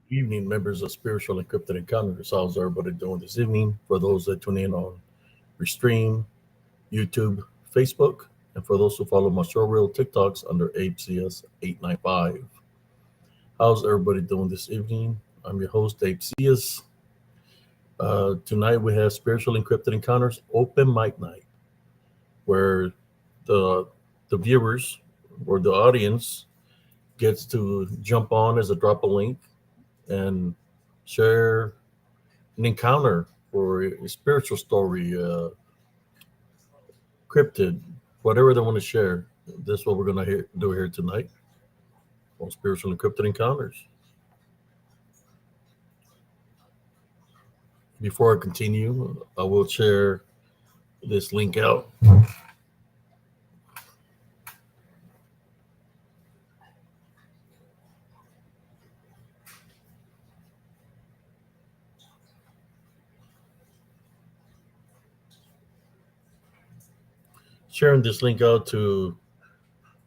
Evening, members of Spiritual and Cryptid Encounters. How's everybody doing this evening? For those that tune in on Restream, YouTube, Facebook, and for those who follow my show reel TikToks under ApeCS895. How's everybody doing this evening? I'm your host, ApeCS. Tonight we have Spiritual and Cryptid Encounters Open Mic Night, where the the viewers or the audience gets to jump on as a drop a link and share an encounter or a spiritual story, cryptid, whatever they want to share. That's what we're going to do here tonight on Spiritual and Cryptid Encounters. Before I continue, I will share this link out. Sharing this link out to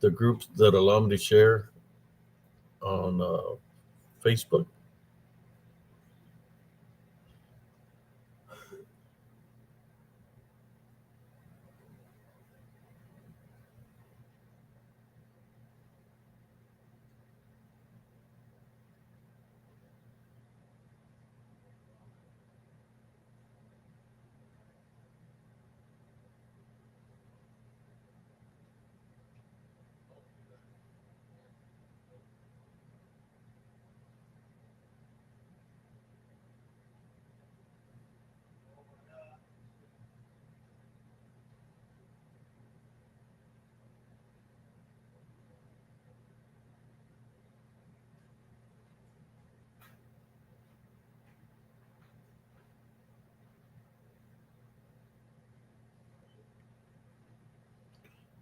the groups that allow me to share on Facebook.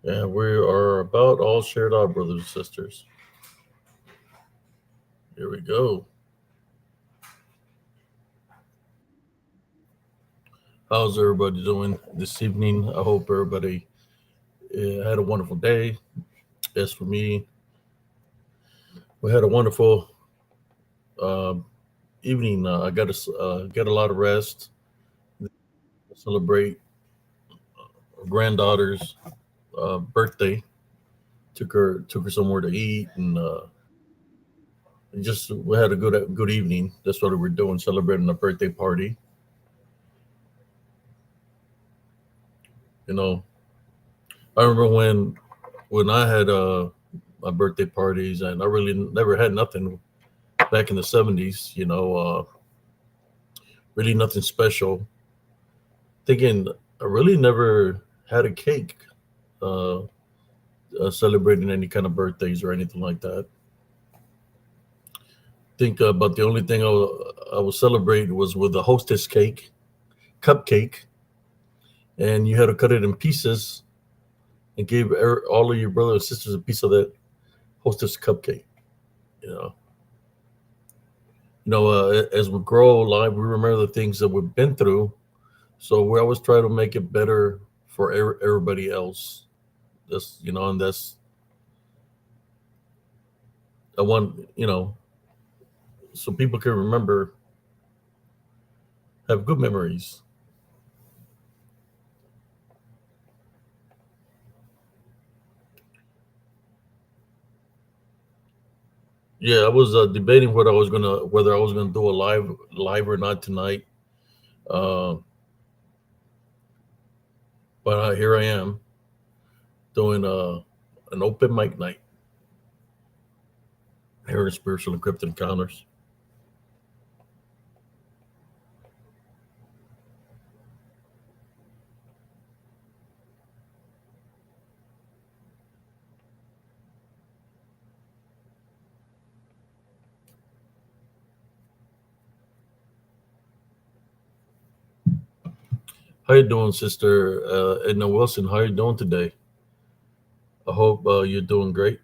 And we are about all shared out, brothers and sisters. Here we go. How's everybody doing this evening? I hope everybody had a wonderful day. As for me, we had a wonderful um evening. I got to get a lot of rest, celebrate our granddaughter's birthday. Took her somewhere to eat, and just we had a good evening. That's what we were doing, celebrating a birthday party. You know, I remember when I had my birthday parties, and I really never had nothing back in the '70s. Really nothing special. Thinking I really never had a cake. Uh, Celebrating any kind of birthdays or anything like that. Think about the only thing I was celebrating was with a hostess cake, cupcake, and you had to cut it in pieces and give all of your brothers and sisters a piece of that hostess cupcake. You know, as we grow life, we remember the things that we've been through, so we always try to make it better for everybody else. And that's I want so people can remember, have good memories. Yeah, I was debating whether I was gonna do a live or not tonight. Uh, but here I am doing an open mic night here in Spiritual and Cryptid Encounters. How you doing, Sister Edna Wilson? How you doing today? I hope you're doing great.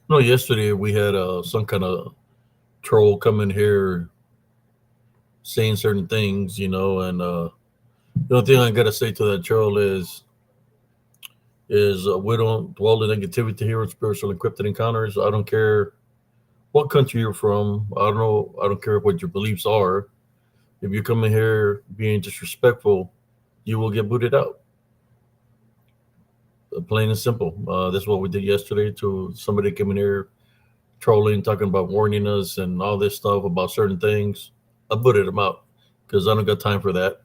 No, yesterday we had some kind of troll come in here saying certain things, and The only thing I gotta say to that, Charles, is we don't dwell in negativity here with spiritual encrypted encounters. I don't care what country you're from. I don't know. I don't care what your beliefs are. If you come in here being disrespectful, you will get booted out. Plain and simple. That's what we did yesterday to somebody coming here trolling, talking about warning us and all this stuff about certain things. I booted them out because I don't got time for that.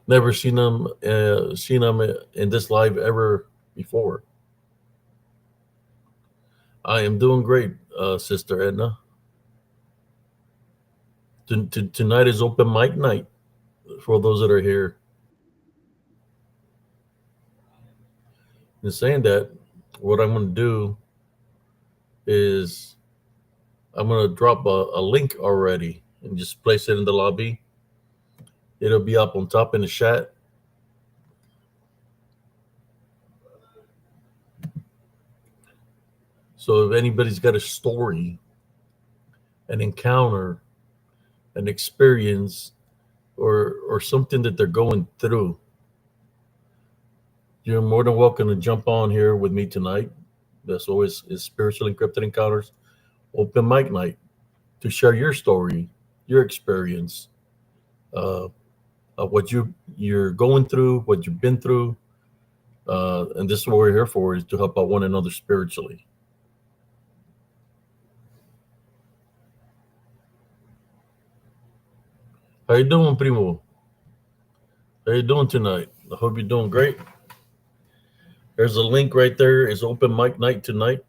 Never seen them in this live ever before. I am doing great, Sister Edna. Tonight is open mic night for those that are here. In saying that, what I'm going to do is I'm going to drop a link already and just place it in the lobby. It'll be up on top in the chat. So if anybody's got a story, an encounter, an experience, or something that they're going through, you're more than welcome to jump on here with me tonight. That's always is Spiritual Encrypted Encounters open mic night to share your story, your experience, uh, what you're going through, what you've been through, and this is what we're here for: is to help out one another spiritually. How you doing, Primo? How you doing tonight? I hope you're doing great. There's a link right there. It's open mic night tonight.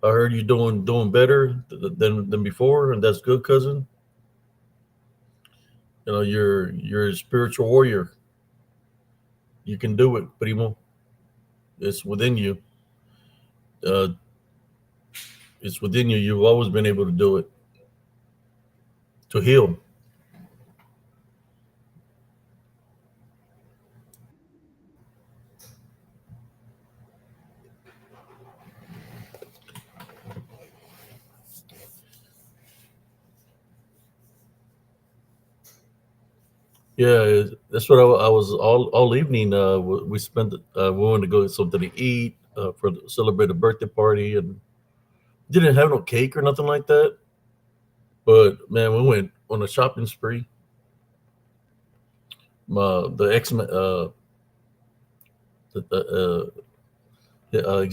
I heard you doing better than before, and that's good, cousin. You know you're a spiritual warrior. You can do it, Primo. It's within you. Uh, it's within you. You've always been able to do it to heal. Yeah, that's what I was all evening. We spent. We wanted to go get something to eat for celebrate a birthday party, and didn't have no cake or nothing like that. But man, we went on a shopping spree. The ex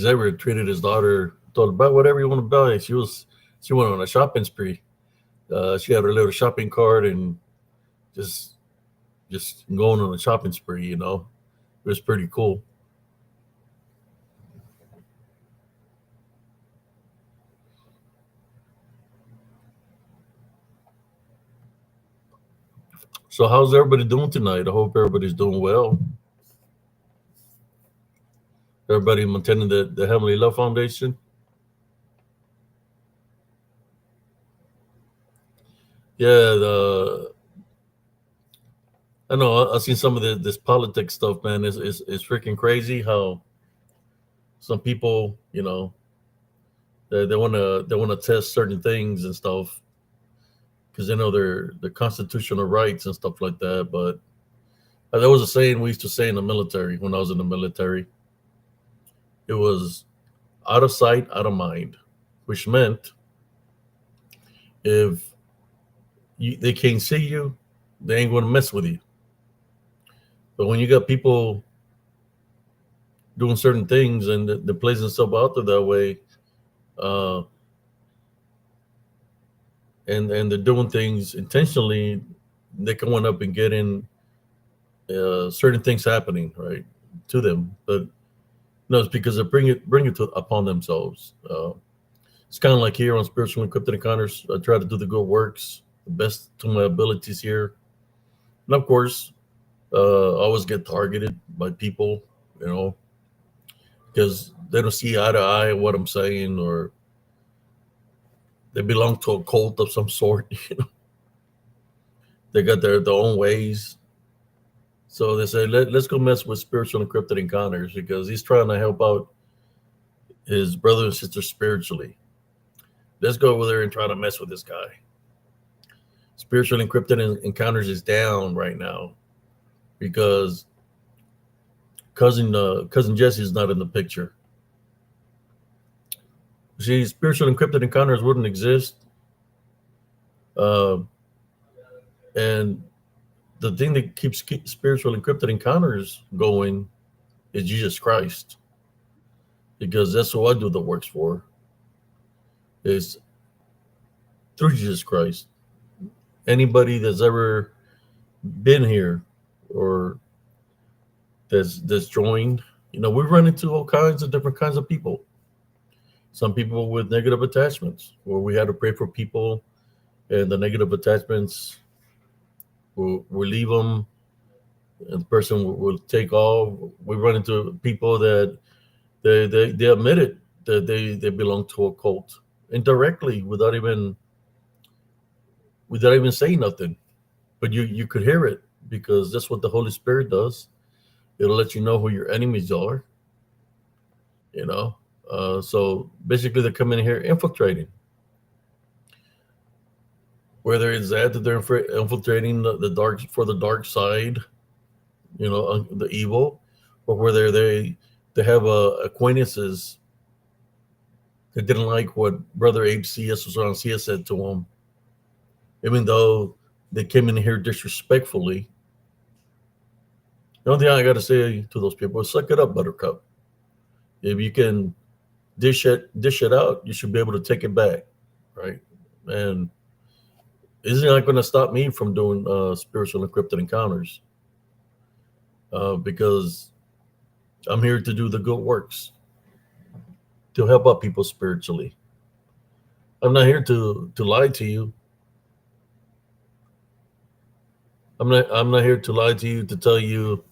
Xavier treated his daughter. Told her buy whatever you want to buy. She went on a shopping spree. She had her little shopping cart and just just going on a shopping spree. It was pretty cool. So how's everybody doing tonight? I hope everybody's doing well. Everybody maintaining the Heavenly Love Foundation. Yeah, I know I've seen some of this politics stuff, man. It's freaking crazy how some people, they want to test certain things and stuff because they know their constitutional rights and stuff like that. But there was a saying we used to say in the military when I was in the military. It was out of sight, out of mind, which meant if they can't see you, they ain't going to mess with you. But when you got people doing certain things and they're placing themselves out there that way, uh, and they're doing things intentionally, they can wind up and getting certain things happening right to them. But no, it's because they bring it to upon themselves. It's kind of like here on Spiritual Encrypted Encounters. I try to do the good works, the best to my abilities here, and of course, I always get targeted by people, because they don't see eye to eye what I'm saying, or they belong to a cult of some sort. They got their own ways. So they say, let's go mess with Spiritual Encrypted Encounters because he's trying to help out his brother and sister spiritually. Let's go over there and try to mess with this guy. Spiritual Encrypted Encounters is down right now because cousin Jesse is not in the picture. See, Spiritual Encrypted Encounters wouldn't exist, uh, and the thing that keeps Spiritual Encrypted Encounters going is Jesus Christ, because that's who I do the works for. Is through Jesus Christ. Anybody that's ever been here or that's joined, we run into all kinds of different kinds of people. Some people with negative attachments, where we had to pray for people, and the negative attachments will leave them, and the person will take off. We run into people that they admit it, that they belong to a cult indirectly without even saying nothing, but you could hear it, because that's what the Holy Spirit does. It'll let you know who your enemies are. You know, so basically they're coming in here infiltrating. Whether it's that they're infiltrating the dark for the dark side, the evil, or whether they have acquaintances that didn't like what Brother Abe CS was on CS said to them, even though they came in here disrespectfully. The only thing I got to say to those people is suck it up, Buttercup. If you can dish it out, you should be able to take it back, right? And isn't not going to stop me from doing spiritual encrypted encounters, because I'm here to do the good works, to help out people spiritually. I'm not here to lie to you. I'm not here to lie to you, to tell you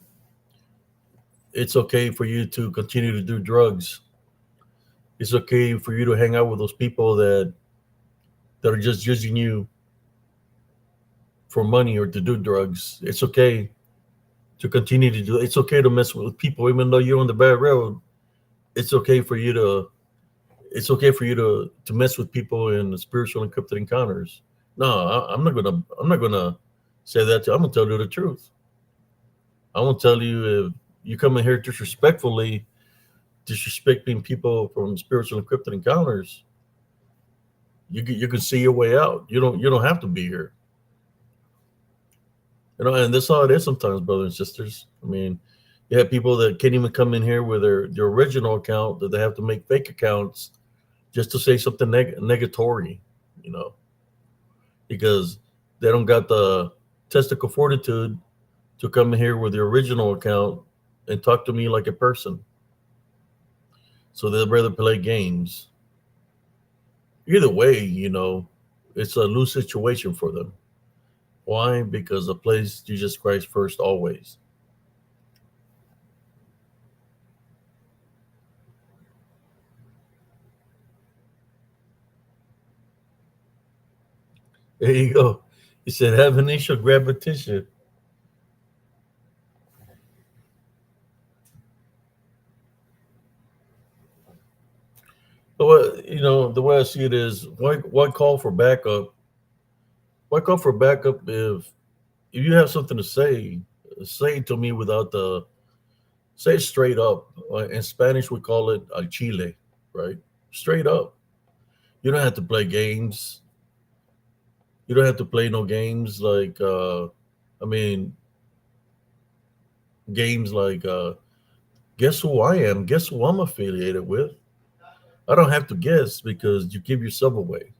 it's okay for you to continue to do drugs. It's okay for you to hang out with those people that are just using you for money or to do drugs. It's okay to continue to do. It's okay to mess with people, even though you're on the bad road. It's okay for you to. It's okay for you to mess with people in the spiritual encrypted encounters. No, I'm not gonna. I'm not gonna say that to you. I'm gonna tell you the truth. I won't tell you if you come in here disrespectfully, disrespecting people from spiritual encrypted encounters. You can see your way out. You don't have to be here. And that's how it is sometimes, brothers and sisters. I mean, you have people that can't even come in here with their original account, that they have to make fake accounts just to say something negatory, you know, because they don't got the testicle fortitude to come in here with the original account and talk to me like a person. So they'd rather play games. Either way, it's a lose situation for them. Why? Because the place Jesus Christ first always. There you go. He said, have initial gravitation. The way I see it is, why call for backup? Why call for backup if you have something to say it to me without say it straight up. In Spanish, we call it al chile, right? Straight up. You don't have to play games. You don't have to play no games like, I mean, games like, guess who I am? Guess who I'm affiliated with? I don't have to guess, because you give yourself away.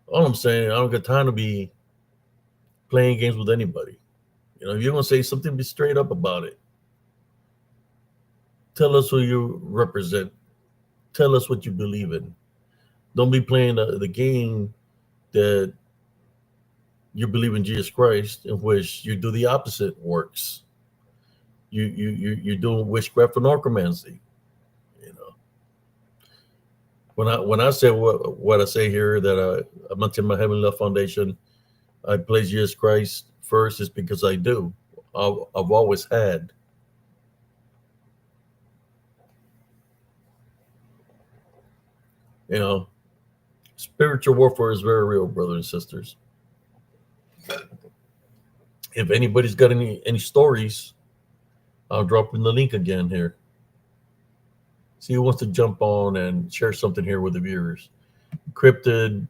All I'm saying, I don't got time to be playing games with anybody. If you're gonna say something, be straight up about it. Tell us who you represent. Tell us what you believe in. Don't be playing the game that you believe in Jesus Christ, in which you do the opposite works. You do witchcraft and necromancy. You know, when I say what I say here, that I'm not in my heavenly love foundation, I place Jesus Christ first, is because I do. I've always had. You know, spiritual warfare is very real, brothers and sisters. If anybody's got any stories, I'll drop in the link again here. See who wants to jump on and share something here with the viewers. Cryptid,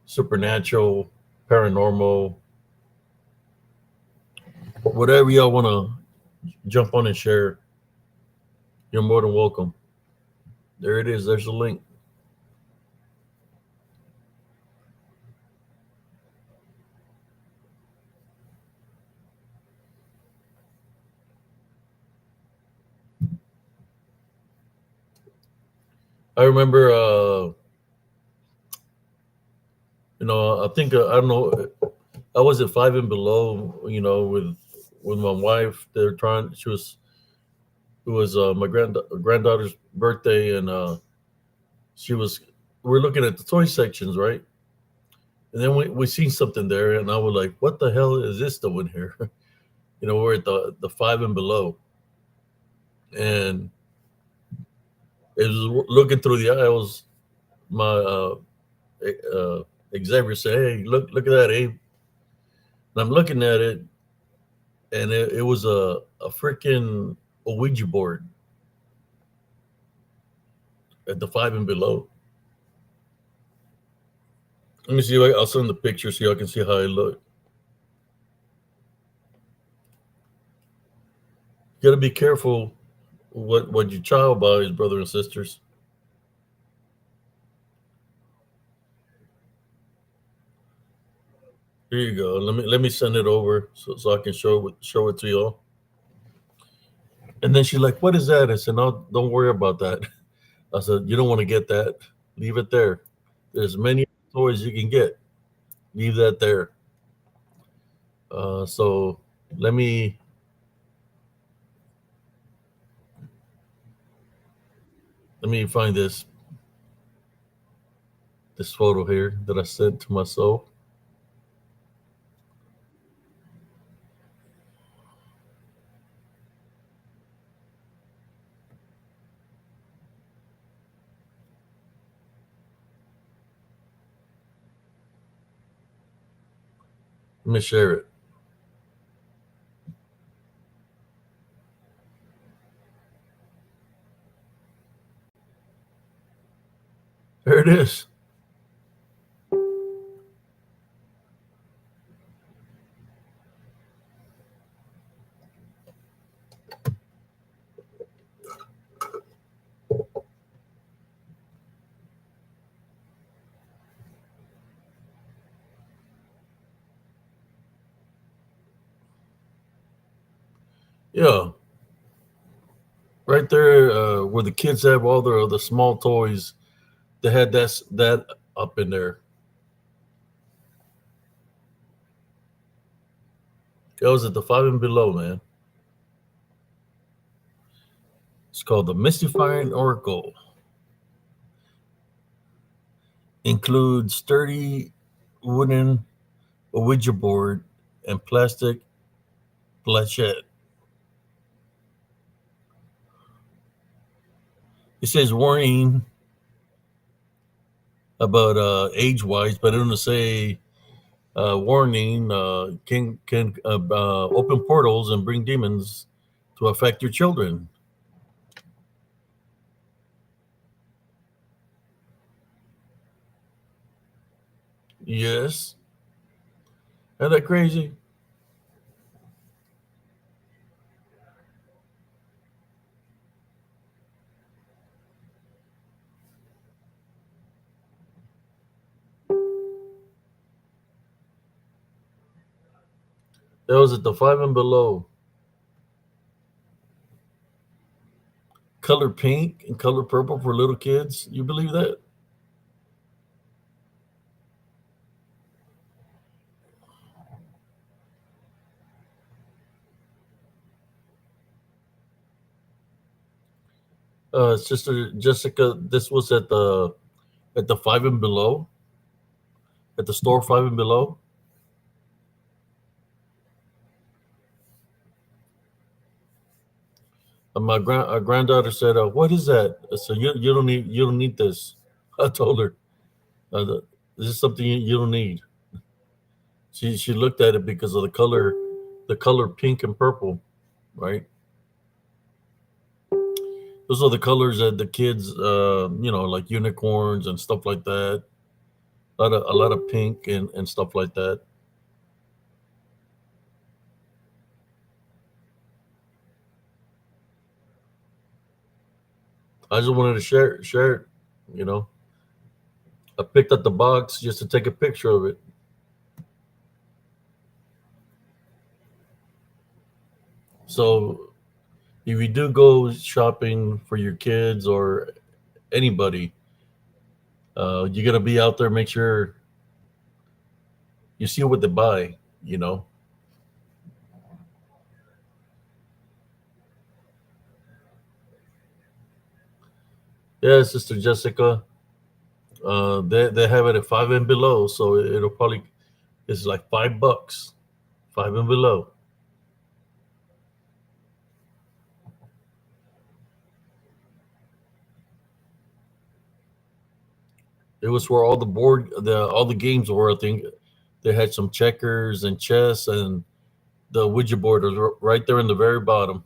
supernatural, paranormal, whatever y'all want to jump on and share, you're more than welcome. There it is. There's the link. I remember, I think I don't know. I was at Five and Below, with my wife. They're trying. It was my granddaughter's birthday, and she was. We're looking at the toy sections, right? And then we seen something there, and I was like, "What the hell is this doing here?" We're at the Five and Below, and it was looking through the aisles. My Xavier said, "Hey, look at that, Abe." And I'm looking at it, and it was a freaking Ouija board at the Five and Below. Let me see. I'll send the picture so y'all can see how it looked. You got to be careful what your child buys, brothers and sisters. Here you go. Let me send it over so I can show it to y'all. And then she's like, "What is that?" I said, "No, don't worry about that." I said, "You don't want to get that. Leave it there. There's many toys you can get. Leave that there." So let me find this photo here that I sent to myself. Let me share it. There it is. Yeah, right there where the kids have all the small toys. They had that up in there. That was at the Five and Below, man. It's called the Mystifying Oracle. Includes sturdy wooden Ouija board and plastic planchette. It says warning about age wise, but it doesn't say warning can open portals and bring demons to affect your children. Yes, isn't that crazy? That was at the Five and Below. Color pink and color purple for little kids. You believe that? Sister Jessica, this was at the Five and Below, at the store Five and Below. My granddaughter said, "What is that?" I said, you don't need this." I told her, "This is something you don't need." She looked at it because of the color pink and purple, right? Those are the colors that the kids, like unicorns and stuff like that. A lot of pink and stuff like that. I just wanted to share it. You know, I picked up the box just to take a picture of it. So if you do go shopping for your kids or anybody, you gotta be out there. Make sure you see what they buy. You know, yeah, Sister Jessica. They have it at 5 and below, so it'll probably it's like $5, 5 and below. It was where all the games were. I think they had some checkers and chess, and the Ouija board was right there in the very bottom.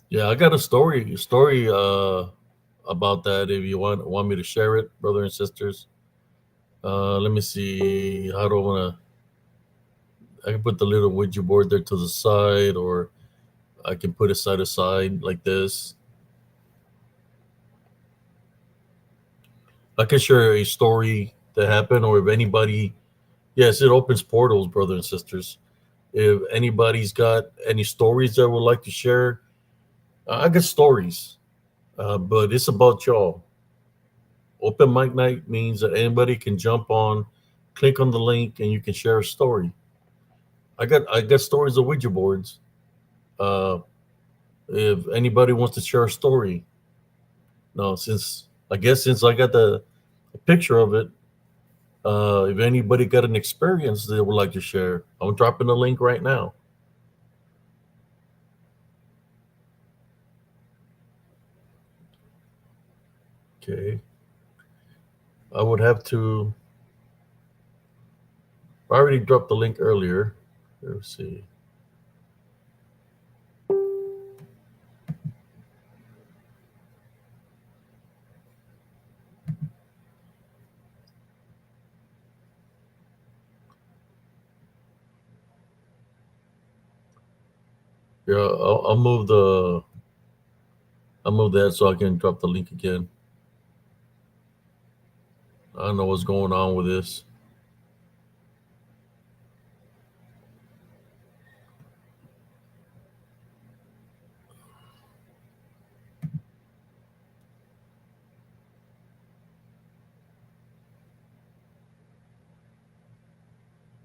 Yeah, I got a story about that. If you want me to share it, brother and sisters. Let me see. How do I want to? I can put the little Ouija board there to the side, or I can put it side to side like this. I can share a story that happened, or if anybody, yes, it opens portals, brother and sisters. If anybody's got any stories that would like to share, I got stories, but it's about y'all. Open mic night means that anybody can jump on, click on the link, and you can share a story. I got stories of Ouija boards. Uh, if anybody wants to share a story, no, since I got the picture of it, if anybody got an experience they would like to share, I'm dropping the link right now. Okay, I would have to. I already dropped the link earlier. Let's see. Yeah, I'll move that so I can drop the link again. I don't know what's going on with this.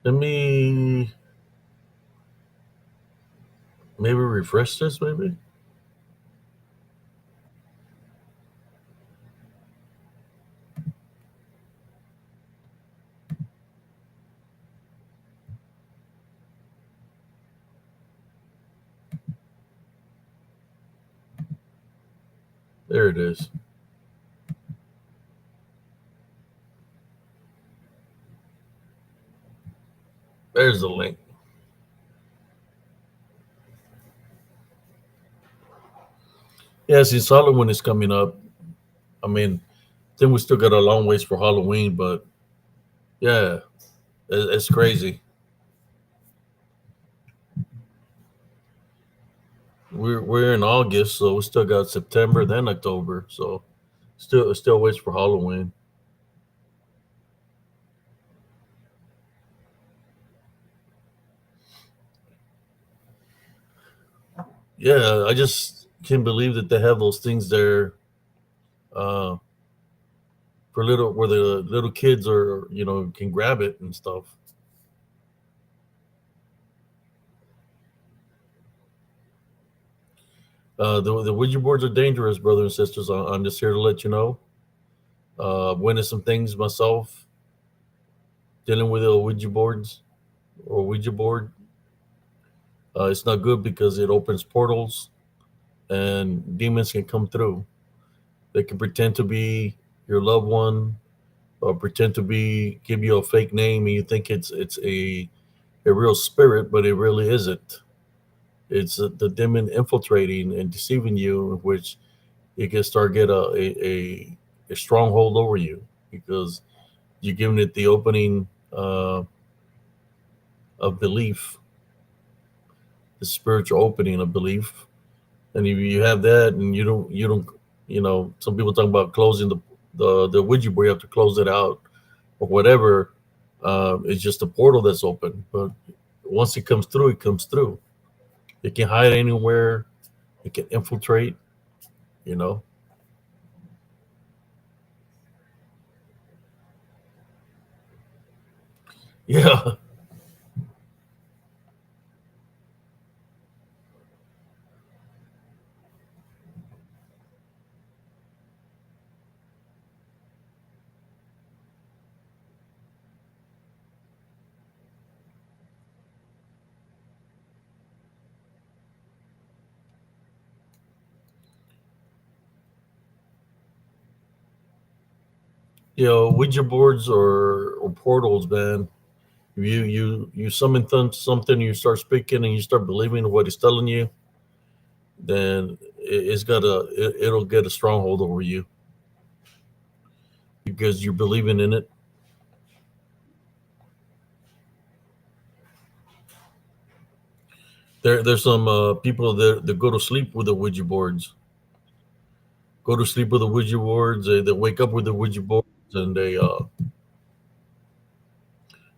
Let me maybe refresh this. Maybe there it is. There's the link. Yeah, since Halloween is coming up, I mean, then we still got a long ways for Halloween, but yeah, it's crazy. We're in August, so we still got September, then October, so still waits for Halloween. Yeah, I just can't believe that they have those things there uh, for little where the little kids are can grab it and stuff. The Ouija boards are dangerous, brothers and sisters. I'm just here to let you know. Winning some things myself. dealing with the Ouija boards or Ouija board. It's not good because it opens portals and demons can come through. They can pretend to be your loved one or pretend to be give you a fake name and you think it's a real spirit, but it really isn't. It's the demon infiltrating and deceiving you, which it can start get a stronghold over you because you're giving it the opening of belief, the spiritual opening of belief. And if you have that, and you don't, some people talk about closing the Ouija board. You have to close it out or whatever. It's just a portal that's open, but once it comes through, it comes through. It can hide anywhere. It can infiltrate. You know. Yeah. Ouija boards or portals, man. You summon something, you start speaking, and you start believing what he's telling you, then it'll get a stronghold over you because you're believing in it. There's some people that go to sleep with the Ouija boards. Go to sleep with the Ouija boards. They wake up with the Ouija boards, and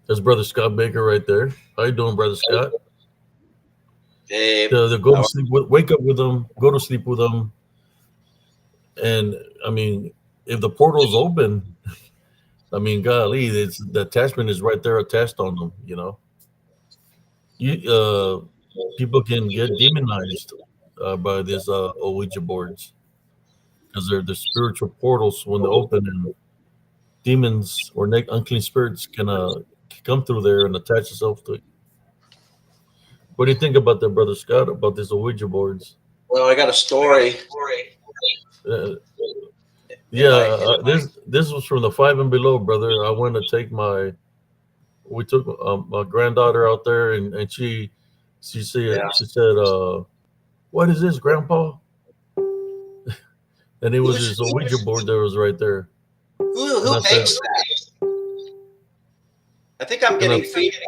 there's Brother Scott Baker right there. How you doing, Brother Scott? Hey, They go to sleep with, wake up with them, go to sleep with them, and I mean, if the portal's open, I mean, golly, it's the attachment is right there attached on them. You people can get demonized by these Ouija boards because they're the spiritual portals when they open, and demons or unclean spirits can come through there and attach itself to it. What do you think about that, Brother Scott? About these Ouija boards? well, I got a story Uh, in yeah, my. this was from the five and below, brother. I went to take we took my granddaughter out there, and Yeah. she said, "What is this, Grandpa?" And it was Who's this Ouija board that was right there. And who I said, makes that? I think I'm and I, getting feedback.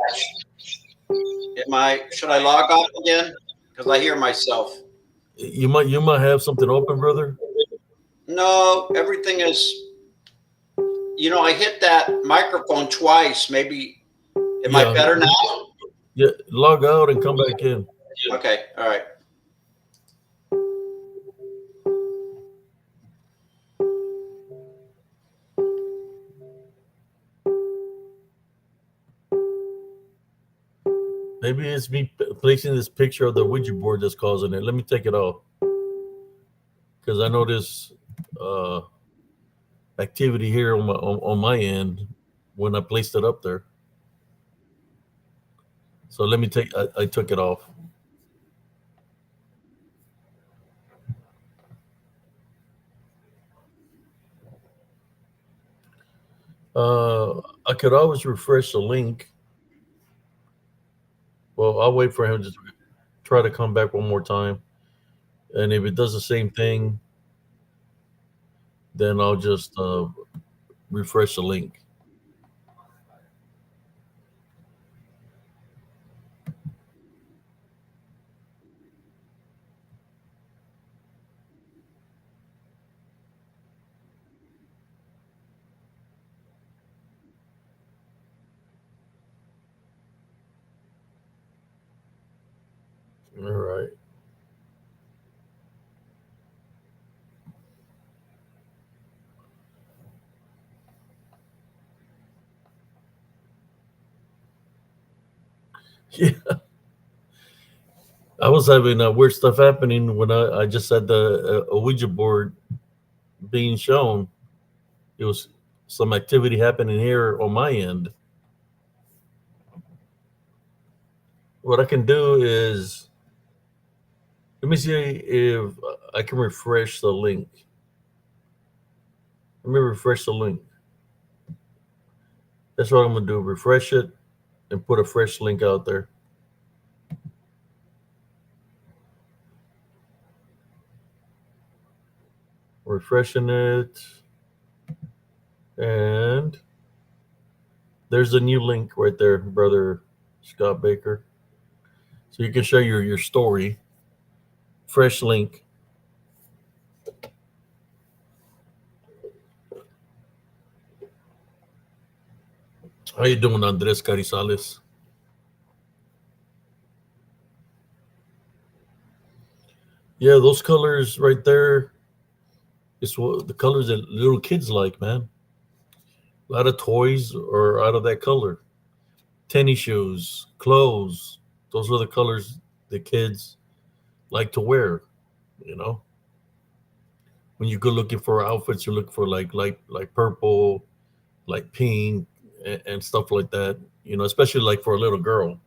Should I log off again? Because I hear myself. you might have something open, brother. No, everything is. I hit that microphone twice. Maybe am I Yeah, better now? yeah. Log out and come back in. Okay. All right. Maybe it's me placing this picture of the Ouija board that's causing it. Let me take it off because I notice uh, activity here on my end when I placed it up there. So let me take. I took it off. I could always refresh the link. Well, I'll wait for him to try to come back one more time, and if it does the same thing, then I'll just refresh the link. All right. Yeah, I was having weird stuff happening when I just had the Ouija board being shown. It was some activity happening here on my end, what I can do is let me see if I can refresh the link. Let me refresh the link. That's what I'm gonna do. Refresh it and put a fresh link out there. Refreshing it, and there's a new link right there, brother Scott Baker. So you can share your story. Fresh link. How you doing, Andres Carizales? Yeah, those colors right there is what the colors that little kids like, man. A lot of toys are out of that color. Tennis shoes, clothes. Those are the colors the kids like to wear. You know, when you go looking for outfits, you look for like purple, like pink, and stuff like that. You know, especially like for a little girl.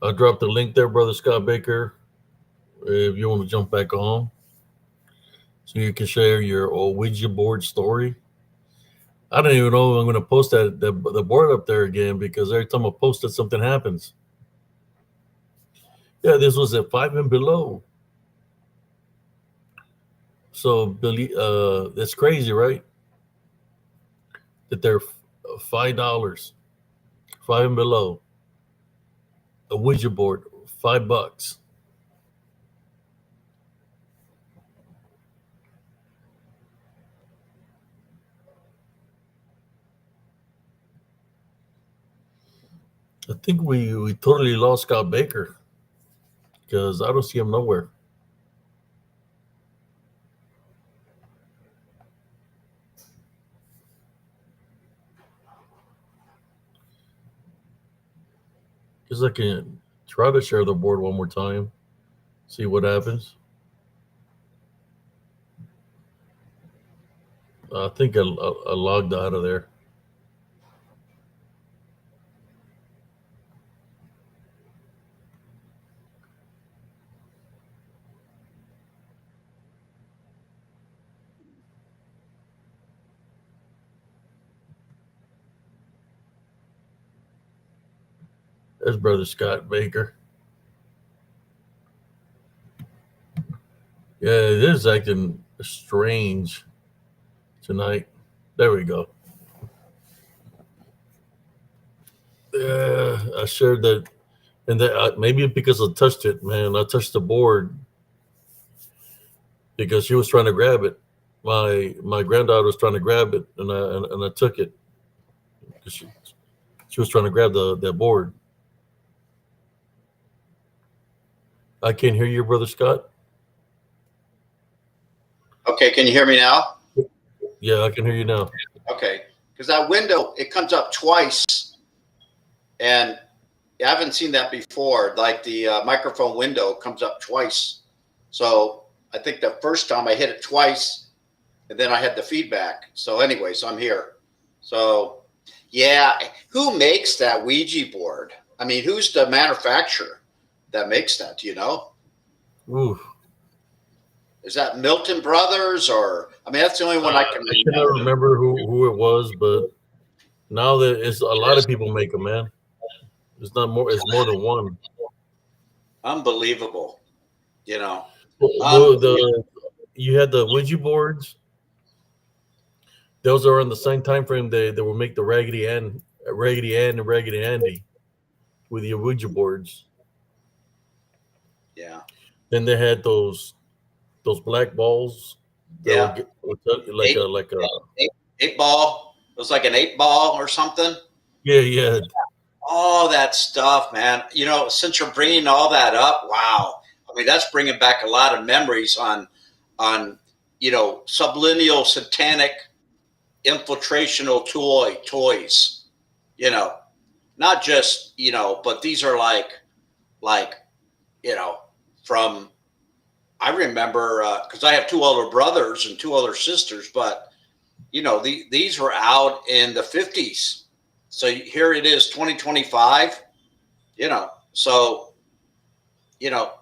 I dropped the link there, brother Scott Baker. If you want to jump back on, so you can share your old Ouija board story. I don't even know if I'm going to post the board up there again because every time I post it, something happens. Yeah, this was at 5 and below. So that's crazy, right? That they're $5, 5 and below. A Ouija board, $5. I think we totally lost Scott Baker because I don't see him nowhere. Guess I can try to share the board one more time, see what happens. I think I logged out of there. There's brother Scott Baker. Yeah, it is acting strange tonight. There we go. Yeah, I shared that, and that maybe because I touched it, man. I touched the board because she was trying to grab it. My granddaughter was trying to grab it, and I took it because she was trying to grab that board. I can't hear you, brother Scott. Okay, can you hear me now? Yeah, I can hear you now. Okay, because that window, it comes up twice, and I haven't seen that before. Like the microphone window comes up twice. So I think the first time I hit it twice, and then I had the feedback. So anyway, so I'm here. So yeah, who makes that Ouija board? I mean, who's the manufacturer that makes that? Do you know? Ooh, Is that Milton Brothers, or I mean, that's the only one I can I cannot remember who it was, but now that it's a lot of people make them, man. It's not more. It's more than one. Unbelievable. You know, Well, you had the Ouija boards. Those are in the same time frame they will make the Raggedy Ann, and Raggedy Andy with the Ouija boards. yeah, Then they had those black balls that yeah. would like Eight, a eight ball. It was like an 8 ball or something. yeah. All that stuff, man. You know, since you're bringing all that up, wow. I mean, that's bringing back a lot of memories on subliminal satanic infiltrational toys. You know, not just, but these are like, from, I remember, cause I have two older brothers and two older sisters, but these were out in the 50s. So here it is, 2025, so,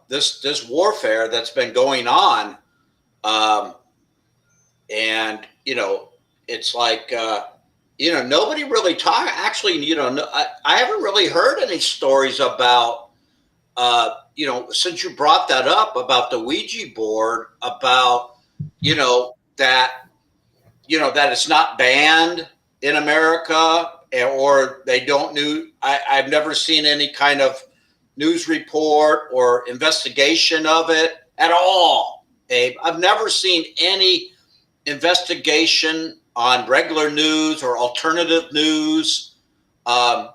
this warfare that's been going on, and, it's like, nobody really actually, I haven't really heard any stories about, since you brought that up about the Ouija board, about, that, that it's not banned in America, or they don't I've never seen any kind of news report or investigation of it at all, Abe. I've never seen any investigation on regular news or alternative news,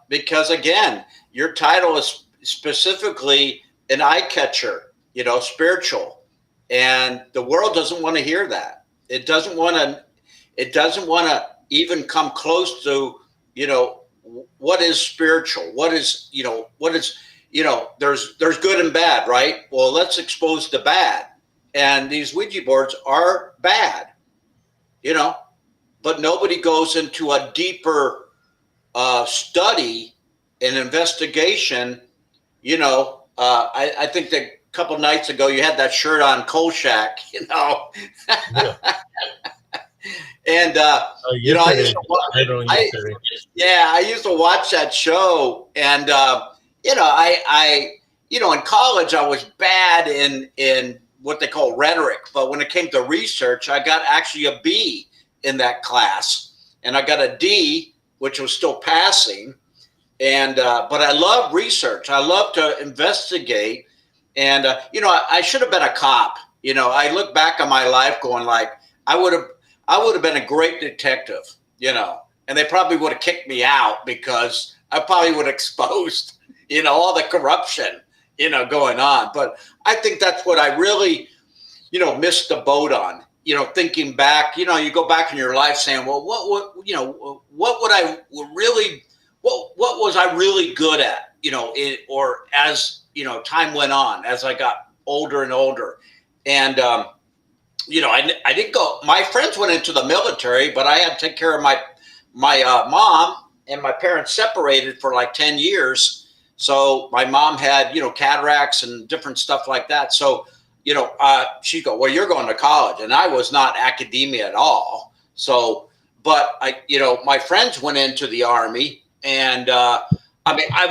because again, your title is specifically an eye catcher, spiritual, and the world doesn't want to hear that. It doesn't want to even come close to, what is spiritual, there's good and bad, right? Well, let's expose the bad, and these Ouija boards are bad, but nobody goes into a deeper study and investigation. I think that a couple nights ago you had that shirt on, Kolchak, Yeah. and I used to watch, I used to watch that show, and I in college I was bad in what they call rhetoric, but when it came to research, I got actually a B in that class, and I got a D, which was still passing. And but I love research. I love to investigate, and I should have been a cop. I look back on my life going like I would have been a great detective. And they probably would have kicked me out because I probably would have exposed all the corruption going on. But I think that's what I really missed the boat on. Thinking back, you go back in your life saying, well, what would I really, what was I really good at, or as, time went on, as I got older and older. And, I didn't go, my friends went into the military, but I had to take care of my mom, and my parents separated for like 10 years. So my mom had, cataracts and different stuff like that. So, she'd go, well, you're going to college. And I was not academia at all. So, but my friends went into the Army, and I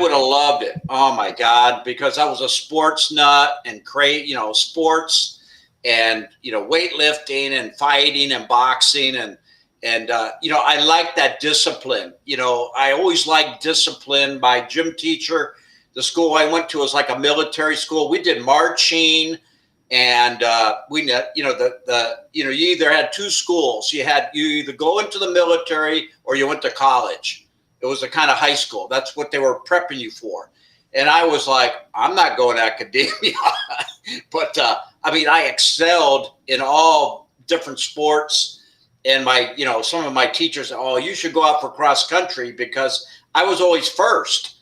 would have loved it. Oh my God, because I was a sports nut and sports and, weightlifting and fighting and boxing. And I like that discipline. I always liked discipline. My gym teacher, the school I went to was like a military school. We did marching. And you either had two schools. You either go into the military or you went to college. It was a kind of high school. That's what they were prepping you for. And I was like, I'm not going to academia. But I excelled in all different sports. And some of my teachers, oh, you should go out for cross country, because I was always first.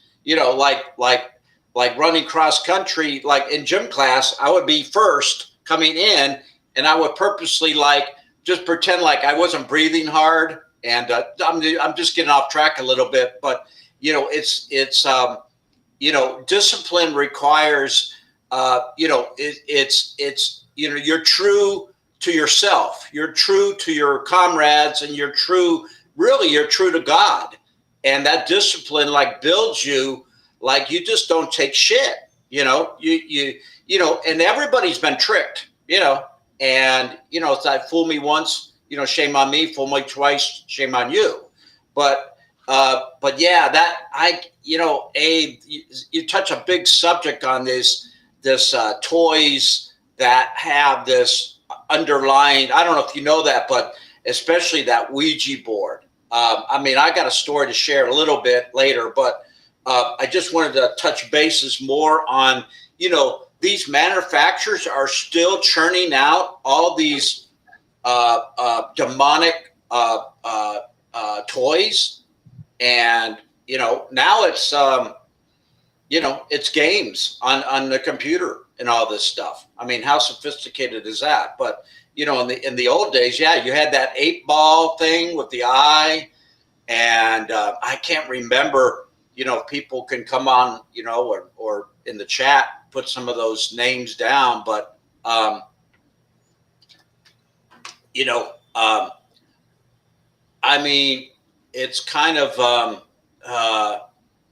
Like running cross country, like in gym class, I would be first coming in, and I would purposely just pretend like I wasn't breathing hard. And I'm just getting off track a little bit, but it's discipline requires you're true to yourself, you're true to your comrades, and you're true to God, and that discipline builds you. You just don't take shit, and everybody's been tricked, and, it's like, fool me once, shame on me, fool me twice, shame on you. But yeah, Abe, you touch a big subject on this toys that have this underlying, I don't know if you know that, but especially that Ouija board. I got a story to share a little bit later, but I just wanted to touch bases more on, these manufacturers are still churning out all these demonic toys, and now it's, it's games on the computer and all this stuff. I mean, how sophisticated is that? But, in the old days, yeah, you had that 8-ball thing with the eye. And I can't remember, if people can come on, or in the chat, put some of those names down. But, I mean, it's kind of,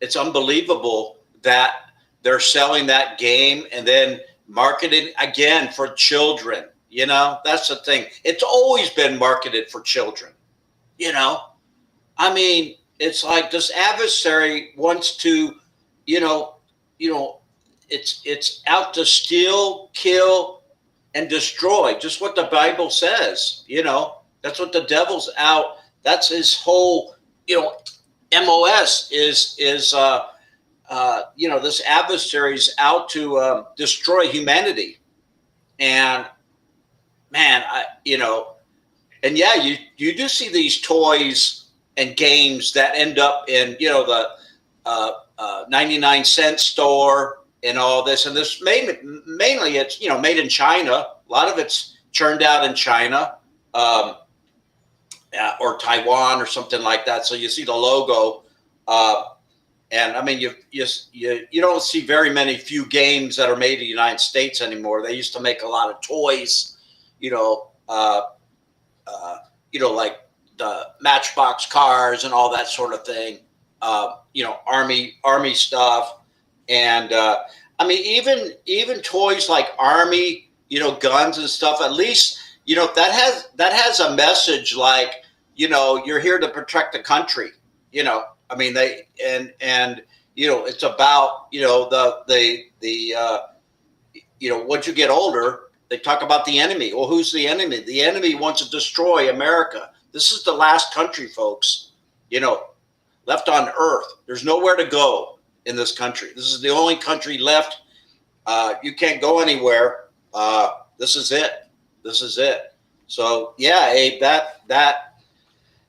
it's unbelievable that they're selling that game and then marketed again for children. That's the thing. It's always been marketed for children, I mean, it's like this adversary wants to, it's out to steal, kill, and destroy. Just what the Bible says. That's what the devil's out. That's his whole, MOS is this adversary's out to destroy humanity. And man, and yeah, you do see these toys and games that end up in, the 99-cent store and all this. And this mainly it's, made in China. A lot of it's churned out in China or Taiwan or something like that. So you see the logo. And I mean, you don't see very few games that are made in the United States anymore. They used to make a lot of toys, like the Matchbox cars and all that sort of thing, army stuff. And, I mean, even toys like army, guns and stuff, at least, that has a message like, you're here to protect the country, I mean, it's about, once you get older, they talk about the enemy. Well, who's the enemy? The enemy wants to destroy America. This is the last country, folks, left on earth. There's nowhere to go in this country. This is the only country left. You can't go anywhere. This is it. This is it. So yeah, Abe,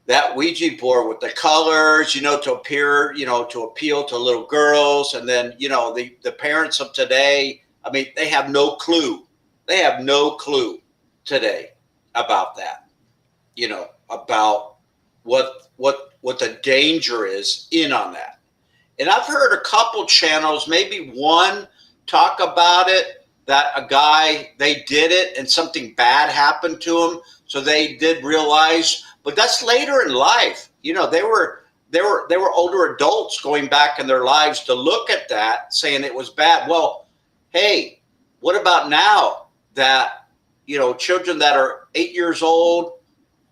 that Ouija board with the colors, to appeal to little girls. And then, the parents of today, I mean, they have no clue. They have no clue today about that, about what the danger is in on that. And I've heard a couple channels, maybe one, talk about it, that a guy, they did it and something bad happened to him. So they did realize, but that's later in life. They were older adults going back in their lives to look at that, saying it was bad. Well, hey, what about now that, children that are 8 years old,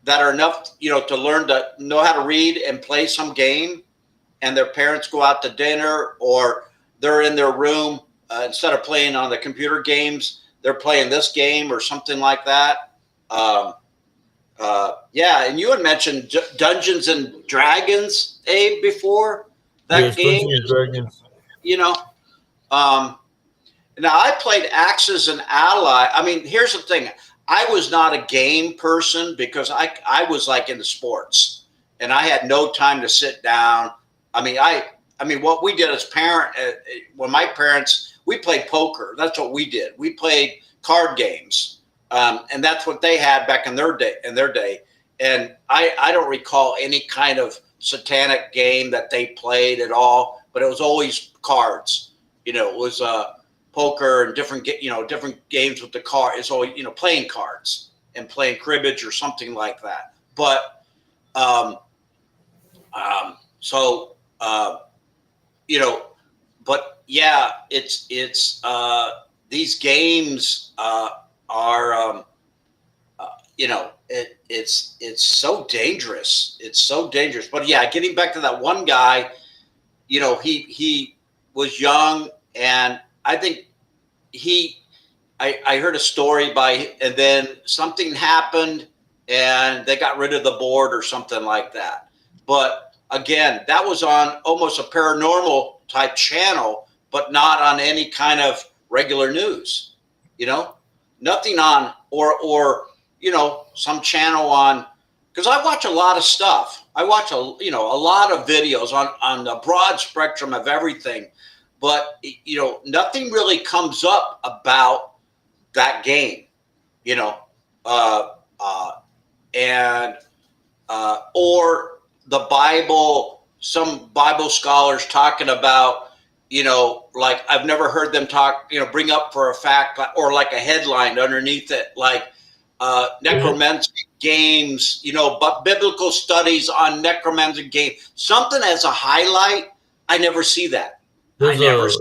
that are enough, to learn to know how to read and play some game, and their parents go out to dinner, or they're in their room, instead of playing on the computer games, they're playing this game or something like that. Yeah, and you had mentioned Dungeons and Dragons, Abe, before that yes, game. Dungeons and Dragons. Now I played Axis and Ally. I mean, here's the thing. I was not a game person because I was like into sports, and I had no time to sit down. I mean, what we did as when my parents, we played poker. That's what we did. We played card games. And that's what they had back in their day. And I don't recall any kind of satanic game that they played at all, but it was always cards. It was poker and different games with the card. It's always, playing cards and playing cribbage or something like that. But but yeah, it's these games are it's so dangerous. It's so dangerous. But yeah, getting back to that one guy, he was young, and I think I heard a story and then something happened and they got rid of the board or something like that. But again, that was on almost a paranormal type channel, but not on any kind of regular news, nothing on, or some channel on, because I watch a lot of stuff. I watch a lot of videos on a broad spectrum of everything, but nothing really comes up about that game, uh, uh, and or the Bible. Some Bible scholars talking about, like I've never heard them talk, bring up for a fact or like a headline underneath it, like necromancy games, but biblical studies on necromancy game, something as a highlight. I never see that. There's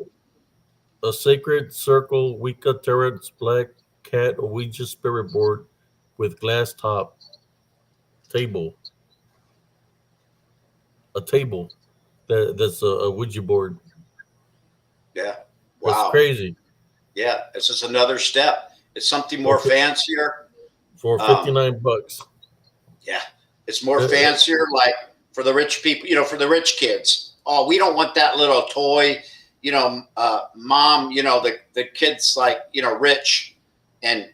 a sacred circle Wicca Tarot's black cat Ouija spirit board with glass top table. A table that's a Ouija board. Yeah. Wow. That's crazy. Yeah, it's just another step. It's something more fancier. For $59. Yeah, it's more fancier, like for the rich people, for the rich kids. Oh, we don't want that little toy, mom, the kids like, rich and,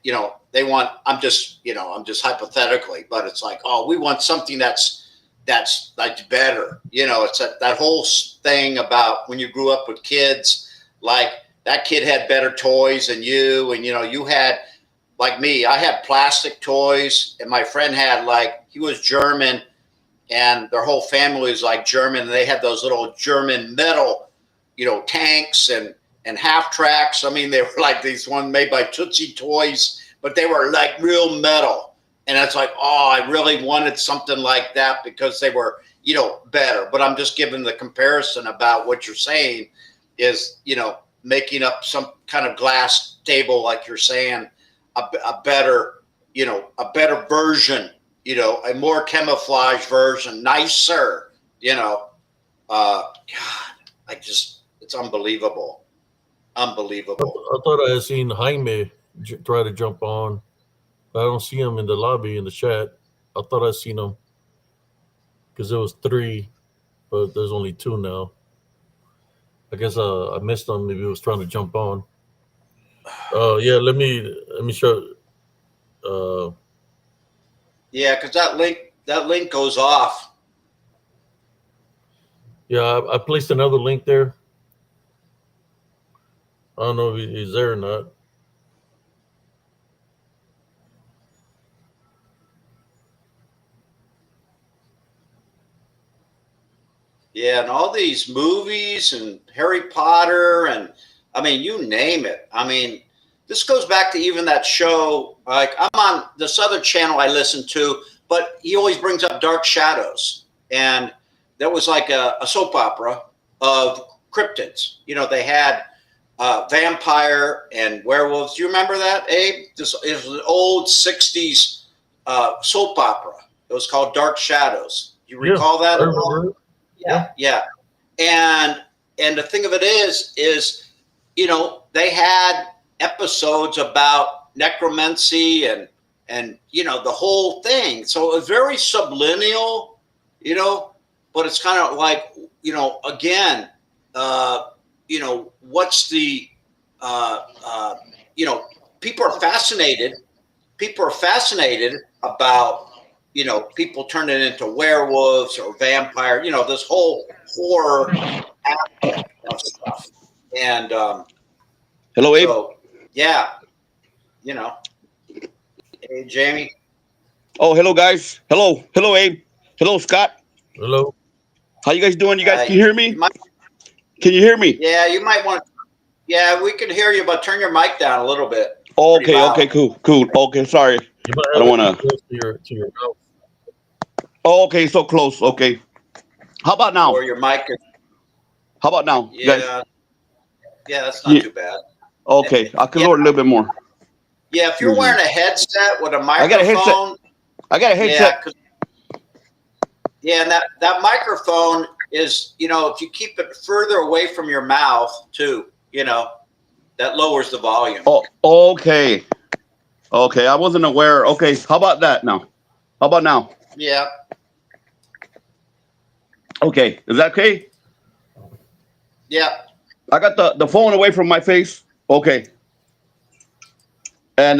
they want, I'm just hypothetically, but it's like, oh, we want something that's like better. It's that whole thing about when you grew up with kids, like that kid had better toys than you. And, you had, like me, I had plastic toys, and my friend had he was German, and their whole family was like German, and they had those little German metal, tanks and half tracks. I mean, they were like these ones made by Tootsie Toys, but they were like real metal. And it's like, oh, I really wanted something like that because they were, better. But I'm just giving the comparison about what you're saying is, making up some kind of glass table, like you're saying, a better version, a more camouflage version, nicer, God, it's unbelievable. Unbelievable. I thought I had seen Jaime try to jump on. I don't see him in the lobby in the chat. I thought I seen him because there was 3, but there's only 2 now. I guess I missed him. Maybe he was trying to jump on. Yeah, let me show. Yeah, because that link goes off. Yeah, I placed another link there. I don't know if he's there or not. Yeah, and all these movies and Harry Potter and I mean, you name it. I mean, this goes back to even that show. Like I'm on this other channel I listen to, but he always brings up Dark Shadows, and that was like a soap opera of cryptids. They had vampire and werewolves. Do you remember that, Abe? This is an old '60s soap opera. It was called Dark Shadows. You recall that? I remember. Yeah. And the thing of it is they had episodes about necromancy and the whole thing. So it was very subliminal, but it's kind of like, again, what's the, people are fascinated about, people turning into werewolves or vampire, this whole horror aspect of stuff. And hello, Abe. So, yeah, hey, Jamie. Oh, hello, guys. Hello, Abe. Hello, Scott. Hello. How you guys doing? You guys can you hear me? Can you hear me? Yeah, you might want. Yeah, we can hear you, but turn your mic down a little bit. Okay, cool. Okay, sorry. I don't want to your mouth. Oh, okay, so close. Okay. How about now? Or your mic is. How about now? Yeah. Yeah, that's not too bad. Okay, I could lower a little bit more. Yeah, if you're wearing a headset with a microphone. I got a headset. Yeah, and that microphone is, if you keep it further away from your mouth too, that lowers the volume. Oh, okay. Okay, I wasn't aware. Okay, how about that now? How about now? Yeah. Okay, is that okay? Yeah. I got the phone away from my face. Okay. And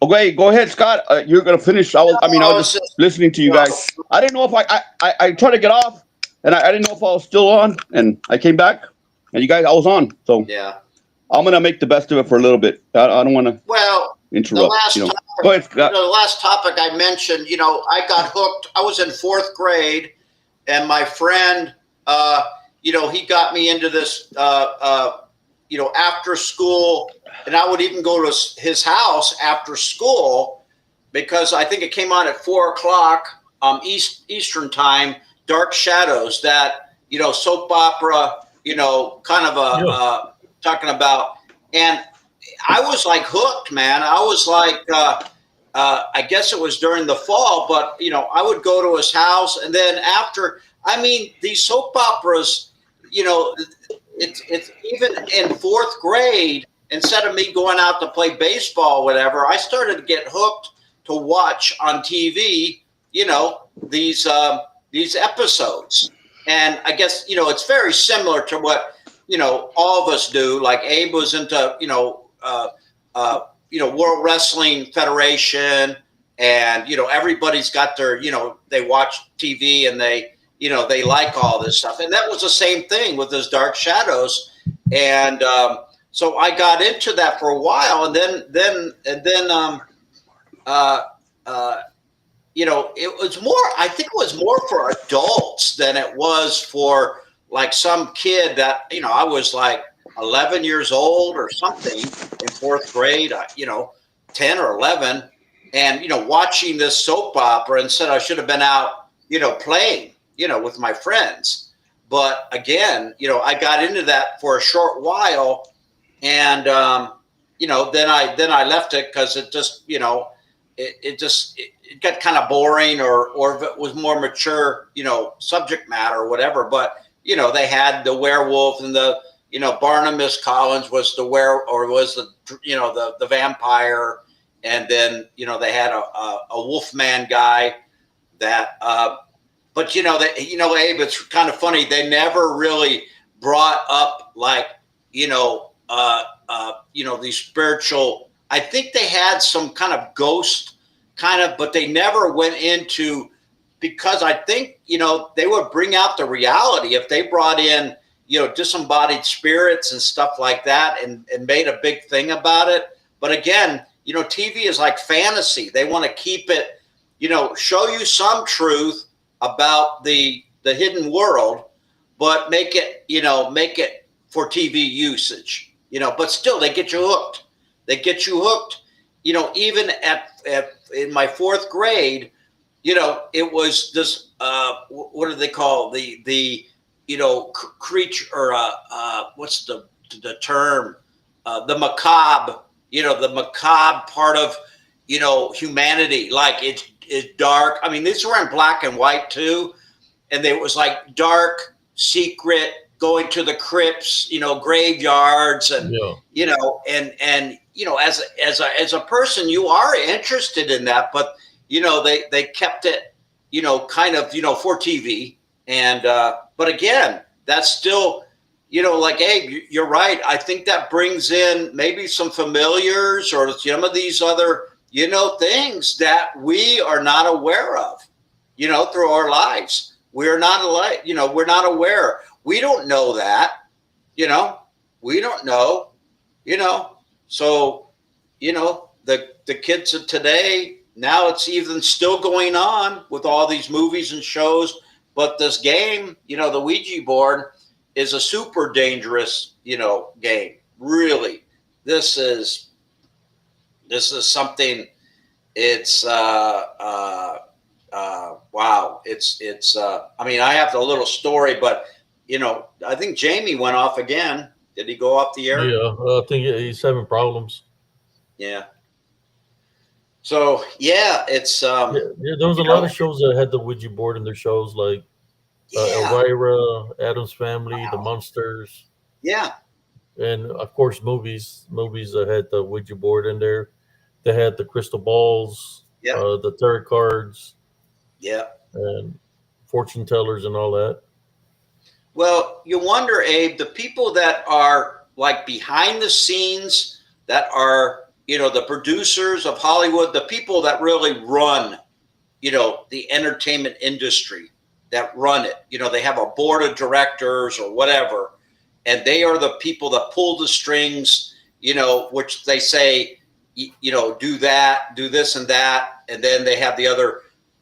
Okay, go ahead, Scott. You're gonna finish. I was just listening to you guys. I didn't know if I tried to get off, and I didn't know if I was still on, and I came back, and you guys, I was on. So Yeah. I'm gonna make the best of it for a little bit. I don't want to interrupt. Go ahead, Scott. The last topic I mentioned, I got hooked. I was in 4th grade, and my friend, he got me into this, after school, and I would even go to his house after school because I think it came on at 4:00 Eastern time. Dark Shadows, that soap opera, kind of talking about, and I was like hooked, man. I was like, I guess it was during the fall, but I would go to his house, and then after, these soap operas, it's even in 4th grade. Instead of me going out to play baseball, or whatever, I started to get hooked to watch on TV, these episodes, and I guess it's very similar to what all of us do. Like Abe was into World Wrestling Federation, and everybody's got their they watch TV and they like all this stuff, and that was the same thing with those Dark Shadows, and so I got into that for a while, and then it was more. I think it was more for adults than it was for like some kid that I was like 11 years old or something in 4th grade, 10 or 11, and watching this soap opera, and said I should have been out, playing, with my friends. But again, I got into that for a short while, and then I left it because it just, it got kind of boring, or if it was more mature, subject matter or whatever. But they had the werewolf, and the Barnabas Collins was the the vampire, and then they had a Wolfman guy that. But Abe, it's kind of funny. They never really brought up like these spiritual. I think they had some kind of ghost but they never went into, because I think they would bring out the reality if they brought in disembodied spirits and stuff like that, and made a big thing about it. But again, TV is like fantasy. They want to keep it, show you some truth about the hidden world, but make it for TV usage, but still they get you hooked. Even in my 4th grade, it was this, what do they call the creature, or what's the term? The macabre, the macabre part of, humanity. Like it's dark. These were in black and white too. And it was like dark, secret, going to the crypts, graveyards, and, as a person, you are interested in that, but, they kept it, kind of, for TV. And, but again, that's still, like, Abe, you're right. I think that brings in maybe some familiars or some of these other, things that we are not aware of, through our lives. We're not we're not aware. We don't know that, we don't know, so, the kids of today, now it's even still going on with all these movies and shows, but this game, the Ouija board is a super dangerous, game. Really, this is something. It's wow. It's I have a little story, but I think Jamie went off again. Did he go off the air? Yeah, I think he's having problems. Yeah. So yeah, it's there was a lot of shows that had the Ouija board in their shows, like Elvira, Addams Family, The Monsters. Yeah. And of course, movies that had the Ouija board in there. They had the crystal balls, the tarot cards, and fortune tellers and all that. Well, you wonder, Abe, the people that are like behind the scenes, that are the producers of Hollywood, the people that really run, the entertainment industry, that run it. They have a board of directors or whatever, and they are the people that pull the strings, which they say, do that, do this and that. And then they have the other,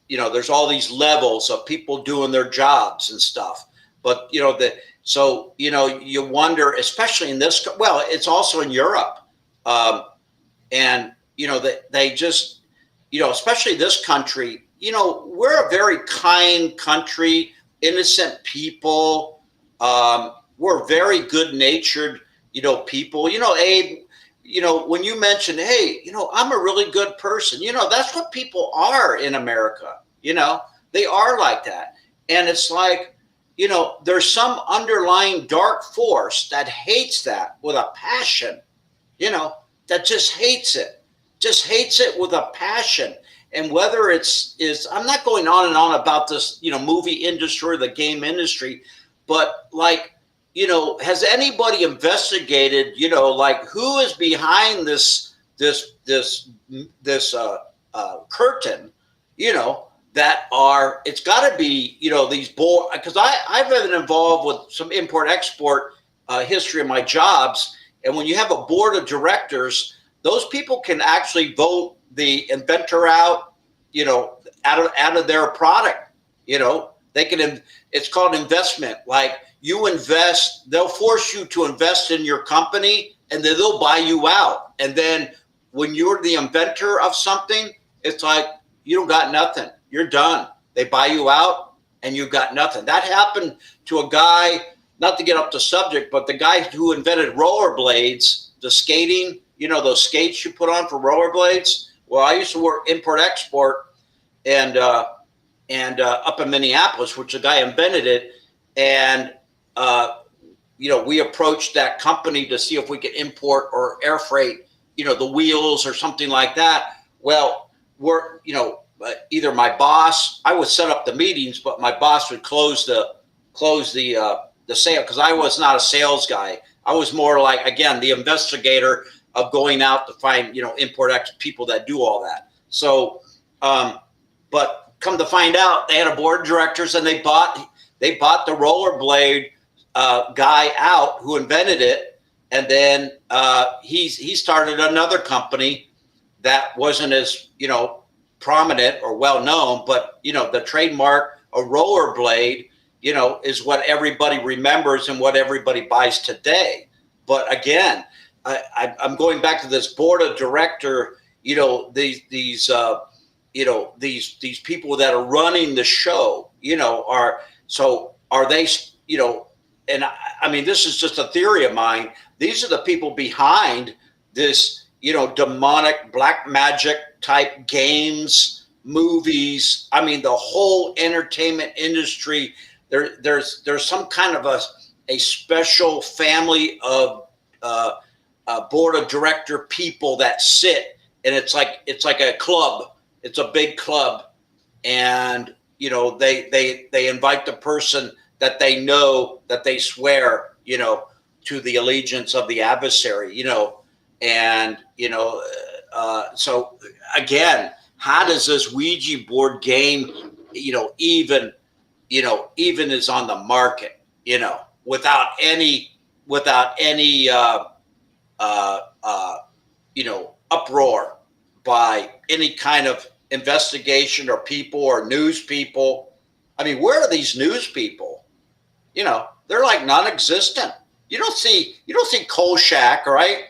there's all these levels of people doing their jobs and stuff. But, so, you wonder, especially in this, well, it's also in Europe. And, they just, especially this country, we're a very kind country, innocent people. We're very good natured, people, Abe, when you mentioned, hey, I'm a really good person, that's what people are in America. They are like that. And it's like, there's some underlying dark force that hates that with a passion, that just hates it with a passion. And whether is I'm not going on and on about this, movie industry or the game industry, but like, has anybody investigated, like who is behind this curtain, that are, it's got to be, these board, because I've been involved with some import export history of my jobs. And when you have a board of directors, those people can actually vote the inventor out, out of their product. They can, it's called investment. Like you invest, they'll force you to invest in your company and then they'll buy you out. And then when you're the inventor of something, it's like, you don't got nothing. You're done. They buy you out and you got nothing. That happened to a guy, not to get off the subject, but the guy who invented rollerblades, the skating, those skates you put on for rollerblades. Well, I used to work import export and up in Minneapolis, which the guy invented it. And, we approached that company to see if we could import or air freight, the wheels or something like that. Well, we're, either my boss, I would set up the meetings, but my boss would close the sale, because I was not a sales guy. I was more like, again, the investigator of going out to find, import people that do all that. So, but come to find out, they had a board of directors and they bought the rollerblade guy out who invented it. And then he started another company that wasn't as, prominent or well known, but, the trademark, a rollerblade, is what everybody remembers and what everybody buys today. But again, I'm going back to this board of director, these people that are running the show, are they, and I mean, this is just a theory of mine. These are the people behind this, demonic black magic type games, movies. I mean, the whole entertainment industry, there's some kind of a special family of board of director people that sit, and it's like a club. It's a big club, and they invite the person that they know, that they swear to the allegiance of the adversary, and so again, how does this Ouija board game even is on the market, without any uproar by any kind of investigation or people or news people? I mean, where are these news people? They're like non-existent. You don't see Kolchak, right?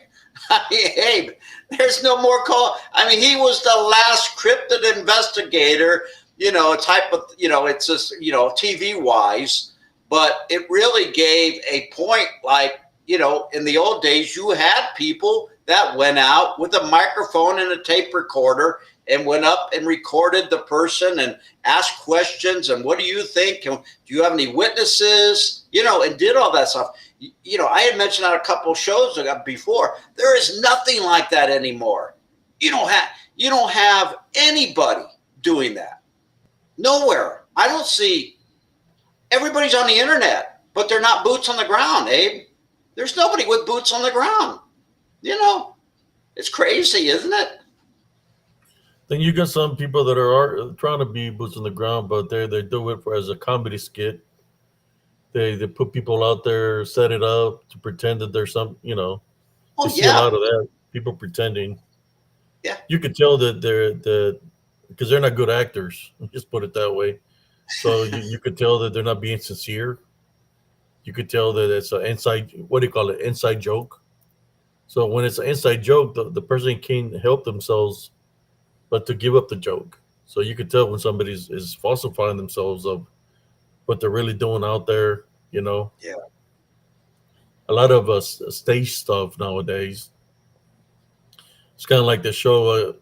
I mean, hey, there's no more call. I mean, he was the last cryptid investigator, type of, it's just, TV wise, but it really gave a point. Like, in the old days, you had people that went out with a microphone and a tape recorder and went up and recorded the person and asked questions. And what do you think? Do you have any witnesses? And did all that stuff. I had mentioned on a couple of shows before, there is nothing like that anymore. You don't have anybody doing that. Nowhere. I don't see. Everybody's on the internet, but they're not boots on the ground, Abe. There's nobody with boots on the ground. It's crazy, isn't it? Then you got some people that are trying to be boots on the ground, but they do it as a comedy skit. They put people out there, set it up to pretend that there's some, you Oh see a yeah, lot of that. People pretending. yeah. You could tell that because they're not good actors. Just put it that way. So you could tell that they're not being sincere. You could tell that it's an inside, what do you call it, inside joke. So when it's an inside joke, the person can't help themselves but to give up the joke. So you could tell when somebody is falsifying themselves of what they're really doing out there. Yeah. A lot of stage stuff nowadays. It's kind of like the show.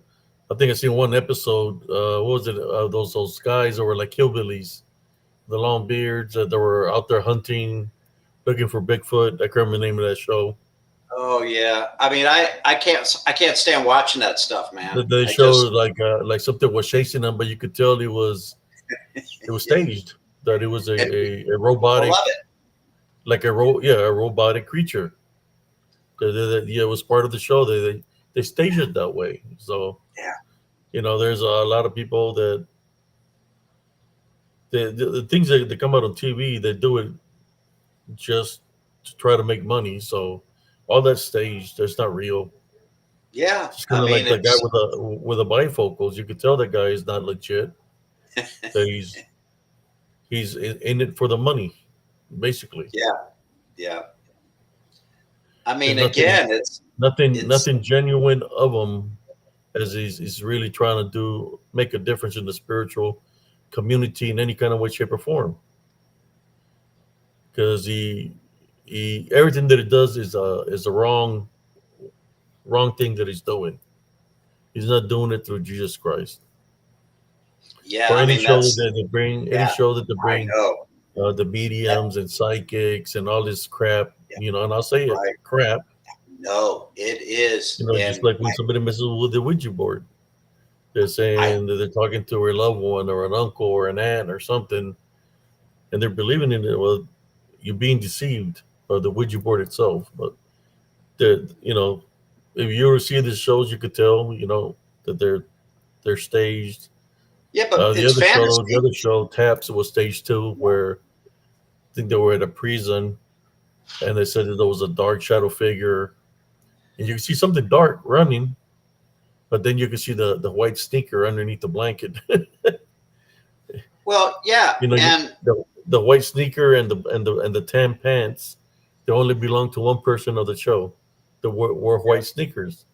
I think I seen one episode. What was it? Those guys that were like hillbillies, the long beards that were out there hunting, looking for Bigfoot. I can't remember the name of that show. Oh yeah. I mean, I can't stand watching that stuff, man. They I showed just like something was chasing them, but you could tell it was staged. That it was and a people robotic, love it. like a robotic creature. Yeah, it was part of the show. They staged it that way. So Yeah. there's a lot of people that the things that come out on TV, they do it just to try to make money. So all that staged, that's not real. Yeah. It's kind I of mean, like the guy it's with the bifocals. You could tell that guy is not legit. That he's in it for the money, basically. yeah, yeah. I There's mean, nothing, again, nothing, it's nothing genuine of him as he's really trying to make a difference in the spiritual community in any kind of way, shape, or form. Because he everything that he does is a wrong thing that he's doing. He's not doing it through Jesus Christ. yeah. For I any mean, show that's that they bring, any yeah. show that they I bring, know the that. mediums and psychics and all this crap, Yeah, and I'll say it, right. crap. No, it is, Just and like when somebody messes with the Ouija board, they're I saying that they're talking to a loved one or an uncle or an aunt or something, and they're believing in it. Well, you're being deceived by the Ouija board itself. But they're, if you ever see these shows, you could tell, that they're staged. yeah, but The it's other show, the fantasy. other show, Taps, was stage two, where I think they were at a prison, and they said that there was a dark shadow figure, and you can see something dark running, but then you can see the white sneaker underneath the blanket. Well, yeah, you know, you, and the white sneaker and the tan pants, they only belong to one person of the show. They wore white sneakers,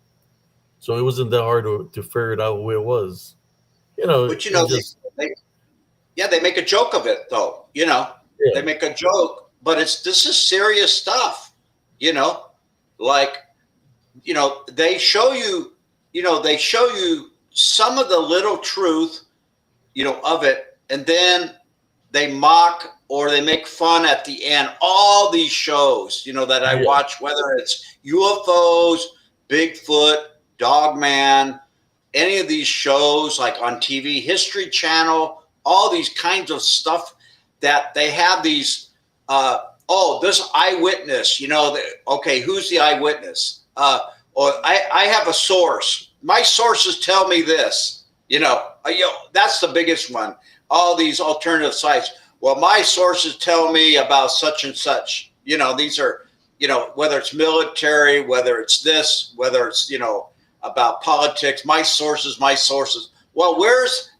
so it wasn't that hard to figure it out who it was. but It's just they yeah, they make a joke of it though. They yeah, make a joke, but this is serious stuff. You know, like they show you, they show you some of the little truth, of it, and then they mock or they make fun at the end. All these shows, that I yeah, watch, whether it's UFOs, Bigfoot, Dogman, any of these shows like on TV, History Channel, all these kinds of stuff that they have these. This eyewitness, okay, who's the eyewitness? Or I have a source. My sources tell me this. That's the biggest one. All these alternative sites. Well, my sources tell me about such and such. These are, whether it's military, whether it's this, whether it's, about politics. My sources. Well, where's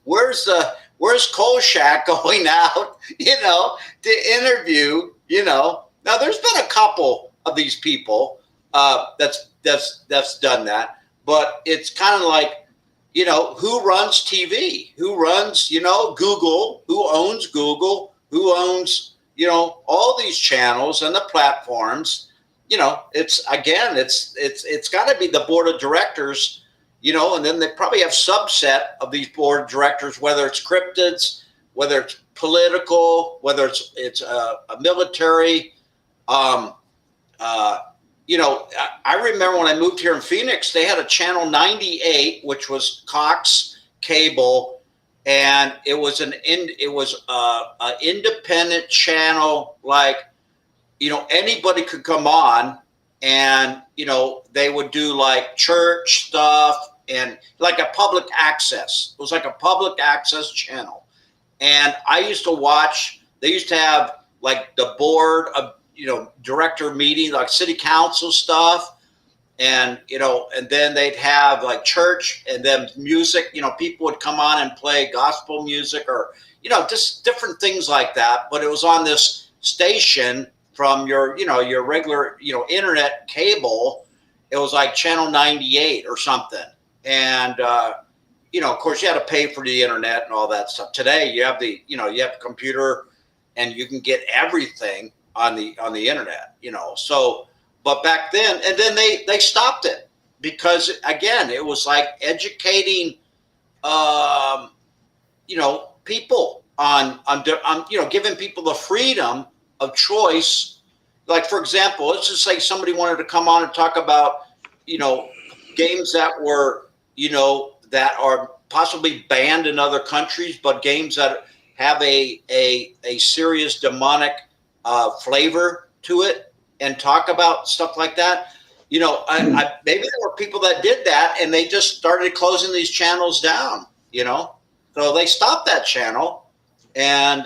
Kolchak going out, to interview, Now, there's been a couple of these people that's done that, but it's kind of like, who runs TV? Who runs, Google? Who owns Google? Who owns, all these channels and the platforms? It's got to be the board of directors, and then they probably have subset of these board of directors, whether it's cryptids, whether it's political, whether it's a military. I remember when I moved here in Phoenix, they had a channel 98, which was Cox Cable, and it was an independent channel. Like, anybody could come on, and they would do like church stuff and like a public access. It was like a public access channel. And I used to watch, they used to have like the board of, director meetings, like city council stuff. And, and then they'd have like church and then music, people would come on and play gospel music or, just different things like that. But it was on this station from your regular, internet cable. It was like channel 98 or something. And, of course you had to pay for the internet and all that stuff. Today you have the computer and you can get everything on the internet, so, but back then, and then they stopped it because again, it was like educating, people on giving people the freedom of choice. Like, for example, let's just say somebody wanted to come on and talk about, games that were, that are possibly banned in other countries, but games that have a serious demonic flavor to it, and talk about stuff like that. I maybe there were people that did that, and they just started closing these channels down. So they stopped that channel, and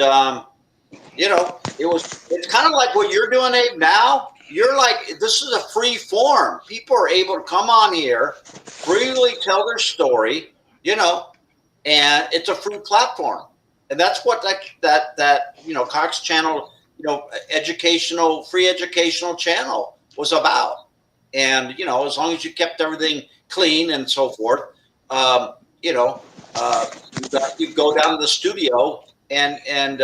it's kind of like what you're doing, Abe. Now you're like, this is a free form. People are able to come on here, freely tell their story, and it's a free platform. And that's what that Cox channel, free educational channel was about. And, as long as you kept everything clean and so forth, you go down to the studio and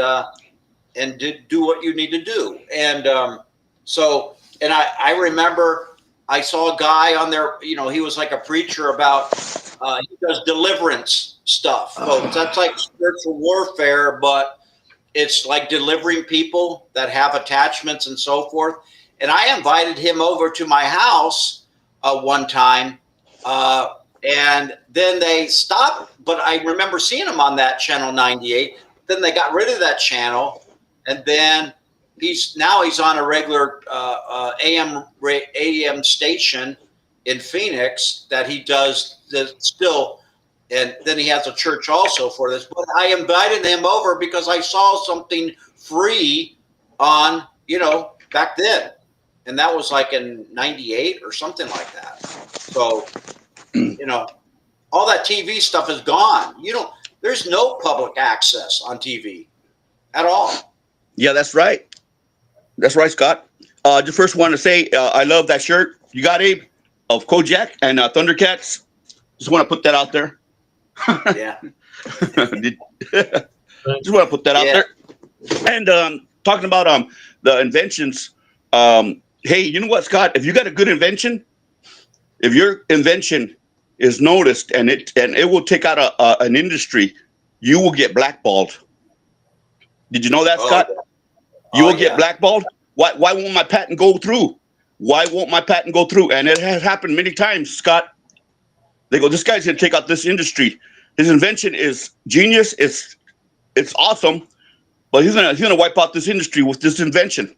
do what you need to do. And and I remember I saw a guy on there, he was like a preacher about, he does deliverance stuff. Folks. That's like spiritual warfare, but it's like delivering people that have attachments and so forth. And I invited him over to my house one time, and then they stopped. But I remember seeing him on that channel 98. Then they got rid of that channel, and then he's on a regular AM station in Phoenix that he does still. And then he has a church also for this. But I invited him over because I saw something free on, back then. And that was like in 98 or something like that. So, all that TV stuff is gone. There's no public access on TV at all. Yeah, that's right. That's right, Scott. Just first want to say I love that shirt you got, Abe, of Kojak and Thundercats. Just want to put that out there. Yeah. Just want to put that out there. And talking about the inventions, hey, you know what, Scott? If you got a good invention, if your invention is noticed and it will take out an industry, you will get blackballed. Did you know that, Scott? You will get blackballed. Why won't my patent go through? Why won't my patent go through? And it has happened many times, Scott. They go, this guy's gonna take out this industry. His invention is genius. It's awesome, but he's gonna wipe out this industry with this invention.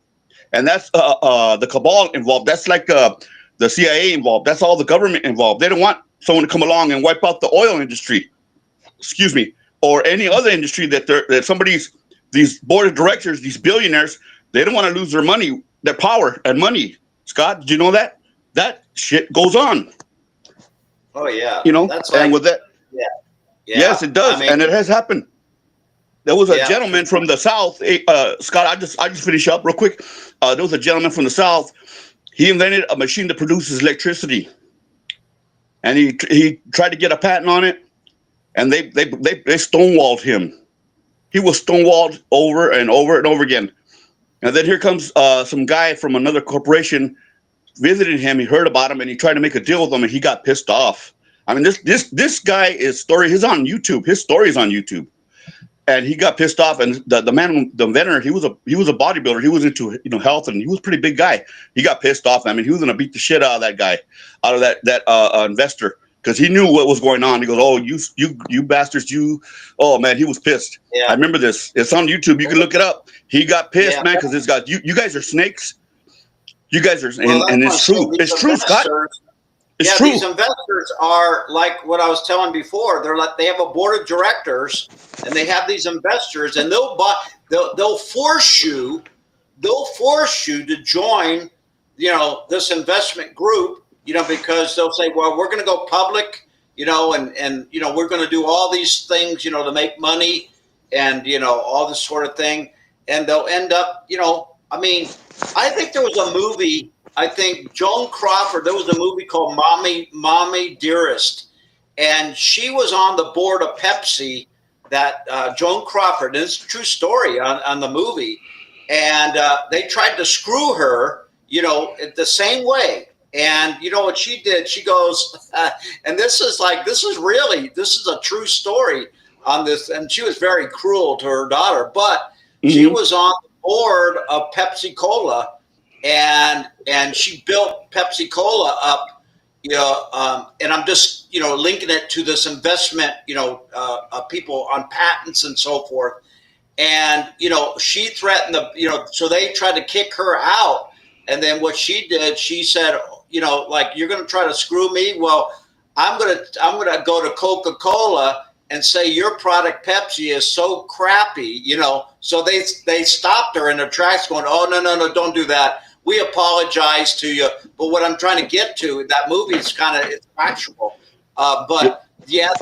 And that's the cabal involved. That's like the CIA involved. That's all the government involved. They don't want someone to come along and wipe out the oil industry, or any other industry that these board of directors, these billionaires, they don't want to lose their money, their power and money. Scott, did you know that? That shit goes on. Oh yeah. That's and with that. Yeah. Yes, it does, and it has happened. There was a gentleman from the South, Scott. I just finish up real quick. There was a gentleman from the South. He invented a machine that produces electricity, and he tried to get a patent on it, and they stonewalled him. He was stonewalled over and over and over again. And then here comes some guy from another corporation visiting him. He heard about him and he tried to make a deal with him, and he got pissed off. I mean, this guy he's on YouTube. His story is on YouTube. And he got pissed off, and the man, the inventor, he was a bodybuilder. He was into health, and he was a pretty big guy. He got pissed off. I mean, he was gonna beat the shit out of that guy, out of that investor, because he knew what was going on. He goes, "Oh, you bastards, you!" Oh man, he was pissed. Yeah. I remember this. It's on YouTube. You can look it up. He got pissed, man, because this guy. You guys are snakes. You guys are, Well, and that's it's true. these It's true, Scott. It's true. These investors are like what I was telling before. They have a board of directors, and they have these investors, and they'll force you to join, this investment group, because they'll say, well, we're going to go public, and we're going to do all these things, to make money, and all this sort of thing, and they'll end up, I mean, I think there was a movie. I think Joan Crawford, there was a movie called Mommy Dearest, and she was on the board of Pepsi, that Joan Crawford, and it's a true story on the movie, and they tried to screw her, the same way. And you know what she did? She goes, and this is a true story on this, and she was very cruel to her daughter, but she was on the board of Pepsi Cola, and she built Pepsi Cola up, and I'm just, linking it to this investment, people on patents and so forth. And, she threatened so they tried to kick her out. And then what she did, she said, like, you're going to try to screw me. Well, I'm going to go to Coca-Cola and say your product Pepsi is so crappy, so they stopped her in her tracks going, oh, no, don't do that. We apologize to you. But what I'm trying to get to, that movie is it's factual. But yeah,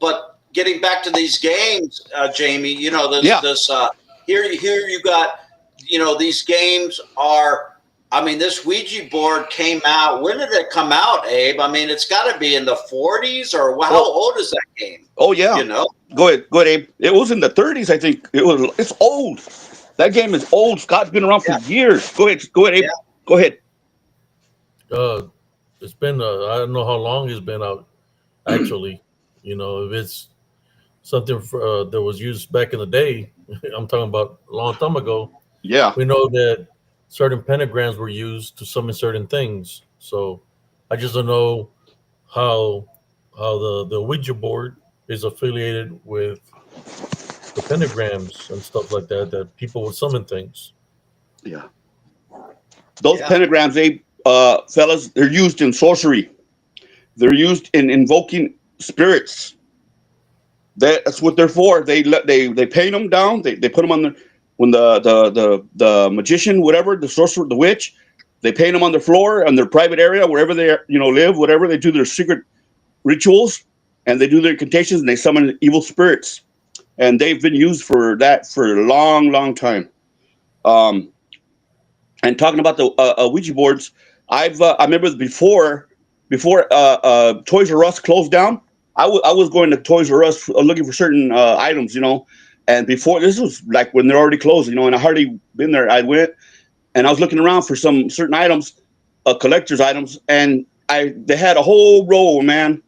but getting back to these games, Jamie, here you got, these games are, this Ouija board came out. When did it come out, Abe? It's got to be in the 40s, or how old is that game? Oh, yeah. Go ahead, Abe. It was in the 30s, I think. It's old. That game is old. Scott's been around for years. Go ahead, Abe. Yeah. Go ahead. It's been, I don't know how long it's been out, actually. If it's something that was used back in the day, I'm talking about a long time ago. Yeah. We know that certain pentagrams were used to summon certain things. So I just don't know how the Ouija board is affiliated with the pentagrams and stuff like that people would summon things. Yeah. Those pentagrams, fellas, they're used in sorcery. They're used in invoking spirits. That's what they're for. They paint them down. They put them on when the magician, whatever, the sorcerer, the witch, they paint them on the floor on their private area, wherever they live, whatever. They do their secret rituals, and they do their incantations, and they summon evil spirits. And they've been used for that for a long, long time. And talking about the Ouija boards, I remember before Toys R Us closed down, I was going to Toys R Us looking for certain items, and before, this was like when they're already closed, and I hardly been there. I went and I was looking around for some certain items, collector's items, and they had a whole row, man,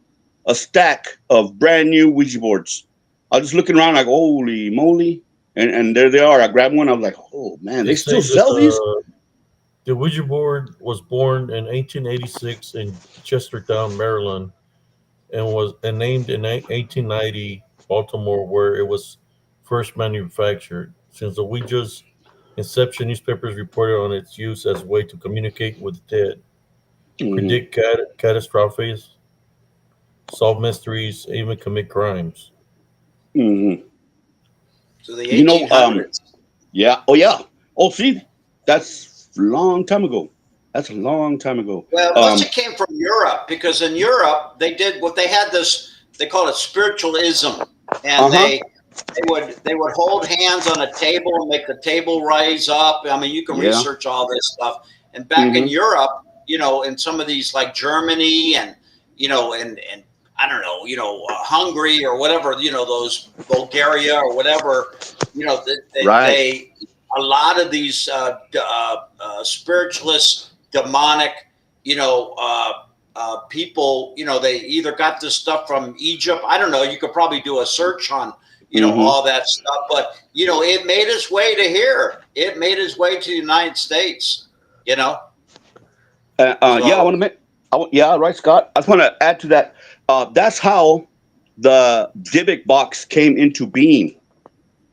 a stack of brand new Ouija boards. I was just looking around like, holy moly, and there they are. I grabbed one. I was like, oh man, they still sell these. The Ouija board was born in 1886 in Chestertown, Maryland, and named in 1890 Baltimore, where it was first manufactured. Since the Ouija's inception, newspapers reported on its use as a way to communicate with the dead, predict catastrophes, solve mysteries, even commit crimes. Mm-hmm. So the 1800s. Yeah. Oh, yeah. Oh, see, that's a long time ago. That's a long time ago. Well, once it came from Europe, because in Europe they did what they had this. They call it spiritualism, and they would hold hands on a table and make the table rise up. You can research all this stuff. And back in Europe, in some of these like Germany and and I don't know, Hungary or whatever, those Bulgaria or whatever, they a lot of these spiritualists, demonic, people, they either got this stuff from Egypt. I don't know. You could probably do a search on, all that stuff. But, it made its way to here. It made its way to the United States, Yeah, right, Scott. I just want to add to that. That's how the Dybbuk box came into being.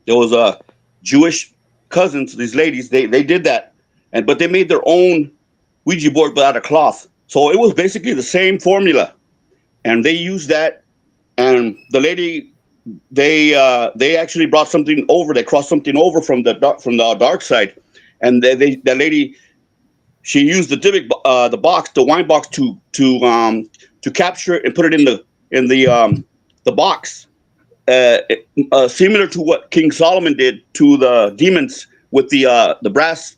There was a Jewish cousins, these ladies, they did that. but they made their own Ouija board but out of cloth. So it was basically the same formula, and they used that. And the lady, they actually brought something over. They crossed something over from the dark side, and that lady, she used the box, the wine box, to capture it and put it in the box, similar to what King Solomon did to the demons with the brass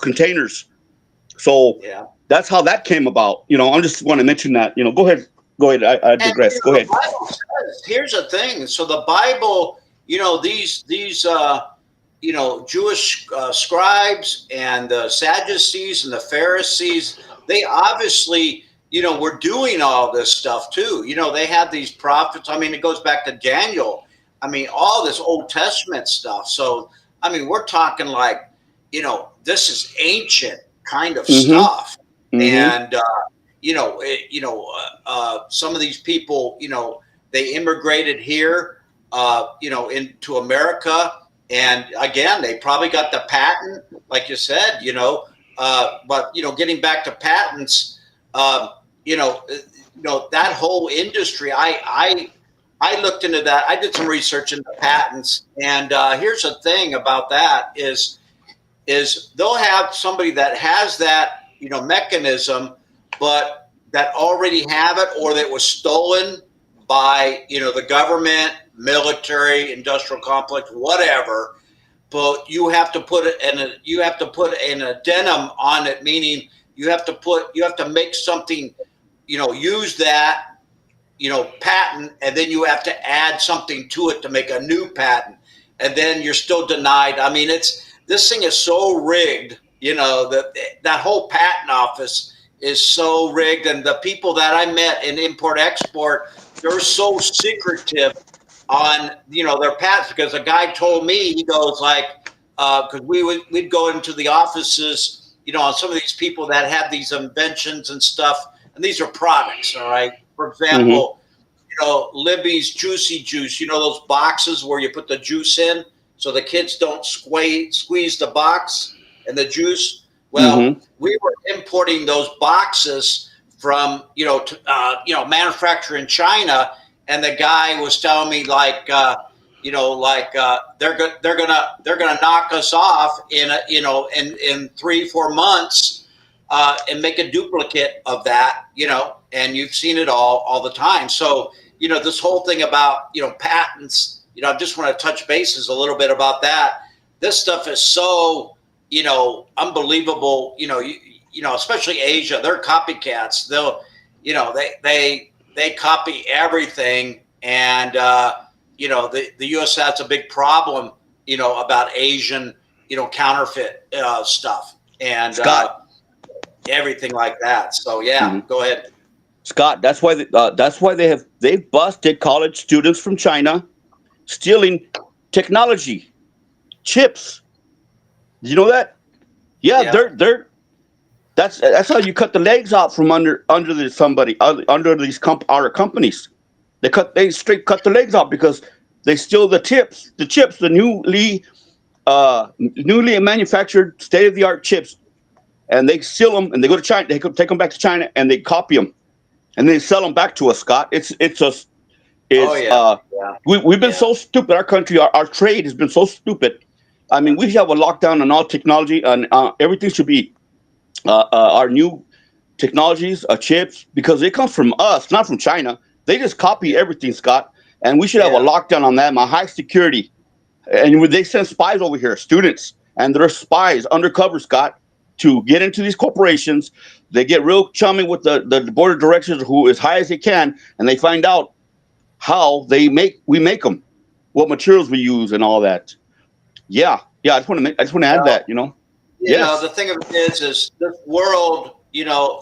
containers. So that's how that came about. I just want to mention that. Go ahead. I digress. And, Go ahead. The Bible says, here's the thing. So the Bible, these Jewish scribes and the Sadducees and the Pharisees, they obviously, were doing all this stuff too. They had these prophets. I mean, it goes back to Daniel. I mean, all this Old Testament stuff. So, I mean, we're talking like, this is ancient kind of stuff. And, some of these people, they immigrated here, into America. And again, they probably got the patent, like you said, but, getting back to patents, that whole industry, I looked into that. I did some research into patents. And here's the thing about that is they'll have somebody that has that, mechanism, but that already have it, or that was stolen by, the government, military, industrial complex, whatever. But you have to put an addendum on it, meaning you have to make something, use that, patent, and then you have to add something to it to make a new patent, and then you're still denied. I mean, this thing is so rigged, that whole patent office is so rigged. And the people that I met in import-export, they're so secretive on, their patents, because a guy told me, he goes like, because we'd go into the offices, on some of these people that have these inventions and stuff, and these are products, all right? For example, Libby's Juicy Juice, those boxes where you put the juice in so the kids don't squeeze the box and the juice. Well, we were importing those boxes from, manufacturer in China, and the guy was telling me like, they're gonna knock us off in 3-4 months, and make a duplicate of that, and you've seen it all the time. So, this whole thing about, patents, I just want to touch bases a little bit about that. This stuff is so, unbelievable, especially Asia, they're copycats. They'll, they copy everything. And, the U.S. has a big problem, about Asian, counterfeit stuff and everything like that. So, go ahead. Scott, that's why they've busted college students from China stealing technology, chips. Did you know that? Yeah. They're that's how you cut the legs out from under these our companies. They straight cut the legs out because they steal the chips, the newly manufactured state of the art chips, and they steal them and they go to China. They take them back to China and they copy them, and they sell them back to us. Scott, we've been so stupid. Our country, our trade has been so stupid. I mean, we have a lockdown on all technology, and everything should be our new technologies, chips, because it comes from us, not from China. They just copy everything, Scott, and we should have a lockdown on that. My high security, and they send spies over here, students, and they're spies undercover, Scott, to get into these corporations. They get real chummy with the board of directors, who as high as they can, and they find out how we make them, what materials we use, and all that. Yeah. I just want to add that. The thing of it is this world.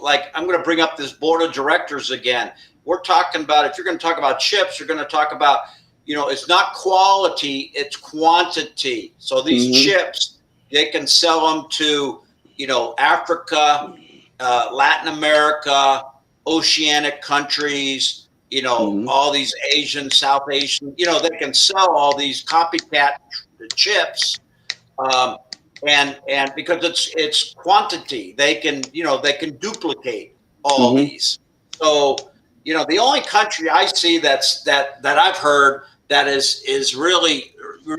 Like I'm going to bring up this board of directors again. We're talking about, if you're going to talk about chips, you're going to talk about, it's not quality, it's quantity. So these chips, they can sell them to, Africa, Latin America, oceanic countries, all these Asian, South Asian, they can sell all these copycat chips. But and because it's quantity, they can duplicate all these. So the only country I see that I've heard that is really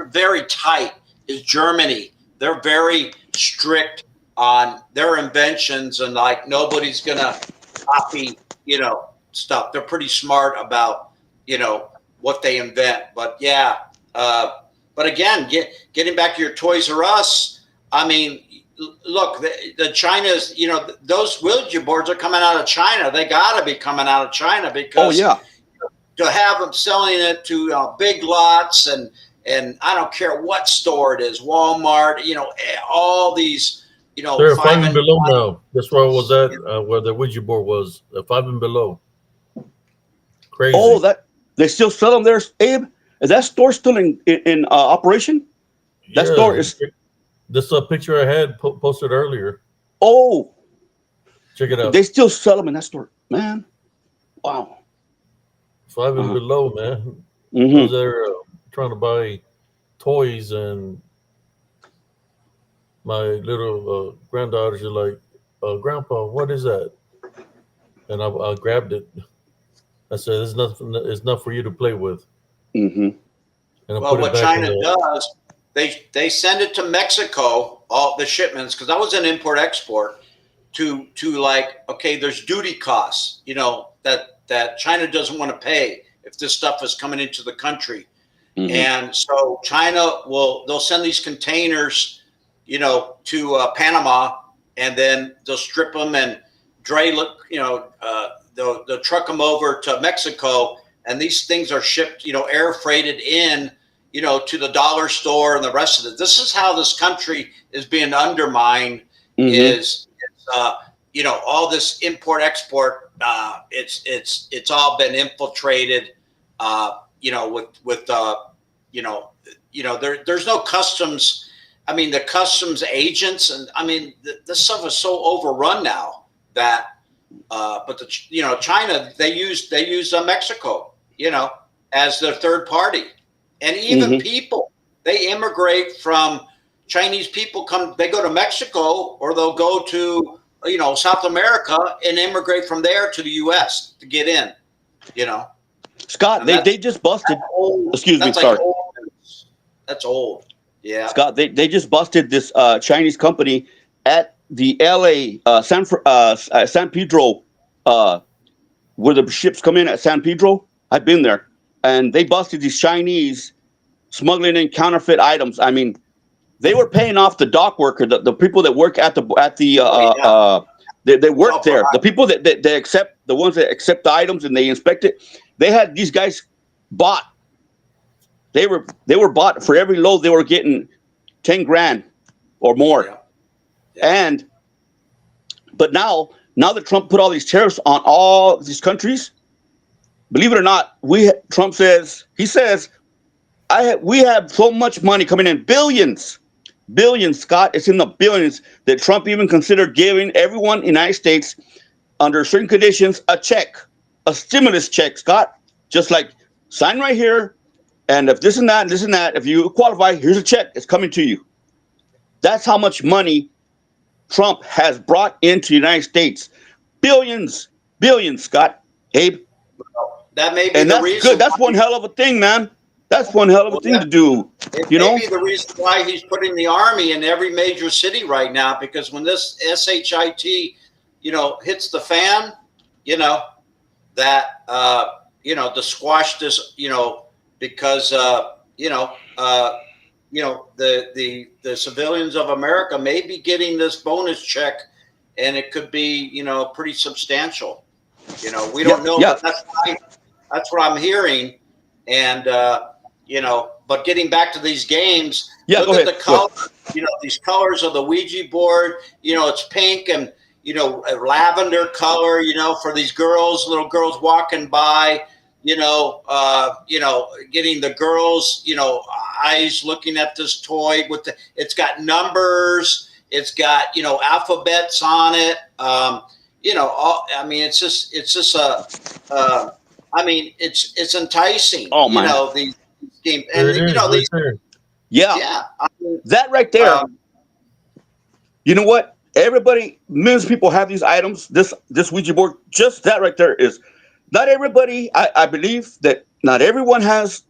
very tight is Germany. They're very strict on their inventions, and like nobody's gonna copy stuff. They're pretty smart about what they invent. But yeah, but again, getting back to your Toys R Us, I mean, look, the China's, those Ouija boards are coming out of China. They got to be coming out of China because to have them selling it to big lots and I don't care what store it is, Walmart, all these, they're 5 and below now. That's where I was at, where the Ouija board was, 5 and below. Crazy. Oh, that they still sell them there, Abe? Is that store still in operation? That store is. This picture I had posted earlier. Oh, check it out. They still sell them in that store, man. Wow. 5 and below, man. I was there trying to buy toys, and my little granddaughter's like, "Grandpa, what is that?" And I grabbed it. I said, "It's nothing. It's not for you to play with." And well, what China does, they send it to Mexico, all the shipments, because that was an import-export, to like, okay, there's duty costs, that China doesn't want to pay if this stuff is coming into the country. And so China they'll send these containers, to Panama, and then they'll strip them and they'll truck them over to Mexico, and these things are shipped, air freighted in, to the dollar store and the rest of it. This is how this country is being undermined. Is all this import export. It's all been infiltrated. There's no customs. I mean, the customs agents, and I mean, this stuff is so overrun now that. But China, they use Mexico, as their third party, and even people, they immigrate from Chinese people they go to Mexico, or they'll go to South America and immigrate from there to the U.S. to get in, Scott, they just busted. Excuse me, sorry. That's old. Yeah, Scott, they just busted this Chinese company at the L.A. San Pedro, where the ships come in at San Pedro. I've been there, and they busted these Chinese smuggling in counterfeit items. I mean, they were paying off the dock worker, the people that work at the they work there. The people that they accept, the ones that accept the items and they inspect it. They had these guys bought. They were bought for every load. They were getting 10 grand or more. Yeah. But now that Trump put all these tariffs on all these countries, believe it or not, Trump says, we have so much money coming in, billions, Scott. It's in the billions that Trump even considered giving everyone in the United States under certain conditions a check, a stimulus check, Scott. Just like sign right here, and if this and that, if you qualify, here's a check. It's coming to you. That's how much money Trump has brought into the United States. Billions, Scott. Abe. That may be the reason. Good. That's one hell of a thing, man. That's one hell of a thing to do. It may be the reason why he's putting the army in every major city right now, because when this SHIT, hits the fan, to squash this, because the civilians of America may be getting this bonus check, and it could be, pretty substantial. We don't know. Yeah. But that's what I'm hearing. And, but getting back to these games, look at the color, these colors of the Ouija board, it's pink and, a lavender color, for these little girls walking by, getting the girls, eyes looking at this toy it's got numbers, it's got, alphabets on it. It's just it's enticing. Oh my! These games, and yeah. I mean, that right there. You know what? Everybody, millions of people have these items. This Ouija board, just that right there is not everybody. I believe that not everyone has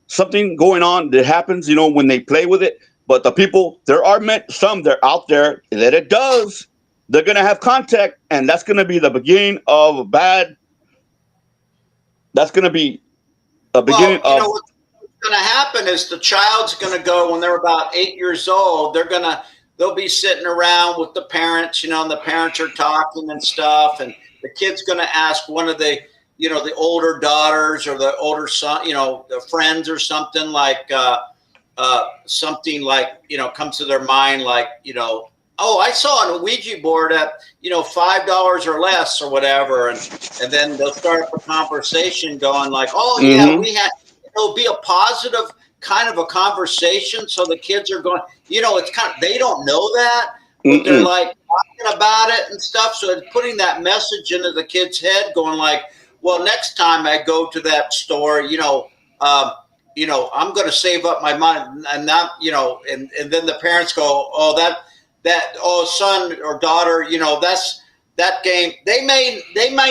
something going on that happens, when they play with it. But the people, there are some that are out there that it does. They're gonna have contact, and that's gonna be the beginning of a bad. That's gonna be a beginning Well, of. what's going to happen is the child's going to go when they're about 8 years old. They'll be sitting around with the parents, and the parents are talking and stuff, and the kid's going to ask one of the, the older daughters or the older son, the friends or something like, comes to their mind, like, oh, I saw on a Ouija board at, $5 or less or whatever. And then they'll start up a conversation going like, oh, yeah, we had, it'll be a positive kind of a conversation. So the kids are going, it's kind of, they don't know that, but they're like talking about it and stuff. So it's putting that message into the kid's head going like, well, next time I go to that store, I'm going to save up my money and not, and then the parents go, oh, son or daughter, that's that game. They may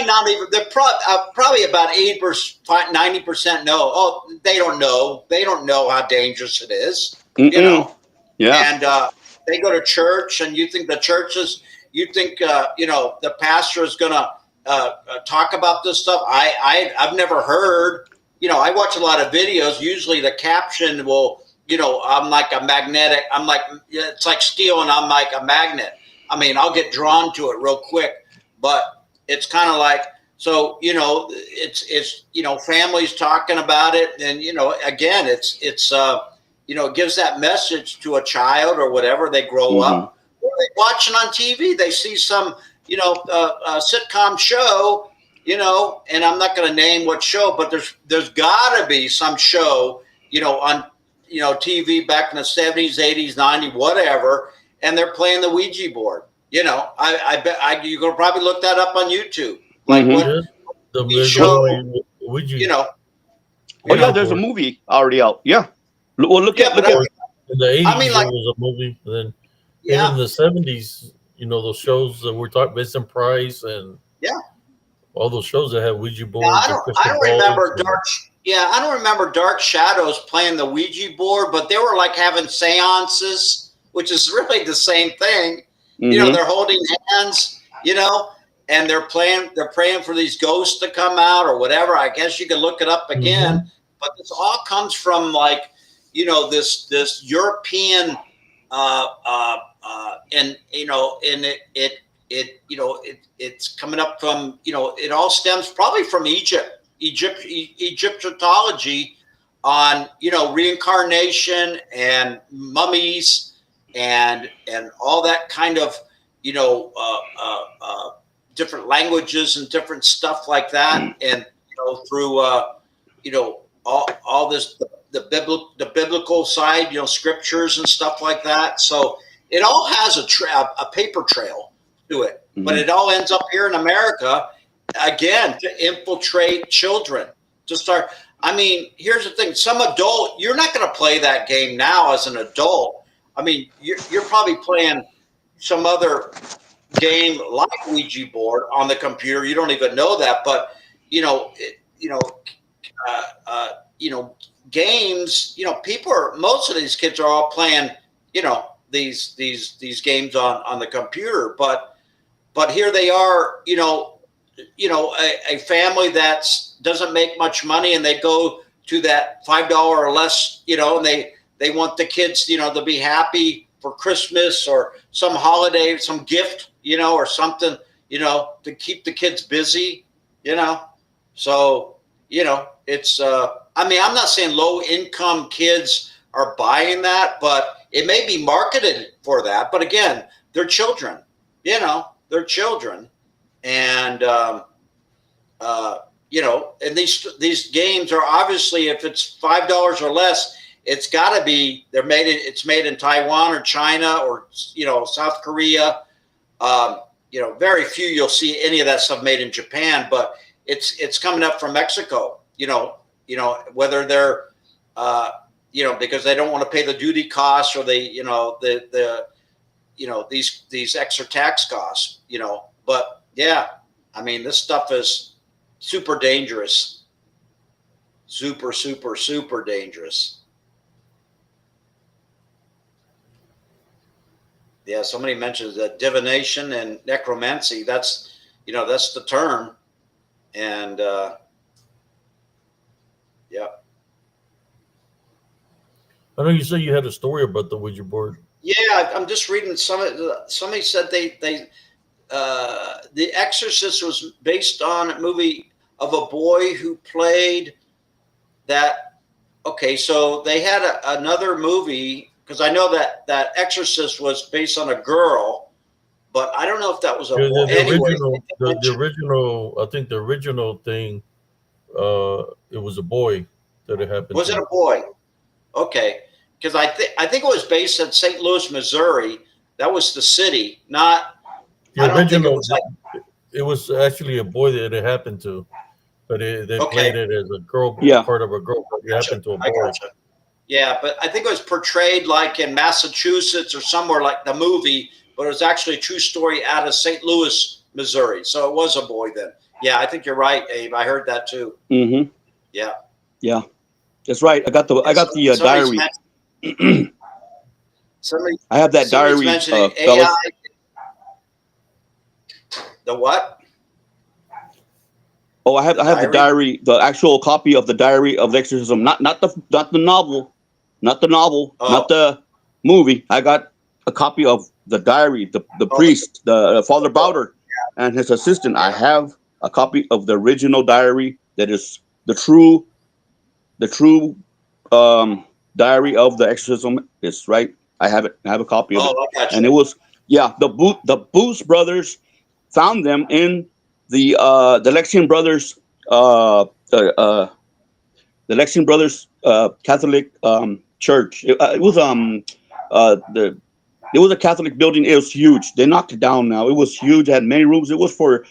not even, they're probably about 80%, 90% know. Oh, they don't know. They don't know how dangerous it is, Yeah. And they go to church and you think the pastor is going to talk about this stuff. I've never heard, I watch a lot of videos. Usually the caption will, I'm like a magnetic. It's like steel and I'm like a magnet. I mean, I'll get drawn to it real quick, but it's kind of like, so, it's families talking about it. And, again, it gives that message to a child or whatever. They grow up, or they watching on TV. They see some, sitcom show, and I'm not going to name what show, but there's gotta be some show, on, TV back in the 70s, 80s, 90s, whatever, and they're playing the Ouija board. I bet you can probably look that up on YouTube. Like the show, Ouija. Oh yeah, there's a movie already out. Yeah. Well, look at. In the 80s, there was a movie. And then even in the 70s, those shows that we're talking, Vincent Price and all those shows that have Ouija boards. I don't remember I don't remember Dark Shadows playing the Ouija board, but they were like having seances, which is really the same thing. They're holding hands, and they're praying for these ghosts to come out or whatever. I guess you can look it up again, but this all comes from like, this European, and it's coming up from, it all stems probably from Egyptology on, reincarnation and mummies and all that kind of, different languages and different stuff like that. And, through, all this, the biblical side, scriptures and stuff like that. So it all has a paper trail to it, but it all ends up here in America again to infiltrate children to start. I mean, here's the thing: you're not going to play that game now as an adult. I mean, you're probably playing some other game like Ouija board on the computer. You don't even know that, but games. Most of these kids are all playing. These games on the computer, but here they are. A family that doesn't make much money, and they go to that $5 or less, and they want the kids, to be happy for Christmas or some holiday, some gift, or something, to keep the kids busy, So, it's, I mean, I'm not saying low income kids are buying that, but it may be marketed for that. But again, they're children, they're children. And, and these games are obviously, if it's $5 or less, it's got to be, it's made in Taiwan or China or, South Korea. Very few you'll see any of that stuff made in Japan, but it's coming up from Mexico, whether they're, because they don't want to pay the duty costs or the these extra tax costs, but yeah, I mean, this stuff is super dangerous, super, super, super dangerous. Yeah, somebody mentions that divination and necromancy. That's the term, and yeah. I know you said you had a story about the Ouija board. Yeah, I'm just reading somebody said The Exorcist was based on a movie of a boy who played that. Okay, so they had another movie, because I know that Exorcist was based on a girl, but I don't know if that was a boy. The original, I think the original thing, it was a boy that it happened Was to. it a boy? Okay, because I think it was based in St. Louis, Missouri. That was the city, not. The original, it was actually a boy that it happened to, but they played it as a girl, part of a girl, but it happened to a boy. Gotcha. Yeah, but I think it was portrayed like in Massachusetts or somewhere, like the movie, but it was actually a true story out of St. Louis, Missouri. So it was a boy then. Yeah, I think you're right, Abe. I heard that too. Mm-hmm. Yeah. Yeah, that's right. I got the diary. I have that diary. AI. The what? Oh, I have the diary, the actual copy of the Diary of the Exorcism, not the novel, not the movie. I got a copy of the diary, the priest, the Father Bowder, and his assistant. I have a copy of the original diary that is the true diary of the Exorcism. It's right. I have it. I have a copy of it, and it was the Booth brothers found them in the Lexian Brothers the Lexian Brothers Catholic church. It was a Catholic building. It was huge. They knocked it down now. It was huge. It had many rooms. It was for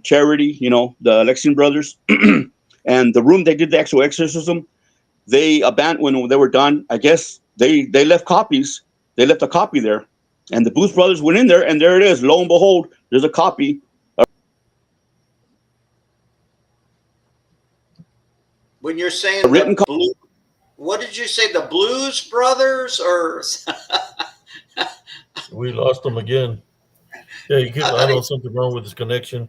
charity, the Lexian Brothers. And the room they did the actual exorcism, they abandoned when they were done. I guess they left copies. They left a copy there. And the Booth brothers went in there, and there it is. Lo and behold, there's a copy. When you're saying what did you say? The Blues Brothers, or we lost them again? Yeah, I don't know, something wrong with his connection.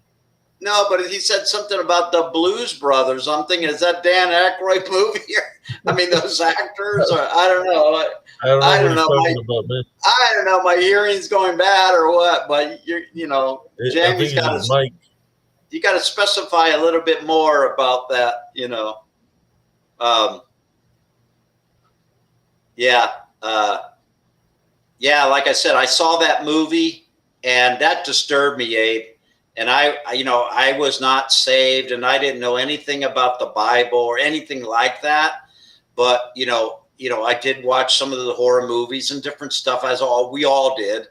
No, but he said something about the Blues Brothers. I'm thinking, is that Dan Aykroyd movie? I mean, those actors, or I don't know. I don't know. My hearing's going bad or what? But Jamie's got to. You got to specify a little bit more about that. Like I said, I saw that movie and that disturbed me, Abe. And I was not saved and I didn't know anything about the Bible or anything like that. But, I did watch some of the horror movies and different stuff, as we all did.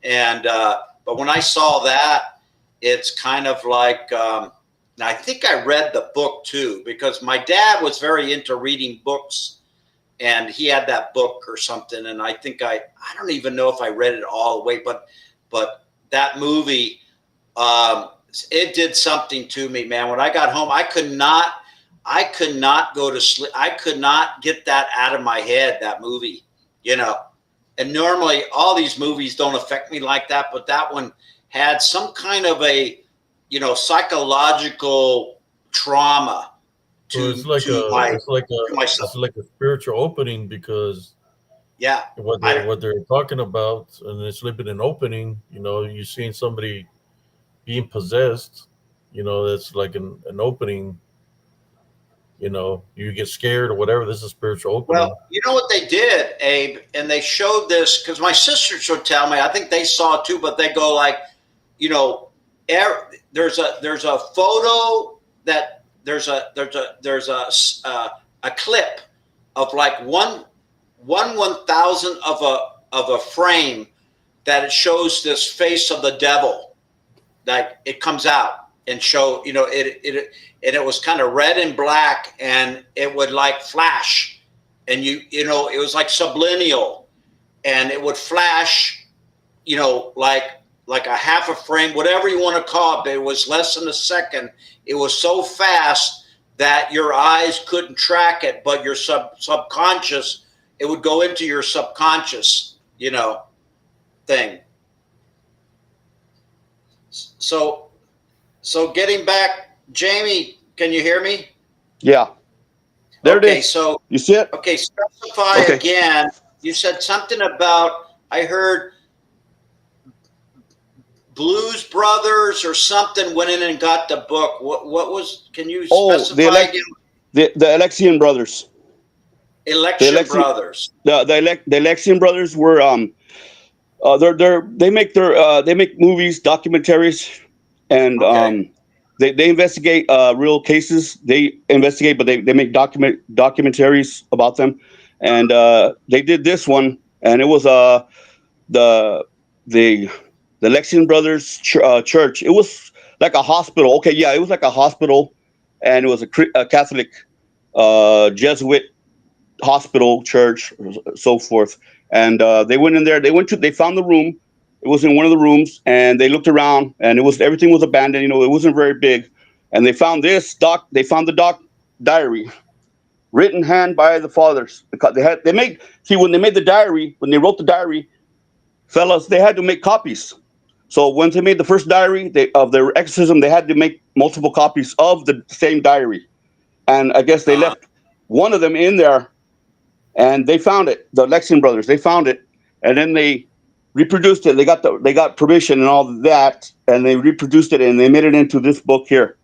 And, but when I saw that, it's kind of like, I think I read the book too, because my dad was very into reading books and he had that book or something. And I think I don't even know if I read it all the way, but that movie, it did something to me, man. When I got home, I could not go to sleep. I could not get that out of my head, that movie, and normally all these movies don't affect me like that, but that one had some kind of a, psychological trauma it's like a spiritual opening, because what they're talking about, and it's like an opening, you're seeing somebody being possessed, that's like an opening, you get scared or whatever. This is a spiritual opening. Well, you know what they did, Abe, and they showed this, because my sisters would tell me, I think they saw it too, but they go like, there's a photo that there's a clip of like one 1,000th of a frame that it shows this face of the devil, like it comes out and show, it was kind of red and black, and it would like flash, and it was like subliminal, and it would flash, like a half a frame, whatever you want to call it, but it was less than a second. It was so fast that your eyes couldn't track it, but your subconscious, it would go into your subconscious, thing. So getting back, Jamie, can you hear me? Yeah. There it is. Okay, so you see it? Okay, specify again. You said something about, I heard Blues Brothers or something went in and got the book. What was? Can you specify again? The Alexian brothers. Election Brothers. The Alexian brothers were they make movies, documentaries, and they investigate real cases. They investigate, but they make documentaries about them. And they did this one, and it was the Alexian Brothers Church. It was like a hospital. Okay, yeah, it was like a hospital, and it was a Catholic Jesuit hospital, church, so forth. And they went in there. They found the room. It was in one of the rooms, and they looked around, and everything was abandoned. It wasn't very big. And they found They found the diary, written hand by the fathers. Because when they made the diary, when they wrote the diary, fellas, they had to make copies. So once they made the first diary of their exorcism, they had to make multiple copies of the same diary. And I guess they left one of them in there, and they found it. The Alexian brothers, they found it, and then they reproduced it. They got permission and all of that, and they reproduced it, and they made it into this book here.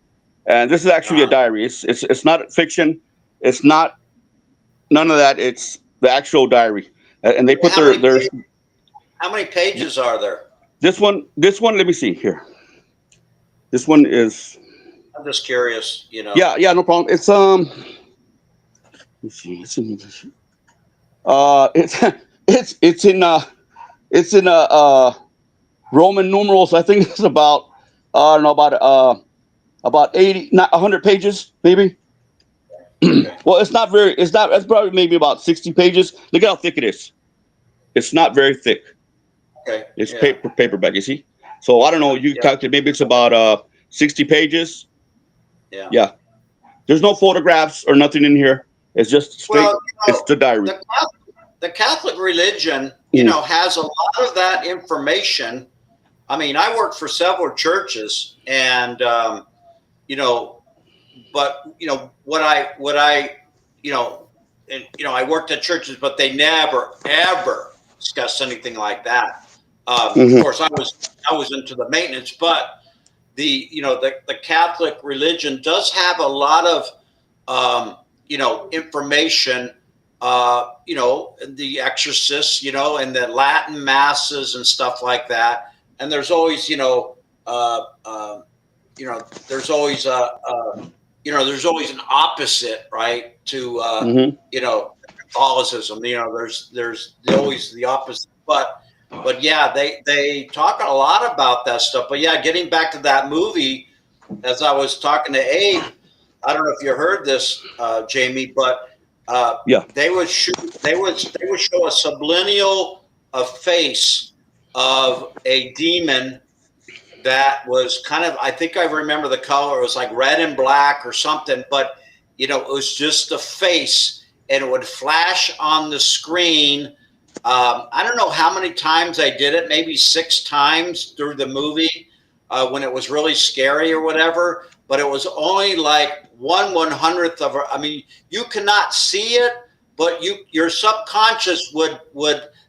And this is actually a diary. It's not fiction. It's not none of that. It's the actual diary. And they put their. How many pages are there? This one, let me see here. This one is. I'm just curious, Yeah, no problem. It's let's see. It's in English. It's in Roman numerals. I think it's about I don't know about 80, not 100 pages maybe. Well, it's not. It's probably maybe about 60 pages. Look at how thick it is. It's not very thick. Okay. It's paperback, you see? So I don't know, you calculate, maybe it's about 60 pages. Yeah. Yeah. There's no photographs or nothing in here. It's just straight, it's the diary. The Catholic religion, has a lot of that information. I mean, I worked for several churches, and, but, I worked at churches, but they never, ever discussed anything like that. Of course, I was into the maintenance, but the Catholic religion does have a lot of information. The exorcists, and the Latin masses and stuff like that. And there's always, there's always there's always an opposite, right, to Catholicism. There's always the opposite, but yeah, they talk a lot about that stuff. But yeah, getting back to that movie, as I was talking to Abe, I don't know if you heard this, Jamie, but they would show a subliminal face of a demon that was kind of, I think I remember the color. It was like red and black or something, but it was just the face, and it would flash on the screen. I don't know how many times I did it, maybe 6 times through the movie when it was really scary or whatever, but it was only like 1/100th of, you cannot see it, but your subconscious would,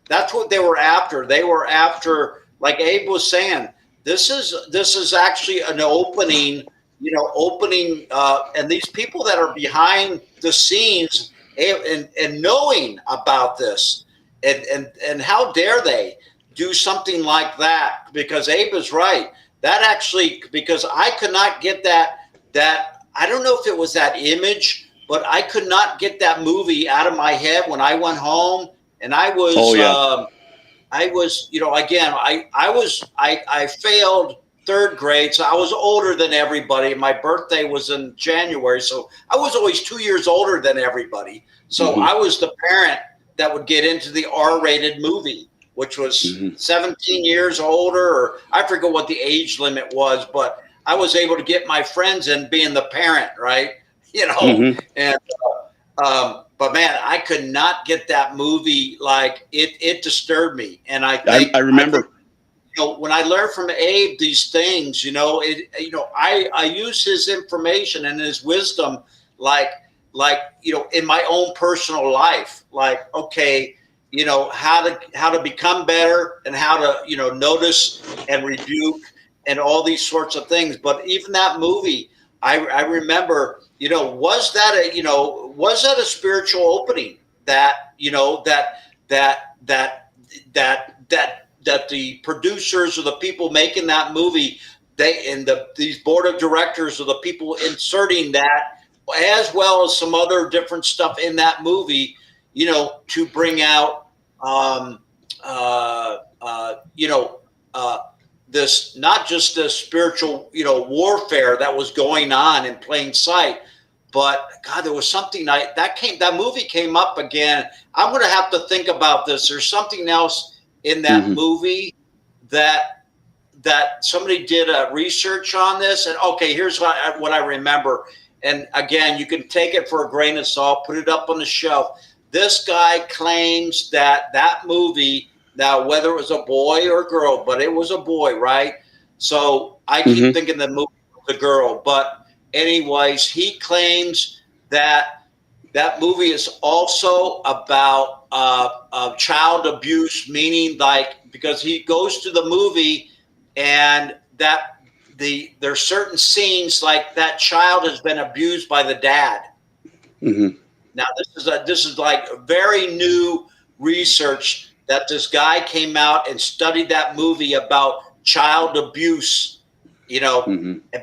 that's what they were after. They were after, like Abe was saying, this is actually an opening, and these people that are behind the scenes and knowing about this, and how dare they do something like that? Because Abe is right. That actually, because I could not get that I don't know if it was that image, but I could not get that movie out of my head when I went home, and I was, again, I failed 3rd grade, so I was older than everybody. My birthday was in January, so I was always 2 years older than everybody. So I was the parent that would get into the R-rated movie, which was 17 years older, or I forget what the age limit was, but I was able to get my friends in being the parent, right? You know, and but man, I could not get that movie. Like it disturbed me, and I think I remember. You know, when I learned from Abe these things, you know, I use his information and his wisdom, like, you know, in my own personal life, like, okay, you know, how to become better and how to, you know, notice and rebuke and all these sorts of things. But even that movie, I remember, you know, was that a spiritual opening that, you know, that the producers or the people making that movie, these board of directors or the people inserting that, as well as some other different stuff in that movie, you know, to bring out, this, not just the spiritual, you know, warfare that was going on in plain sight, but God, there was something that movie came up again. I'm going to have to think about this. There's something else in that movie that somebody did a research on this. And okay, here's what I remember. And again, you can take it for a grain of salt, put it up on the shelf. This guy claims that movie, now whether it was a boy or a girl, but it was a boy, right? So I keep thinking the movie was a girl. But anyways, he claims that movie is also about child abuse, meaning like, because he goes to the movie and there's certain scenes like that child has been abused by the dad. Now this is like very new research that this guy came out and studied that movie about child abuse, you know,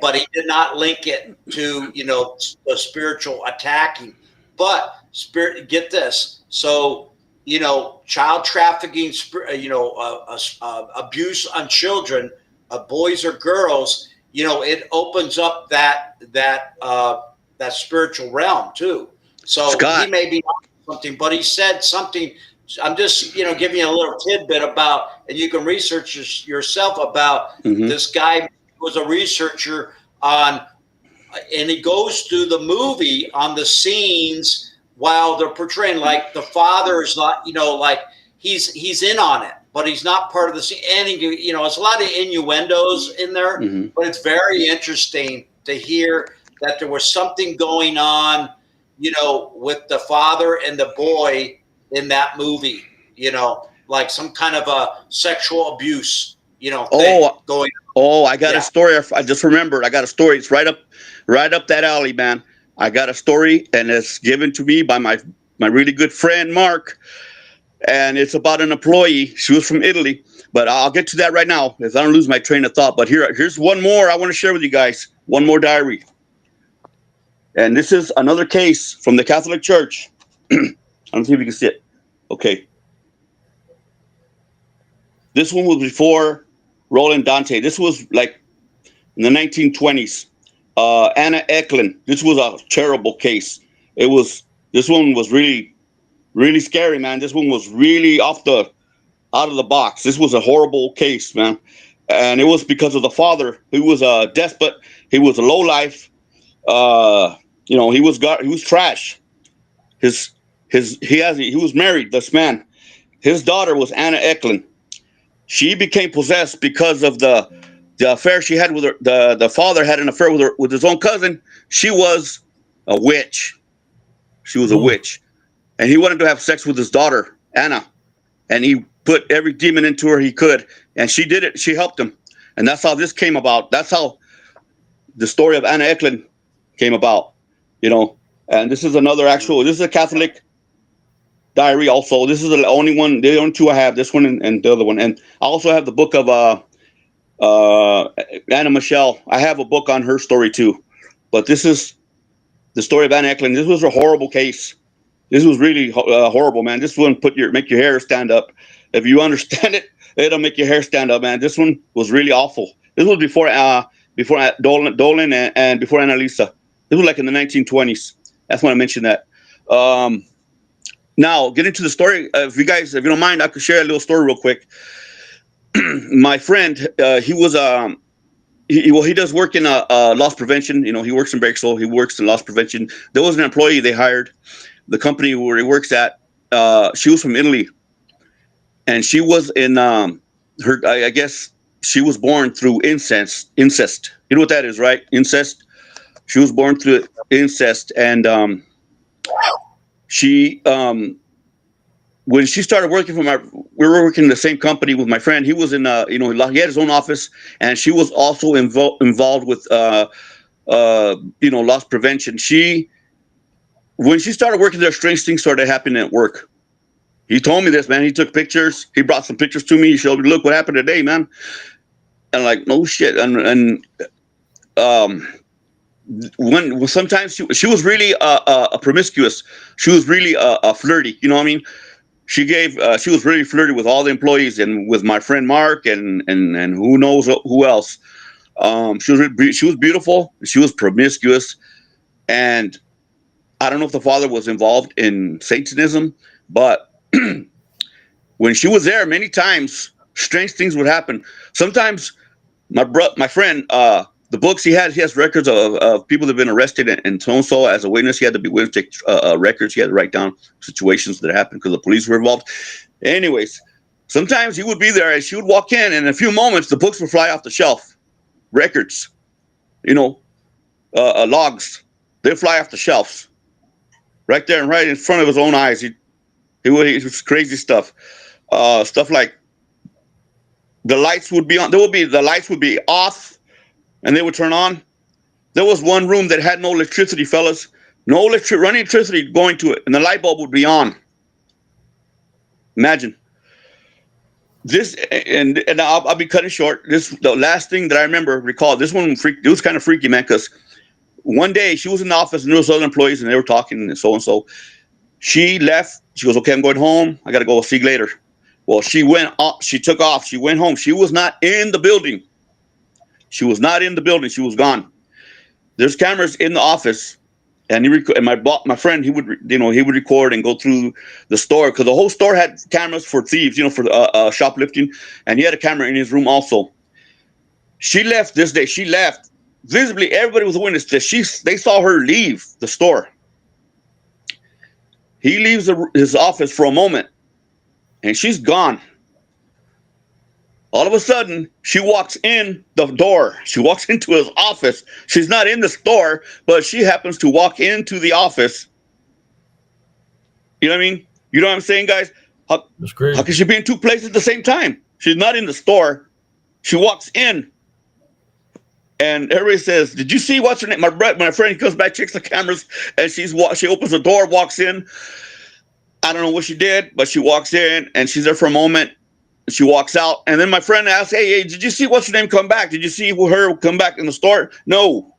but he did not link it to, you know, the spiritual attacking. But get this. So, you know, child trafficking, you know, abuse on children, boys or girls, you know, it opens up that spiritual realm too. So Scott, he may be on something, but he said something. I'm just, you know, giving you a little tidbit about, and you can research yourself about this guy was a researcher on, and he goes through the movie on the scenes while they're portraying, like the father is not, you know, like he's in on it, but he's not part of the scene. And you know, it's a lot of innuendos in there, but it's very interesting to hear that there was something going on, you know, with the father and the boy in that movie, you know, like some kind of a sexual abuse, you know, thing going on. Oh, I got a story. I just remembered. I got a story. It's right up that alley, man. I got a story, and it's given to me by my really good friend Mark, and it's about an employee. She was from Italy, but I'll get to that right now if I don't lose my train of thought. But here's one more I want to share with you guys. One more diary, and this is another case from the Catholic Church. I don't see if you can see it. Okay, this one was before Roland Dante. This was like in the 1920s. Anna Eklund. This was a terrible case. This one was really, really scary, man. This one was really out of the box. This was a horrible case, man. And it was because of the father. He was a despot. He was a lowlife. You know, he was trash. He was married, this man. His daughter was Anna Eklund. She became possessed because of the affair she had with her. The father had an affair with his own cousin. She was a witch. She was a witch. And he wanted to have sex with his daughter, Anna. And he put every demon into her he could. And she did it. She helped him. And that's how this came about. That's how the story of Anna Eklund came about. You know, and this is this is a Catholic diary also. This is the only two I have, this one and the other one. And I also have the book of Anna Michelle. I have a book on her story too. But this is the story of Anna Eklund. This was a horrible case. This was really horrible, man. This one make your hair stand up. If you understand it, it'll make your hair stand up, man. This one was really awful. This was before Dolan and before Annalisa. This was like in the 1920s. That's when I mentioned that. Now, get into the story. If you don't mind, I could share a little story real quick. My friend, he was he does work in loss prevention. He works in Breaksville. He works in loss prevention. There was an employee they hired. The company where he works at, she was from Italy, and she was in I guess she was born through incest. You know what that is, right? Incest. She was born through incest, and she when she started working we were working in the same company with my friend. He was in he had his own office, and she was also involved with loss prevention. When she started working there, strange things started happening at work. He told me this, man. He took pictures. He brought some pictures to me. He showed me, look what happened today, man. And I'm like, no shit. And when sometimes she was really promiscuous. She was really flirty. You know what I mean? She was really flirty with all the employees and with my friend Mark and who knows who else. She was beautiful. She was promiscuous, and I don't know if the father was involved in Satanism, but when she was there, many times strange things would happen. Sometimes my friend, the books he has records of people that have been arrested and so as a witness. He had to be witness, take records. He had to write down situations that happened because the police were involved. Anyways, sometimes he would be there and she would walk in, and in a few moments the books would fly off the shelf. Records, logs, they'd fly off the shelves right there and right in front of his own eyes. It was crazy stuff. Stuff like the lights would be on. The lights would be off, and they would turn on. There was one room that had no electricity, fellas. No running electricity going to it, and the light bulb would be on. Imagine this, and I'll be cutting short. The last thing that I recall. This one it was kind of freaky, man, because one day she was in the office and there was other employees and they were talking and so and so. She left. She goes, okay, I'm going home. I got to go. See you later. Well, she went off. She took off. She went home. She was not in the building. She was not in the building. She was gone. There's cameras in the office, and my friend, he would record and go through the store because the whole store had cameras for thieves, for shoplifting, and he had a camera in his room also. She left this day. She left. Visibly, everybody was a witness that they saw her leave the store. He leaves his office for a moment, and she's gone. All of a sudden, she walks in the door. She walks into his office. She's not in the store, but she happens to walk into the office. You know what I mean? You know what I'm saying, guys? How can she be in two places at the same time? She's not in the store. She walks in. And everybody says, did you see what's her name? My friend, he comes back, checks the cameras, and she opens the door, walks in. I don't know what she did, but she walks in, and she's there for a moment. She walks out, and then my friend asks, hey, did you see what's her name come back? Did you see her come back in the store? No.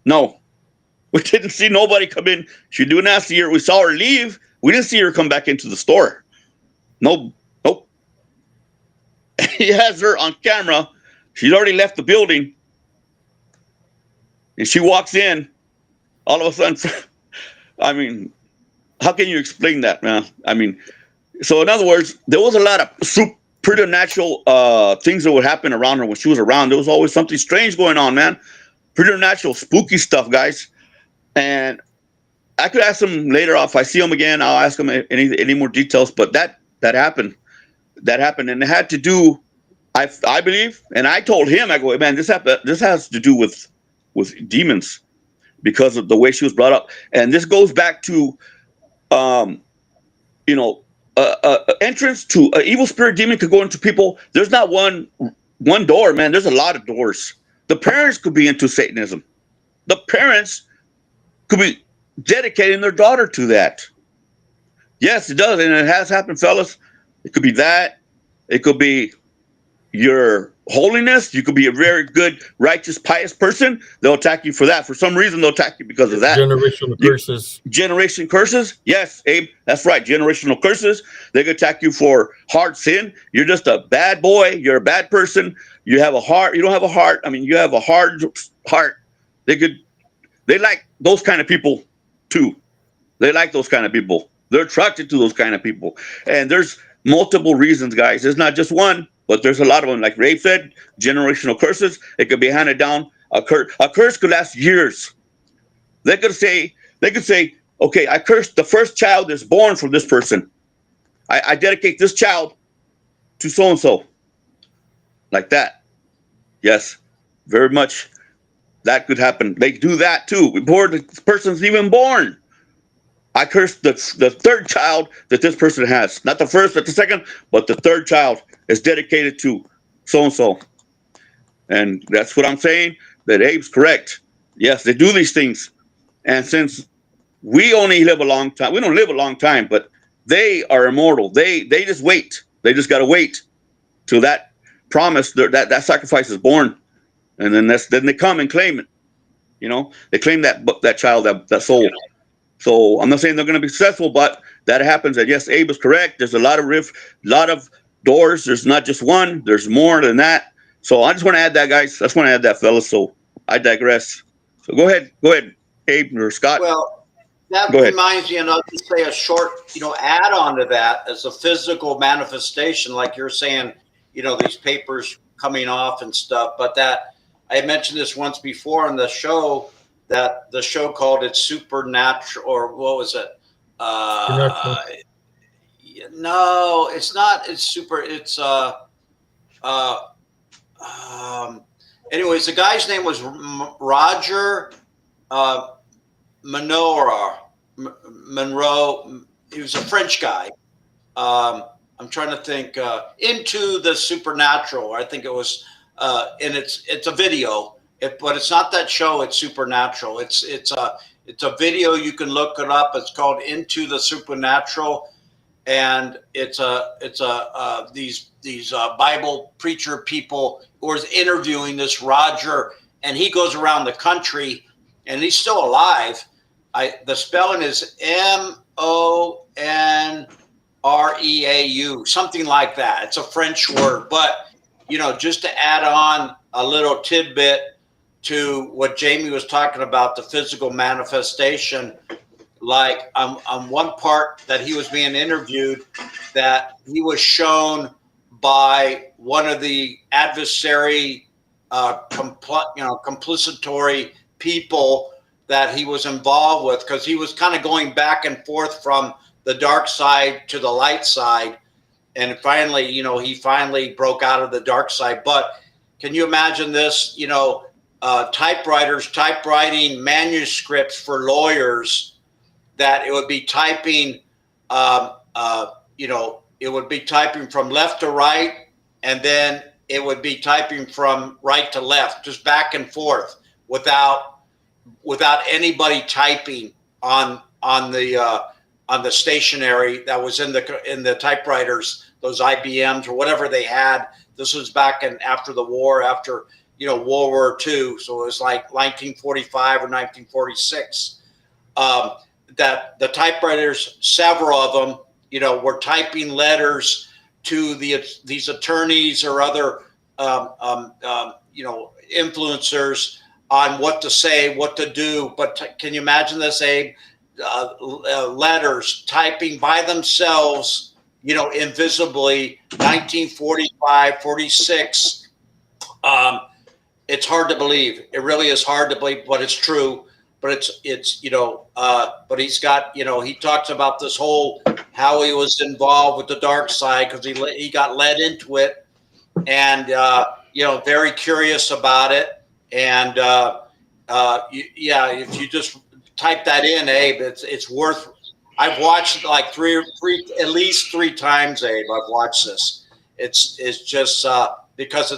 We didn't see nobody come in. She didn't ask her. We saw her leave. We didn't see her come back into the store. Nope. He has her on camera. She's already left the building. And she walks in, all of a sudden, I mean, how can you explain that, man? I mean, so in other words, there was a lot of preternatural things that would happen around her when she was around. There was always something strange going on, man. Preternatural, spooky stuff, guys. And I could ask him later if I see him again. I'll ask him any more details. But that happened. That happened, and it had to do, I believe, and I told him, I go, man, this has to do with demons because of the way she was brought up. And this goes back to, entrance to an evil spirit demon could go into people. There's not one door, man. There's a lot of doors. The parents could be into Satanism. The parents could be dedicating their daughter to that. Yes, it does, and it has happened, fellas. It could be that. It could be your holiness. You could be a very good, righteous, pious person. They'll attack you for that. For some reason, they'll attack you because of that. Generational curses. Generation curses. Yes, Abe, that's right. Generational curses. They could attack you for hard sin. You're just a bad boy. You're a bad person. You have a heart. You don't have a heart. I mean, you have a hard heart. They like those kind of people too. They like those kind of people. They're attracted to those kind of people. And there's multiple reasons, guys. There's not just one, but there's a lot of them. Like Ray said, generational curses. It could be handed down. A curse could last years. They could say, okay, I cursed the first child that's born from this person. I dedicate this child to so and so. Like that. Yes, very much. That could happen. They do that too before the person's even born. I curse the third child that this person has. Not the first, not the second, but the third child is dedicated to so-and-so. And that's what I'm saying, that Abe's correct. Yes, they do these things. And since we only live a long time, we don't live a long time, but they are immortal. They just wait. They just got to wait till that promise, that sacrifice is born. And then they come and claim it. You know, they claim that child, that soul. So I'm not saying they're going to be successful, but that happens. And yes, Abe is correct. There's a lot of doors. There's not just one. There's more than that. So I just want to add that, guys. I just want to add that, fellas. So I digress. So go ahead, Abe or Scott. Well, that reminds me, and I'll just say a short, add on to that as a physical manifestation, like you're saying, these papers coming off and stuff. But that I mentioned this once before on the show, that the show called it Supernatural, or what was it? No, it's not. It's super. It's anyways, the guy's name was Roger Monroe. He was a French guy. I'm trying to think. Into the Supernatural. I think it was. And it's a video. But it's not that show. It's Supernatural. It's a video. You can look it up. It's called Into the Supernatural, and it's these Bible preacher people who is interviewing this Roger, and he goes around the country, and he's still alive. The spelling is Monreau, something like that. It's a French word, but just to add on a little tidbit to what Jamie was talking about, the physical manifestation, like on one part that he was being interviewed, that he was shown by one of the adversary, complicitory people that he was involved with, because he was kind of going back and forth from the dark side to the light side. And finally, he finally broke out of the dark side. But can you imagine this, typewriters typewriting manuscripts for lawyers, that it would be typing, it would be typing from left to right, and then it would be typing from right to left, just back and forth without anybody typing on the stationery that was in the typewriters, those IBMs or whatever they had. This was back after the war, after World War II. So it was like 1945 or 1946. That the typewriters, several of them, were typing letters to these attorneys or other influencers on what to say, what to do. But can you imagine this, Abe? Letters typing by themselves, invisibly, 1945, 46. It's hard to believe. It really is hard to believe, but it's true. But but he's got, he talks about this whole, how he was involved with the dark side because he got led into it, and, very curious about it. And, if you just type that in, Abe, it's worth, I've watched like at least three times, Abe. I've watched this. It's just, because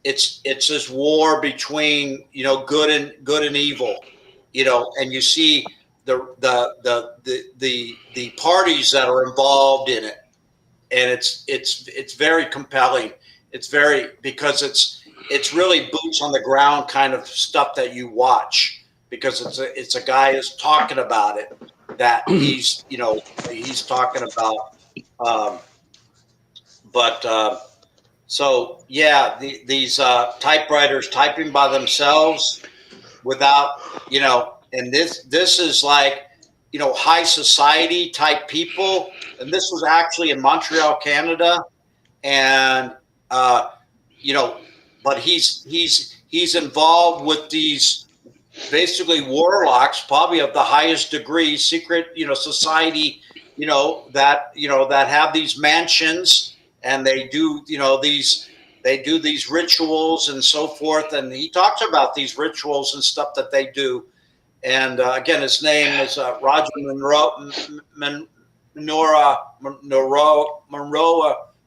it's this war between, good and evil, and you see the parties that are involved in it. And it's very compelling. Because it's really boots on the ground kind of stuff that you watch, because it's a guy who's talking about it, that he's talking about, so yeah, these typewriters typing by themselves without, and this is like, high society type people. And this was actually in Montreal, Canada. And, but he's involved with these basically warlocks, probably of the highest degree, secret, society, that have these mansions, and they do, these rituals and so forth. And he talks about these rituals and stuff that they do. And again, his name is Roger Monroe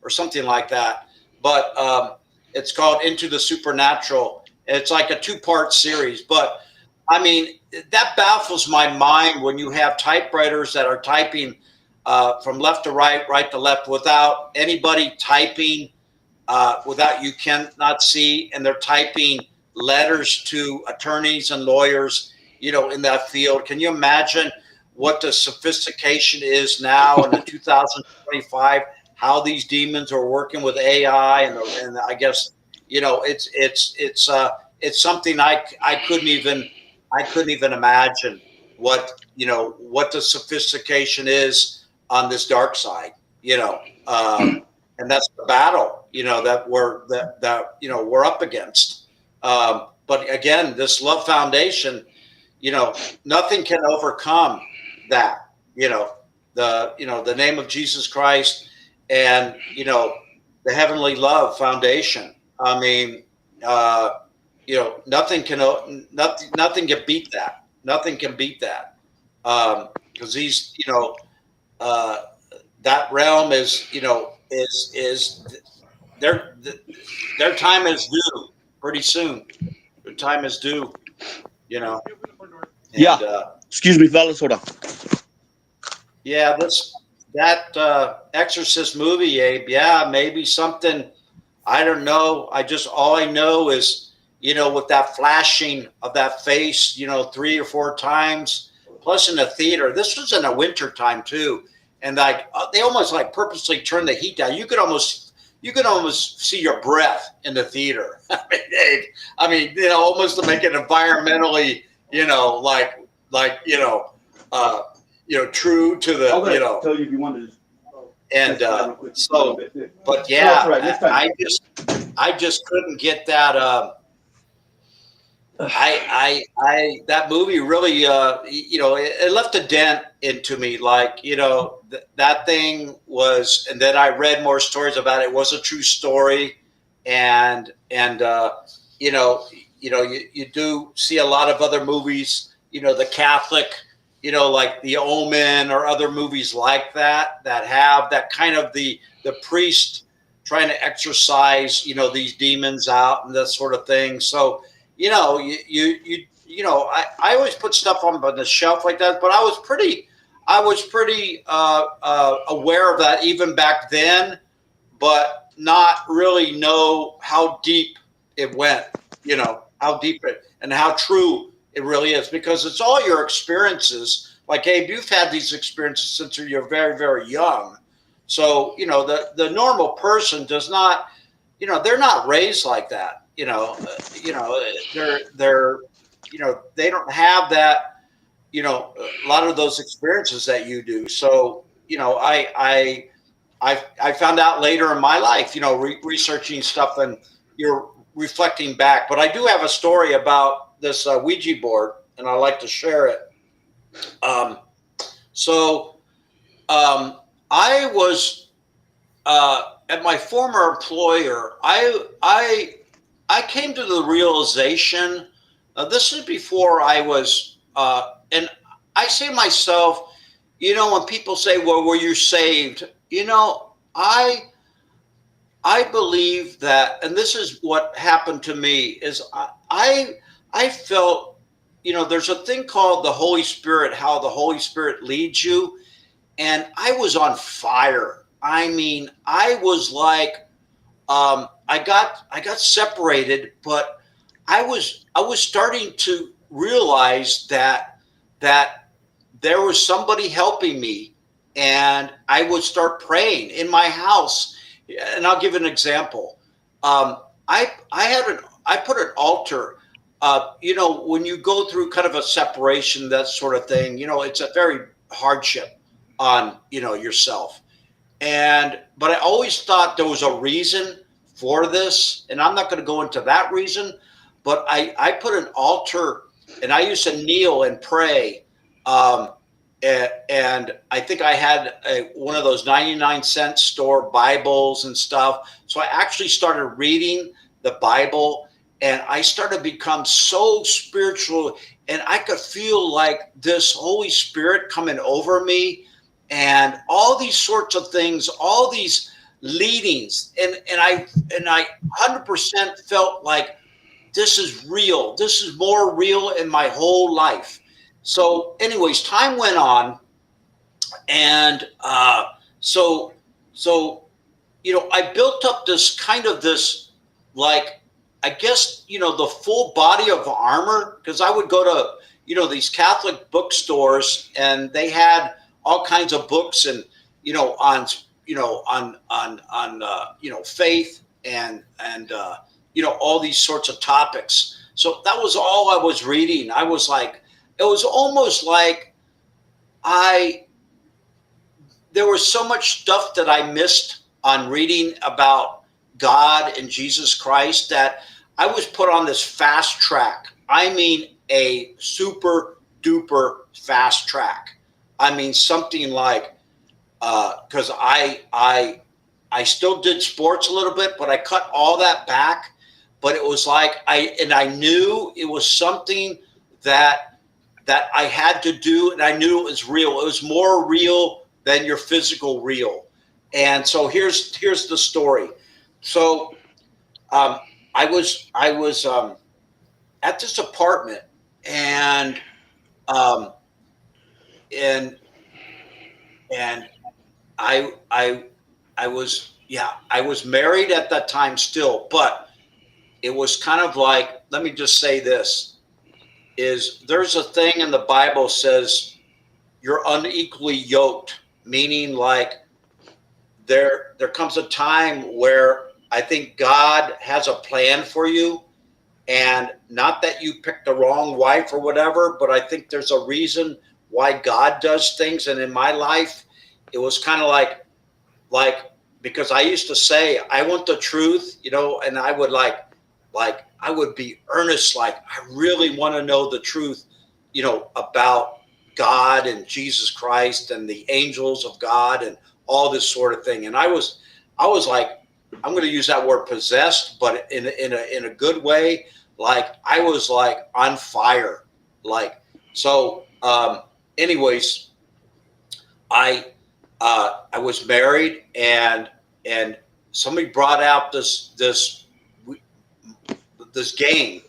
or something like that. But it's called Into the Supernatural. It's like a 2-part series. But I mean, that baffles my mind when you have typewriters that are typing from left to right, right to left, without anybody typing, without you cannot see, and they're typing letters to attorneys and lawyers, in that field. Can you imagine what the sophistication is now in the 2025? How these demons are working with AI, and I guess it's something I couldn't even imagine what the sophistication is on this dark side, and that's the battle that we're up against. But again, this Love Foundation, nothing can overcome that. The name of Jesus Christ and the Heavenly Love Foundation. I mean, nothing can beat that. Nothing can beat that, because these, that realm is, is their time is due pretty soon. Their time is due, And, excuse me, fellas. Hold on. Yeah, that Exorcist movie, Abe. Yeah, maybe something. I don't know. All I know is, with that flashing of that face, 3 or 4 times, plus in the theater. This was in the winter time too, and they almost purposely turned the heat down. You could almost see your breath in the theater. Almost to make it environmentally, true to the, Tell you if you wanted to. And but yeah, I just couldn't get that. That movie really, it left a dent into me. That thing was, and then I read more stories about it. It was a true story, and you do see a lot of other movies. The Catholic, like The Omen or other movies like that have that kind of the priest trying to exorcise, these demons out and that sort of thing. So, I always put stuff on the shelf like that, but I was pretty aware of that even back then, but not really know how deep it went, how deep it and how true it really is, because it's all your experiences. Like, Abe, you've had these experiences since you're very, very young. So, the normal person does not, they're not raised like that. They don't have that, a lot of those experiences that you do. So, I found out later in my life, researching stuff, and you're reflecting back. But I do have a story about this Ouija board, and I like to share it. I was at my former employer. I came to the realization. This is before I was, and I say to myself, when people say, "Well, were you saved?" I believe that, and this is what happened to me, is I felt, there's a thing called the Holy Spirit, how the Holy Spirit leads you. And I was on fire. I mean, I was like, I got separated, but I was starting to realize that there was somebody helping me, and I would start praying in my house. And I'll give an example. I put an altar. When you go through kind of a separation, that sort of thing, it's a very hardship on, yourself. But I always thought there was a reason for this, and I'm not going to go into that reason, but I put an altar, and I used to kneel and pray. And I think I had one of those 99-cent store Bibles and stuff. So I actually started reading the Bible, and I started to become so spiritual, and I could feel like this Holy Spirit coming over me, and all these sorts of things, all these leadings, and I 100% felt like this is real. This is more real in my whole life. So, anyways, time went on, and so I built up this like, I guess, the full body of armor, because I would go to these Catholic bookstores, and they had all kinds of books, and on faith and all these sorts of topics. So that was all I was reading. I was like, it was almost like there was so much stuff that I missed on reading about God and Jesus Christ that I was put on this fast track. I mean, a super duper fast track. I mean, something like, because I still did sports a little bit, but I cut all that back. But it was like I knew it was something that I had to do, and I knew it was real. It was more real than your physical real. And so here's the story. So I was at this apartment, and I was married at that time still, but it was kind of like, let me just say this, is there's a thing in the Bible says you're unequally yoked, meaning like there comes a time where I think God has a plan for you, and not that you picked the wrong wife or whatever, but I think there's a reason why God does things. And in my life, it was kind of like, because I used to say, I want the truth, and I would I would be earnest, like, I really want to know the truth, about God and Jesus Christ and the angels of God and all this sort of thing. And I was like, I'm going to use that word possessed, but in a good way. Like, I was like on fire. Like, so, anyways, I was married, and somebody brought out this game,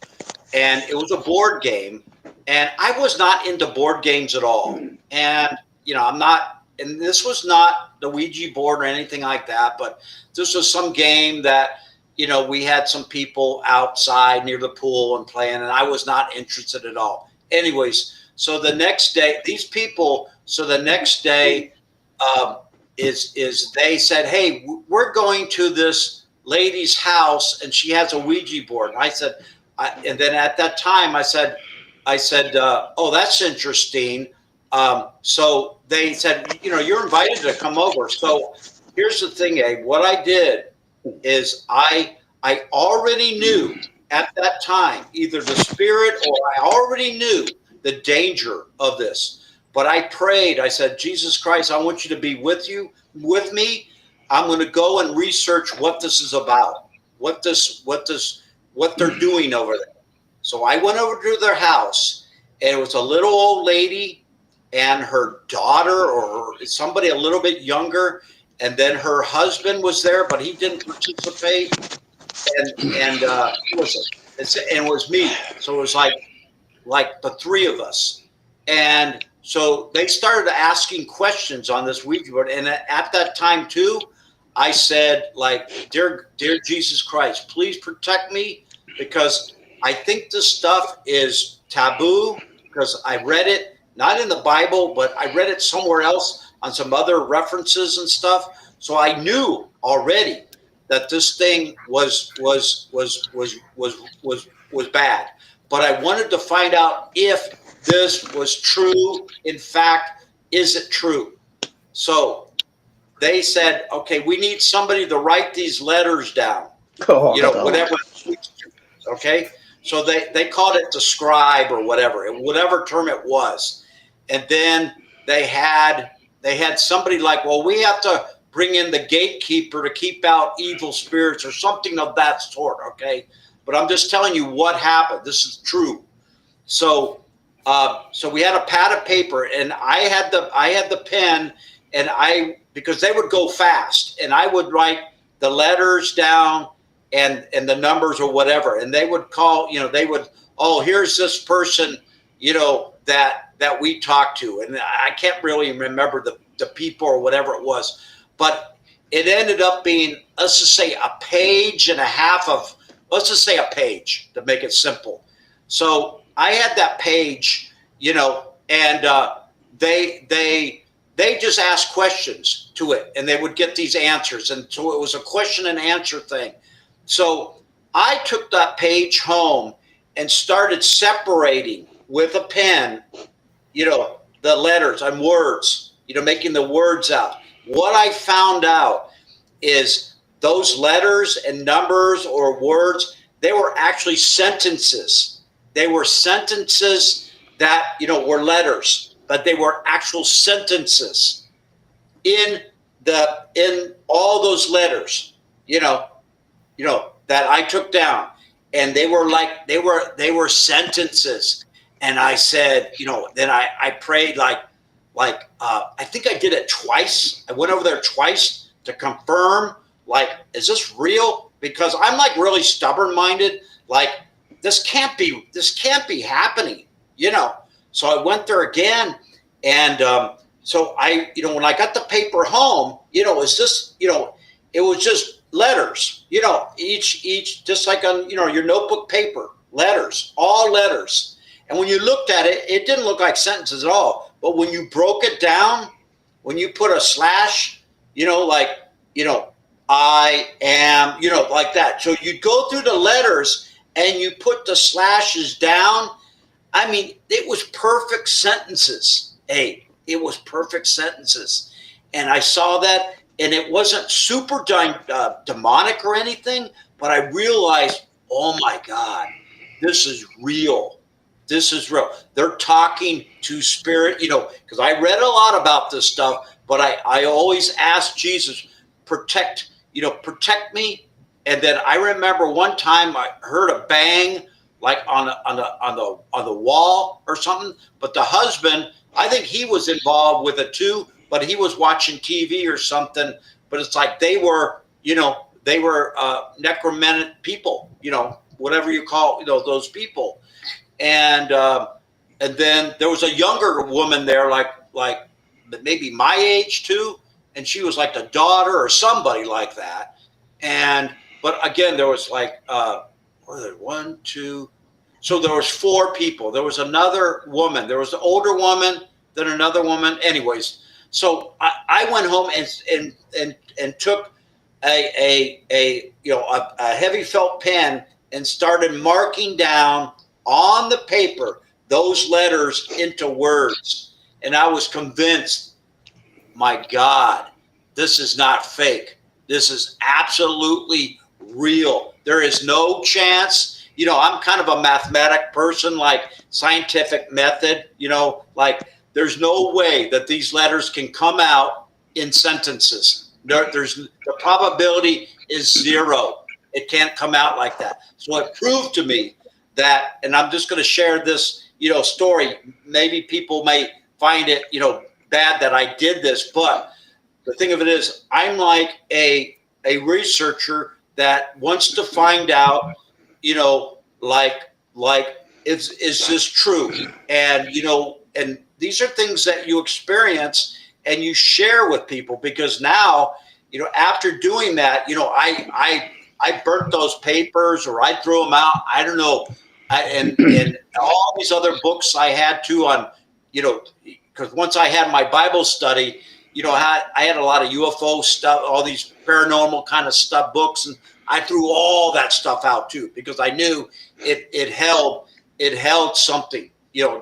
and it was a board game, and I was not into board games at all. And I'm not, and this was not the Ouija board or anything like that, but this was some game that we had some people outside near the pool and playing, and I was not interested at all. Anyways, so the next day, is they said, hey, we're going to this lady's house, and she has a Ouija board. And I said, and then at that time I said, oh, that's interesting. So they said, you're invited to come over. So here's the thing, Abe. What I did is I already knew at that time, either the spirit, or I already knew the danger of this. But I prayed. I said, Jesus Christ, I want you to be with me. I'm going to go and research what this is about, what they're doing over there. So I went over to their house, and it was a little old lady and her daughter, or somebody a little bit younger, and then her husband was there, but he didn't participate, and it was me. So it was like the three of us, and so they started asking questions on this Ouija board, and at that time too, I said, like, dear Jesus Christ, please protect me, because I think this stuff is taboo, because I read it, not in the Bible, but I read it somewhere else on some other references and stuff. So I knew already that this thing was bad. But I wanted to find out if this was true, in fact, is it true? So they said, okay, we need somebody to write these letters down. Whatever. Okay. So they called it the scribe or whatever term it was. And then they had somebody like, well, we have to bring in the gatekeeper to keep out evil spirits or something of that sort. Okay. But I'm just telling you what happened. This is true. So we had a pad of paper, and I had the pen, and because they would go fast, and I would write the letters down and the numbers or whatever, and they would call, here's this person, that we talked to, and I can't really remember the people or whatever it was, but it ended up being, let's just say, a page and a half of, let's just say a page to make it simple. So I had that page, and they just asked questions to it, and they would get these answers. And so it was a question and answer thing. So I took that page home and started separating with a pen, the letters and words, making the words out. What I found out is those letters and numbers or words, they were actually sentences. They were sentences that, were letters, but they were actual sentences in all those letters, that I took down. And they were sentences. And I said, then I prayed like I think I did it twice. I went over there twice to confirm, like, is this real? Because I'm like really stubborn minded. Like, this can't be happening, So I went there again, and so I, when I got the paper home, it was just letters, each just like on your notebook paper, letters, all letters. And when you looked at it, it didn't look like sentences at all. But when you broke it down, when you put a slash, I am, like that. So you'd go through the letters and you put the slashes down. I mean, it was perfect sentences. Hey, it was perfect sentences. And I saw that, and it wasn't super demonic or anything, but I realized, oh my God, this is real. This is real. They're talking to spirit, because I read a lot about this stuff, but I always asked Jesus, protect me. And then I remember one time I heard a bang, like on the wall or something. But the husband, I think he was involved with it too, but he was watching TV or something. But it's like they were necromantic people, whatever you call those people. And then there was a younger woman there, like maybe my age too, and she was like the daughter or somebody like that. But again, there was like one, two. So there was four people. There was another woman. There was an older woman, then another woman. Anyways, so I went home and took a heavy felt pen and started marking down on the paper those letters into words. And I was convinced, my God, this is not fake. This is absolutely real. There is no chance. I'm kind of a mathematic person, like scientific method, like there's no way that these letters can come out in sentences. The probability is zero. It can't come out like that. So it proved to me that, and I'm just going to share this, story. Maybe people may find it, bad that I did this, but the thing of it is, I'm like a researcher that wants to find out, is this true? And, and these are things that you experience and you share with people, because now, after doing that, I burnt those papers or I threw them out. I don't know. And all these other books I had too on, because once I had my Bible study, I had a lot of UFO stuff, all these paranormal kind of stuff books, and I threw all that stuff out too, because I knew it held something,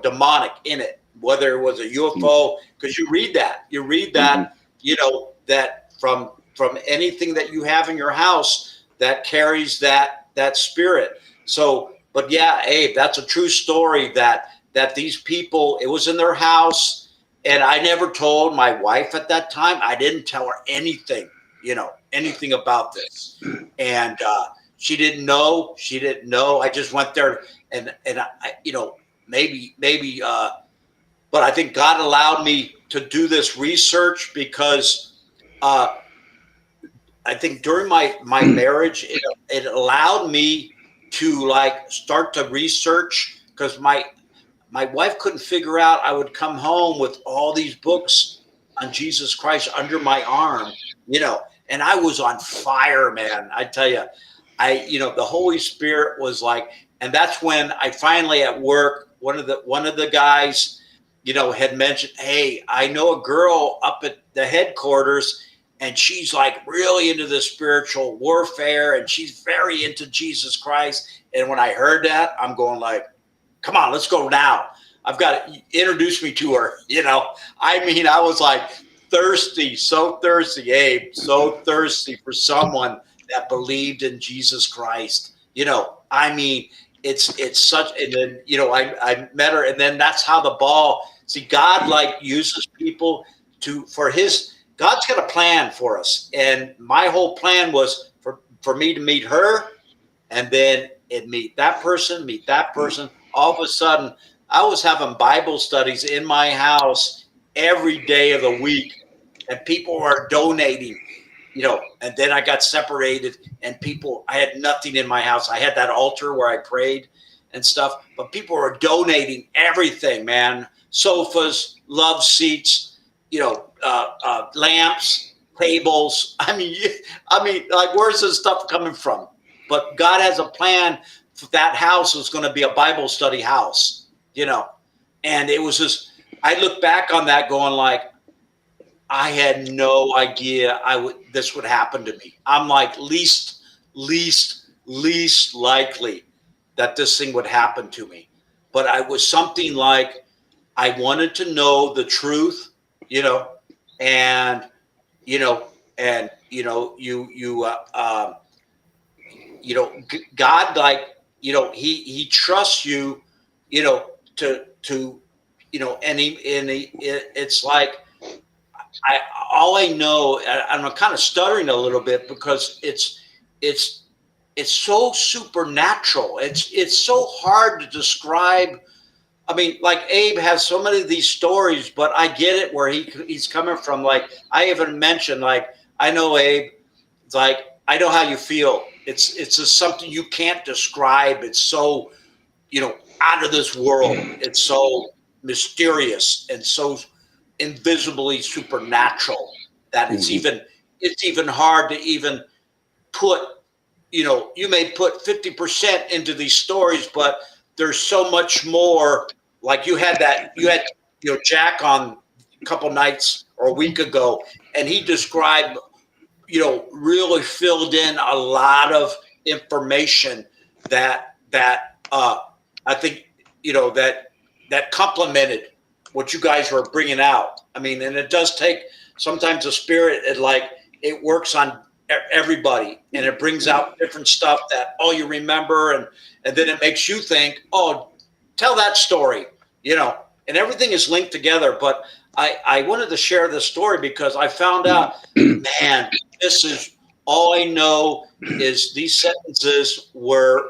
demonic in it. whether it was a UFO, because you read that, you know, that from anything that you have in your house that carries that spirit. So, but yeah, Abe, that's a true story that these people, it was in their house, and I never told my wife at that time. I didn't tell her anything, you know, anything about this, and she didn't know. She didn't know. I just went there, and I, you know, maybe, but I think God allowed me to do this research because I think during my marriage, it allowed me to like start to research, because my wife couldn't figure out. I would come home with all these books on Jesus Christ under my arm, you know, and I was on fire, man. I tell you, you know, the Holy Spirit was like, and that's when I finally at work, one of the guys, you know, had mentioned, hey, I know a girl up at the headquarters, and she's like really into the spiritual warfare, and she's very into Jesus Christ. And when I heard that, I'm going like, come on, let's go now. I've got to introduce me to her. You know, I mean, I was like thirsty, so thirsty, Abe, so thirsty for someone that believed in Jesus Christ. You know, I mean, it's such, and then, you know, I met her, and then that's how the ball, see, God like uses people God's got a plan for us. And my whole plan was for me to meet her, and then meet that person. All of a sudden, I was having Bible studies in my house every day of the week, and people were donating, you know, and then I got separated, and I had nothing in my house. I had that altar where I prayed and stuff, but people were donating everything, man. Sofas, love seats, you know, lamps, tables. I mean, like, where's this stuff coming from? But God has a plan. That house was going to be a Bible study house, you know, and it was just, I look back on that going like, I had no idea this would happen to me. I'm like least likely that this thing would happen to me. But I was something like, I wanted to know the truth, you know, and, you know, God, like, you know, he trusts you, you know, to, you know, and it's like, all I know, I'm kind of stuttering a little bit because it's so supernatural. It's so hard to describe. I mean, like, Abe has so many of these stories, but I get it where he's coming from. Like, I even mentioned, like, I know, Abe, it's like, I know how you feel. It's just something you can't describe. It's so, you know, out of this world. It's so mysterious and so invisibly supernatural that it's even hard to even put, you know, you may put 50% into these stories, but there's so much more. Like, you had, you know, Jack on a couple nights or a week ago, and he described, you know, really filled in a lot of information that I think, you know, that complemented what you guys were bringing out. I mean, and it does take sometimes the spirit, it works on everybody, and it brings out different stuff that, oh, you remember, and then it makes you think, oh, tell that story, you know, and everything is linked together. But I wanted to share this story because I found out, man, this is all I know is these sentences were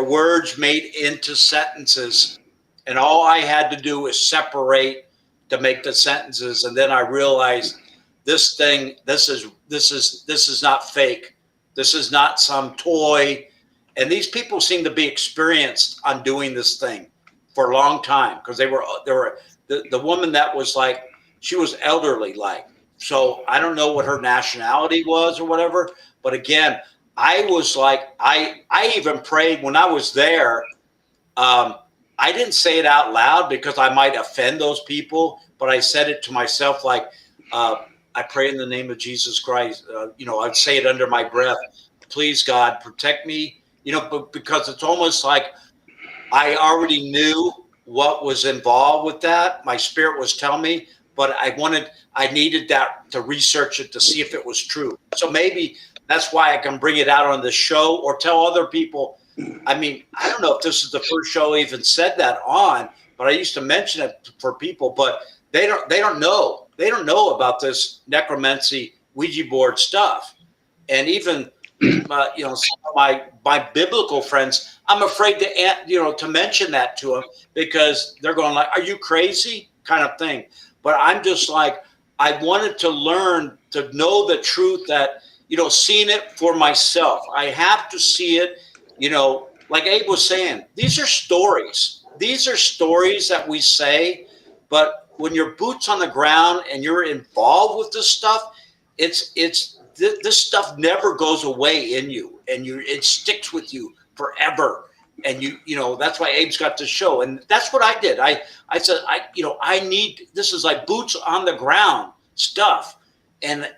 words made into sentences, and all I had to do was separate to make the sentences. And then I realized this is not fake. This is not some toy. And these people seem to be experienced on doing this thing for a long time, because they were the woman that was like, she was elderly, like, so I don't know what her nationality was or whatever. But again, I was like, I even prayed when I was there. I didn't say it out loud because I might offend those people, but I said it to myself, like, I pray in the name of Jesus Christ. You know, I'd say it under my breath. Please, God, protect me. You know, but because it's almost like I already knew what was involved with that. My spirit was telling me, but I needed that to research it to see if it was true. So maybe that's why I can bring it out on the show or tell other people. I mean, I don't know if this is the first show I even said that on, but I used to mention it for people, but they don't know. They don't know about this necromancy Ouija board stuff. And even some of my biblical friends, I'm afraid to mention that to them because they're going like, "Are you crazy?" kind of thing. But I'm just like, I wanted to learn to know the truth that seeing it for myself. I have to see it. Like Abe was saying, these are stories. These are stories that we say, but when you're boots on the ground and you're involved with this stuff, this stuff never goes away in you, and it sticks with you forever. And that's why Abe's got the show, and that's what I did. I said I need, this is like boots on the ground stuff, and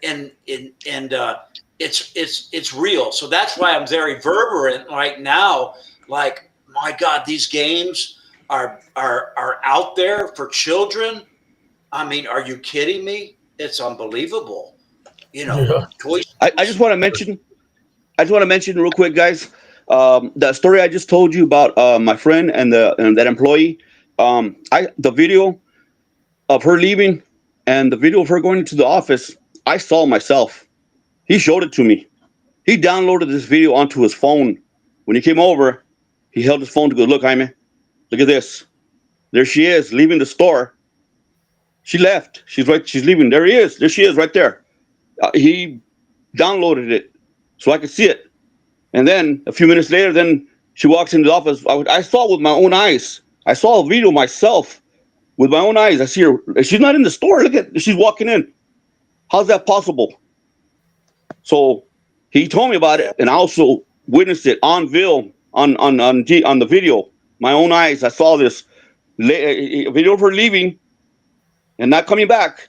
it's real. So that's why I'm very reverberant right now. Like, my God, these games are out there for children. I mean, are you kidding me? It's unbelievable. Toys. I just want to mention real quick, guys. The story I just told you about my friend and that employee. The video of her leaving and the video of her going into the office, I saw myself. He showed it to me. He downloaded this video onto his phone. When he came over, he held his phone to go, "Look, Jaime, look at this. There she is leaving the store. She left. She's leaving. There he is. There she is right there." He downloaded it so I could see it. And then a few minutes later, then she walks into the office. I saw it with my own eyes. I saw a video myself with my own eyes. I see her. She's not in the store. Look at, she's walking in. How's that possible? So he told me about it, and I also witnessed it on film, on the video. My own eyes. I saw this a video of her leaving and not coming back.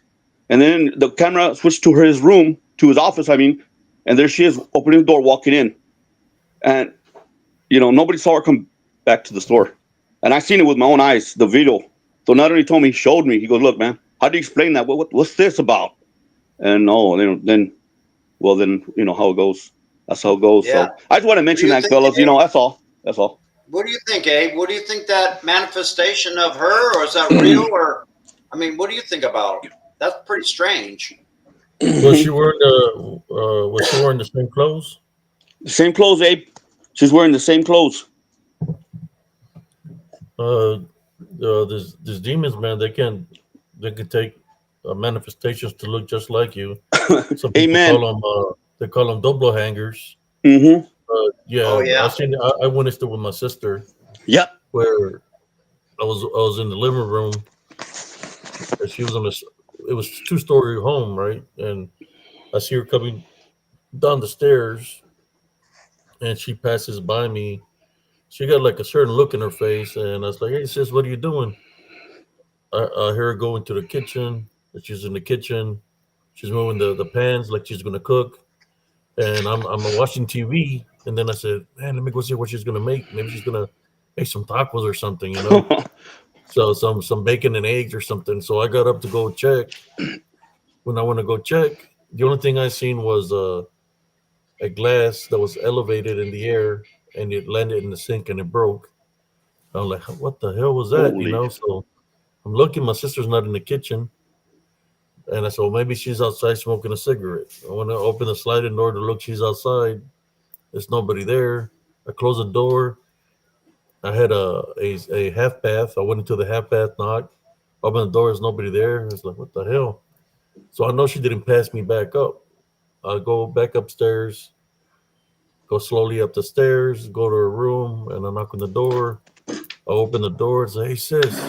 And then the camera switched to his room, to his office, I mean, and there she is opening the door, walking in. And, nobody saw her come back to the store. And I seen it with my own eyes, the video. So not only told me, he showed me. He goes, "Look, man, how do you explain that? What's this about?" And then how it goes. That's how it goes. Yeah. So I just want to mention that, fellas. That's all. That's all. What do you think, Abe? What do you think, that manifestation of her, or is that real? Or, I mean, what do you think about it? That's pretty strange. Was she wearing the same clothes? The same clothes, Abe. She's wearing the same clothes. These demons, man, they can take manifestations to look just like you. Some people Amen. they call them double hangers. Mm-hmm. Yeah, Oh, yeah. I witnessed it with my sister. Yep. Where I was in the living room, and she was it was a 2-story home, right? And I see her coming down the stairs, and she passes by me. She got like a certain look in her face, and I was like, "Hey, sis, what are you doing?" I hear her go into the kitchen. She's in the kitchen. She's moving the pans like she's gonna cook, and I'm watching TV. And then I said, "Man, let me go see what she's gonna make. Maybe she's gonna make some tacos or something, So some bacon and eggs or something." So I got up to go check. When I went to go check, the only thing I seen was a glass that was elevated in the air, and it landed in the sink and it broke. I was like, "What the hell was that?" Holy. So I'm looking. My sister's not in the kitchen, and I said, "Well, maybe she's outside smoking a cigarette." I want to open the sliding door to look. She's outside. There's nobody there. I close the door. I had a half bath. I went into the half bath, knocked, opened the door. There's nobody there. It's like, what the hell? So I know she didn't pass me back up. I go back upstairs, go slowly up the stairs, go to her room, and I knock on the door. I open the door and say, "Hey, sis,"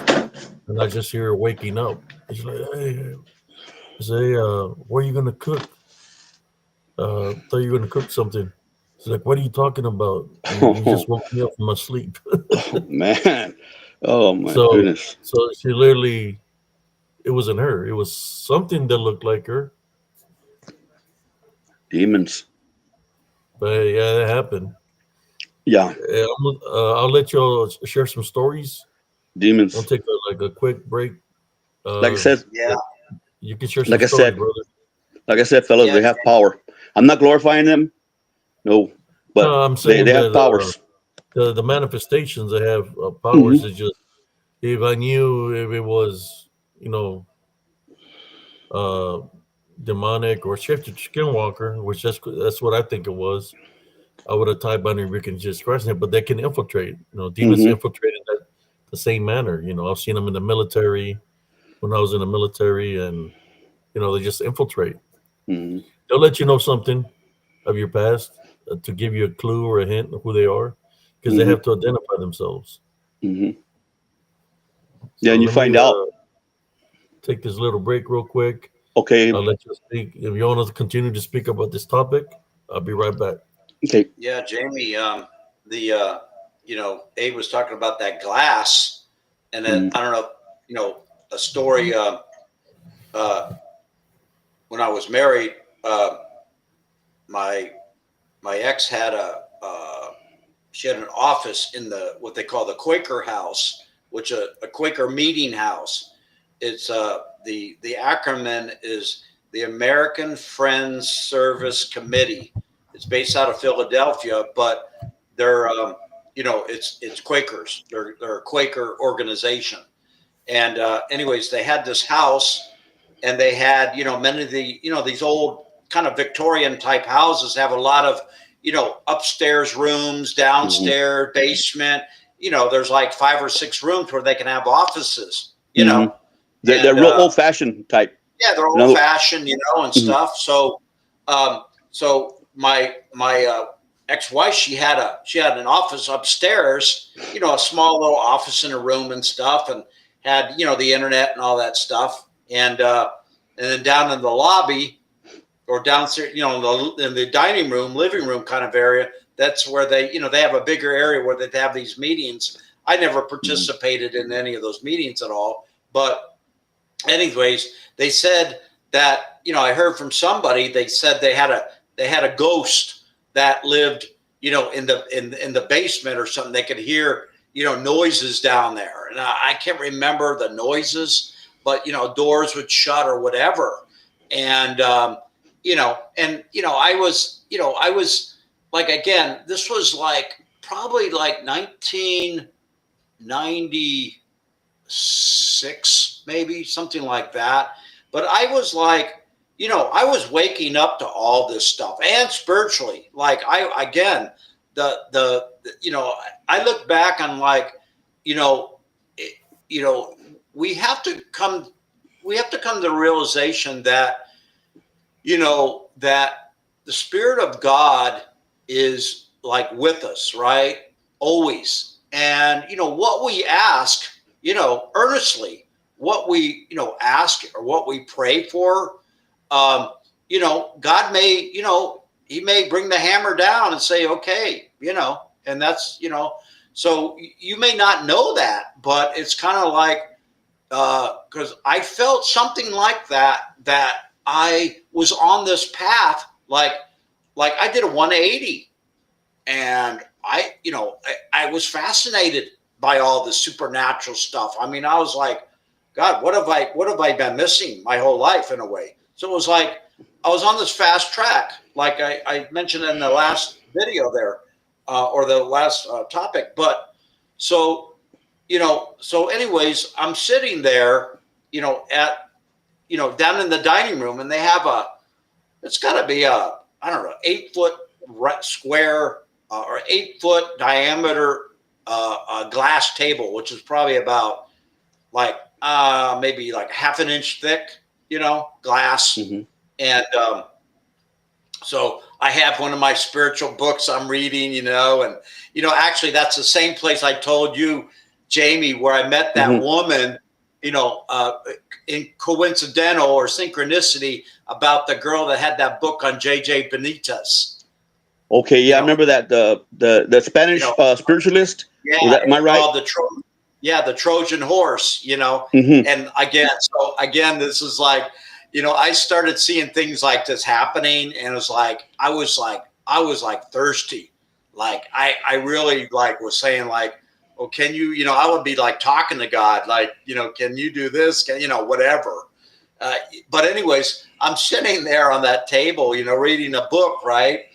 and I just hear her waking up. She's like, "Hey," I say, "What are you gonna cook?" Thought you were gonna cook something. She's like, "What are you talking about? You just woke me up from my sleep." Oh, man. Oh, my So goodness. she literally, it wasn't her. It was something that looked like her. Demons. But yeah, that happened. Yeah. I'll let you all share some stories. We'll Demons. take a quick break. Like I said, Yeah. You can share some like I stories, said, brother. like I said, fellas, Yeah. they have power. I'm not glorifying them. No, but No, I'm they saying have that powers. the manifestations that have powers Hmm. is just, if I knew if it was, you know, uh, demonic or shifted skinwalker, which that's what I think it was, I would have tied Bunny Rick and just crushed him. But they can infiltrate. You know, demons Hmm. infiltrate in the same manner. You know, I've seen them in the military when I was in the military, and they just infiltrate. Hmm. They'll let you know something of your past to give you a clue or a hint of who they are, because they Hmm. have to identify themselves. Hmm. Yeah, So and you let me find out. take this little break real quick. Okay. I'll let you speak. If you want to continue to speak about this topic, I'll be right back. Okay. Yeah, Jamie. The Abe was talking about that glass, and then Hmm. I don't know, a story. Uh, when I was married, my my ex had she had an office in the what they call the Quaker House, which a Quaker meeting house. It's the acronym is the American Friends Service Committee. It's based out of Philadelphia, but they're it's Quakers. They're a Quaker organization. And anyways, they had this house, and they had many of the these old kind of Victorian type houses have a lot of upstairs rooms, Hmm. downstairs, basement. There's like 5 or 6 rooms where they can have offices. Hmm. They're And real old fashioned type. yeah, they're old No. fashioned, and Hmm. stuff. So my ex-wife, she had an office upstairs, a small little office in a room and stuff, and had the internet and all that stuff, and then down in the lobby or downstairs, in the dining room, living room kind of area. That's where they have a bigger area where they have these meetings. I never Hmm. participated in any of those meetings at all, but anyways, they said that I heard from somebody. They said they had a ghost that lived in the basement or something. They could hear noises down there, and I can't remember the noises, but doors would shut or whatever, and I was like, again, this was like probably like 1996, maybe something like that. But I was like, I was waking up to all this stuff, and spiritually, like the I look back on, like, you know, it, you know, we have to come, to the realization that that the Spirit of God is like with us, right? Always. And, what we ask, earnestly, what we, ask or what we pray for, um, God may, he may bring the hammer down and say, okay, and that's, so you may not know that, but it's kind of like, because I felt something like that I was on this path, like I did a 180, and I was fascinated by all the supernatural stuff. I mean, I was like, God, what have I been missing my whole life, in a way? So it was like I was on this fast track, like I mentioned in the last video there, or the last topic. But so so anyways, I'm sitting there, at down in the dining room, and they have it's got to be I don't know, 8 foot square, or 8 foot diameter glass table, which is probably about like maybe like half an inch thick, glass. Hmm. And so I have one of my spiritual books I'm reading, and actually that's the same place I told you, Jamie, where I met that Hmm. woman, in coincidental or synchronicity, about the girl that had that book on JJ Benitez. Okay. You Yeah, I know, remember that the you Spanish know, spiritualist. yeah, Was that? Am I it's right? called the Trojan horse, Hmm. and again, this is like, I started seeing things like this happening, and it was like I was like thirsty, I really like was saying like, well, can you, I would be like talking to God, like, can you do this? Can, whatever. But anyways, I'm sitting there on that table, reading a book. Right.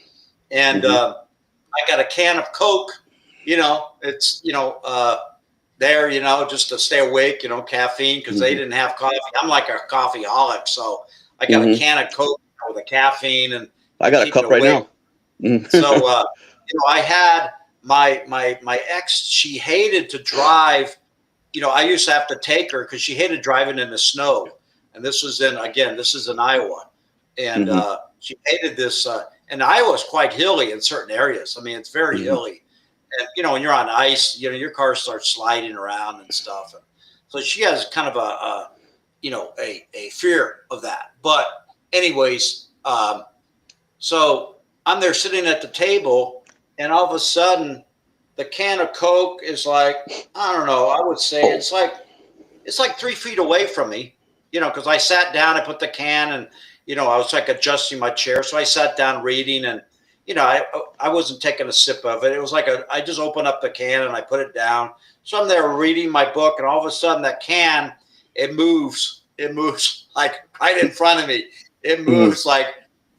And, I got a can of Coke, it's, there, just to stay awake, caffeine, because they didn't have coffee. I'm like a coffeeholic. So I got a can of Coke with the caffeine, and I got a cup right now. So, I had my ex, she hated to drive. I used to have to take her because she hated driving in the snow. And this is in Iowa. And she hated this. And Iowa is quite hilly in certain areas. I mean, it's very hilly. And, when you're on ice, your car starts sliding around and stuff. And so she has kind of a fear of that. But anyways, so I'm there sitting at the table, and all of a sudden the can of Coke is like, I don't know, I would say it's like 3 feet away from me, because I sat down, I put the can, and, I was like adjusting my chair. So I sat down reading, and, I wasn't taking a sip of it. It was like I just opened up the can and I put it down. So I'm there reading my book, and all of a sudden that can, it moves like right in front of me. It moves like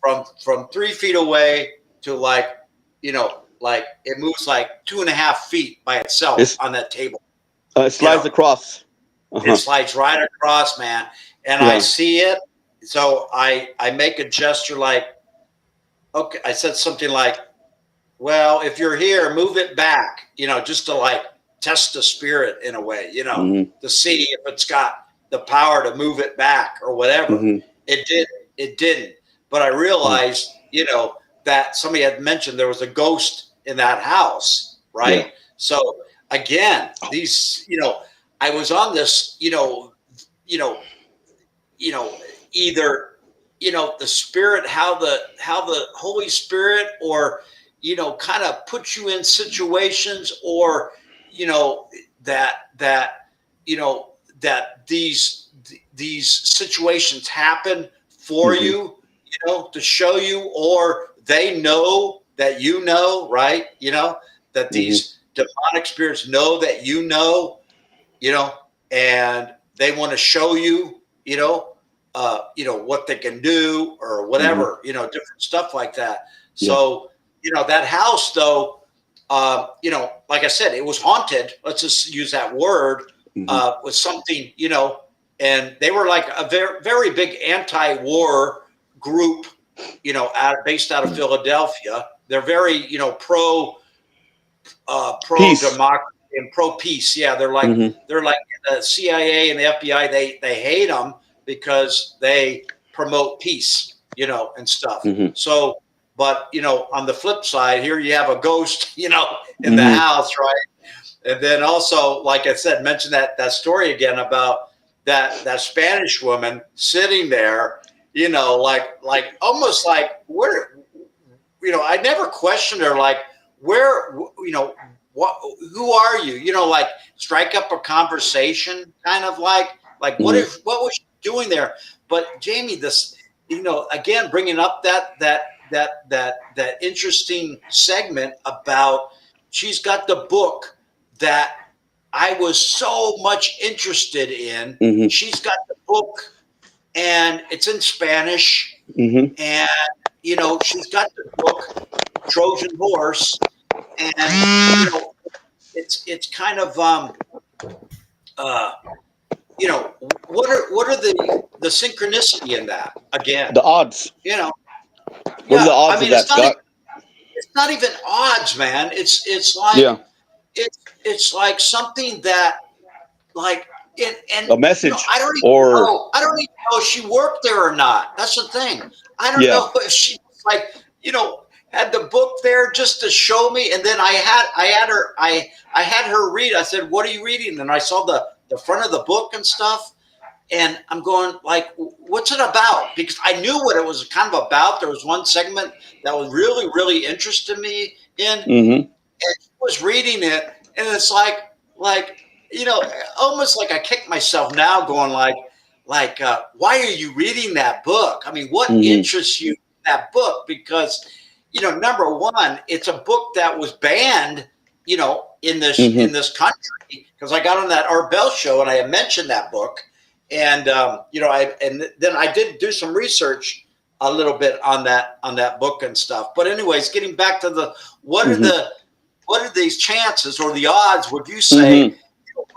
from 3 feet away to like it moves like 2.5 feet by itself on that table. It slides across. It slides right across, man. And I see it. So I make a gesture like, okay, I said something like, well, if you're here, move it back, just to like test the spirit in a way, to see if it's got the power to move it back or whatever. It didn't. But I realized, that somebody had mentioned there was a ghost in that house, right? Yeah. So again, these, I was on this, either, the spirit, how the Holy Spirit, or, kind of put you in situations, or, that these situations happen for you, to show you, or they know that right? That these demonic spirits know that and they want to show you, what they can do or whatever, different stuff like that. So, that house though, like I said, it was haunted. Let's just use that word, with something, and they were like a very, very big anti-war group, based out of Philadelphia. They're very, pro democracy and pro peace. Yeah, they're like the CIA and the FBI. They hate them because they promote peace, and stuff. So, but on the flip side, here you have a ghost, in the house, right? And then also, like I said, mention that story again about that Spanish woman sitting there, like almost like where, I never questioned her, like where, what, who are you? Like strike up a conversation, kind of like what was she doing there? But Jamie, this, again, bringing up that interesting segment about she's got the book that I was so much interested in. She's got the book, and it's in Spanish, and she's got the book Trojan Horse, and it's kind of what are the synchronicity in that again? The odds. What are the odds of that, Scott? It's not even odds, man. It's like it's like something that like and a message. I don't even know if she worked there or not. That's the thing. I don't know if she like had the book there just to show me, and then I had her read. I said, "What are you reading?" And I saw the front of the book and stuff, and I'm going like, "What's it about?" Because I knew what it was kind of about. There was one segment that was really, really interested me in, and she was reading it, and it's like almost like I kick myself now, going like, why are you reading that book? I mean, what interests you in that book? Because number one, it's a book that was banned, in this country, because I got on that Art Bell show and I had mentioned that book, and then I did do some research a little bit on that book and stuff. But anyways, getting back to what are these chances or the odds, would you say,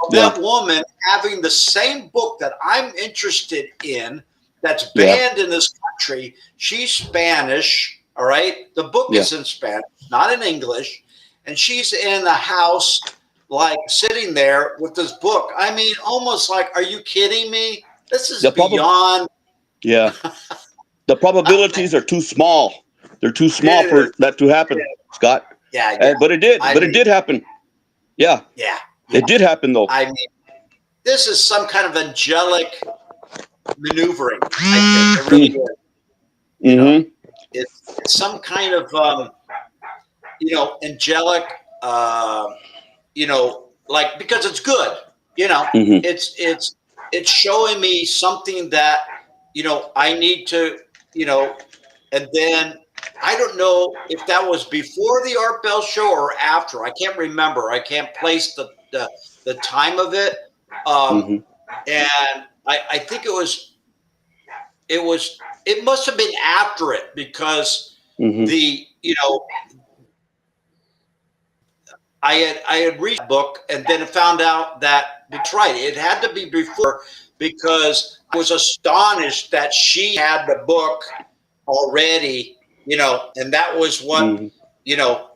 of that woman having the same book that I'm interested in that's banned in this country? She's Spanish, all right? The book is in Spanish, not in English. And she's in the house, like sitting there with this book. I mean, almost like, are you kidding me? This is beyond. The probabilities are too small. They're too small for that to happen, Scott. But it did. It did happen. Yeah. It did happen, though. I mean, this is some kind of angelic maneuvering. I think it really is. It's some kind of angelic. Like, because it's good. It's showing me something that I need to and then I don't know if that was before the Art Bell show or after. I can't remember. I can't place the time of it. And I think it must have been after it, because I had read the book and then found out that it's right. It had to be before, because I was astonished that she had the book already, and that was what,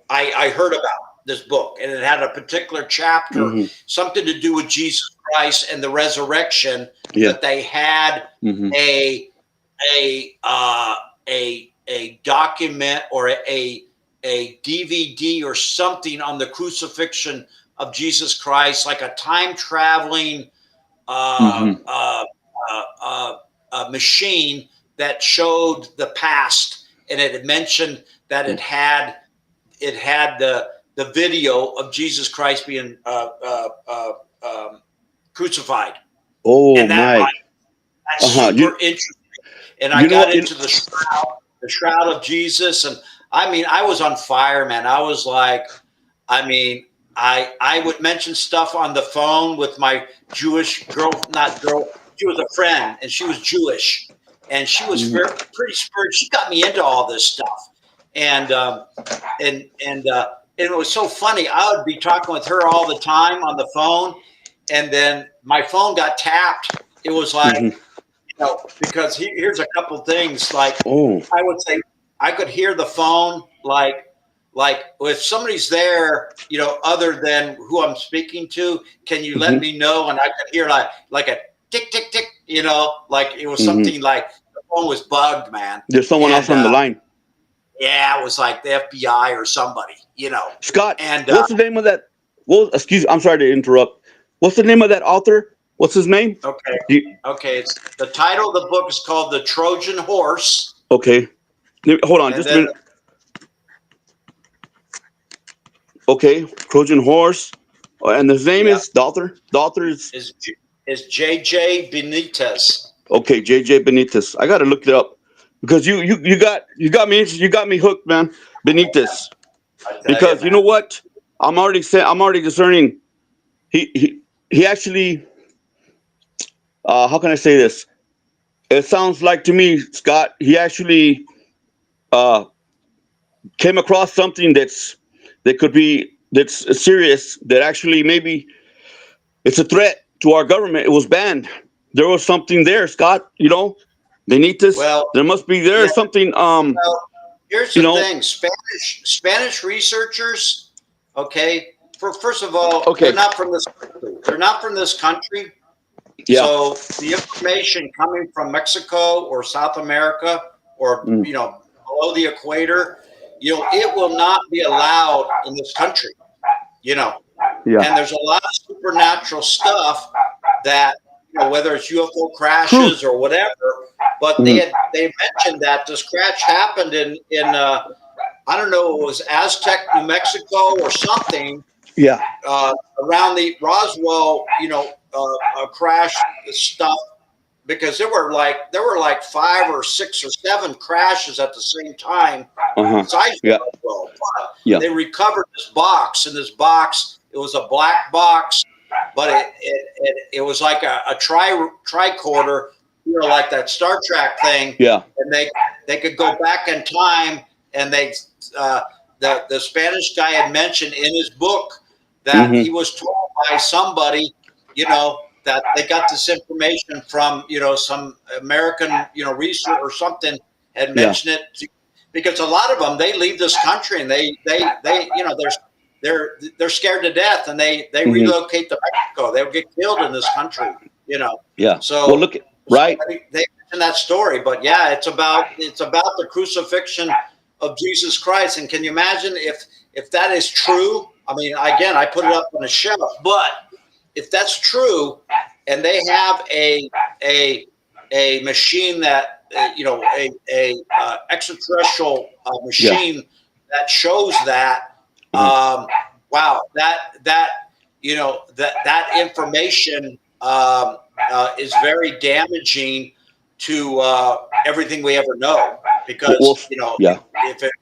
I heard about this book, and it had a particular chapter, something to do with Jesus Christ and the resurrection, that they had a document or a DVD or something on the crucifixion of Jesus Christ, like a time traveling machine that showed the past, and it had mentioned that it had the video of Jesus Christ being crucified. And that's super interesting. And I got into the shroud of Jesus, and I mean, I was on fire, man. I was like, I would mention stuff on the phone with my Jewish she was a friend, and she was Jewish, and she was pretty spiritual. She got me into all this stuff, and it was so funny. I would be talking with her all the time on the phone, and then my phone got tapped. It was like, because here's a couple things. Like, I would say I could hear the phone, like if somebody's there, other than who I'm speaking to, can you let me know? And I could hear like a tick, tick, tick, like it was something like the phone was bugged, man. There's someone else on the line. Yeah, it was like the FBI or somebody, Scott, and what's the name of that? Well, excuse me, I'm sorry to interrupt. What's the name of that author? What's his name? Okay. It's the title of the book is called The Trojan Horse. Okay. Hold on, just a minute. Okay, Trojan Horse. And his name is the author? The author is J.J. Benitez. Okay, J.J. Benitez. I gotta look it up. Because you got me interested. You got me hooked, man. Benitez. Because you know what? I'm already discerning. He actually how can I say this? It sounds like to me, Scott, he actually came across something that's serious, that actually maybe it's a threat to our government. It was banned. There was something there, Scott, they need this. Well, there must be something. Well, here's the thing: Spanish researchers. Okay, first of all, they're not from this country. They're not from this country. Yeah. So the information coming from Mexico or South America or below the equator, it will not be allowed in this country. Yeah. And there's a lot of supernatural stuff that, whether it's UFO crashes or whatever, but they mentioned that this crash happened in I don't know, it was Aztec, New Mexico or something. Yeah. Around the Roswell, crash stuff because there were like 5 or 6 or 7 crashes at the same time. They recovered this box, and this box, it was a black box, but it was like a tricorder, like that Star Trek thing. Yeah. And they could go back in time, and the Spanish guy had mentioned in his book that he was told by somebody, that they got this information from, some American, research or something had mentioned it, because a lot of them, they leave this country and they're scared to death, and they relocate to Mexico. They'll get killed in this country, Yeah. So well, look, right. So they mentioned that story, but yeah, it's about the crucifixion of Jesus Christ. And can you imagine if that is true? I mean, again, I put it up on a shelf, but if that's true, and they have a machine that extraterrestrial machine that shows that, wow, that information is very damaging to everything we ever know, because if it's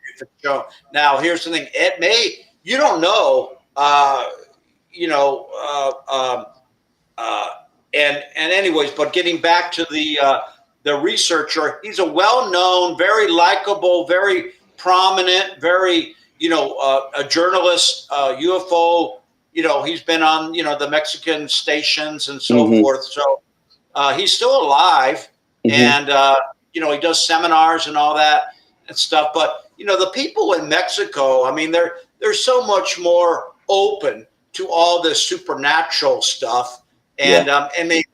shown. Now, here's the thing: it may, you don't know, and anyways, but getting back to the researcher, he's a well-known, very likable, very prominent, very a journalist, UFO. He's been on the Mexican stations and so forth. So he's still alive, and he does seminars and all that and stuff. But the people in Mexico, I mean, they're so much more open to all this supernatural stuff. And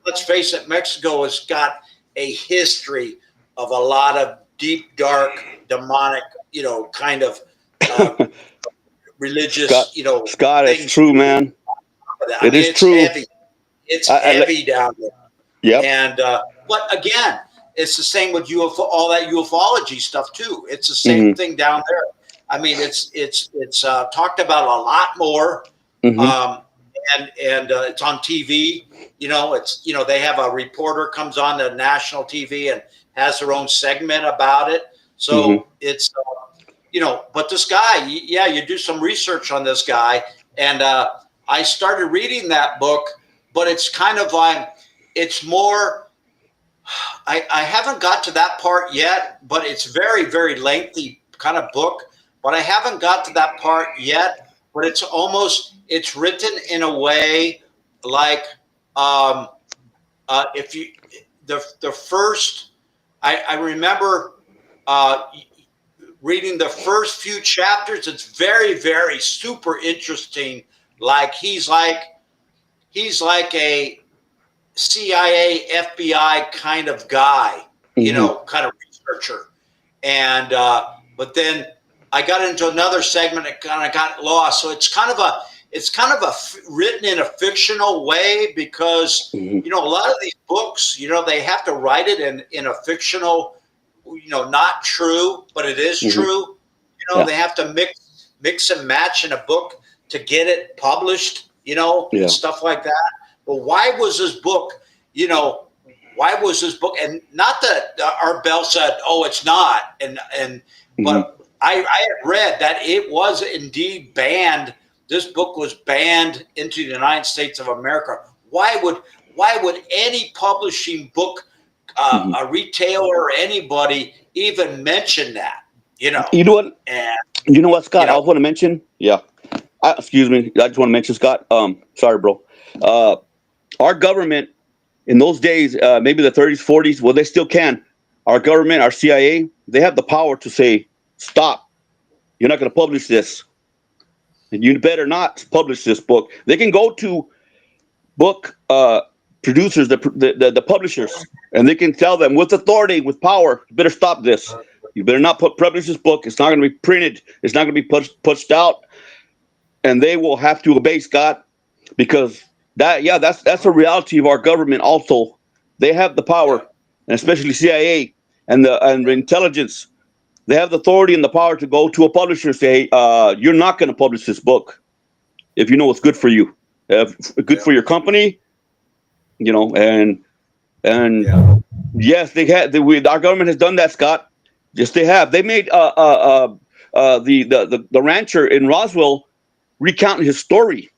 let's face it, Mexico has got a history of a lot of deep, dark, demonic, kind of religious, Scott, things. it's true, man. It's true. Heavy. It's heavy down there. Yeah. And but again, it's the same with UFO, all that ufology stuff too. It's the same thing down there. I mean, it's talked about a lot more. And it's on TV. They have a reporter comes on the national TV and has their own segment about it. So it's but this guy, you do some research on this guy, and I started reading that book, but it's kind of like, it's more, I haven't got to that part yet, but it's very, very lengthy kind of book, but I haven't got to that part yet. But it's written in a way like, if you, the first, I remember reading the first few chapters. It's very, very super interesting. Like he's like a CIA, FBI kind of guy, kind of researcher. And, but then I got into another segment and kind of got lost. So it's kind of a written in a fictional way, because, a lot of these books, they have to write it in a fictional, not true, but it is true. They have to mix and match in a book to get it published, and stuff like that. But why was this book, and not that Art Bell said, oh, it's not. But I had read that it was indeed banned. This book was banned into the United States of America. Why would any publishing book, a retailer or anybody even mention that? You know what? And, Scott? I want to mention. Yeah. Excuse me. I just want to mention, Scott. Sorry, bro. Our government in those days, maybe the 30s, 40s, well, they still can. Our government, our CIA, they have the power to say, stop. You're not going to publish this. And you better not publish this book. They can go to book producers, the publishers, and they can tell them with authority, with power, you better stop this. You better not publish this book. It's not going to be printed. It's not going to be pushed out. And they will have to obey, Scott, because that's a reality of our government also. They have the power, and especially CIA and the intelligence. They have the authority and the power to go to a publisher and say, you're not going to publish this book if you know what's good for you, good for your company, and Yes, they had. Our government has done that, Scott. Yes, they have. They made the rancher in Roswell recount his story.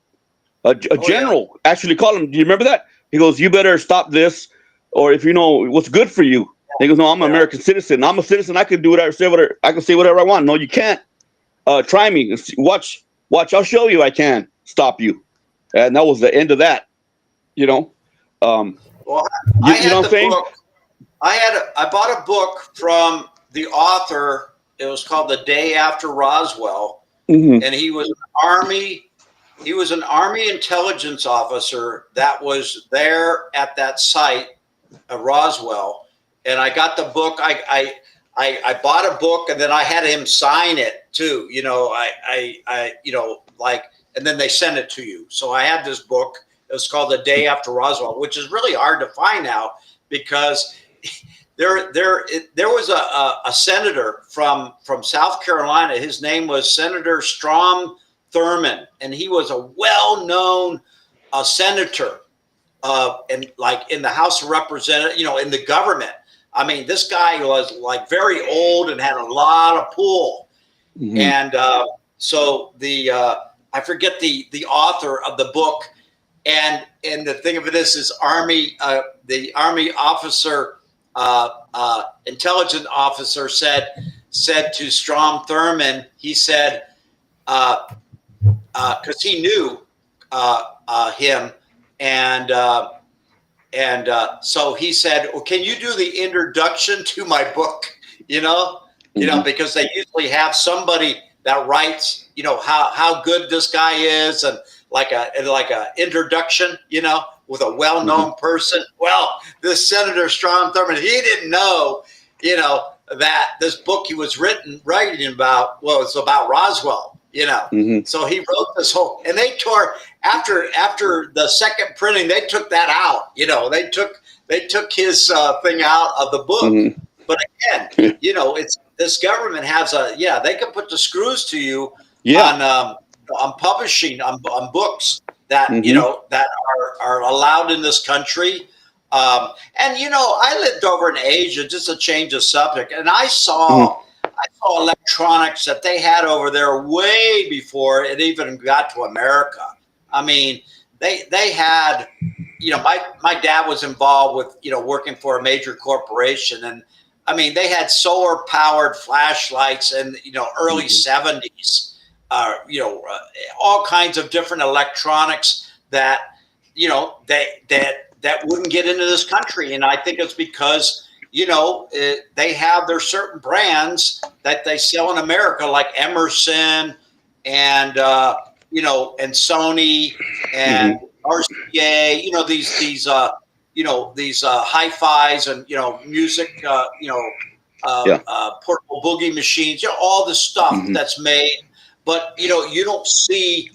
A Oh yeah. general actually called him. Do you remember that? He goes, "You better stop this, or if you know what's good for you." He goes, "No, I'm an Yeah. American citizen. I'm a citizen. I can do whatever, say whatever. I can say whatever I want." No, you can't. Try me. Watch. I'll show you. I can stop you. And that was the end of that. You know. Um, Well, I you know had what I'm the saying? book. I bought a book from the author. It was called The Day After Roswell, Hmm. and he was an army intelligence officer that was there at that site of Roswell. And I got the book. I bought a book, and then I had him sign it too. And then they sent it to you. So I had this book. It was called The Day After Roswell, which is really hard to find now because there was a senator from South Carolina. His name was Senator Strom Thurmond, and he was a well-known senator, and like in the House of Representatives, in the government. I mean, this guy was like very old and had a lot of pull. Hmm. And so I forget the author of the book, and the thing of it is the Army officer, intelligence officer said to Strom Thurmond, he said, because he knew him, and so he said, well, can you do the introduction to my book? Because they usually have somebody that writes, how good this guy is, and like a introduction, with a well-known person. Well, this Senator Strom Thurmond, he didn't know, that this book he was writing about, well, it's about Roswell. So he wrote this whole, and they tore after the second printing, they took that out. They took his thing out of the book. Hmm. But again, it's this government has they can put the screws to you Yeah. on publishing on books that Hmm. that are allowed in this country. And I lived over in Asia, just to change the subject, and I saw electronics that they had over there way before it even got to America. I mean, they had, my dad was involved with, working for a major corporation, and I mean, they had solar powered flashlights in, early 70s, all kinds of different electronics that, that wouldn't get into this country. And I think it's because, they have their certain brands that they sell in America, like Emerson and, and Sony and RCA, these hi-fis and, music, Yeah. portable boogie machines, all the stuff Hmm. that's made. But, you don't see,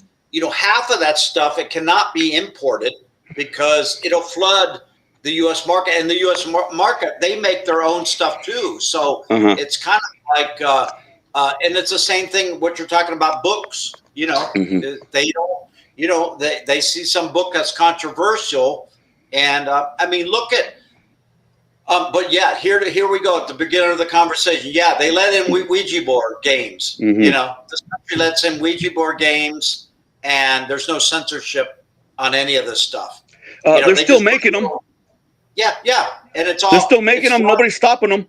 half of that stuff, it cannot be imported because it'll flood the U.S. market, and the U.S. market, they make their own stuff too. So Uh-huh. it's kind of like, and it's the same thing. What you're talking about, books. Hmm. They don't. They see some book that's controversial, and I mean, look at. But yeah, here we go at the beginning of the conversation. Yeah, they let in Ouija board games. Hmm. This country lets in Ouija board games, and there's no censorship on any of this stuff. They're They still just making them. Yeah, and it's all. They're still making it's them. not- Nobody's stopping them.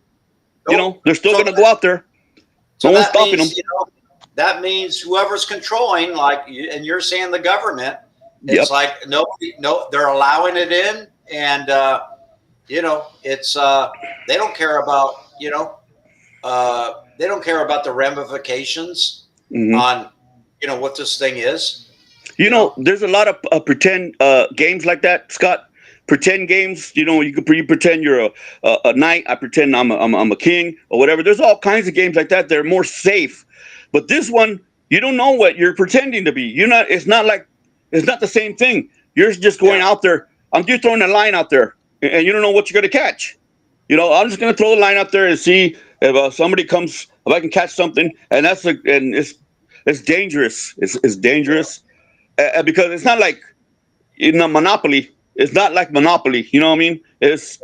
Nope. They're still So going to go out there. So No one's that stopping means, them. that means whoever's controlling, like, and you're saying the government, Yep. it's like they're allowing it in, and it's they don't care about they don't care about the ramifications Hmm. on what this thing is. know? There's a lot of pretend games like that, Scott. Pretend games. You pretend you're a knight. I pretend I'm a king or whatever. There's all kinds of games like that. They're more safe. But this one, you don't know what you're pretending to be. You're not. It's not the same thing. You're just going out there. I'm just throwing a line out there, and you don't know what you're going to catch. I'm just going to throw the line out there and see if somebody comes, if I can catch something, and it's dangerous. It's dangerous because it's not like Monopoly. It's not like Monopoly. You know what I mean? It's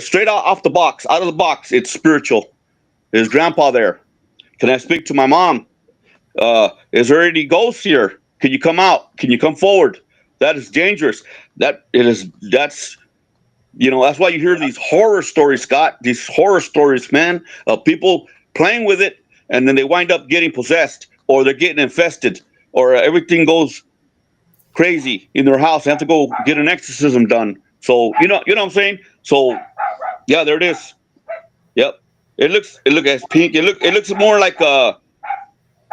straight off the box, out of the box. It's spiritual. Is Grandpa there? Can I speak to my mom? Is there any ghosts here? Can you come out? Can you come forward? That is dangerous. That's that's why you hear these horror stories, Scott. These horror stories, man, of people playing with it, and then they wind up getting possessed, or they're getting infested, or everything goes crazy in their house. They have to go get an exorcism done. So you know what I'm saying. So yeah, there it is. Yep. It looks as pink. It looks more like a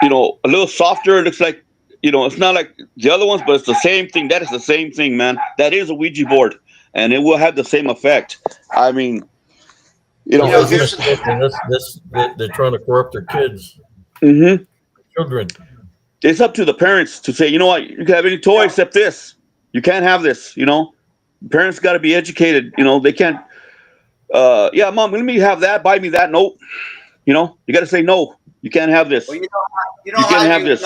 little softer. It looks like it's not like the other ones, but it's the same thing. That is the same thing, man. That is a Ouija board, and it will have the same effect. I mean, here's they're trying to corrupt their kids, children. It's up to the parents to say, you know what, you can have any toy except this. You can't have this. Parents got to be educated. They can't. Yeah, Mom, let me have that. Buy me that. Nope. You got to say no. You can't have this. Well, you can't have this.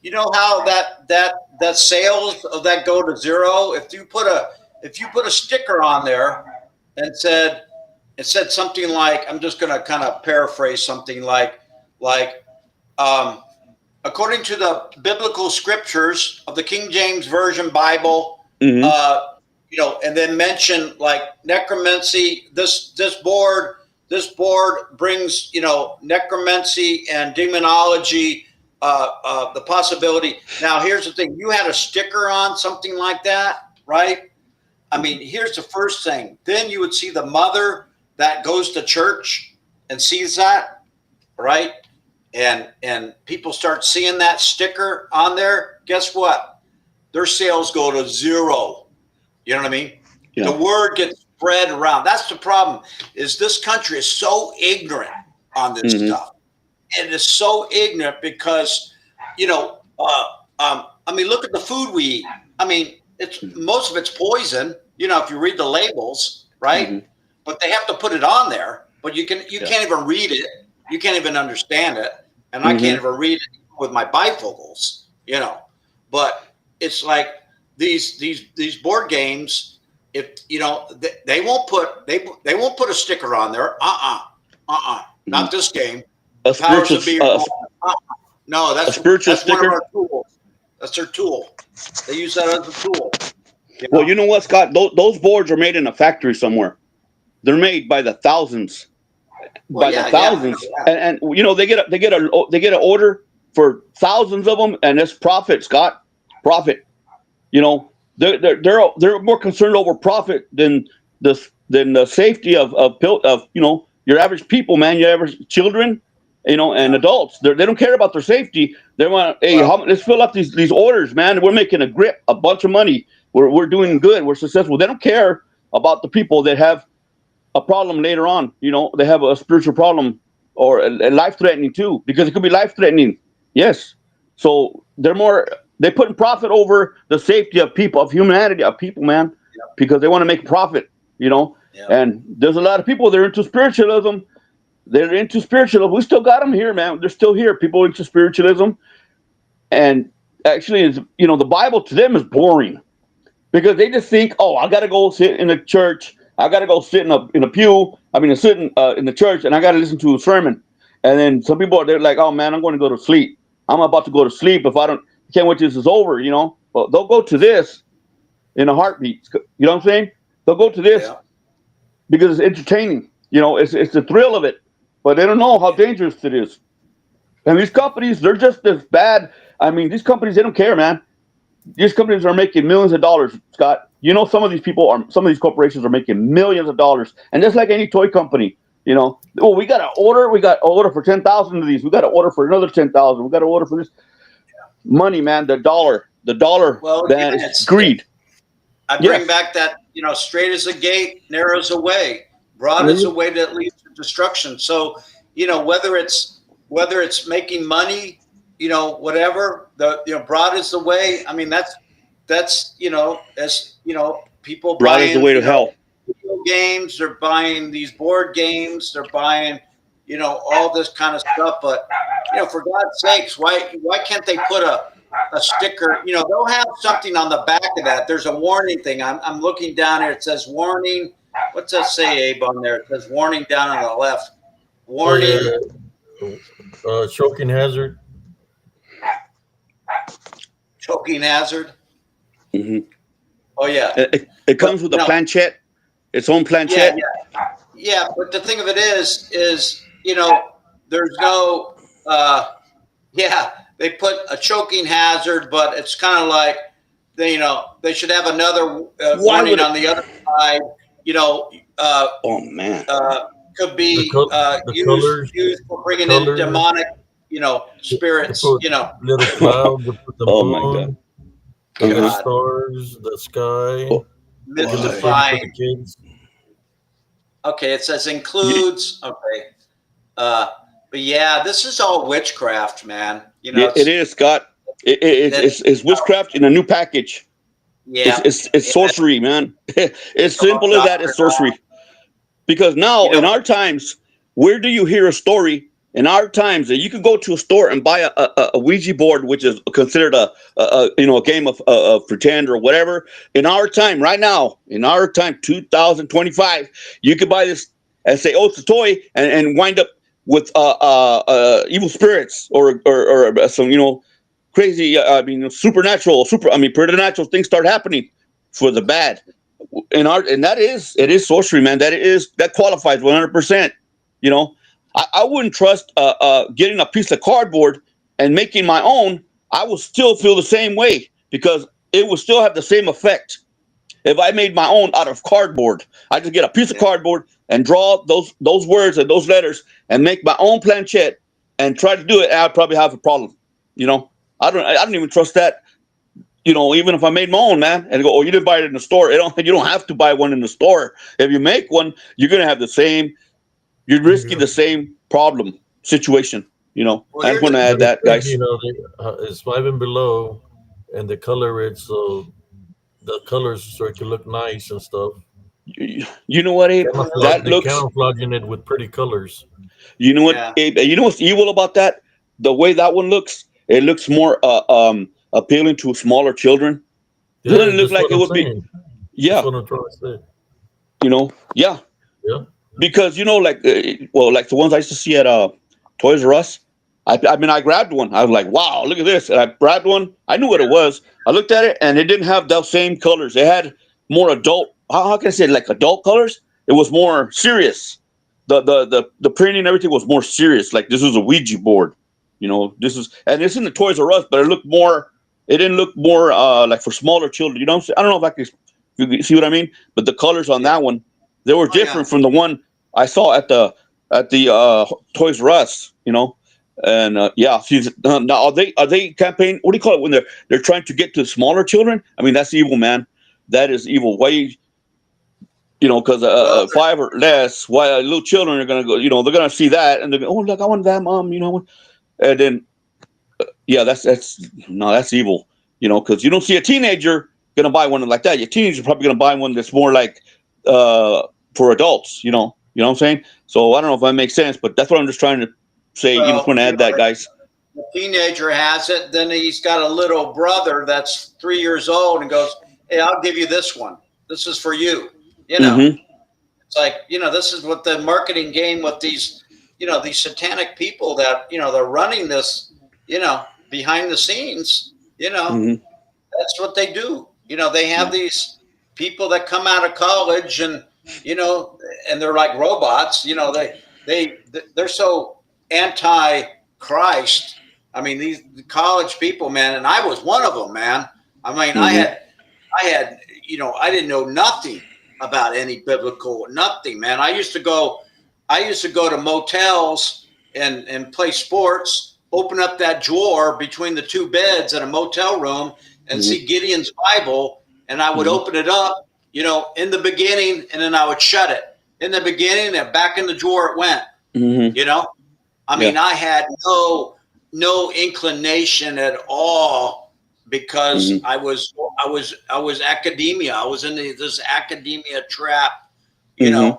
You know how that sales of that go to zero? If you put a sticker on there and said something like, I'm just going to kind of paraphrase something like according to the biblical scriptures of the King James Version Bible, and then mention like necromancy. This board brings necromancy and demonology. The possibility. Now, here's the thing: you had a sticker on something like that, right? I mean, here's the first thing. Then you would see the mother that goes to church and sees that, right? And people start seeing that sticker on there. Guess what? Their sales go to zero. You know what I mean? Yeah. The word gets spread around. That's the problem. Is this country is so ignorant on this stuff. And it's so ignorant because, I mean, look at the food we eat. I mean, most of it's poison. If you read the labels, right? But they have to put it on there. But you can't even read it. You can't even understand it. And I can't even read it with my bifocals. But it's like these board games. If they won't put a sticker on there. Not this game. A spiritual, no, that's sticker. One of our tools. That's their tool. They use that as a tool. Well, you know what, Scott? Those boards are made in a factory somewhere. They're made by the thousands, the thousands, and they get an order for thousands of them, and it's profit, Scott. Profit. They're more concerned over profit than the safety of your average people, man. Your average children. And adults, they don't care about their safety. They want, let's fill up these orders, man. We're making a bunch of money. We're doing good. We're successful. They don't care about the people that have a problem later on. They have a spiritual problem or a life-threatening too, because it could be life-threatening. Yes. So they put profit over the safety of people, of humanity, of people, man, because they want to make profit, And there's a lot of people that are into spiritualism. They're into spiritualism. We still got them here, man. They're still here. People into spiritualism, and actually, the Bible to them is boring because they just think, oh, I got to go sit in a church. I got to go sit in a pew. Sit in the church, and I got to listen to a sermon. And then some people they're like, oh man, I'm going to go to sleep. I'm about to go to sleep if I can't wait till this is over. But they'll go to this in a heartbeat. You know what I'm saying? They'll go to this because it's entertaining. It's the thrill of it. But they don't know how dangerous it is. And these companies, they're just as bad. These companies, they don't care, man. These companies are making millions of dollars, Scott. Some of these corporations are making millions of dollars. And just like any toy company, we got to order. We got to order for 10,000 of these. We got to order for another 10,000. We got to order for this money, man. The dollar, man, it's greed. I bring back that, straight is a gate, narrow is a way. Broad is a way that leads to destruction. So, whether it's making money, whatever, broad is the way. That's people broad buying, is the way to hell. Video games, they're buying these board games, they're buying, all this kind of stuff. But, for God's sakes, why can't they put a a sticker. You know, they'll have something on the back of that. There's a warning thing. I'm looking down here. It says warning. What's that say, Abe, on there? It says warning down on the left. Warning. Choking hazard. Choking hazard. Mm-hmm. Oh yeah. It comes with a planchette, its own planchette. Yeah. But the thing of it is you know, there's no. They put a choking hazard, but it's kind of like they should have another warning on the other side. You know. Oh man. Could be used for bringing in demonic, spirits. Little cloud to put them oh my on. God. The stars, the sky. Mystifying. Kids. Okay, it says includes. Okay, but yeah, this is all witchcraft, man. It is, Scott. It's witchcraft in a new package. Yeah, it's sorcery, man. It's simple as that. It's sorcery. Because now, in our times, where do you hear a story? In our times, that you can go to a store and buy a Ouija board, which is considered a game of pretend or whatever. In our time, right now, in our time, 2025, you can buy this and say, "Oh, it's a toy," and wind up with evil spirits or some crazy, supernatural, preternatural things start happening for the bad. And that is sorcery, man. That qualifies 100%. I wouldn't trust getting a piece of cardboard and making my own. I would still feel the same way because it would still have the same effect. If I made my own out of cardboard, I just get a piece of cardboard and draw those words and those letters and make my own planchette and try to do it. I'd probably have a problem. I don't even trust that. Even if I made my own, man, and go, oh, you didn't buy it in the store. You don't have to buy one in the store. If you make one, you're gonna have you're risking the same problem situation. Well, I just want to add that, guys. It's 5 and below, and the color it's the colors so it can look nice and stuff. You know what, Abe? They're camouflaging it with pretty colors. You know what, Abe? You know what's evil about that? The way that one looks, it looks more appealing to smaller children. It doesn't look like it would be. Yeah. That's what I'm trying to say. Yeah. Yeah. Because like the ones I used to see at Toys R Us. I grabbed one. I was like, wow, look at this. And I grabbed one. I knew what it was. I looked at it, and it didn't have those same colors. It had more adult. How can I say it? Like adult colors? It was more serious. The printing and everything was more serious. Like this was a Ouija board. And it's in the Toys R Us, but it didn't look more like for smaller children. I don't know if I can you see what I mean, but the colors on that one, they were different from the one I saw at the Toys R Us. And now are they campaign? What do you call it when they're trying to get to smaller children? I mean, that's evil, man. That is evil. Why? Because 5 or less, why little children are gonna go? They're gonna see that and they're going, oh look, I want that, mom. And then that's evil. Because you don't see a teenager gonna buy one like that. Your teenager's probably gonna buy one that's more like for adults. You know what I'm saying? So I don't know if that makes sense, but that's what I'm just trying to say. You just want to add that, guys. The teenager has it, then he's got a little brother that's 3 years old and goes, hey, I'll give you this one. This is for you. Mm-hmm. It's like, this is what the marketing game with these, these satanic people that, they're running this, behind the scenes, Mm-hmm. That's what they do. They have these people that come out of college and, and they're like robots, they're so anti-Christ. I mean, these college people, man, and I was one of them, man. I mean, Mm-hmm. I had, I didn't know nothing about any biblical, nothing, man. I used to go to motels and play sports, open up that drawer between the two beds at a motel room and see Gideon's Bible. And I would open it up, in the beginning, and then I would shut it in the beginning and back in the drawer it went, I mean, I had no inclination at all because I was academia. I was in this academia trap, and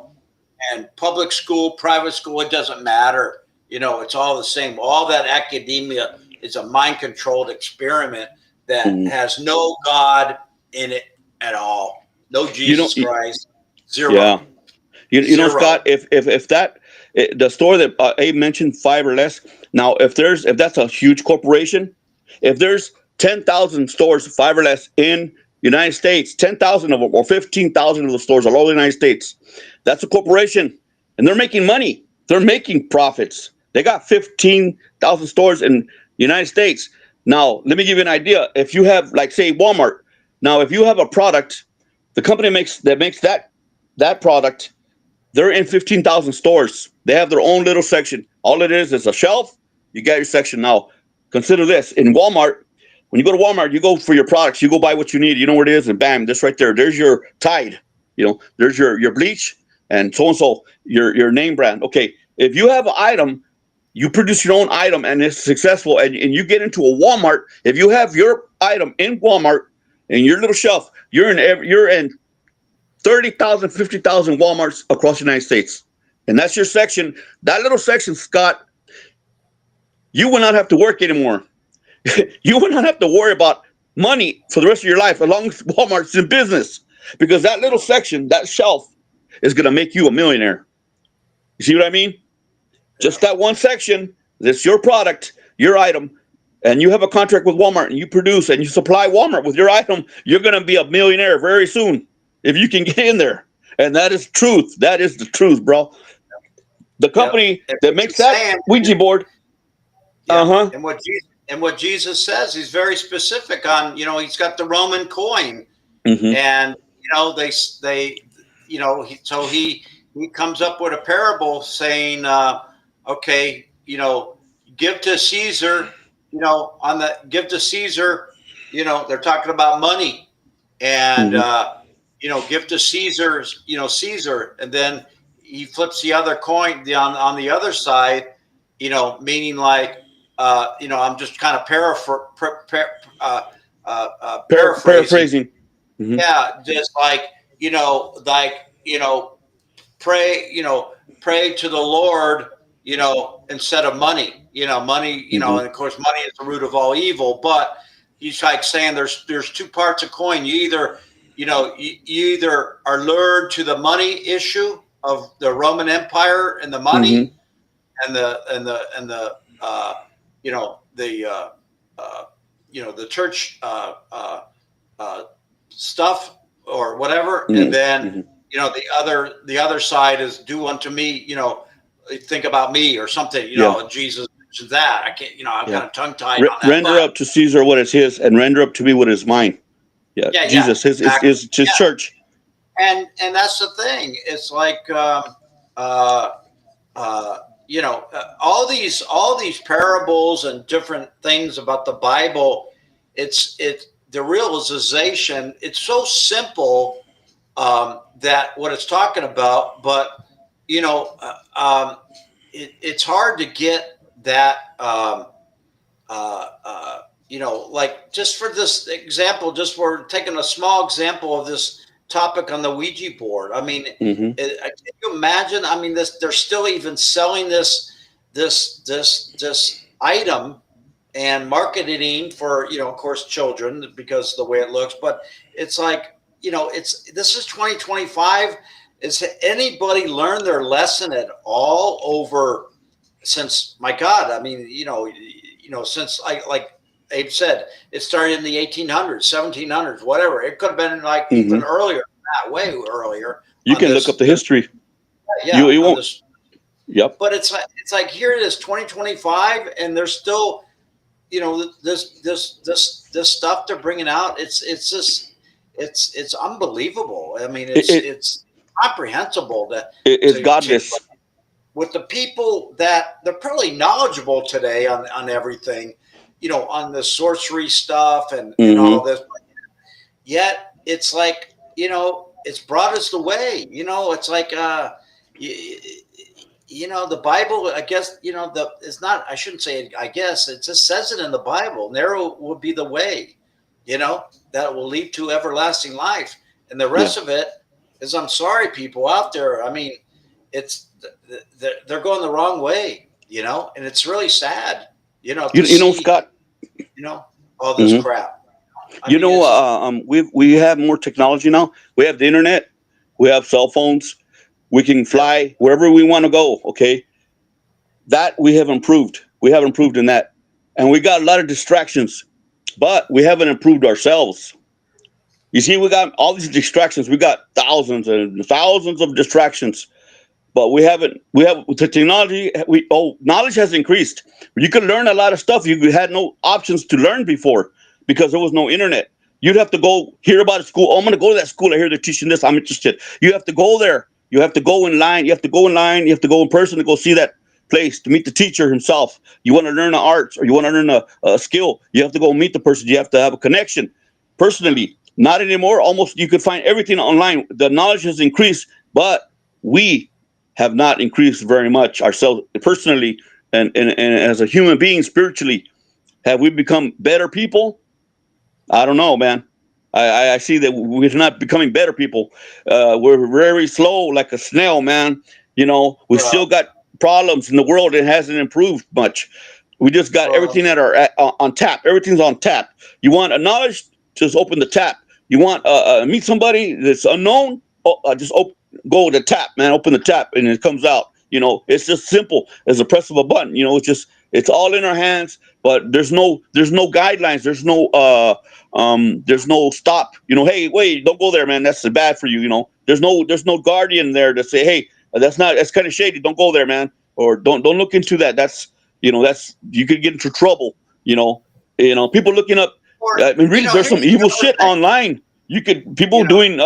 public school, private school, it doesn't matter. It's all the same. All that academia it's a mind controlled experiment that has no God in it at all. No Jesus Christ. Zero. Yeah. You know, Zero. Scott, if that the store that Abe mentioned, 5 or less. Now, if that's a huge corporation, if there's 10,000 stores, 5 or less in United States, 10,000 of them or 15,000 of the stores all over the United States, that's a corporation, and they're making money. They're making profits. They got 15,000 stores in the United States. Now, let me give you an idea. If you have, like, say, Walmart. Now, if you have a product, the company makes that product. They're in 15,000 stores. They have their own little section. All it is a shelf. You got your section. Now, consider this. In Walmart, when you go to Walmart, you go for your products. You go buy what you need. You know where it is, and bam, this right there. There's your Tide. You know, there's your bleach, and so your name brand. Okay, if you have an item, you produce your own item, and it's successful, and you get into a Walmart. If you have your item in Walmart in your little shelf, you're in 30,000, 50,000 Walmarts across the United States. And that's your section. That little section, Scott, you will not have to work anymore. You will not have to worry about money for the rest of your life as long as Walmart's in business. Because that little section, that shelf, is going to make you a millionaire. You see what I mean? Just that one section, that's your product, your item, and you have a contract with Walmart, and you produce and you supply Walmart with your item, you're going to be a millionaire very soon. If you can get in there. And that is truth. That is the truth, bro. The company that makes that Ouija board. And what Jesus says, he's very specific on, he's got the Roman coin. And, he comes up with a parable saying, okay, give to Caesar, give to Caesar, they're talking about money. And, give to Caesar, Caesar, and then he flips the other coin on the other side, meaning like, I'm just kind of paraphrasing. Yeah, just like, pray to the Lord, instead of money, money, and of course money is the root of all evil, but he's like saying there's two parts of coin. You either are lured to the money issue of the Roman Empire and the money and the church stuff or whatever, and then the other side is do unto me, think about me or something, and Jesus mentions that. I can't, I'm kind of tongue tied on that. Render up to Caesar what is his, and render up to me what is mine. Yeah, Jesus, his church. And that's the thing. It's like all these parables and different things about the Bible. It's the realization. It's so simple that what it's talking about, but it's hard to get that. Like just for this example, just we're taking a small example of this topic on the Ouija board. I mean, can you imagine? I mean, they're still even selling this item and marketing for, of course, children because of the way it looks. But it's like, this is 2025. Has anybody learned their lesson at all over since? My God, I mean, since like Abe said, it started in the 1800s, 1700s, whatever. It could have been like even earlier, way earlier. You can look up the history. Yeah, you won't. Yep. But it's like here it is, 2025, and there's still, this stuff they're bringing out. It's just it's unbelievable. I mean, it's comprehensible that it's godless. With the people that they're probably knowledgeable today on everything, on the sorcery stuff and all this. Yet it's like, it's brought us the way. It's like the Bible, I guess, it's not, I shouldn't say it, I guess, it just says it in the Bible. Narrow will be the way, that will lead to everlasting life. And the rest of it is, I'm sorry, people out there. I mean, they're going the wrong way, and it's really sad, You know, Scott. All this crap. We have more technology now. We have the internet. We have cell phones. We can fly wherever we want to go. Okay, that we have improved. We have improved in that, and we got a lot of distractions, but we haven't improved ourselves. You see, we got all these distractions. We got thousands and thousands of distractions, but we haven't. We have with the technology. Knowledge has increased. You could learn a lot of stuff you had no options to learn before because there was no internet. You'd have to go hear about a school. Oh, I'm going to go to that school. I hear they're teaching this. I'm interested. You have to go there. You have to go in line. You have to go in line. You have to go in person to go see that place to meet the teacher himself. You want to learn the arts or you want to learn a skill. You have to go meet the person. You have to have a connection personally. Not anymore. Almost you could find everything online. The knowledge has increased, but we have not increased very much ourselves personally and as a human being spiritually. Have we become better people? I don't know, man. I see that we're not becoming better people. We're very slow, like a snail, man. We still got problems in the world. It hasn't improved much. We just got everything on tap. Everything's on tap. You want a knowledge? Just open the tap. You want meet somebody that's unknown? Go to the tap, man. Open the tap, and it comes out. It's just simple as a press of a button. It's all in our hands. But there's no guidelines. There's no stop. Hey, wait, don't go there, man. That's bad for you. There's no guardian there to say, hey, that's kind of shady. Don't go there, man. Or don't look into that. That's you could get into trouble. People looking up. Really, there's some evil shit online. People doing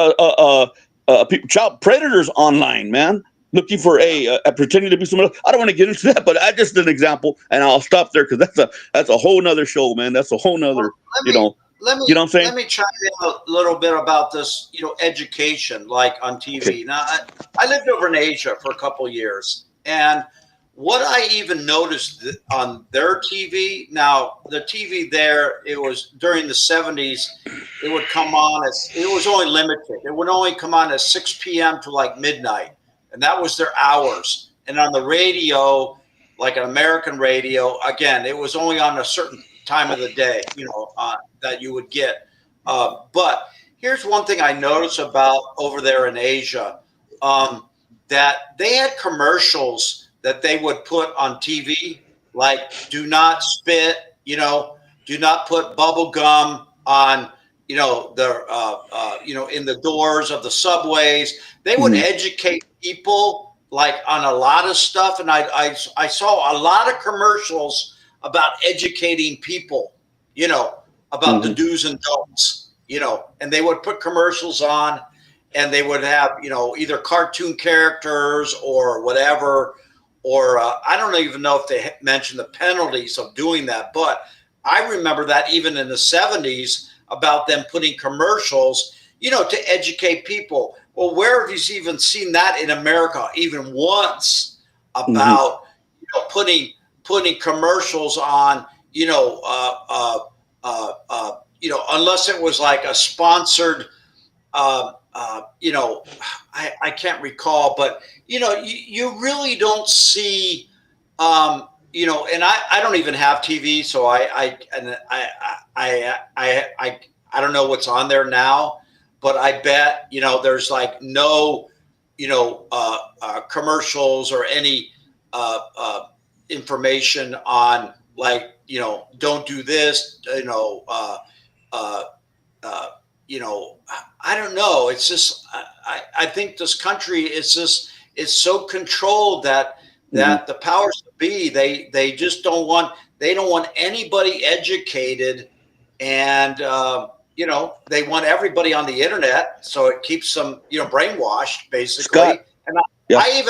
child predators online, man. Looking for pretending to be someone else. I don't want to get into that, but I just an example, and I'll stop there because that's a whole nother show, man. That's a whole nother, you know what I'm saying? Let me chime in a little bit about this, education, like on TV. Okay. Now, I lived over in Asia for a couple of years, and what I even noticed on their TV, now the TV there, it was during the 70s, it would come on it was only limited. It would only come on at 6 p.m. to like midnight. And that was their hours. And on the radio, like an American radio, again, it was only on a certain time of the day, that you would get. But here's one thing I noticed about over there in Asia, that they had commercials that they would put on TV, like do not spit, do not put bubble gum on, in the doors of the subways. They would educate people like on a lot of stuff. And I saw a lot of commercials about educating people, about the do's and don'ts, and they would put commercials on and they would have, either cartoon characters or whatever, or I don't even know if they mentioned the penalties of doing that. But I remember that even in the 70s about them putting commercials, to educate people. Well, where have you even seen that in America even once about putting commercials on, unless it was like a sponsored, I can't recall, but you really don't see, and I don't even have TV, so I don't know what's on there now. But I bet, there's like no, commercials or any information on like, don't do this, I don't know. It's just, I think this country is so controlled that the powers that be, they just don't want anybody educated, and, they want everybody on the internet, so it keeps them, brainwashed, basically. Scott, and I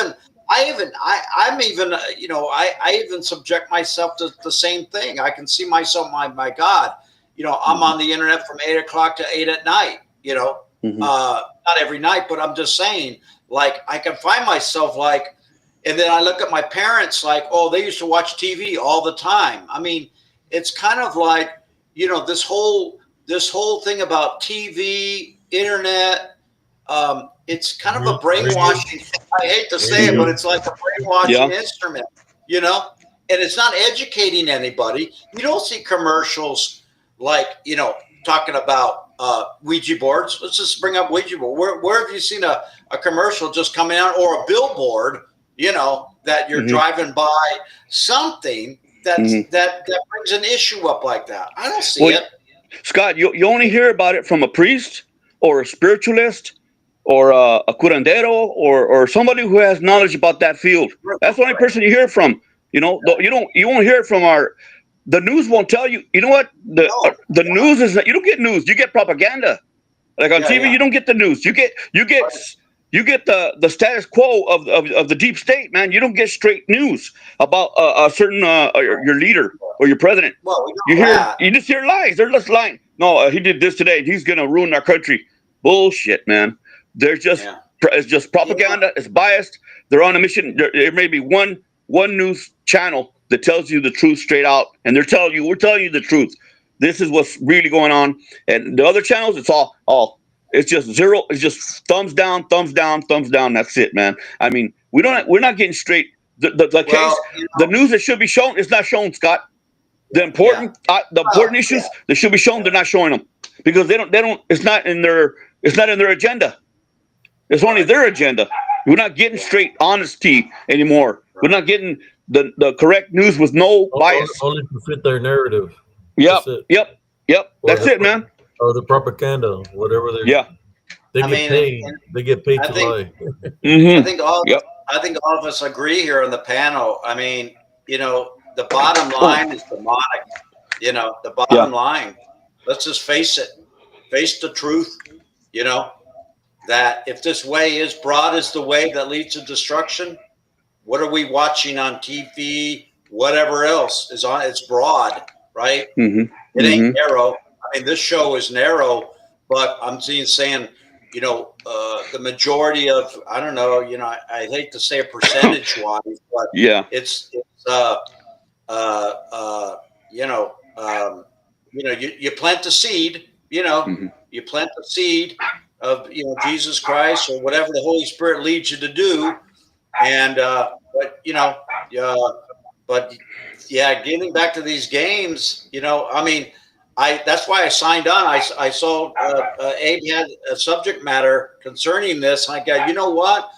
even subject myself to the same thing. I can see myself, my God, I'm on the internet from 8 o'clock to 8 at night. Not every night, but I'm just saying, like, I can find myself like, and then I look at my parents like, oh, they used to watch TV all the time. I mean, it's kind of like, this whole thing about TV, internet, it's kind of a brainwashing. I hate to say it, but it's like a brainwashing instrument, and it's not educating anybody. You don't see commercials like, talking about Ouija boards. Let's just bring up Ouija board. Where have you seen a commercial just coming out, or a billboard, that you're driving by, something that brings an issue up like that? I don't see it. Scott, you only hear about it from a priest or a spiritualist or a curandero or somebody who has knowledge about that field. That's the only person you hear from. You won't hear it from the news. Won't tell you. You know what? The news is that you don't get news. You get propaganda. Like on TV, you don't get the news. You get the status quo of the deep state, man. You don't get straight news about a certain your leader or your president. Well, you just hear lies. They're just lying. No, he did this today. He's gonna ruin our country. Bullshit, man. It's just propaganda. It's biased. They're on a mission. There may be one news channel that tells you the truth straight out, and we're telling you the truth. This is what's really going on. And the other channels, it's all it's just zero. It's just thumbs down, thumbs down, thumbs down. That's it, man. I mean, we're not getting straight. The news that should be shown is not shown, Scott. The important issues that should be shown, they're not showing them because they don't. It's not in their agenda. It's only their agenda. We're not getting straight honesty anymore. We're not getting the correct news with no bias. Only to fit their narrative. Yep. That's it, man. Or the propaganda, whatever they. Yeah. They get paid to lie. I think all of us agree here on the panel. I mean, the bottom line is demonic. The bottom line. Let's just face it. Face the truth. That if this way is broad is the way that leads to destruction, what are we watching on TV? Whatever else is on, it's broad, right? It ain't narrow. I mean, this show is narrow, but I'm saying, the majority of, I don't know, I hate to say a percentage wise, but it's you plant the seed, you plant the seed of Jesus Christ or whatever the Holy Spirit leads you to do, and getting back to these games, I mean, that's why I signed on. I saw Abe had a subject matter concerning this, and I go, you know what?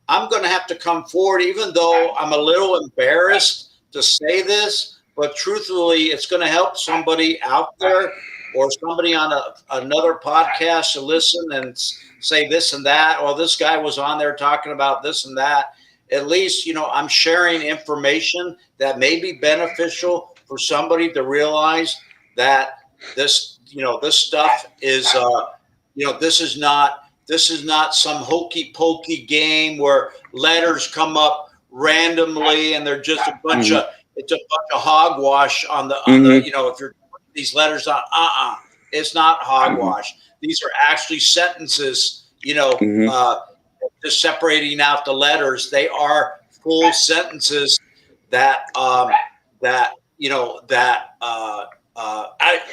I'm going to have to come forward, even though I'm a little embarrassed to say this, but truthfully, it's going to help somebody out there or somebody on another podcast to listen and say this and that, or this guy was on there talking about this and that. At least, I'm sharing information that may be beneficial for somebody to realize that this stuff is, this is not some hokey pokey game where letters come up randomly and they're just a bunch of hogwash on the if you're putting these letters on, it's not hogwash. These are actually sentences, just separating out the letters. They are full sentences that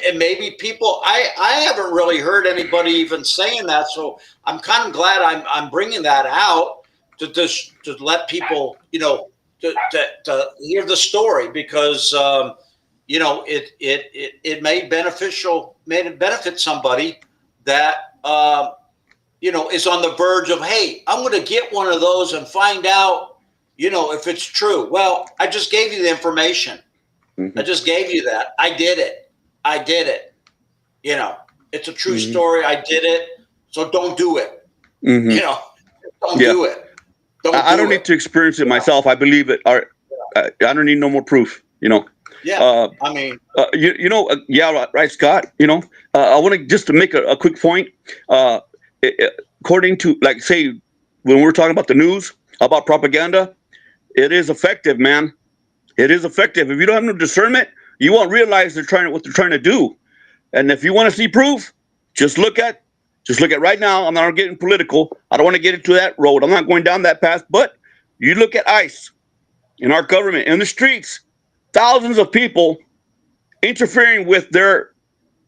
and maybe people, I haven't really heard anybody even saying that. So I'm kind of glad I'm bringing that out to let people, to hear the story, because, it may benefit somebody that, is on the verge of, hey, I'm going to get one of those and find out, if it's true. Well, I just gave you the information. I just gave you that. I did it. It's a true story. I did it. So don't do it. Don't do it. I don't need to experience it myself. I believe it. I don't need no more proof. Yeah. I mean, right, Scott. I want to just to make a quick point. According to, like, say, when we're talking about the news, about propaganda, it is effective, man. It is effective. If you don't have no discernment, you won't realize what they're trying to do. And if you want to see proof, just look at right now. I'm not getting political. I don't want to get into that road. I'm not going down that path. But you look at ICE in our government, in the streets, thousands of people interfering with their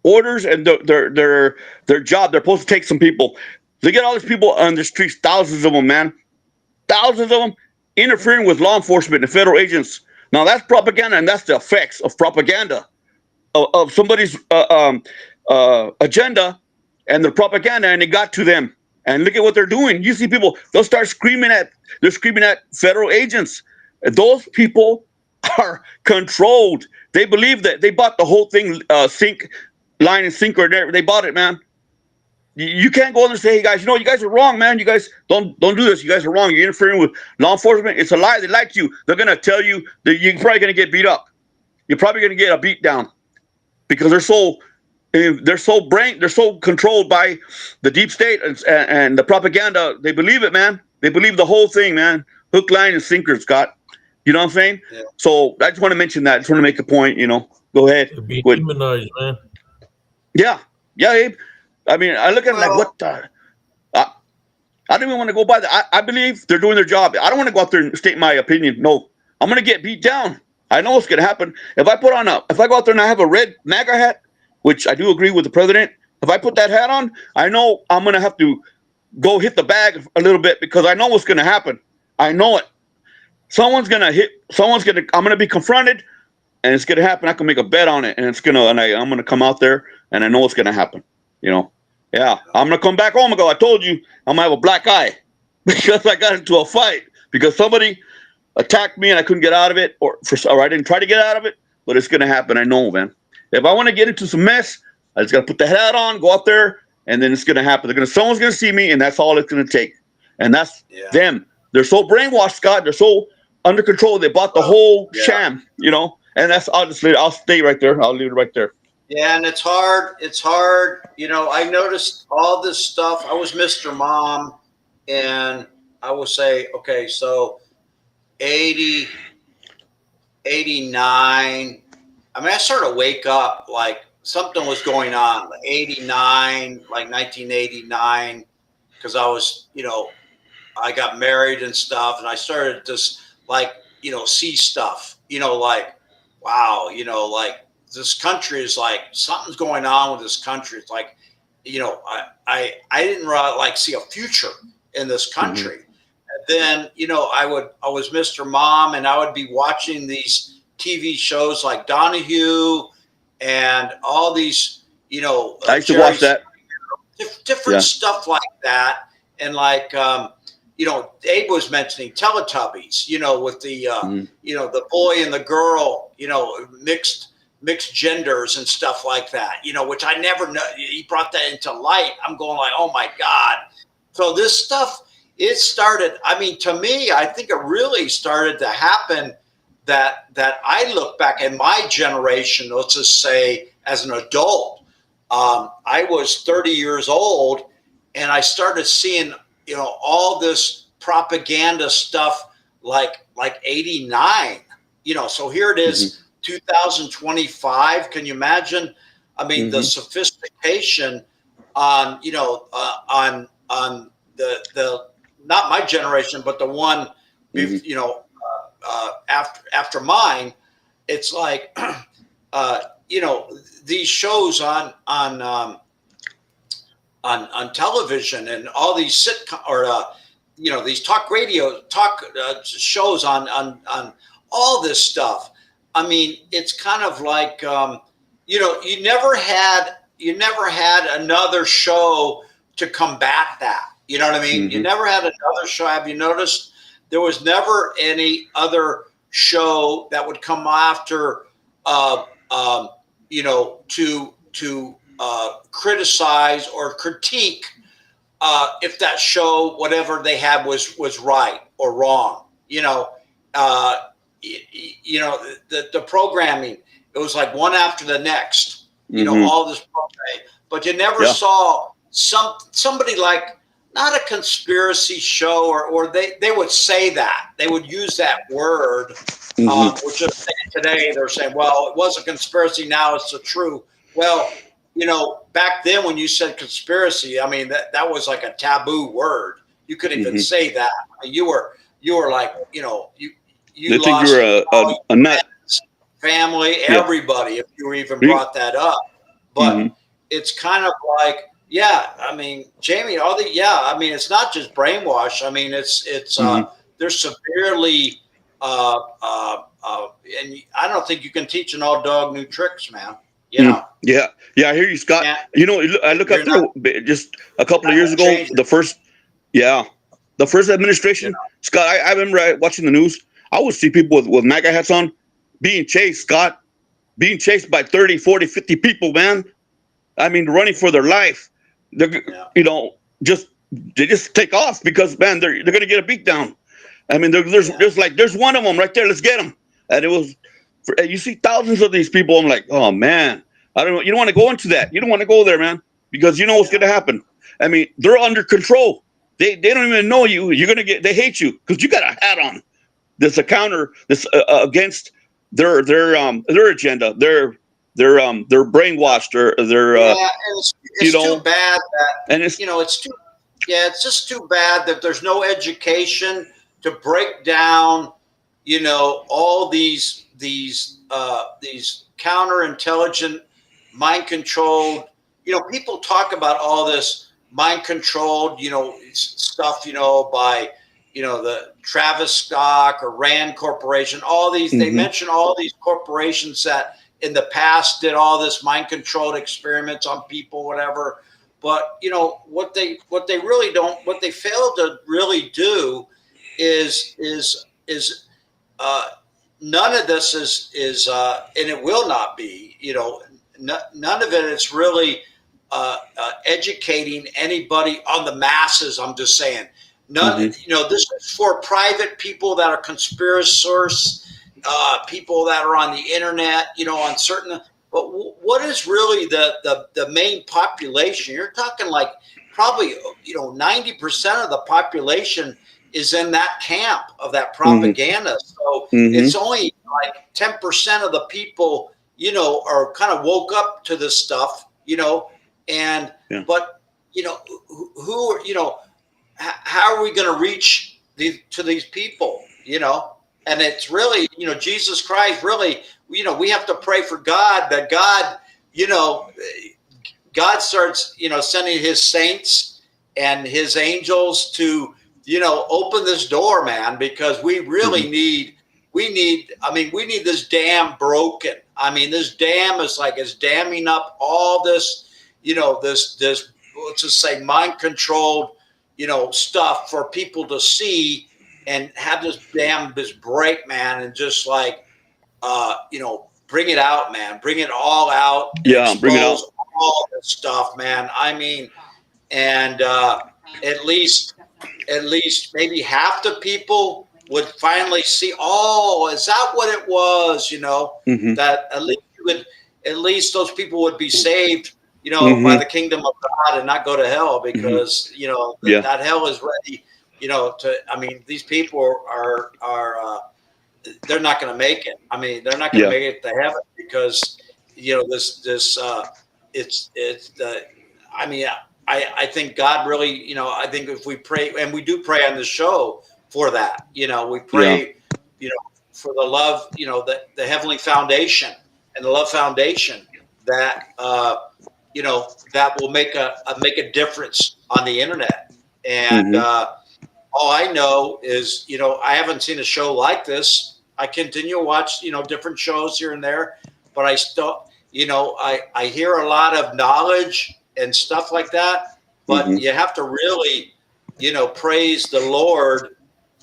orders and their job. They're supposed to take some people. They get all these people on the streets, thousands of them, man. Thousands of them interfering with law enforcement and federal agents Now that's propaganda, and that's the effects of propaganda of somebody's agenda and their propaganda, and it got to them. And look at what they're doing. You see people; they're screaming at federal agents. Those people are controlled. They believe that they bought the whole thing, line and sinker. They bought it, man. You can't go in and say, hey guys, you guys are wrong, man. You guys don't do this. You guys are wrong. You're interfering with law enforcement. It's a lie. They lied to you. They're gonna tell you that you're probably gonna get beat up. You're probably gonna get a beat down because they're so controlled by the deep state and the propaganda. They believe it, man. They believe the whole thing, man. Hook, line, and sinker, Scott. You know what I'm saying? Yeah. So I just want to mention that. I just want to make a point. Go ahead. They're being demonized, man. Yeah, Abe. I mean, I look at it like, what the? I don't even want to go by that. I believe they're doing their job. I don't want to go out there and state my opinion. No, I'm going to get beat down. I know what's going to happen. If I go out there and I have a red MAGA hat, which I do agree with the president, if I put that hat on, I know I'm going to have to go hit the bag a little bit because I know what's going to happen. I know it. I'm going to be confronted and it's going to happen. I can make a bet on it and I'm going to come out there and I know what's going to happen. Yeah, I'm going to come back home and go, I told you I'm going to have a black eye because I got into a fight because somebody attacked me and I couldn't get out of it or I didn't try to get out of it, but it's going to happen. I know, man. If I want to get into some mess, I just got to put the hat on, go out there, and then it's going to happen. Someone's going to see me, and that's all it's going to take. And that's them. They're so brainwashed, Scott. They're so under control. They bought the whole sham, and I'll stay right there. I'll leave it right there. Yeah, and it's hard. I noticed all this stuff. I was Mr. Mom, and I will say, okay, so 80, 89. I mean, I started to wake up like something was going on, like 89, like 1989, because I was, I got married and stuff, and I started to see stuff, like, wow, like this country is like something's going on with this country. It's like, I didn't really see a future in this country. Mm-hmm. And then, I was Mr. Mom, and I would be watching these TV shows like Donahue and all these, I used to watch that. Different stuff like that. And Abe was mentioning Teletubbies, with the, the boy and the girl, mixed genders and stuff like that, which I never know. He brought that into light. I'm going like, oh my God. So this stuff, it started, to me, I think it really started to happen that I look back in my generation, let's just say as an adult, I was 30 years old and I started seeing, all this propaganda stuff like 89, so here it is, 2025. Can you imagine? The sophistication on, on the, not my generation, but the one, after mine, it's like, these shows on television and all these sitcom or these talk radio shows on all this stuff. It's kind of like you never had another show to combat that. You know what I mean? Mm-hmm. You never had another show. Have you noticed? There was never any other show that would come after, to criticize or critique if that show, whatever they had, was right or wrong. The programming, it was like one after the next. All this programming, but you never saw somebody like. Not a conspiracy show, or they would say that. They would use that word, which is today they're saying, well, it was a conspiracy, now it's a true. Well, back then when you said conspiracy, that was like a taboo word. You couldn't even say that. You were like, you they lost think you're a nut. Family, everybody, if you even brought that up. But it's kind of like, Jamie, it's not just brainwash. It's they're severely and I don't think you can teach an old dog new tricks, man. You know. Yeah. I hear you, Scott. You know, I look up there just a couple of years ago. The first administration, Scott. I remember watching the news. I would see people with MAGA hats on being chased, Scott, being chased by 30, 40, 50 people, man. I mean, running for their life. They're, you know, they just take off because, man, they're going to get a beat down. I mean, there's one of them right there. Let's get him. And it was, you see thousands of these people. I'm like, oh man, I don't know. You don't want to go into that. You don't want to go there, man, because you know what's going to happen. I mean, they're under control. They don't even know you. You're going to they hate you because you got a hat on. There's a counter against their agenda. They're brainwashed. It's too bad that, it's just too bad that there's no education to break down, all these counterintelligent, mind controlled, people talk about all this mind controlled, stuff, by, the Travis Scott or Rand Corporation, all these, they mention all these corporations that in the past did all this mind controlled experiments on people, whatever. But, what they fail to really do is none of this is and it will not be, none of it is really educating anybody on the masses. I'm just saying, this is for private people that are conspiracists, people that are on the internet, on certain. But what is really the main population? You're talking like probably 90% of the population is in that camp of that propaganda. So it's only like 10% of the people, are kind of woke up to this stuff, but who are, how are we going to reach to these people, and it's really, Jesus Christ, really, we have to pray for God that God, God starts, sending his saints and his angels to, open this door, man, because we really need this dam broken. I mean, this dam is damming up all this, this, let's just say mind controlled, stuff for people to see and have this dam, this break, man. And just bring it out, man, bring it all out. Yeah. Bring it out. All this stuff, man. I mean, and at least maybe half the people would finally see, oh, is that what it was? That at least those people would be saved, by the kingdom of God and not go to hell because, that hell is ready, these people are they're not going to make it. I mean, they're not going to make it to heaven because, I think God really, I think if we pray, and we do pray on the show for that, we pray, for the love, the heavenly foundation and the love foundation that, that will make a difference on the internet. And all I know is, I haven't seen a show like this. I continue to watch, different shows here and there, but I still, I hear a lot of knowledge and stuff like that, but you have to really, praise the Lord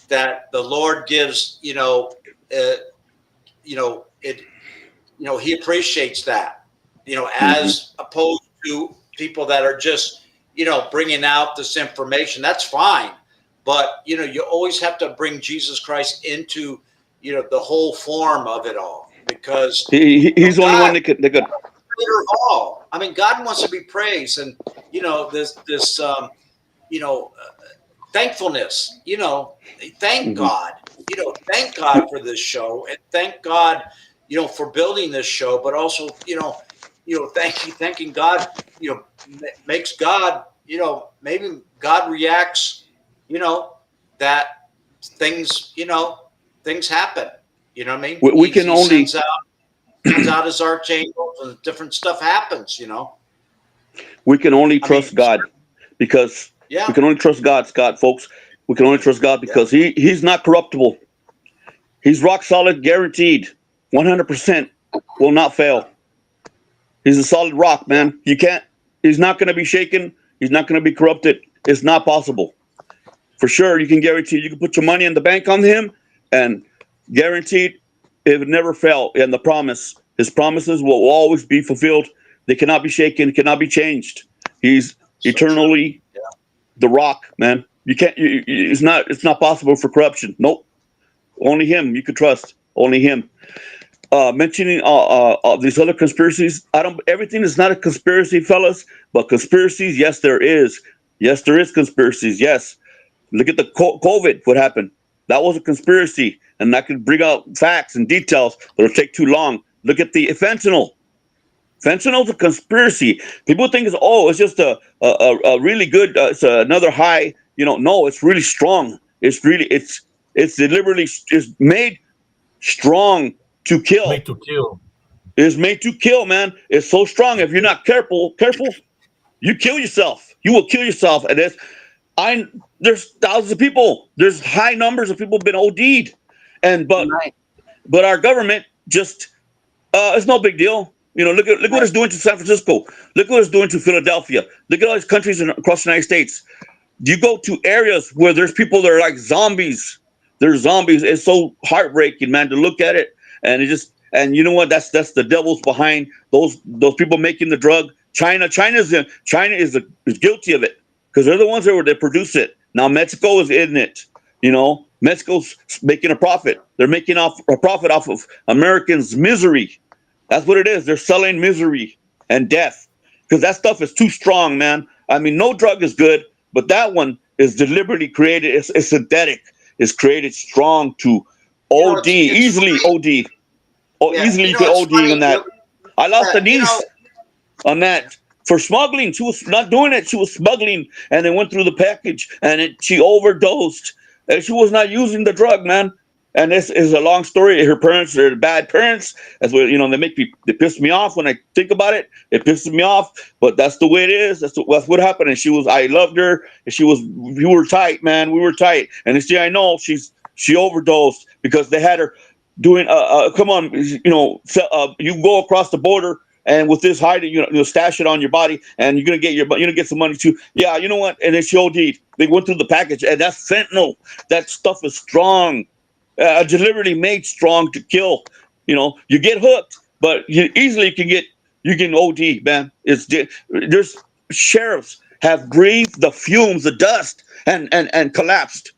that the Lord gives, he appreciates that, as opposed to people that are just, bringing out this information. That's fine. But, you always have to bring Jesus Christ into, the whole form of it all, because he's the only one that could. All. I mean, God wants to be praised, and this thankfulness. Thank God. Thank God for this show, and thank God, for building this show. But also, thanking God. Makes God. Maybe God reacts. That things. Things happen. You know what I mean? We can only sends out his archangels and different stuff happens, We can only trust God because we can only trust God, Scott, folks. We can only trust God because he's not corruptible. He's rock solid, guaranteed, 100% will not fail. He's a solid rock, man. You can't. He's not going to be shaken. He's not going to be corrupted. It's not possible. For sure, you can guarantee. You can put your money in the bank on him, and guaranteed, it would never fail. And the promise, his promises will always be fulfilled. They cannot be shaken. Cannot be changed. He's eternally the rock, man. You can't. It's not. It's not possible for corruption. Nope. Only him you could trust. Only him. Mentioning these other conspiracies, everything is not a conspiracy, fellas. But conspiracies, yes, there is. Yes, there is conspiracies. Yes. Look at the COVID. What happened? That was a conspiracy, and I could bring out facts and details, but it'll take too long. Look at the fentanyl. Fentanyl's a conspiracy. People think it's just a really good. It's another high. No, it's really strong. It's deliberately it's made strong to kill. Made to kill. It's made to kill, man. It's so strong. If you're not careful, you kill yourself. You will kill yourself. And there's thousands of people. There's high numbers of people been OD'd, but our government just it's no big deal. Look what it's doing to San Francisco. Look what it's doing to Philadelphia. Look at all these countries across the United States. You go to areas where there's people that are like zombies. They're zombies. It's so heartbreaking, man, to look at it. And you know what? That's the devil's behind those people making the drug. China is guilty of it because they're the ones that produce it. Now Mexico is in it. Mexico's making a profit. They're making a profit off of Americans' misery. That's what it is. They're selling misery and death because that stuff is too strong, man. I mean, no drug is good, but that one is deliberately created. It's synthetic. It's created strong to OD, easily OD. Easily to OD on that. I lost a niece on that for smuggling. She was not doing it. She was smuggling, and it went through the package, and she overdosed. And she was not using the drug, man. And this is a long story. Her parents are bad parents. That's what they piss me off when I think about it. It pisses me off, but that's the way it is. That's what happened. And I loved her. And we were tight, man. We were tight. And next thing I know, she overdosed because they had her doing. Come on, you go across the border. And with this hiding, stash it on your body, and you're gonna get some money too. Yeah, you know what? And then she OD'd. They went through the package, and that's fentanyl. That stuff is strong. Deliberately made strong to kill. You get hooked, but you can OD, man. There's sheriffs have breathed the fumes, the dust, and collapsed.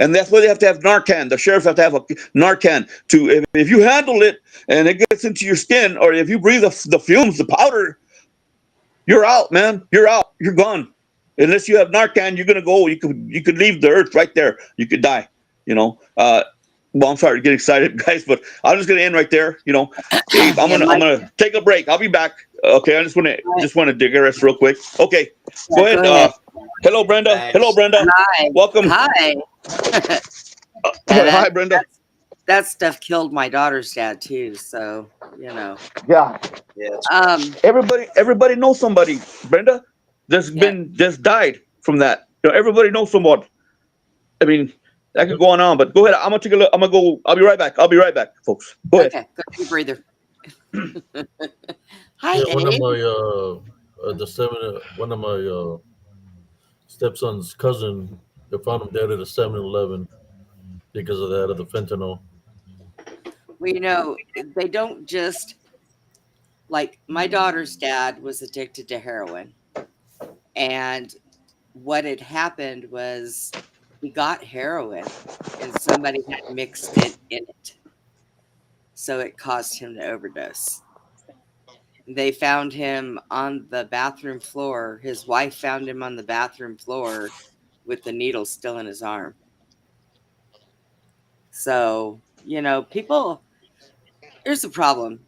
And that's why they have to have Narcan. The sheriffs have to have a Narcan if you handle it and it gets into your skin, or if you breathe the fumes, the powder, you're out, man. You're out. You're gone. Unless you have Narcan, you're gonna go. You could leave the earth right there. You could die. Well, I'm sorry to get excited, guys, but I'm just gonna end right there. Dave, I'm gonna take a break. I'll be back. Okay, I just want to digress real quick. Okay, go ahead. Hello, Brenda. Thanks. Hello, Brenda. Hi. Welcome. Hi. Hi, Brenda. That stuff killed my daughter's dad too. So Yeah. Yeah. Everybody knows somebody, Brenda. Just died from that. Everybody knows someone. I mean, that could go on, but go ahead. I'm gonna take a look. I'll be right back, folks. Go ahead. Okay, go take a breather. Hi, Yeah, one of Abe. my one of my stepson's cousin, they found him dead at a 7-Eleven because of the fentanyl. Well, they don't just like my daughter's dad was addicted to heroin, and what had happened was he got heroin and somebody had mixed it in it. So it caused him to overdose. They found him on the bathroom floor. His wife found him on the bathroom floor with the needle still in his arm. So, people, here's the problem.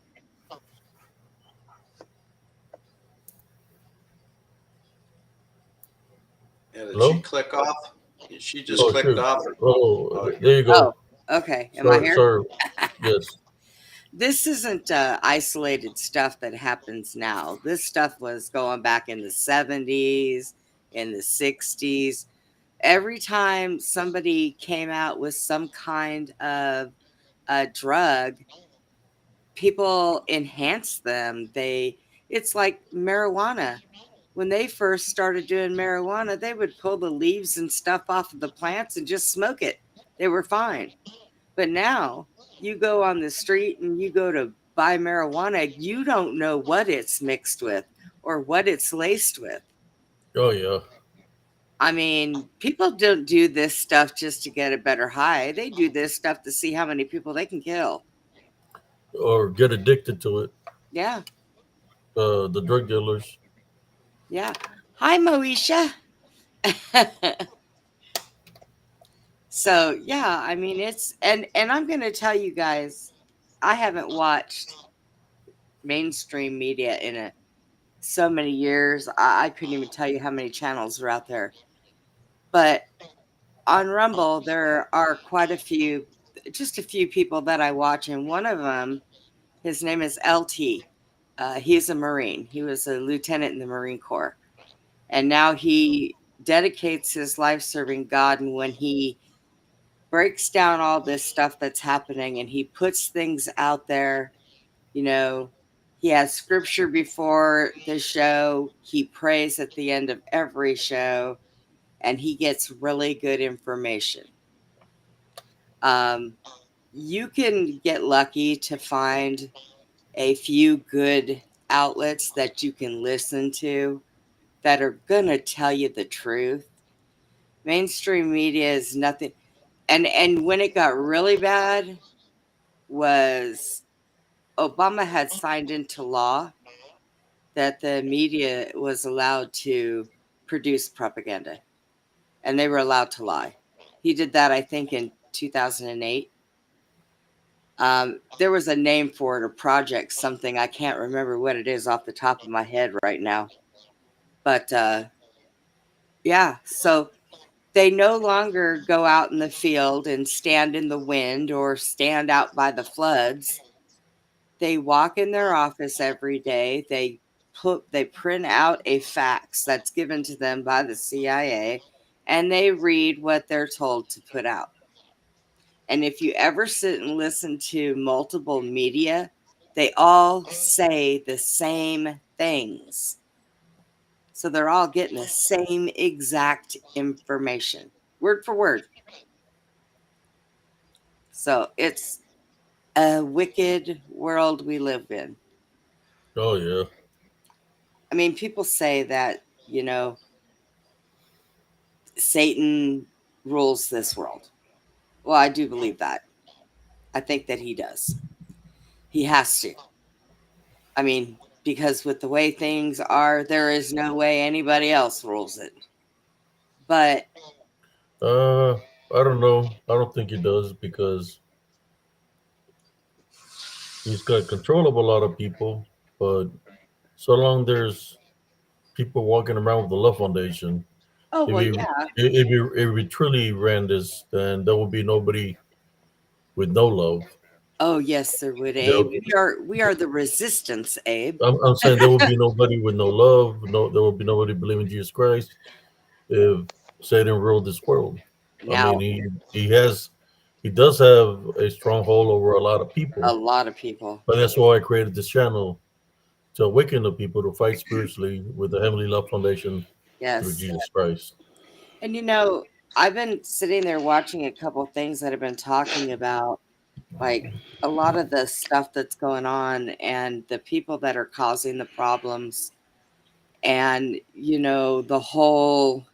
Yeah, did Hello? she click off? She just clicked shoot. off. Oh, there you go. Oh, okay. Am I here? Sorry. Yes. This isn't isolated stuff that happens now. This stuff was going back in the 70s, in the 60s. Every time somebody came out with some kind of a drug, people enhance them. It's like marijuana. When they first started doing marijuana, they would pull the leaves and stuff off of the plants and just smoke it. They were fine. But now you go on the street and you go to buy marijuana, you don't know what it's mixed with or what it's laced with. Oh yeah. I mean, people don't do this stuff just to get a better high. They do this stuff to see how many people they can kill. Or get addicted to it. Yeah. The drug dealers. Yeah. Hi, Moesha. So yeah, I mean and I'm gonna tell you guys, I haven't watched mainstream media in so many years. I couldn't even tell you how many channels are out there. But on Rumble, there are quite a few, just a few people that I watch, and one of them, his name is LT. He's a Marine. He was a lieutenant in the Marine Corps, and now he dedicates his life serving God. And when he breaks down all this stuff that's happening and he puts things out there, you know, he has scripture before the show, he prays at the end of every show, and he gets really good information. You can get lucky to find a few good outlets that you can listen to that are going to tell you the truth. Mainstream media is nothing. And when it got really bad was Obama had signed into law that the media was allowed to produce propaganda and they were allowed to lie. He did that, I think, in 2008. There was a name for it, a project, something. I can't remember what it is off the top of my head right now. But yeah, so they no longer go out in the field and stand in the wind or stand out by the floods. They walk in their office every day. They print out a fax that's given to them by the CIA, and they read what they're told to put out. And if you ever sit and listen to multiple media, they all say the same things. So they're all getting the same exact information, word for word. So it's a wicked world we live in. Oh yeah. I mean, people say that, Satan rules this world. Well, I do believe that. I think that he does. He has to. I mean, because with the way things are, there is no way anybody else rules it. But I don't know. I don't think he does because he's got control of a lot of people. But so long there's people walking around with the Love Foundation, oh if well, he yeah. if he truly ran this, then there would be nobody with no love. Oh yes, there would, There, Abe. We are the resistance, Abe. I'm saying there would be nobody with no love. No, there would be nobody believing Jesus Christ if Satan ruled this world. I Now, mean, he does have a stronghold over a lot of a people, lot of people. but that's why I created this channel to awaken the people to fight spiritually with the Heavenly Love Foundation through Yes. Jesus Christ. And I've been sitting there watching a couple things that have been talking about like a lot of the stuff that's going on and the people that are causing the problems and the whole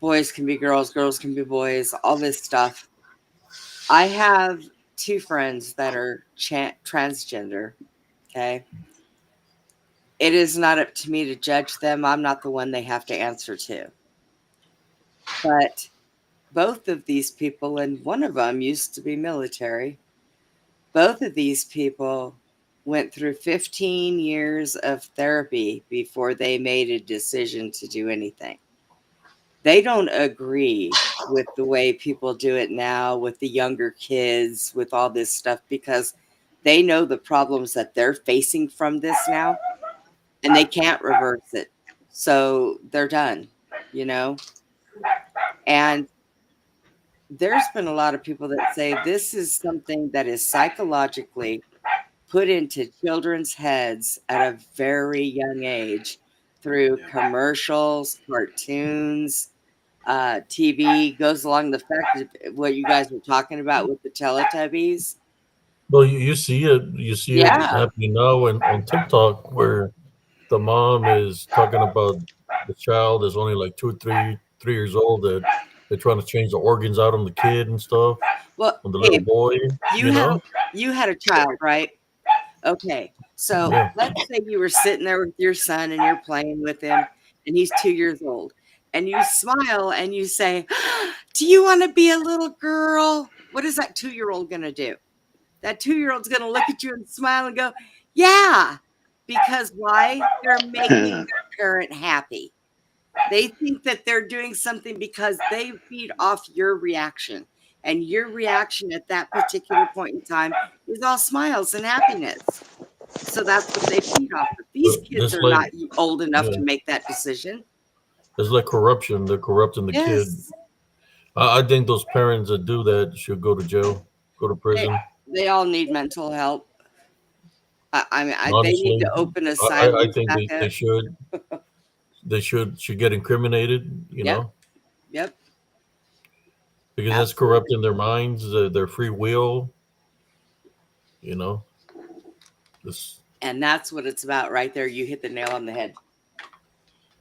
boys can be girls, girls can be boys, all this stuff. I have two friends that are transgender. Okay. It is not up to me to judge them. I'm not the one they have to answer to. But both of these people, and one of them used to be military, both of these people went through 15 years of therapy before they made a decision to do anything. They don't agree with the way people do it now with the younger kids, with all this stuff, because they know the problems that they're facing from this now and they can't reverse it. So they're done, you know? And there's been a lot of people that say this is something that is psychologically put into children's heads at a very young age through commercials, cartoons, TV. Goes along the fact of what you guys were talking about with the Teletubbies. Well, you see it. You see it Yeah. happening now on TikTok, where the mom is talking about the child is only like 2 or 3 years old, that they're trying to change the organs out on the kid and stuff, Well, on the little Abe, boy. you You had know? you had a child, right? Okay. So Yeah. let's say you were sitting there with your son and you're playing with him and he's 2 years old and you smile and you say, do you want to be a little girl? What is that 2-year-old going to do? That 2-year-old's going to look at you and smile and go, yeah. Because why? They're making their parent happy. They think that they're doing something because they feed off your reaction. And your reaction at that particular point in time is all smiles and happiness. So that's what they feed off of. These kids Just are like, not old enough yeah, to make that decision. it's like corruption. They're corrupting the kid. Yes. I think those parents that do that should go to jail, go to They, prison. they all need mental help. I mean, they need Honestly, to open I asylums think back they up. should. They should get incriminated. You Yep. know, Yep. because that's Absolutely. corrupting their minds, their free will. You know, this And that's what it's about right there. You hit the nail on the head.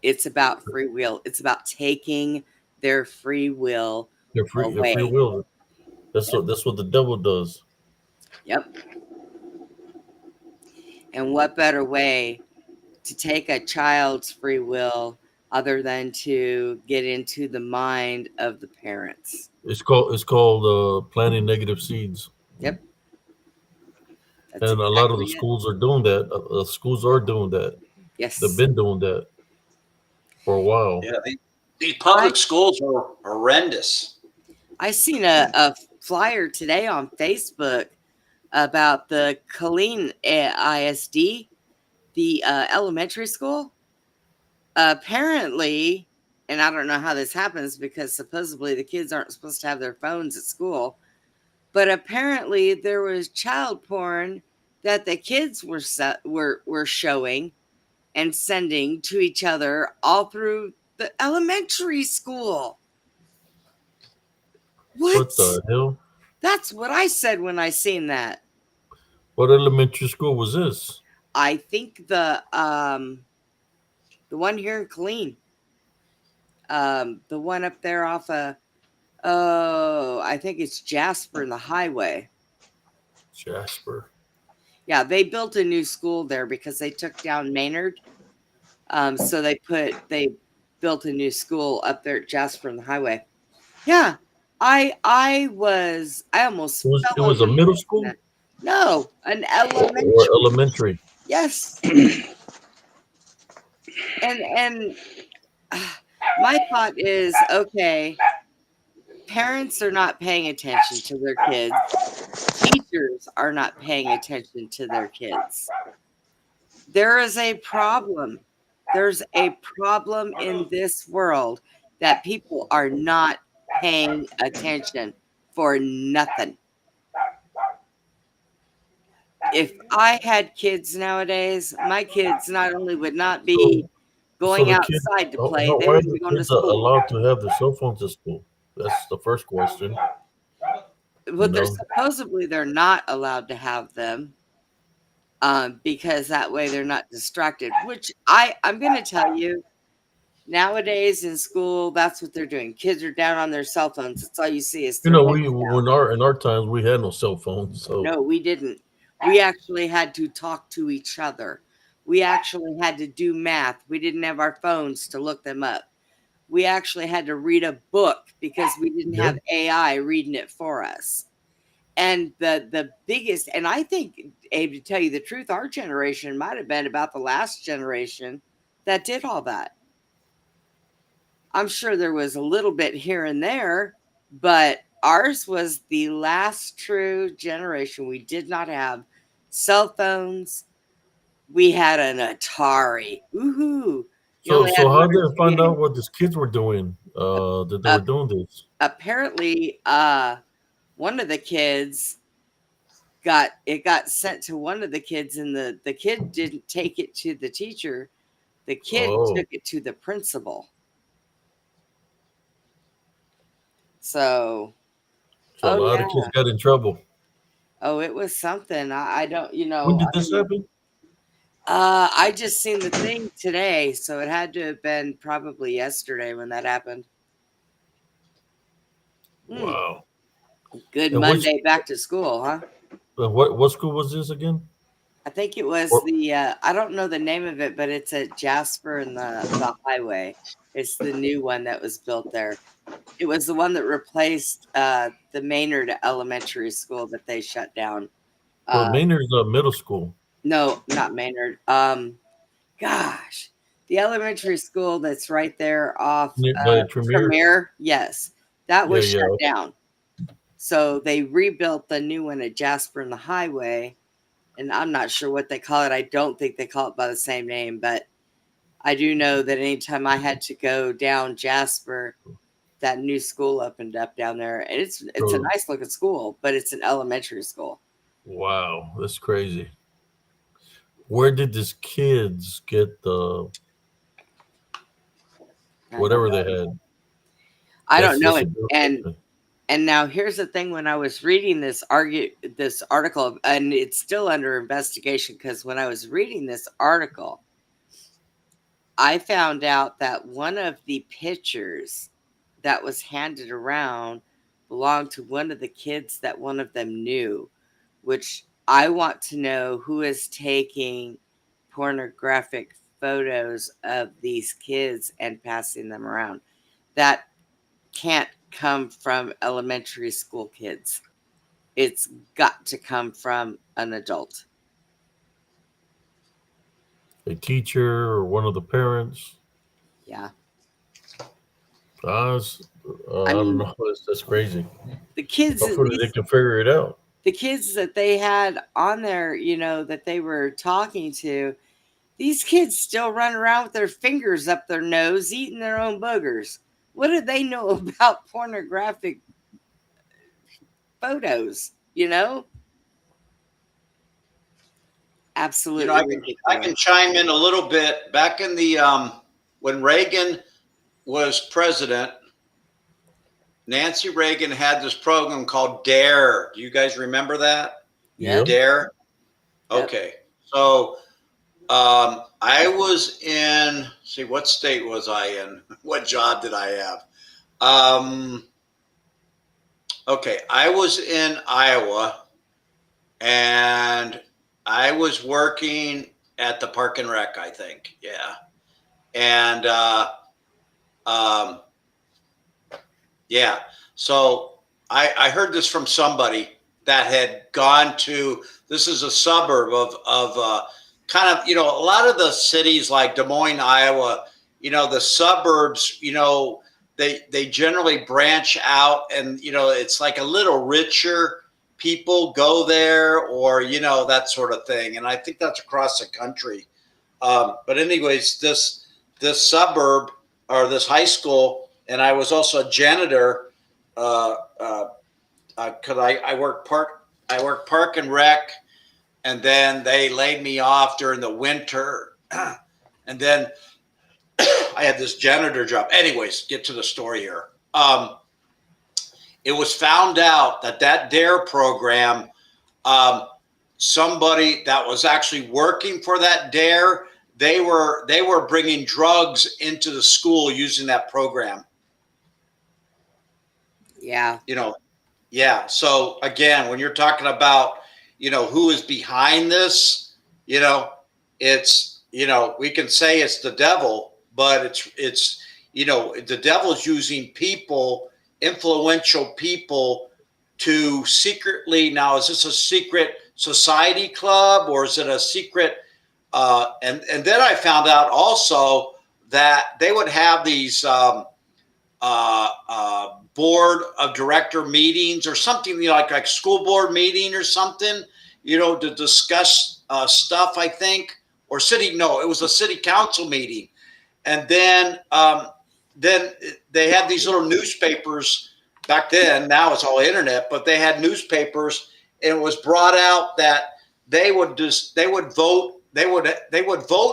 It's about free will. It's about taking their free will their free away. will. That's what the devil does. Yep. And what better way to take a child's free will other than to get into the mind of the parents? It's called planting negative seeds, Yep. That's and a lot of the exactly it. schools are doing that. Schools are doing that. They've Yes. been doing that for a while. Yeah, these public schools are horrendous. I seen a flyer today on Facebook about the Colleen ISD, the elementary school. Apparently, and I don't know how this happens because supposedly the kids aren't supposed to have their phones at school, but apparently there was child porn that the kids were showing and sending to each other all through the elementary school. What What? the hell? That's what I said when I seen that. What elementary school was this? I think the one here in Killeen, the one up there off of, oh, I think it's Jasper and the Highway. Jasper. Yeah, they built a new school there because they took down Maynard. So they built a new school up there at Jasper and the Highway. Yeah, I almost It fell was a over. middle school No, an or elementary. elementary. Yes. And my thought is, okay, parents are not paying attention to their kids. Teachers are not paying attention to their kids. There is a problem. There's a problem in this world that people are not paying attention for nothing. If I had kids nowadays, my kids not only would not be going the kids, outside to play, they why are would the be going to kids school. allowed to have their cell phones at school? That's the first question. But they're not allowed to have them because that way they're not distracted. Which I'm going to tell you, nowadays in school, that's what they're doing. Kids are down on their cell phones. That's all you see is their heads down. In our times we had no cell phones, so No, we didn't. We actually had to talk to each other. We actually had to do math. We didn't have our phones to look them up. We actually had to read a book because we didn't have AI reading it for us. And the biggest, and I think, Abe, to tell you the truth, our generation might have been about the last generation that did all that. I'm sure there was a little bit here and there, but ours was the last true generation. We did not have cell phones. We had an Atari. Woohoo! You only had So how one did or they two find games. out what these kids were doing? That they were doing this. Apparently, one of the kids got sent to one of the kids, and the kid didn't take it to the teacher. The kid Oh, took it to the principal. So, so a oh lot yeah, of kids got in trouble. oh it was something. I don't, When did this happen? I just seen the thing today, so it had to have been probably yesterday when that happened. Hmm. Wow. Good And which Monday back to school, huh? what school was this again? I think it was Or, the I don't know the name of it, but it's at Jasper and the Highway. It's the new one that was built there. It was the one that replaced the Maynard Elementary School that they shut down. so Uh, Maynard's middle school. no, not Maynard. Gosh, the elementary school that's right there off By Tremere. Tremere. Yes, that Yeah, was yeah. shut down. So they rebuilt the new one at Jasper and the Highway, and I'm not sure what they call it. I don't think they call it by the same name, but I do know that anytime I had to go down Jasper, that new school opened up down there, and it's a So, nice looking school, but it's an elementary school. wow, that's crazy. Where did these kids get the I don't whatever know. they had? I don't know That's a it. good And question. now here's the thing: when I was reading this article, and it's still under investigation because when I was reading this article, I found out that one of the pictures that was handed around belonged to one of the kids that one of them knew, which I want to know who is taking pornographic photos of these kids and passing them around. That can't come from elementary school kids. It's got to come from an adult. A teacher or one of the parents. Yeah. It's, I I don't mean, know. That's crazy. the kids, Hopefully they can figure it out. the kids that they had on there, that they were talking to, these kids still run around with their fingers up their nose, eating their own boogers. What do they know about pornographic photos? Absolutely I can ridiculous. chime in a little bit. Back in the when Reagan was president, Nancy Reagan had this program called DARE. Do you guys remember that? Yeah. DARE. Yep. Okay, so I was in. See, what state was I in? What job did I have? Okay, I was in Iowa, and I was working at the Park and Rec, I think. Yeah. And yeah, so I heard this from somebody that had gone to, this is a suburb of kind of, a lot of the cities like Des Moines, Iowa, the suburbs, they generally branch out, and, it's like a little richer people go there, or, that sort of thing. And I think that's across the country. But anyways, this suburb, or this high school, and I was also a janitor, because I work park and rec, and then they laid me off during the winter, and then I had this janitor job. Anyways, get to the story here. It was found out that DARE program, somebody that was actually working for that DARE, they were bringing drugs into the school using that program. Yeah. Yeah. So again, when you're talking about, who is behind this, it's, we can say it's the devil, but it's, the devil's using people, influential people, to secretly, now, is this a secret society club, or is it a secret? And then I found out also that they would have these board of director meetings or something, like school board meeting or something, to discuss stuff, I think, or it was a city council meeting. and then they had these little newspapers back then. Now it's all internet, but they had newspapers, and it was brought out that they would vote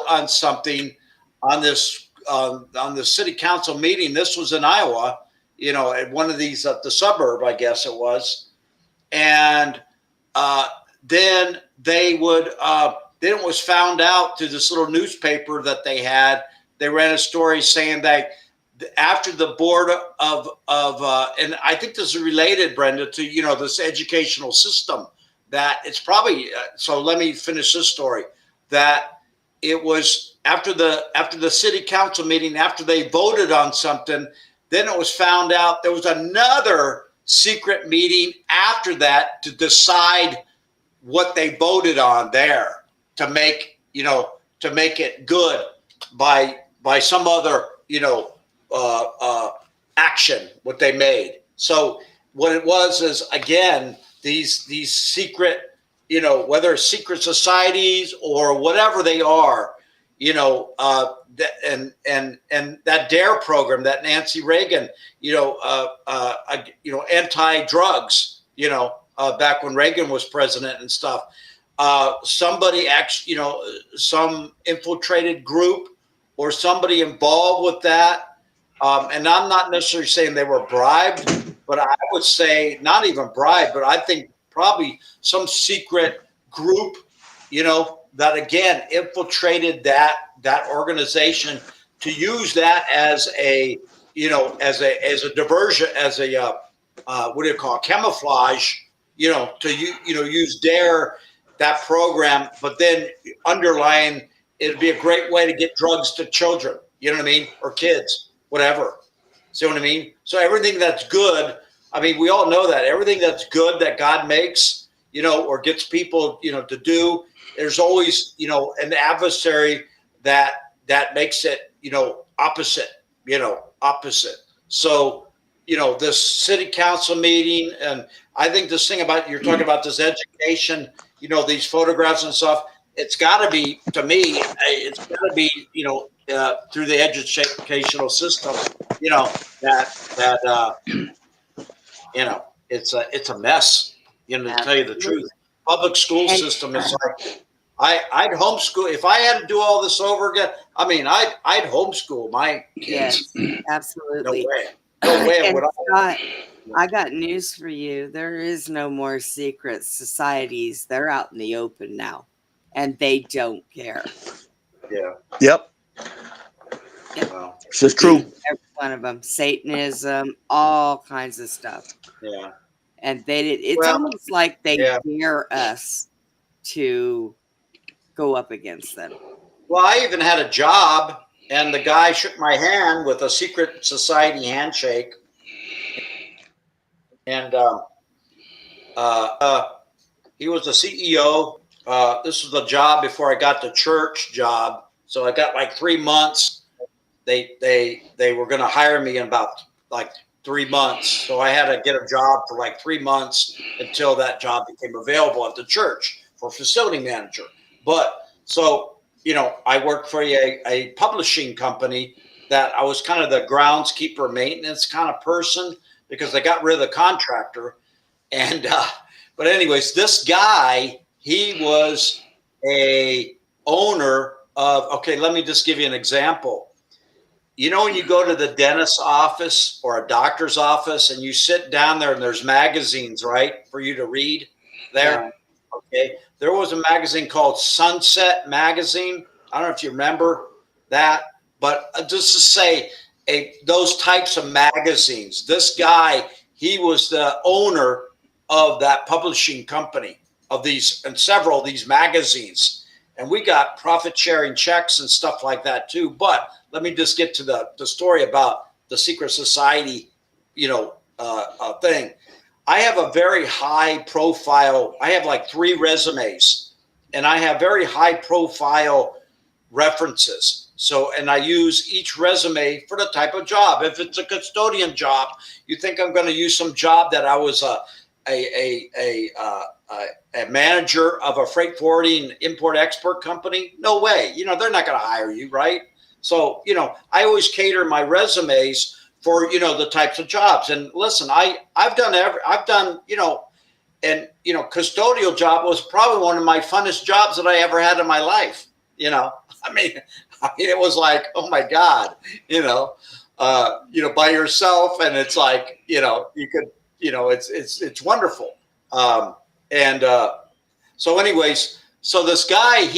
on something on this on the city council meeting. This was in Iowa, at one of these the suburb, I guess it was, and then they would. Then it was found out through this little newspaper that they had. They ran a story saying that after the board of and I think this is related, Brenda, to this educational system, that it's probably so let me finish this story, that it was after the city council meeting, after they voted on something, then it was found out there was another secret meeting after that to decide what they voted on there, to make it good by some other action what they made. So what it was is, again, these secret, whether it's secret societies or whatever they are, and that DARE program that Nancy Reagan, anti-drugs, back when Reagan was president and stuff. Somebody actually, some infiltrated group or somebody involved with that. And I'm not necessarily saying they were bribed, but I would say not even bribed, but I think probably some secret group, that again infiltrated that organization to use that as a, as a diversion, as a what do you call it? Camouflage, to use DARE, that program, but then underlying, it'd be a great way to get drugs to children, you know what I mean? Or kids, whatever. See what I mean? So everything that's good, I mean, we all know that everything that's good that God makes, or gets people, to do, there's always, an adversary that makes it, opposite. So, this city council meeting, and I think this thing about, you're talking about this education, these photographs and stuff, it's got to be, to me, it's got to be, through the educational system, it's a mess, to tell you the truth. Public school system is like, I'd homeschool. If I had to do all this over again, I mean, I'd homeschool my kids. Yes, absolutely. No way. I got news for you. There is no more secret societies. They're out in the open now, and they don't care. Yeah. Yep. Wow. This is true. Every one of them, Satanism, all kinds of stuff. Yeah. And it's almost like they dare us to go up against them. Well, I even had a job, and the guy shook my hand with a secret society handshake. And he was the CEO. This was the job before I got the church job. So I got like 3 months. They were going to hire me in about like 3 months. So I had to get a job for like 3 months until that job became available at the church for facility manager. But so, I worked for a publishing company that I was kind of the groundskeeper maintenance kind of person, because they got rid of the contractor. And, but anyways, this guy, he was a owner of, okay, let me just give you an example. When you go to the dentist's office or a doctor's office and you sit down there and there's magazines, right, for you to read there. Yeah. Okay. There was a magazine called Sunset Magazine. I don't know if you remember that, but just to say, those types of magazines, this guy, he was the owner of that publishing company of these and several of these magazines. And we got profit sharing checks and stuff like that too. But let me just get to the story about the secret society, thing. I have a very high profile. I have like 3 resumes, and I have very high profile references. So, and I use each resume for the type of job. If it's a custodian job, you think I'm going to use some job that I was a manager of a freight forwarding import export company? No way. They're not going to hire you, right? So, I always cater my resumes for, the types of jobs. And listen, I've done, and, custodial job was probably one of my funnest jobs that I ever had in my life. I mean, it was like, oh my God, by yourself. And it's like, you could, it's wonderful. So anyways, so this guy,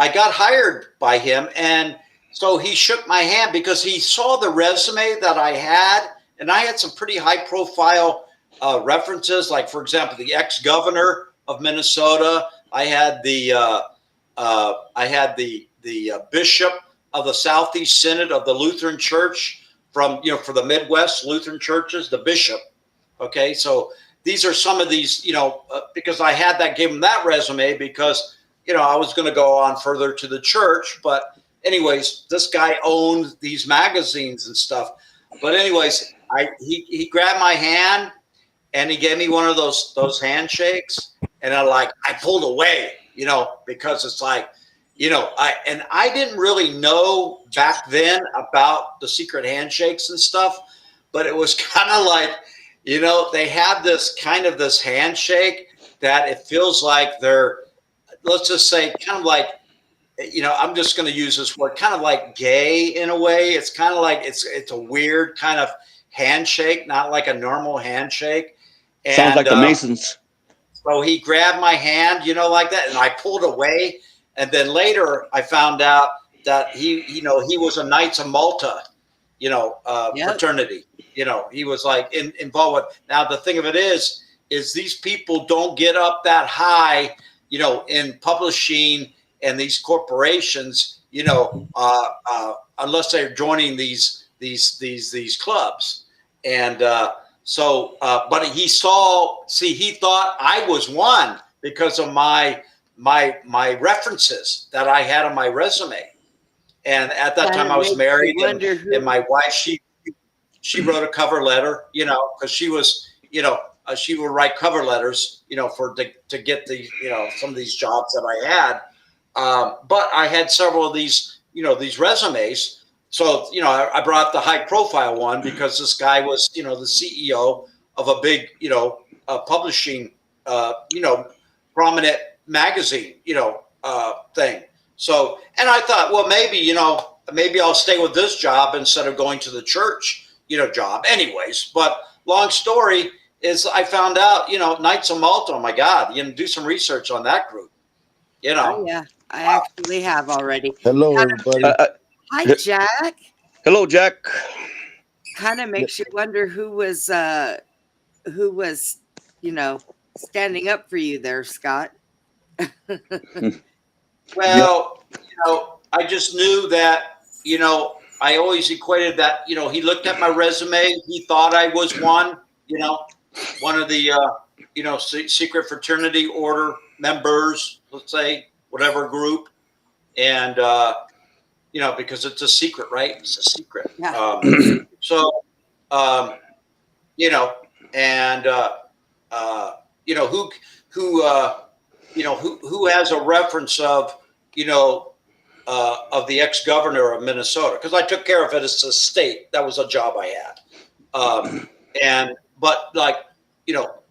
I got hired by him, and so he shook my hand because he saw the resume that I had, and I had some pretty high profile references, like for example, the ex-governor of Minnesota. I had the bishop of the Southeast Synod of the Lutheran Church from, for the Midwest Lutheran churches, the bishop. Okay, so these are some of these, because I had that, gave him that resume because, I was going to go on further to the church. But anyways, this guy owned these magazines and stuff. But anyways, he grabbed my hand and he gave me one of those handshakes. And I pulled away, because it's like, I didn't really know back then about the secret handshakes and stuff, but it was kind of like, they have this handshake that it feels like they're, let's just say, kind of like, I'm just going to use this word, kind of like gay in a way. It's kind of like, it's a weird kind of handshake, not like a normal handshake. And, sounds like the Masons. So he grabbed my hand, like that, and I pulled away. And then later I found out that he was a Knights of Malta, fraternity. He was like involved with. Now the thing of it is these people don't get up that high, in publishing and these corporations, unless they're joining these clubs. And but he thought I was one because of my references that I had on my resume. And at that time I was married, and my wife, she wrote a cover letter, because she was, she would write cover letters, to get the, some of these jobs that I had. But I had several of these, these resumes. So, I brought the high profile one because this guy was, the CEO of a big, publishing, prominent magazine, thing. So, and I thought, well, maybe I'll stay with this job instead of going to the church, job anyways. But long story is I found out, Knights of Malta, oh my God, do some research on that group, Oh, yeah, I actually have already. Hello, everybody. Hi, Jack. Hello, Jack. Kind of makes you wonder who was, standing up for you there, Scott. Well, I just knew that, I always equated that, he looked at my resume. He thought I was one of the, secret fraternity order members, let's say, whatever group. And, because it's a secret, right? It's a secret. Yeah. Who has a reference of the ex-governor of Minnesota, because I took care of it as a state. That was a job I had. But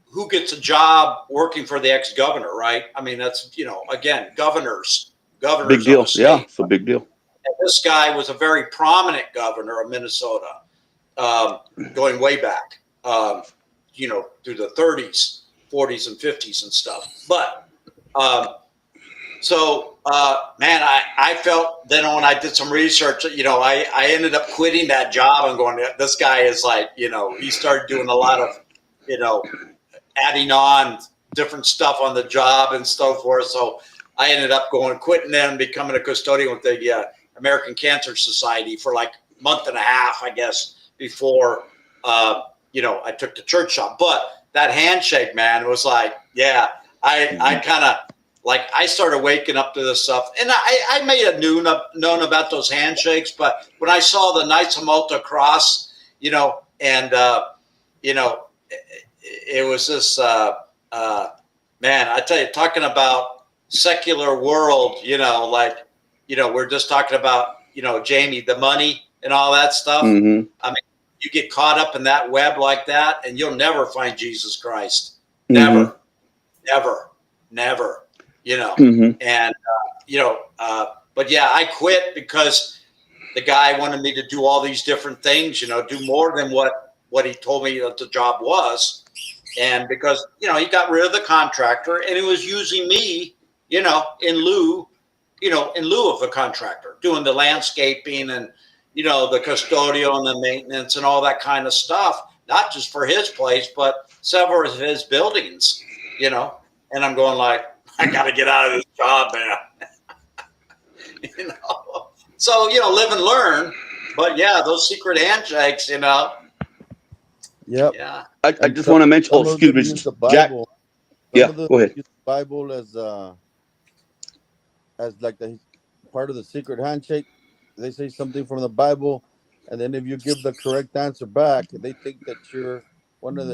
who gets a job working for the ex-governor, right? I mean, that's, again, governors. Big deal. Yeah, it's a big deal. And this guy was a very prominent governor of Minnesota, going way back, through the 30s, 40s, and 50s and stuff. But man, I felt then when I did some research, I ended up quitting that job and going, this guy is like, he started doing a lot of, adding on different stuff on the job and so forth. So I ended up quitting them, becoming a custodian with the American Cancer Society for like a month and a half, I guess, before, I took the church job. But that handshake, man, was like, yeah, I kind of, like, I started waking up to this stuff, and I may have known about those handshakes, but when I saw the Knights of Malta cross, and it was this, man, I tell you, talking about secular world, we're just talking about, Jamie, the money and all that stuff. Mm-hmm. I mean, you get caught up in that web like that, and you'll never find Jesus Christ. Mm-hmm. Never. Mm-hmm. And but yeah, I quit because the guy wanted me to do all these different things. Do more than what he told me that the job was, and because he got rid of the contractor and he was using me, in lieu of a contractor, doing the landscaping and the custodial and the maintenance and all that kind of stuff, not just for his place, but several of his buildings, and I'm going like, I got to get out of this job, man. So, live and learn, but yeah, those secret handshakes, Yep. Yeah. I just want to mention, excuse me, use the Jack. Bible. Yeah, go ahead. Use the Bible as like the part of the secret handshake. They say something from the Bible, and then if you give the correct answer back, they think that you're one of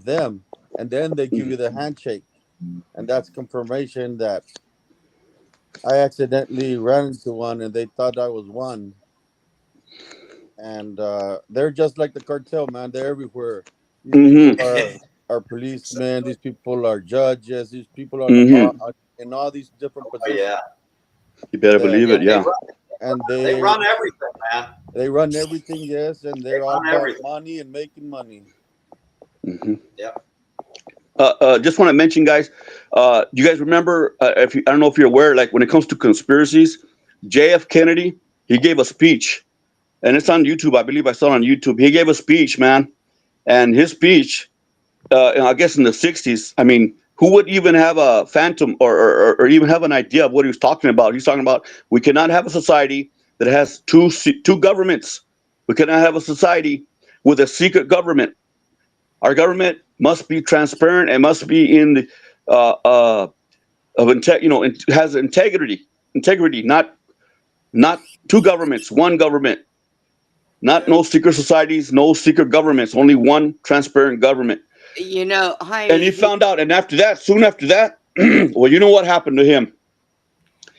them, and then they give you the handshake, and that's confirmation that I accidentally ran into one, and they thought I was one. And they're just like the cartel, man. They're everywhere. These Mm-hmm. people are policemen. These people are judges. These people are Mm-hmm. in all these different Oh, positions. yeah. You better believe it, yeah. They run everything, man. They run everything, yes, and they're all about everything. money and making money. Mm-hmm. Yeah. Just want to mention, guys. You guys remember? I don't know if you're aware. Like when it comes to conspiracies, J.F. Kennedy, he gave a speech, and it's on YouTube. I believe I saw it on YouTube. He gave a speech, man, and his speech, I guess in the '60s. I mean, who would even have a phantom or even have an idea of what he was talking about? He's talking about we cannot have a society that has two governments. We cannot have a society with a secret government. Our government must be transparent and must be in the has integrity, not two governments, one government, not no secret societies, no secret governments, only one transparent government. Jaime, And he found out, and soon after that, well, you know what happened to him,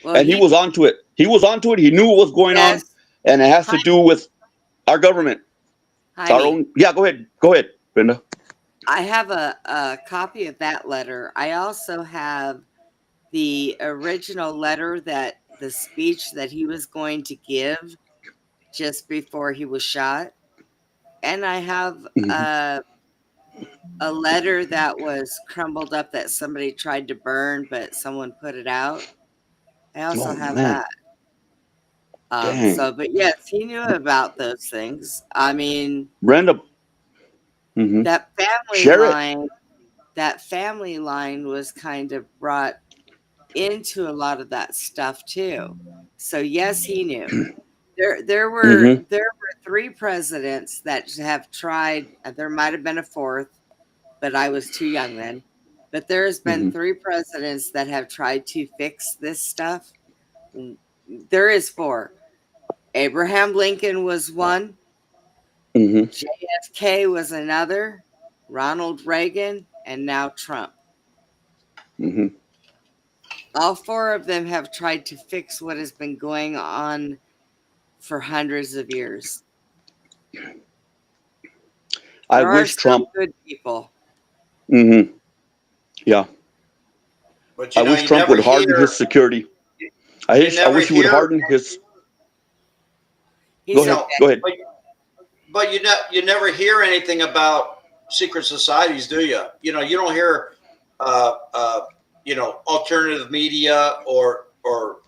and he was onto it. He was onto it. He knew what was going on, and it has to do with our government, our own. Yeah, go ahead, Brenda. I have a copy of that letter. I also have the original letter the speech that he was going to give just before he was shot. And I have a letter that was crumbled up that somebody tried to burn, but someone put it out. I also have that. But yes, he knew about those things. I mean, Brenda, that family line was kind of brought into a lot of that stuff too. So yes, he knew. There were 3 presidents that have tried. There might have been a 4th, but I was too young then. But there's been 3 presidents that have tried to fix this stuff. There is 4. Abraham Lincoln was one. JFK was another. Ronald Reagan, and now Trump. All 4 of them have tried to fix what has been going on for hundreds of years. I wish Trump. Good people. Yeah. But I wish Trump would harden his security. I wish he would harden his. Go ahead. But you never hear anything about secret societies, do you? You don't hear, alternative media or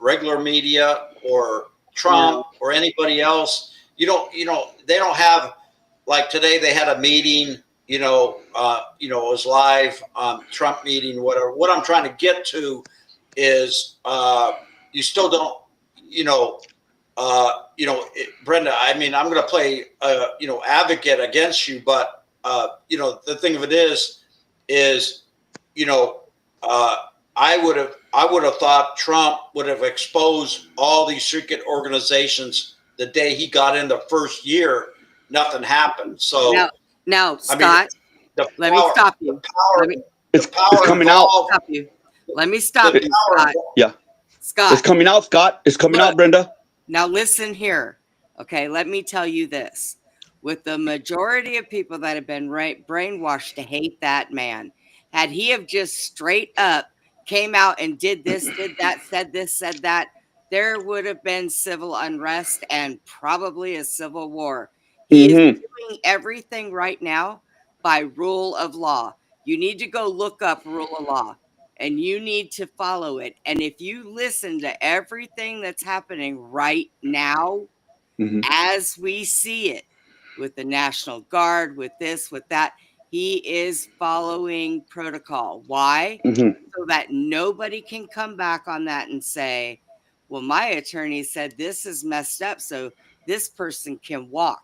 regular media or Trump or anybody else. They don't have, like today they had a meeting. It was live, Trump meeting, whatever. What I'm trying to get to is, you still don't, Brenda, I mean, I'm going to play, advocate against you, but, the thing of it is, I would have thought Trump would have exposed all these secret organizations the day he got in the first year. Nothing happened. So now, Scott, let me stop you. It's coming out. Stop you. Let me stop you, Scott. Yeah. Scott. It's coming out, Scott. It's coming out, Brenda. Now listen here. Okay, let me tell you this. With the majority of people that have been brainwashed to hate that man, had he have just straight up came out and did this, did that, said this, said that, there would have been civil unrest and probably a civil war. He is doing everything right now by rule of law. You need to go look up rule of law and you need to follow it. And if you listen to everything that's happening right now, as we see it, with the National Guard, with this, with that, he is following protocol. Why? So that nobody can come back on that and say, well, my attorney said this is messed up, so this person can walk.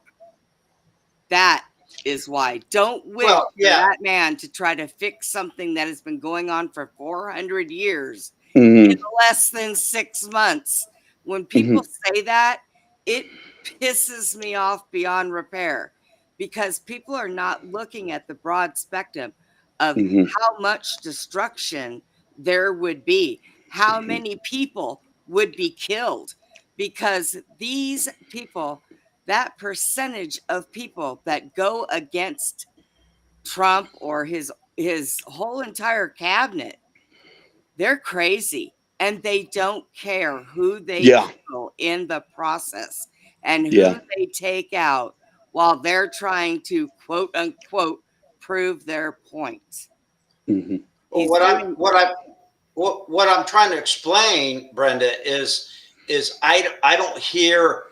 That is why. Don't wish for that man to try to fix something that has been going on for 400 years in less than 6 months. When people say that, it pisses me off beyond repair, because people are not looking at the broad spectrum of how much destruction there would be, how many people would be killed, because these people, that percentage of people that go against Trump or his whole entire cabinet, they're crazy and they don't care who they kill in the process and who they take out while they're trying to quote unquote prove their point. Well, what I'm trying to explain, Brenda, is I don't hear,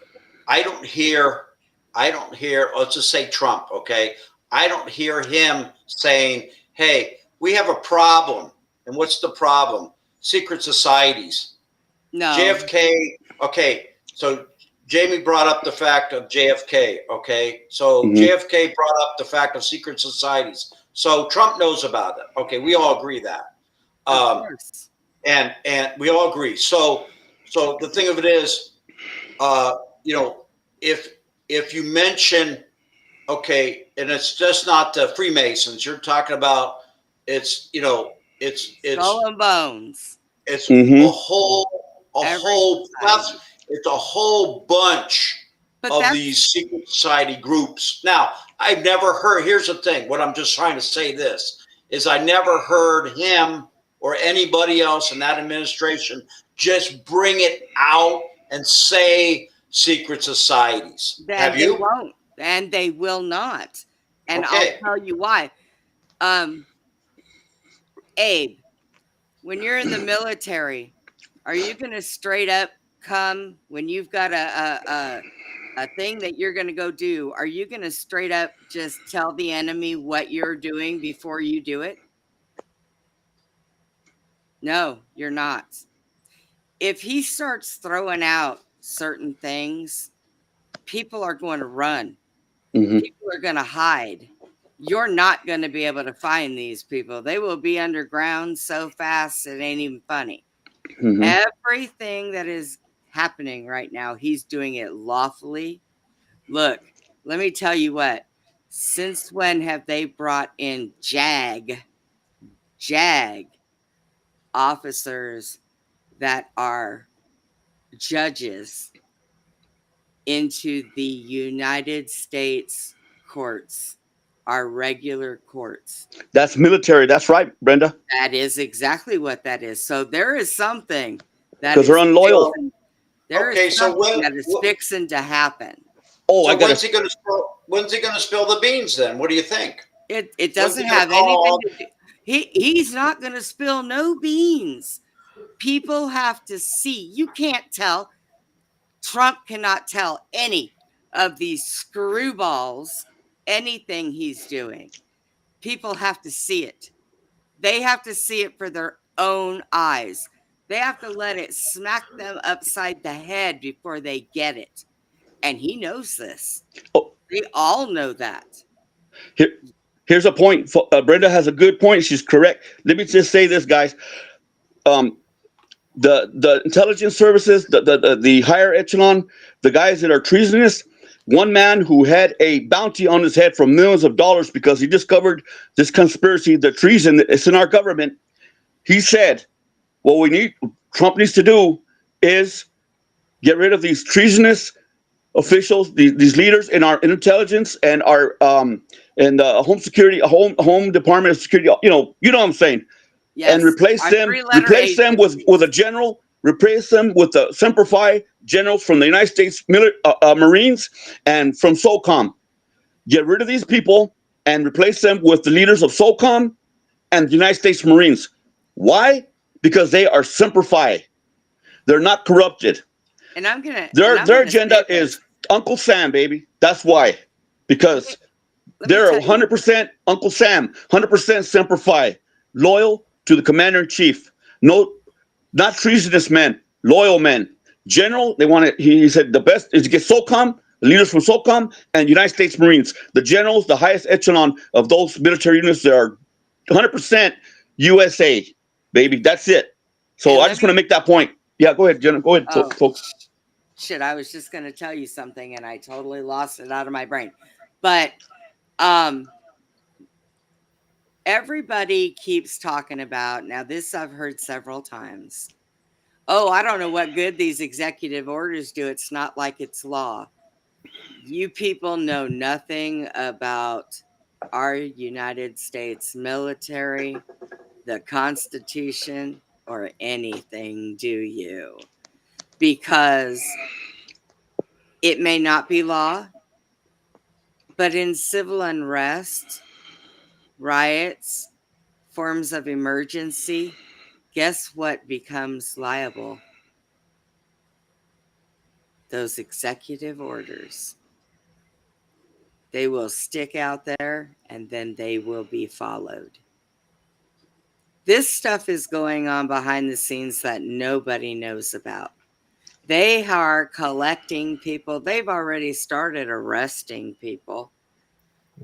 let's just say Trump, okay? I don't hear him saying, hey, we have a problem. And what's the problem? Secret societies. No. JFK, okay, so Jamie brought up the fact of JFK, okay? So JFK brought up the fact of secret societies. So Trump knows about it. Okay, we all agree that. Of course. And we all agree. So the thing of it is, you know, if you mention, okay, and it's just not the Freemasons, you're talking about, it's, you know, it's Skull and Bones. It's a whole it's a whole bunch of these secret society groups. Now, I've never heard, here's the thing, what I'm just trying to say this, is I never heard him or anybody else in that administration just bring it out and say secret societies. Have you? They won't, and they will not. And I'll tell you why. Abe, when you're in the military, are you going to straight up come when you've got a thing that you're going to go do? Are you going to straight up just tell the enemy what you're doing before you do it? No, you're not. If he starts throwing out certain things, people are going to run. People are going to hide. You're not going to be able to find these people. They will be underground so fast it ain't even funny. Everything that is happening right now, he's doing it lawfully. Look, let me tell you what. Since when have they brought in JAG officers that are judges into the United States courts, our regular courts? That's military. That's right, Brenda. That is exactly what that is. So there is something that because they're unloyal. There is something that is fixing to happen. Oh, so when's he going to spill the beans then? What do you think? It doesn't have anything to do. He's not going to spill no beans. People have to see. You can't tell. Trump cannot tell any of these screwballs anything he's doing. People have to see it. They have to see it for their own eyes. They have to let it smack them upside the head before they get it. And he knows this. Oh. They all know that. Here's a point. Brenda has a good point. She's correct. Let me just say this, guys. The intelligence services, the higher echelon, the guys that are treasonous. One man who had a bounty on his head for millions of dollars because he discovered this conspiracy, the treason that's in our government. He said, what Trump needs to do is get rid of these treasonous officials, these leaders in our intelligence and our and home security, home department of security. You know what I'm saying. Yes. And replace Our them three-letter with a general. Replace them with the Semper Fi generals from the United States Marines and from SOCOM. Get rid of these people and replace them with the leaders of SOCOM and the United States Marines. Why? Because they are Semper Fi. They're not corrupted. And I'm gonna their agenda is Uncle Sam, baby. That's why. Because they're 100% Uncle Sam, 100% Semper Fi, loyal to the commander in chief. No, not treasonous men, loyal men. General, they want it. He said the best is to get SOCOM, the leaders from SOCOM, and United States Marines. The generals, the highest echelon of those military units, they are 100% USA, baby. That's it. So I just want to make that point. Yeah, go ahead, Jenna. Go ahead, folks. Shit, I was just going to tell you something, and I totally lost it out of my brain. But everybody keeps talking about, now this I've heard several times. Oh, I don't know what good these executive orders do. It's not like it's law. You people know nothing about our United States military, the Constitution, or anything, do you? Because it may not be law, but in civil unrest, riots, forms of emergency, guess what becomes liable? Those executive orders. They will stick out there and then they will be followed. This stuff is going on behind the scenes that nobody knows about. They are collecting people. They've already started arresting people.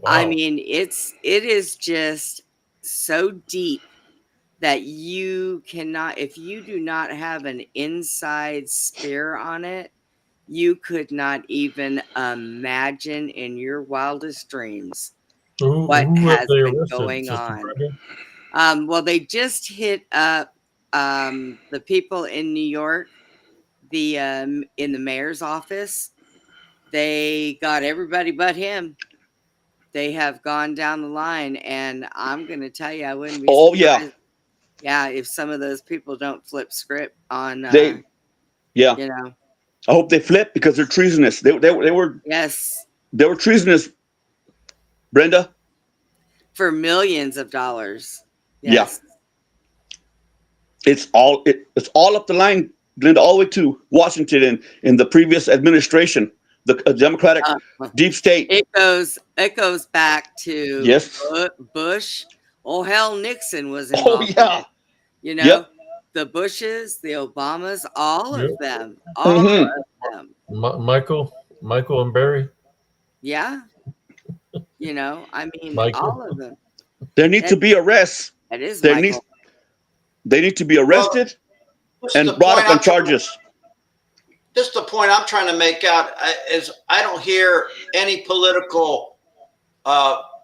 Wow. I mean, it is just so deep that you cannot, if you do not have an inside spear on it, you could not even imagine in your wildest dreams what has been going on. Well, they just hit up the people in New York, in the mayor's office. They got everybody but him. They have gone down the line, and I'm going to tell you, I wouldn't be surprised. Yeah, if some of those people don't flip script on, you know. I hope they flip because they're treasonous. They were they were treasonous, Brenda. For millions of dollars. Yes. Yeah. It's all up the line, Linda, all the way to Washington in the previous administration, the Democratic deep state. It goes back to Bush. Oh hell, Nixon was involved. Oh yeah. You know, the Bushes, the Obamas, all of them. All of them. Michael and Barry. Yeah. You know, I mean, all of them. There need to be arrests. That is they need to be arrested and brought up on charges. Just the point I'm trying to make out is I don't hear any political,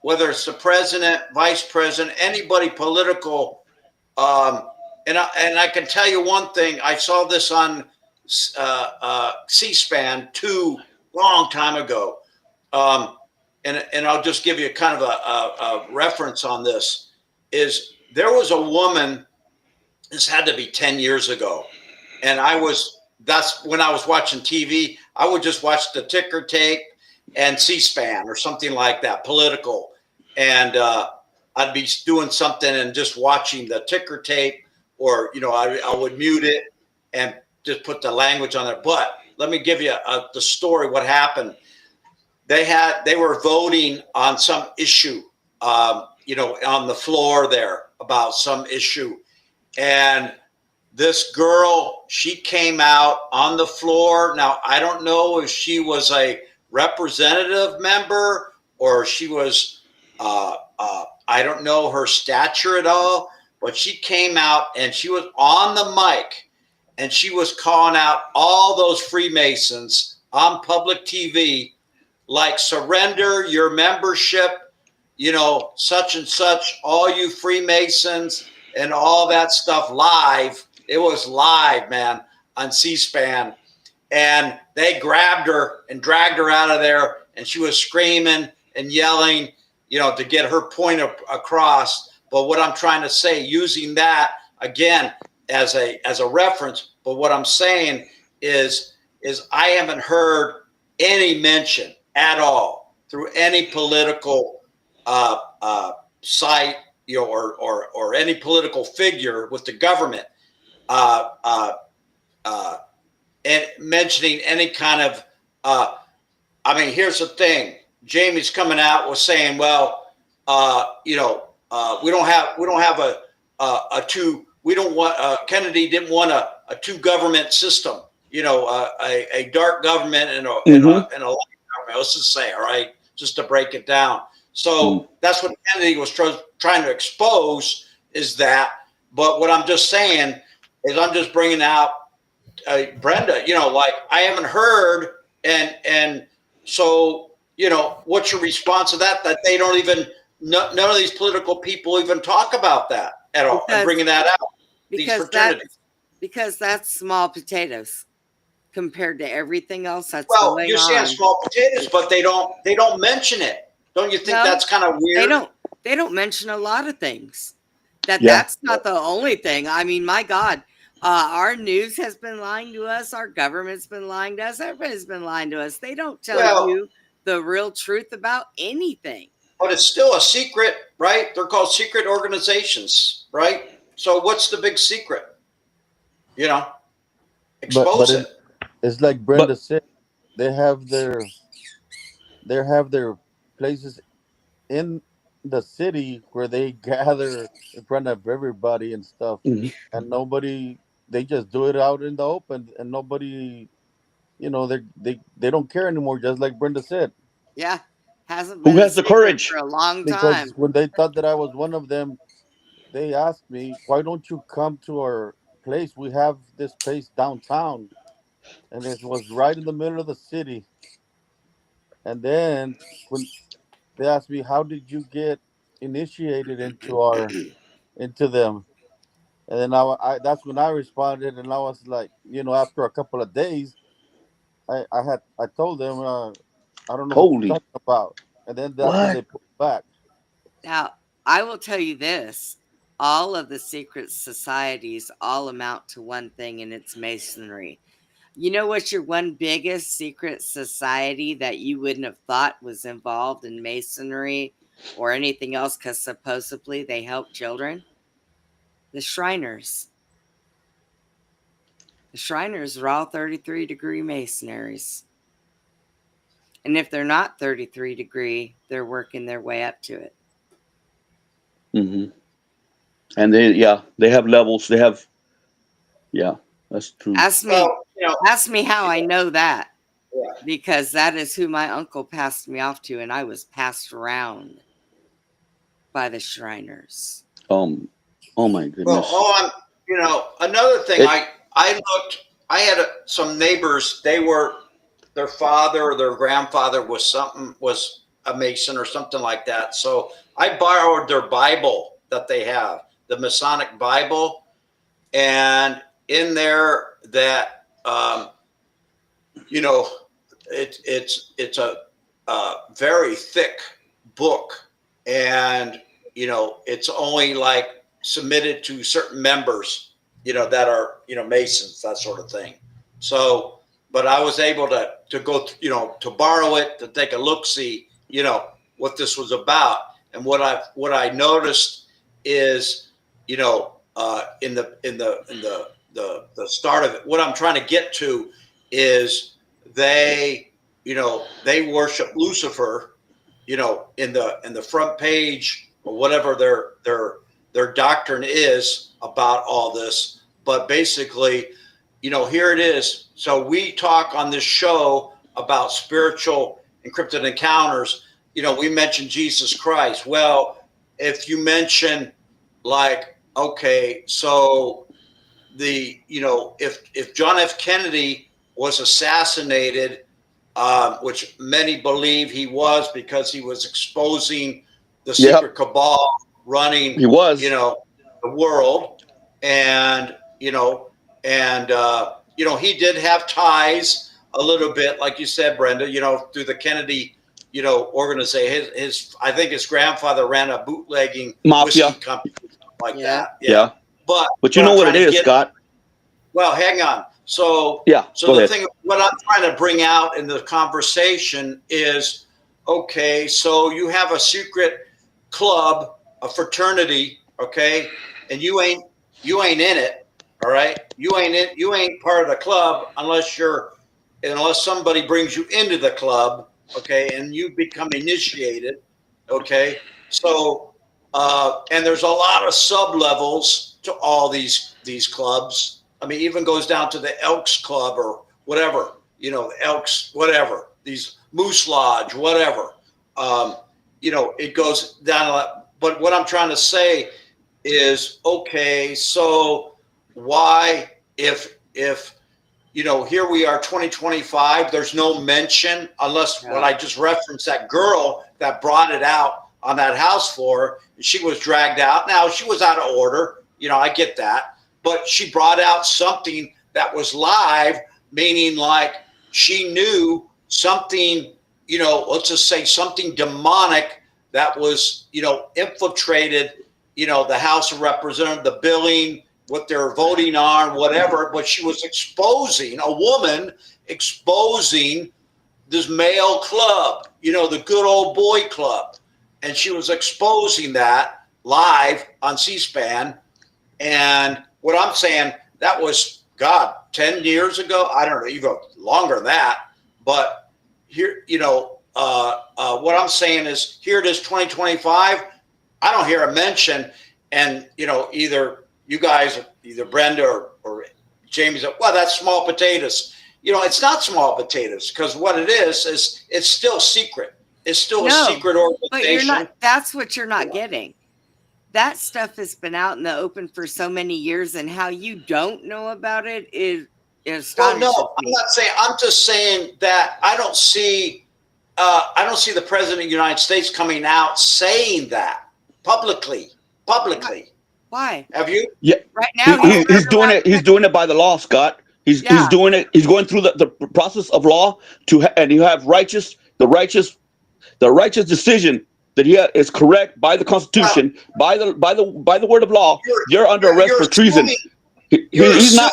whether it's the president, vice president, anybody political. And I can tell you one thing. I saw this on C-SPAN long time ago. And I'll just give you kind of a reference on this. Is there was a woman, this had to be 10 years ago, and that's when I was watching TV. I would just watch the ticker tape and C-SPAN or something like that, political. And I'd be doing something and just watching the ticker tape, or, you know, I would mute it and just put the language on there. But let me give you the story, what happened. They were voting on some issue, you know, on the floor there about some issue. And this girl, she came out on the floor. Now, I don't know if she was a representative member or she was, I don't know her stature at all, but she came out and she was on the mic and she was calling out all those Freemasons on public TV, like, surrender your membership, you know, such and such, all you Freemasons and all that stuff live. It was live, man, on C-SPAN. and they grabbed her and dragged her out of there, and she was screaming and yelling, to get her point across. But what I'm trying to say, using that again as a reference, but what I'm saying is I haven't heard any mention at all through any political site, or any political figure with the government, and mentioning any kind of. Here's the thing. Jamie's coming out with saying, well, we don't have a two. We don't want. Kennedy didn't want a two government system. A dark government and a light government. Let's just say, all right, just to break it down. So that's what Kennedy was trying to expose, is that. But what I'm just saying is I'm just bringing out Brenda. I haven't heard, and so what's your response to that? That they don't even none of these political people even talk about that at all, and bringing that out. Because that's small potatoes compared to everything else that's well, going on. You're saying small potatoes, but they don't mention it. Don't you think that's kind of weird? They don't mention a lot of things. That's not the only thing. I mean, my God, our news has been lying to us. Our government's been lying to us. Everybody's been lying to us. They don't tell you the real truth about anything. But it's still a secret, right? They're called secret organizations, right? So what's the big secret? Expose it. It's like Brenda said. They have their places in the city where they gather in front of everybody and stuff, and nobody. They just do it out in the open, and nobody, they don't care anymore. Just like Brenda said. Yeah, hasn't been. Who has the courage for a long time? Because when they thought that I was one of them, they asked me, "Why don't you come to our place? We have this place downtown." And it was right in the middle of the city. And then when they asked me, "How did you get initiated into them?" And then I that's when I responded, and I was like, after a couple of days, I told them, I don't know what you're talking about. And then that's when they pulled back. Now, I will tell you this: all of the secret societies all amount to one thing, and it's Masonry. You know what's your one biggest secret society that you wouldn't have thought was involved in Masonry or anything else because supposedly they help children? The Shriners. The Shriners are all 33-degree Masonaries. And if they're not 33-degree, they're working their way up to it. And they have levels. They have, that's true. Ask me how I know that. Yeah. Because that is who my uncle passed me off to, and I was passed around by the Shriners. Oh my goodness. Well, another thing, I looked. I had some neighbors. Their father or their grandfather was a Mason or something like that. So I borrowed their Bible that they have, the Masonic Bible, and in there that it's a very thick book, and it's only like submitted to certain members that are Masons, that sort of thing. So but I was able to go to borrow it, to take a look, see what this was about. And what I noticed is in the start of it, what I'm trying to get to is they worship Lucifer, in the front page or whatever their doctrine is about all this. But basically, here it is. So we talk on this show about spiritual and cryptid encounters. We mentioned Jesus Christ. Well, if you mention so if John F. Kennedy was assassinated, which many believe he was because he was exposing the secret cabal running, the world, and he did have ties a little bit, like you said, Brenda, through the Kennedy, organization. I think his grandfather ran a bootlegging Mafia. whiskey company like Yeah. that. Yeah. But you know what it is, Scott? Well, hang on. So Yeah. So the thing, what I'm trying to bring out in the conversation is, okay, so you have a secret club, a fraternity, okay, and you ain't in it, all right. You ain't part of the club unless somebody brings you into the club, okay, and you become initiated, okay. So and there's a lot of sub levels to all these clubs. I mean, even goes down to the Elks Club or whatever, Elks, whatever, these Moose Lodge, whatever. It goes down a lot. But what I'm trying to say is, okay, so why, if here we are 2025, there's no mention, unless what I just referenced, that girl that brought it out on that house floor, she was dragged out. Now, she was out of order. I get that. But she brought out something that was live, meaning like she knew something, let's just say something demonic that was, infiltrated, the House of Representatives, the billing, what they're voting on, whatever. But she was exposing this male club, the good old boy club. And she was exposing that live on C-SPAN. And what I'm saying, that was, 10 years ago. I don't know, even longer than that. But here, what I'm saying is, here it is 2025. I don't hear a mention. And, either you guys, either Brenda or Jamie said, well, that's small potatoes. It's not small potatoes, because what it is it's still secret. It's still a secret organization. But you're not, that's what you're not getting. That stuff has been out in the open for so many years, and how you don't know about it is astonishing. Well, no, I'm not saying. I'm just saying that I don't see the president of the United States coming out saying that publicly. Why? Have you? Yeah. Right now, he's doing it. He's doing it by the law, Scott. He's doing it. He's going through the process of law and you have the righteous decision that is correct by the Constitution, by the word of law. You're under arrest for treason. He's not.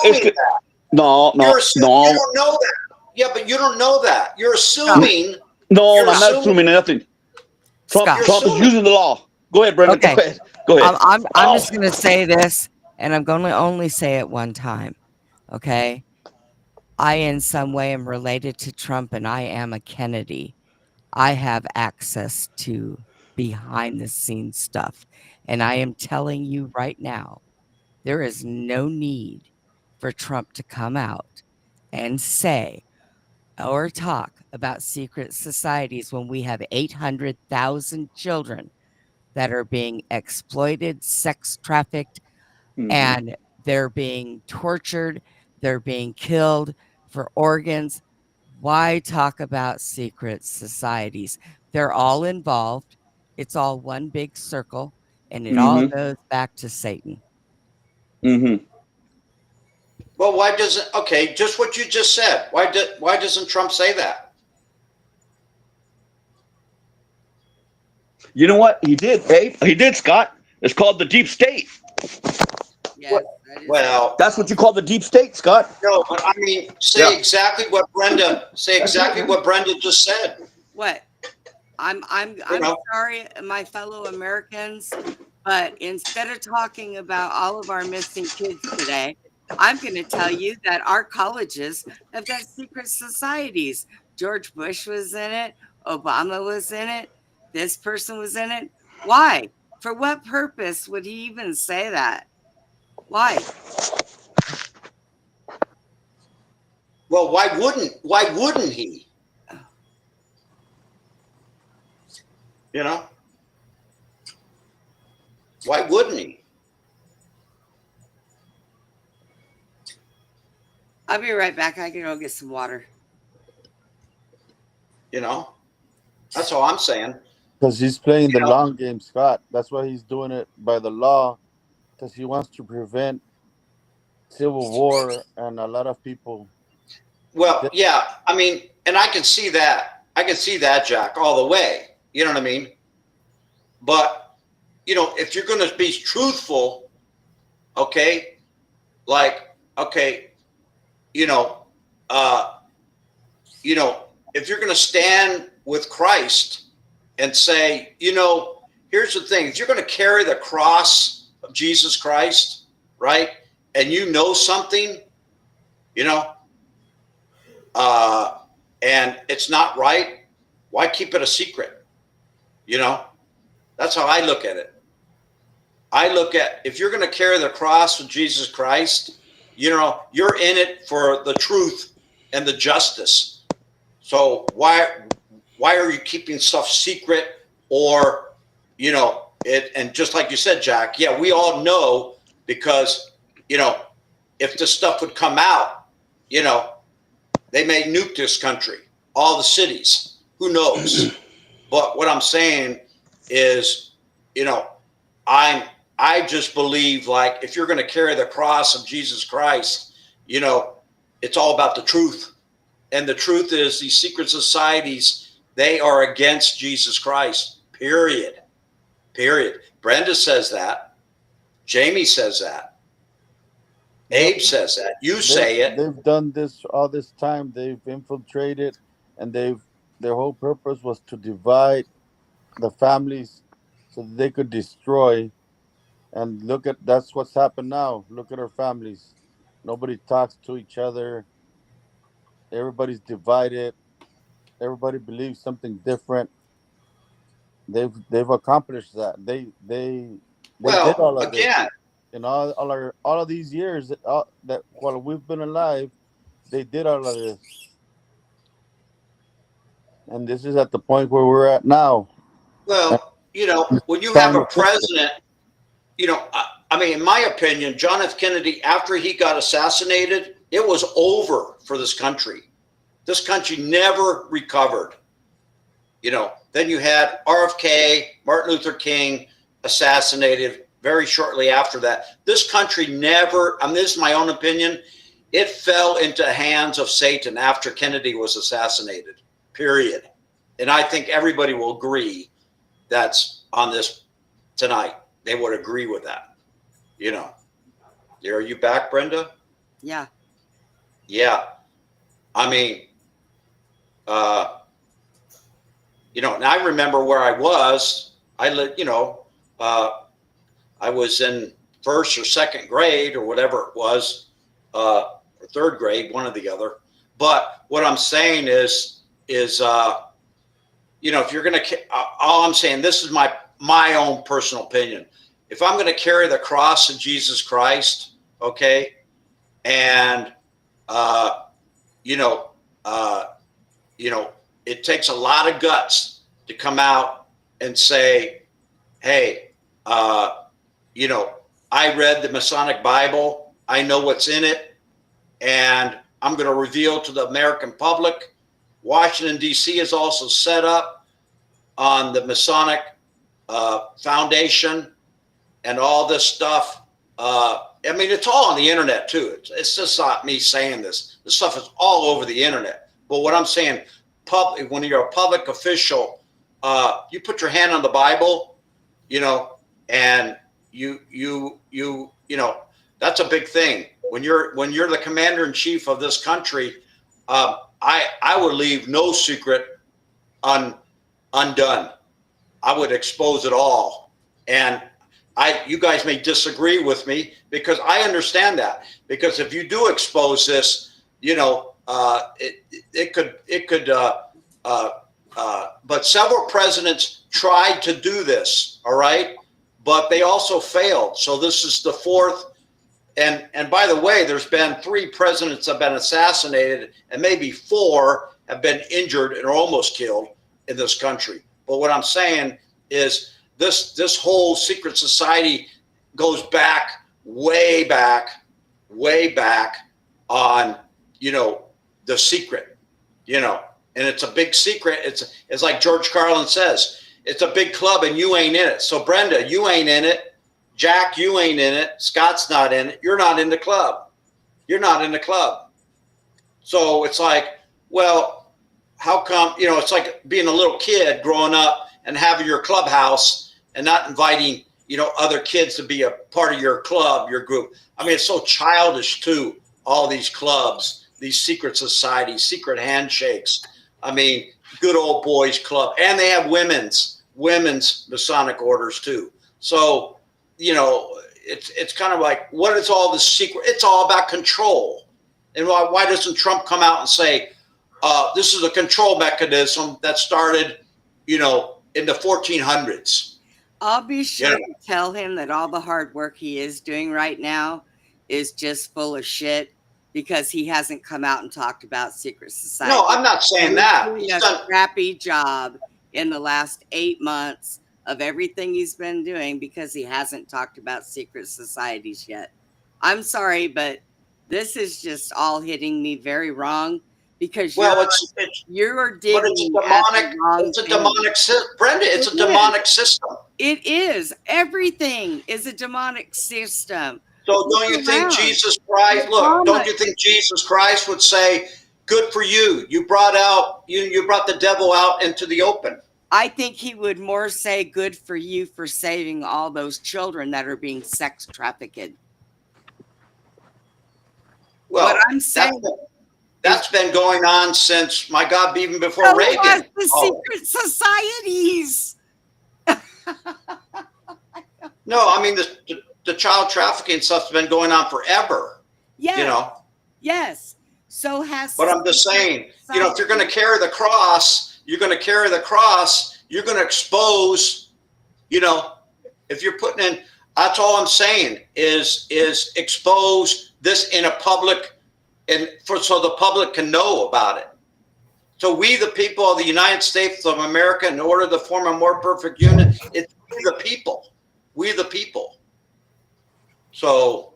No. You don't know that. Yeah, but you don't know that. You're assuming. No, I'm not assuming nothing. Trump is using the law. Go ahead, Brendan. Okay. Go ahead. I'm just going to say this, and I'm going to only say it one time. Okay. I, in some way, am related to Trump, and I am a Kennedy. I have access to behind the scenes stuff. And I am telling you right now, there is no need for Trump to come out and say or talk about secret societies when we have 800,000 children that are being exploited, sex trafficked, and they're being tortured, they're being killed for organs. Why talk about secret societies? They're all involved. It's all one big circle, and it all goes back to Satan. Well, why doesn't? Okay, just what you just said. Why doesn't Trump say that? You know what he did? Hey, he did, Scott. It's called the deep state. Yes, well, that's what you call the deep state, Scott. No, but I mean, say exactly what Brenda just said. What? I'm sorry, my fellow Americans, but instead of talking about all of our missing kids today, I'm going to tell you that our colleges have got secret societies. George Bush was in it. Obama was in it. This person was in it. Why? For what purpose would he even say that? Why? Well, why wouldn't he? Why wouldn't he? I'll be right back. I can go get some water. That's all I'm saying. Because he's playing the long game, Scott. That's why he's doing it by the law, because he wants to prevent civil war, and a lot of people. Well, yeah, I mean, and I can see that. I can see that, Jack, all the way. You know what I mean? But, you know, if you're going to be truthful, okay, like, okay, you know, if you're going to stand with Christ and say, you know, here's the thing, if you're going to carry the cross of Jesus Christ, right, and you know something, you know, and it's not right, why keep it a secret? You know, that's how I look at it. I look at, if you're going to carry the cross of Jesus Christ, you know, you're in it for the truth and the justice. So why are you keeping stuff secret? Or, you know, it, and just like you said, Jack, yeah, we all know, because, you know, if this stuff would come out, you know, they may nuke this country, all the cities, who knows? But what I'm saying is, you know, I just believe, like, if you're going to carry the cross of Jesus Christ, you know, it's all about the truth. And the truth is, these secret societies, they are against Jesus Christ, period. Period. Brenda says that. Jamie says that. Abe says that. You say it. They've done this all this time. They've infiltrated, and their whole purpose was to divide the families so that they could destroy. And look at, that's what's happened now. Look at our families. Nobody talks to each other. Everybody's divided. Everybody believes something different. They've accomplished that. They did all Well, of this. again, In all of these years that while we've been alive, they did all of this. And this is at the point where we're at now. well, you know, when you have a president, you know, I mean, in my opinion, John F. Kennedy, after he got assassinated, it was over for this country. This country never recovered. You know, then you had RFK, Martin Luther King, assassinated very shortly after that. This country never, I mean, this is my own opinion, it fell into the hands of Satan after Kennedy was assassinated, period. And I think everybody will agree that's on this tonight. They would agree with that. You know, are you back, Brenda? Yeah. Yeah. I mean, you know, and I remember where I was. I lived, you know, I was in first or second grade or whatever it was, or third grade, one or the other. But what I'm saying is, you know, if you're going to, all I'm saying, this is my own personal opinion. If I'm going to carry the cross of Jesus Christ, okay, and, you know, it takes a lot of guts to come out and say, hey, you know, I read the Masonic Bible. I know what's in it. And I'm going to reveal to the American public. Washington, D.C. is also set up on the Masonic Foundation and all this stuff. I mean, it's all on the internet, too. It's just not me saying this. This stuff is all over the internet. But what I'm saying, when you're a public official, you put your hand on the Bible, you know, and you know, that's a big thing. When you're the commander in chief of this country, I would leave no secret undone. I would expose it all. And you guys may disagree with me, because I understand that. Because if you do expose this, you know, it could. But several presidents tried to do this. All right. But they also failed. So this is the fourth. And by the way, there's been 3 presidents have been assassinated, and maybe 4 have been injured and almost killed in this country. But what I'm saying is this whole secret society goes back, way back on, you know, the secret, you know, and it's a big secret. It's like George Carlin says, it's a big club and you ain't in it. So Brenda, you ain't in it. Jack, you ain't in it. Scott's not in it. You're not in the club. you're not in the club. So it's like, well, how come, it's like being a little kid growing up and having your clubhouse and not inviting, other kids to be a part of your club, your group. I mean, it's so childish too, all these clubs, these secret societies, secret handshakes. I mean, good old boys club. And they have women's Masonic orders too. So, it's kind of like, what is all this secret? It's all about control. And why doesn't Trump come out and say, this is a control mechanism that started, in the 1400s? I'll be sure to tell him that all the hard work he is doing right now is just full of shit because he hasn't come out and talked about secret society. No, I'm not saying that. He's done a crappy job in the last 8 months of everything he's been doing because he hasn't talked about secret societies yet. I'm sorry, but this is just all hitting me very wrong because you're digging. But it's a demonic system, Brenda. It's a demonic system. It is. Everything is a demonic system. So don't you think Jesus Christ? Look, don't you think Jesus Christ would say, "Good for you. You brought the devil out into the open." I think he would more say, "Good for you for saving all those children that are being sex trafficked." Well, what I'm saying, that's been going on since, my God, even before Reagan. The secret societies. No, I mean the child trafficking stuff's been going on forever. Yeah. Yes. So has. But I'm just saying, if you're going to carry the cross, you're going to expose, if you're putting in, that's all I'm saying is expose this in a public, so the public can know about it. So we, the people of the United States of America, in order to form a more perfect unit, it's we the people. We the people. So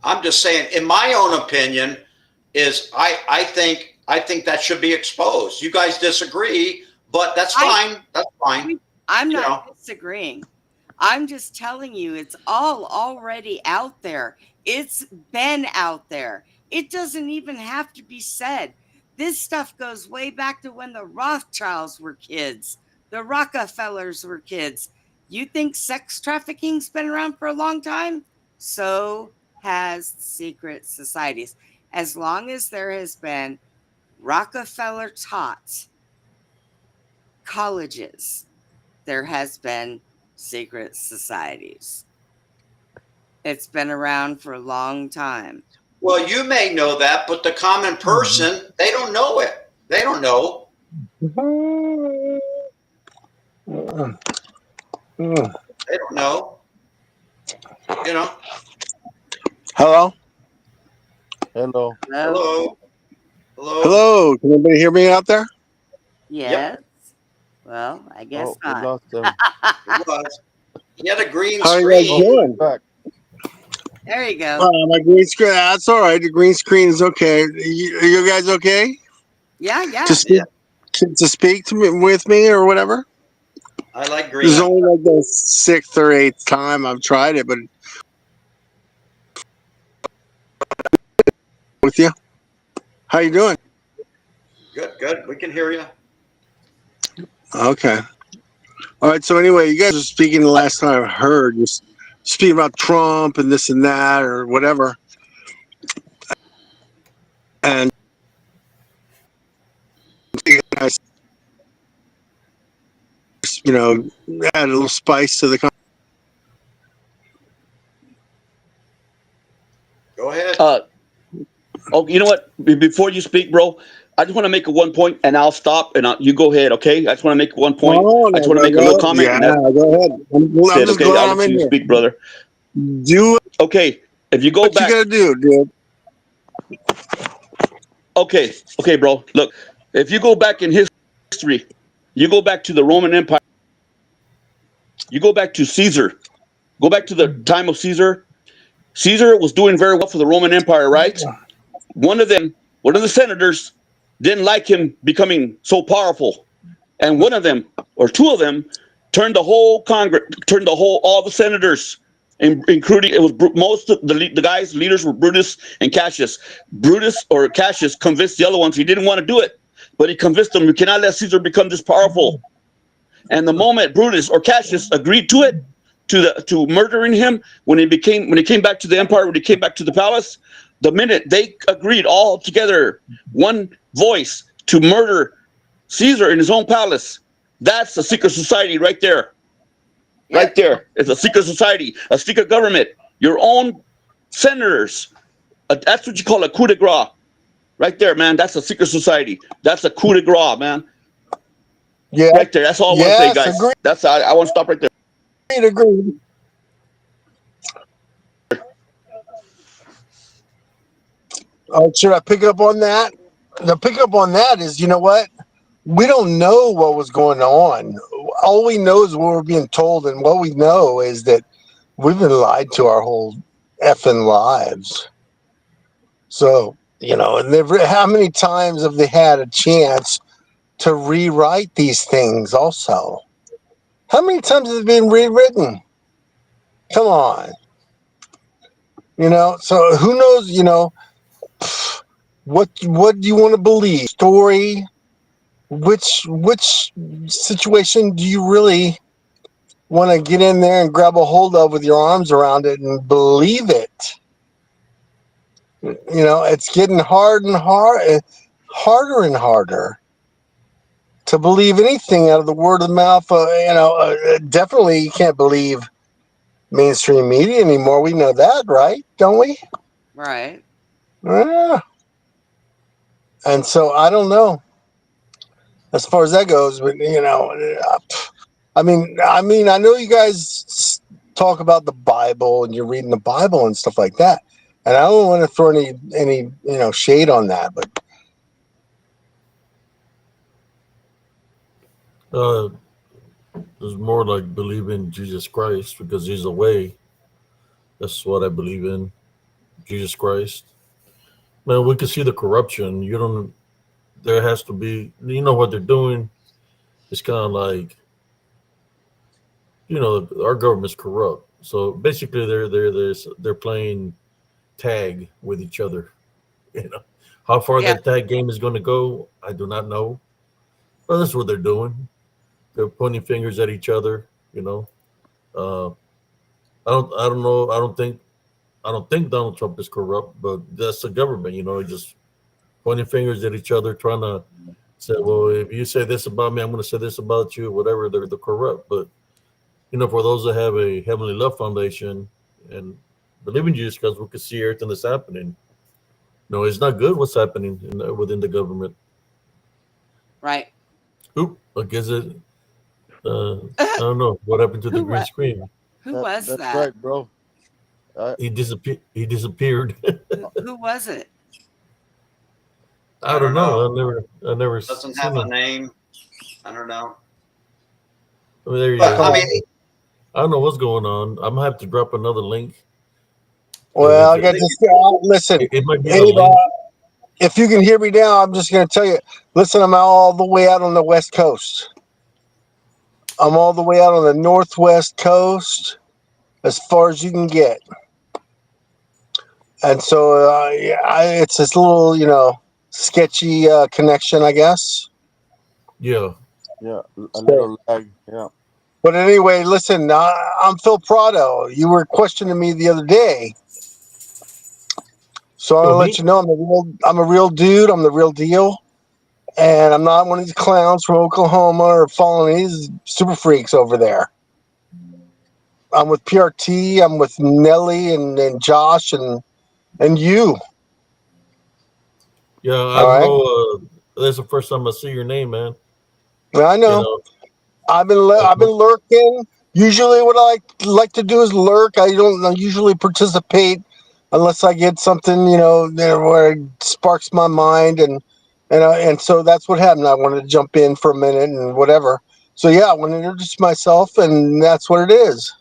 I'm just saying, in my own opinion, is I think that should be exposed. You guys disagree, but that's fine. That's fine. I'm not disagreeing. I'm just telling you, it's all already out there. It's been out there. It doesn't even have to be said. This stuff goes way back to when the Rothschilds were kids. The Rockefellers were kids. You think sex trafficking's been around for a long time? So has secret societies. As long as there has been Rockefeller taught colleges, there has been secret societies. It's been around for a long time. Well, you may know that, but the common person, they don't know it. They don't know. They don't know. Hello? Hello. Hello. Hello. Can anybody hear me out there? Yes. Yep. Well, I guess We not. lost him. It was. He had a green How are you guys screen. doing? Back. There you go. My green screen. That's all right. The green screen is okay. You guys okay? Yeah. To speak to me with me or whatever? I like green. This is only like the 6th or 8th time I've tried it, but with you. How you doing? Good. We can hear you. Okay. All right. So anyway, you guys were speaking the last time I heard. You're speaking about Trump and this and that or whatever. And you guys, add a little spice to the conversation. Go ahead. Oh, you know what? Before you speak, bro, I just want to make one point, and I'll stop, and you go ahead, okay? I just want to make one point. I just want to make a little comment. Yeah, go ahead. I'm just okay, glad I'll I'm let in you here. speak, brother. Do Okay, if you go what back, you gotta do, dude. Okay, bro. Look, if you go back in history, you go back to the Roman Empire. You go back to Caesar. Go back to the time of Caesar. Caesar was doing very well for the Roman Empire, right? One of the senators didn't like him becoming so powerful, and one of them, or two of them, turned all the senators including it was most of the guys leaders were Brutus and Cassius. Brutus or Cassius convinced the other ones he didn't want to do it, but he convinced them you cannot let Caesar become this powerful. And the moment Brutus or Cassius agreed to it, to murdering him when he came back to the empire, when he came back to the palace, the minute they agreed all together, one voice, to murder Caesar in his own palace, that's a secret society right there. Right there. It's a secret society, a secret government. Your own senators. That's what you call a coup de grace. Right there, man. That's a secret society. That's a coup de grace, man. Yeah. Right there. That's all I want to say, guys. Agreed. That's I want to stop right there. Agreed. Should I pick up on that? The pickup on that is, you know what? We don't know what was going on. All we know is what we're being told, and what we know is that we've been lied to our whole effing lives. So, you know, and how many times have they had a chance to rewrite these things also? How many times has it been rewritten? Come on. You know, so who knows, you know, what do you want to believe? Story? Which situation do you really want to get in there and grab a hold of with your arms around it and believe it? You know, it's getting harder and harder to believe anything out of the word of mouth. Definitely you can't believe mainstream media anymore. We know that, right? Don't we? Right. Yeah. And so I don't know as far as that goes, but you know, I mean, I know you guys talk about the Bible and you're reading the Bible and stuff like that, and I don't want to throw any shade on that, but It's more like believe in Jesus Christ because He's a way. That's what I believe in, Jesus Christ. Man, we can see the corruption. There has to be. You know what they're doing? It's kind of like, our government's corrupt. So basically, they're playing tag with each other. You know, how far Yeah. that tag game is going to go, I do not know. But that's what they're doing. They're pointing fingers at each other. You know, I don't know. I don't think Donald Trump is corrupt, but that's the government. You know, just pointing fingers at each other, trying to say, well, if you say this about me, I'm going to say this about you, whatever. They're corrupt. But for those that have a Heavenly Love Foundation and believe in Jesus, because we can see everything that's happening. No, it's not good what's happening within the government. Right. Oop, I guess it. I don't know what happened to the green screen. Who was That's that? right, bro. He disappeared. Who was it? I don't know. I never Doesn't seen have a him. name. I don't know. Oh, there he But is. I mean, I don't know what's going on. I'm gonna have to drop another link. well, I got this. Listen, It might be the Abe, link. if you can hear me now, I'm just going to tell you. Listen, I'm all the way out on the West Coast. I'm all the way out on the Northwest Coast, as far as you can get. And so it's this little, sketchy connection, I guess. Yeah. Yeah, a little lag. Yeah. But anyway, listen, I'm Phil Prado. You were questioning me the other day. So I'm going to let you know I'm a real dude. I'm the real deal. And I'm not one of these clowns from Oklahoma or following these super freaks over there. I'm with PRT. I'm with Nelly and Josh and you. Yeah, I All don't right. know. That's the first time I see your name, man. I know. I've been lurking. Usually, what I like to do is lurk. I don't usually participate unless I get something, where it sparks my mind, and so that's what happened. I wanted to jump in for a minute and whatever. So yeah, I want to introduce myself, and that's what it is.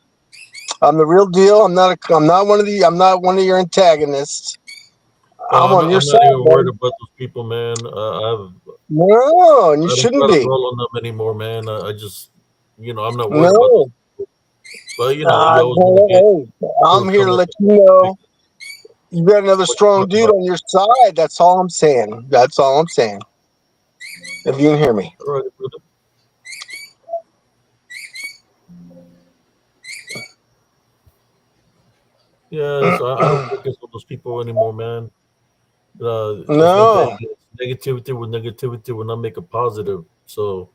I'm the real deal. I'm not one of your antagonists. I'm on your side. I'm not even worried about those people, man. No, and you I don't shouldn't try to be. roll on them anymore, man. I just, I'm not worried about No. those people. Well, you know, you always want to get Hey, I'm people here to come up let with you know you got another what you strong talk dude about. on your side. That's all I'm saying. That's all I'm saying. If you can hear me. All right, brother. Yeah, so I don't focus on those people anymore, man. It's one thing. No. Negativity with negativity will not make a positive. So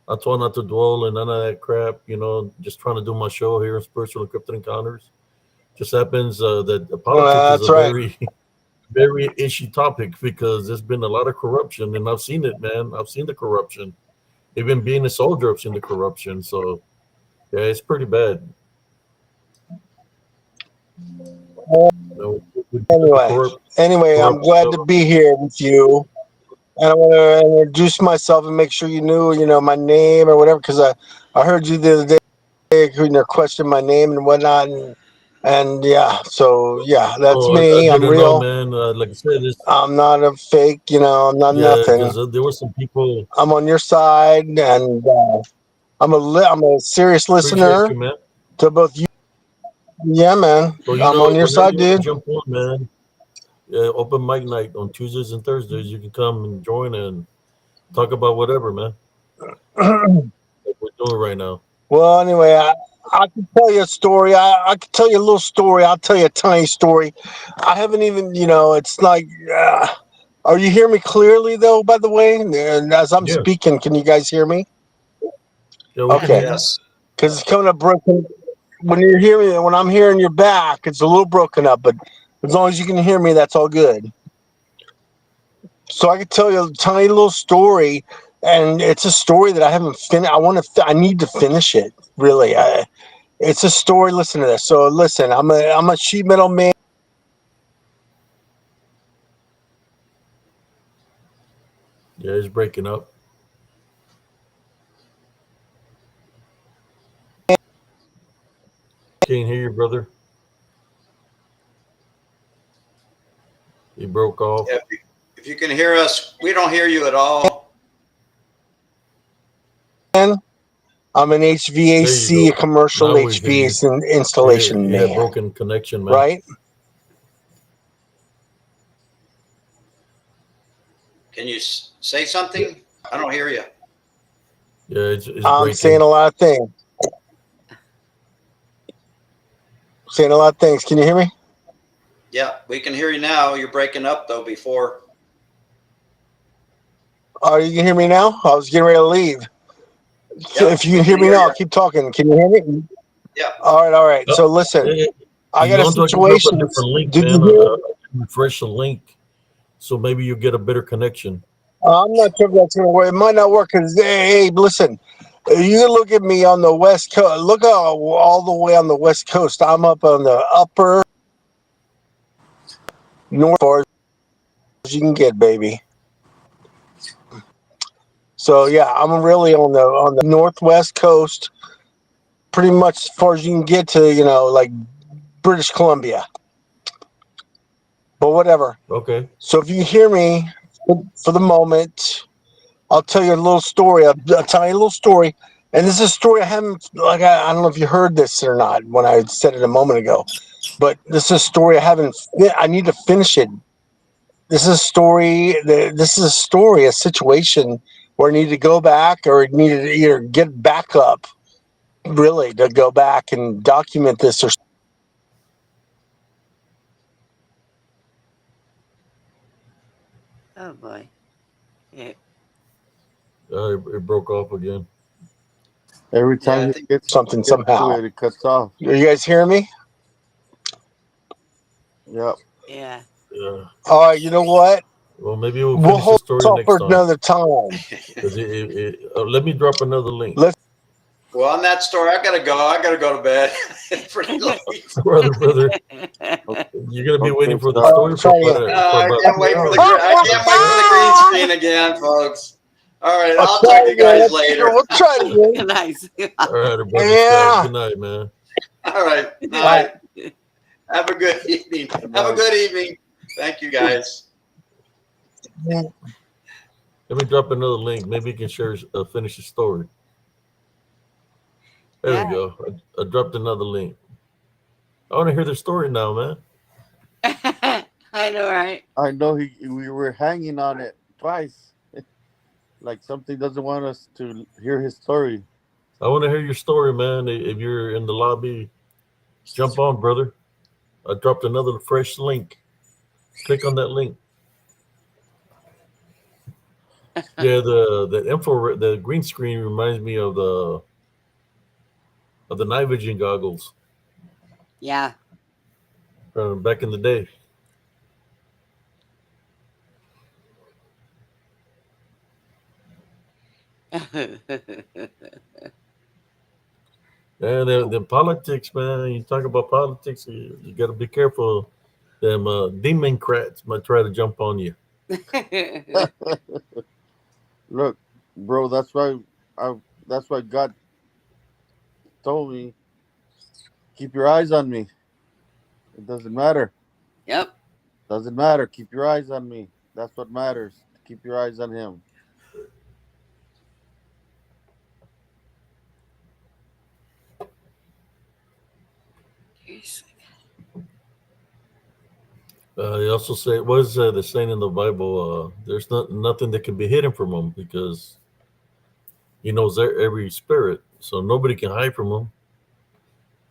I try not to dwell in none of that crap. You know, just trying to do my show here in Spiritual and Cryptid Encounters. Just happens that the politics is That's a right. very, very ishy topic because there's been a lot of corruption, and I've seen it, man. I've seen the corruption. Even being a soldier, I've seen the corruption. So yeah, it's pretty bad. You know, with the Anyway, I'm corrupt glad to be here with you. And I want to introduce myself and make sure you knew, my name or whatever, because I heard you the other day, question my name and whatnot, and yeah, so yeah, that's Oh, me. good I'm to know, real. man. Like I said, this I'm not a fake. I'm not yeah, nothing. because there were some people. I'm on your side, and I'm a serious Appreciate listener you, man. to both you. Yeah, man, So I'm on your whenever side, you want to dude. jump on, man, yeah, open mic night on Tuesdays and Thursdays. You can come and join and talk about whatever, man. Like we're doing right now. Well, anyway, I can tell you a story. I can tell you a little story. I'll tell you a tiny story. I haven't even, it's like, are you hearing me clearly, though, by the way? And as I'm Yeah, speaking, can you guys hear me? yeah, we can Okay. hear you. Yes. Because it's coming up broken. When I'm hearing your back, it's a little broken up, but as long as you can hear me, that's all good. So I could tell you a tiny little story, and it's a story that I haven't finished. I need to finish it, really. It's a story. Listen to this. So listen, I'm a sheet metal man. Yeah, it's breaking up. Can't hear you, brother. You broke off. Yeah, if you can hear us, we don't hear you at all. I'm an There you HVAC, go. commercial Now we hear you. installation You had man, broken connection, man. right? Can you say something? I don't hear you. Yeah, it's I'm saying breaking. a lot of things. Saying a lot of things. Can you hear me? Yeah, we can hear you now. You're breaking up though before. Oh, you can hear me now? I was getting ready to leave. So if Yep, you we can can hear me hear now, you. I'll keep talking. Can you hear me? Yeah. All right. Oh, So listen, yeah, I if you got a want to, I can drop a situation. different link, Did you man. hear? I can refresh the link, so maybe you'll get a better connection. I'm not sure if that's going to work. It might not work because, hey, listen, you can look at me on the West Coast. Look all the way on the West Coast. I'm up on the upper north, as far as you can get, baby. So yeah, I'm really on the northwest coast, pretty much as far as you can get to, like British Columbia. But whatever. Okay. So if you hear me for the moment, I'll tell you a little story, a tiny little story. And this is a story I haven't, like, I don't know if you heard this or not when I said it a moment ago, but this is a story I need to finish it. This is a story, a situation where I need to go back or need to either get back up, really, to go back and document this or. Oh boy. Yeah. It broke off again. Every Yeah, time I he think gets Something to somehow. it, it cuts off. Are you guys hearing me? Yep. Yeah. Yeah. All right, you know what? Well, maybe we'll We'll finish the hold this story off next for time. another time. Because let me drop another link. Let's. well, on that story, I gotta go. I gotta go to bed. It's pretty late. Brother, you're gonna be waiting Okay, for the so story Try again. for I about can't 2 wait for hours. I can't wait for the green screen again, folks. All right, I'll I'll try talk to you again. guys later. We'll try it again. Nice. All right, brother Scott. Yeah. Good night, man. All right, Bye. night. Have a good evening. good Have a night. good evening. Thank you, guys. Let me drop another link. Maybe you can share finish the story. There we Yeah. go. I dropped another link. I want to hear the story now, man. I know, right? I know we were hanging on it twice. Like something doesn't want us to hear his story. I want to hear your story, man. If you're in the lobby, jump on, brother. I dropped another fresh link. Click on that link. Yeah, the green screen reminds me of the night vision goggles Yeah. from back in the day. And the politics, man. You talk about politics, you got to be careful. Them democrats might try to jump on you. Look, bro, I that's why God told me keep your eyes on me. It doesn't matter. Yep. Doesn't matter. Keep your eyes on me. That's what matters. Keep your eyes on him. They also say, what is the saying in the Bible? There's nothing that can be hidden from him because he knows every spirit, so nobody can hide from him.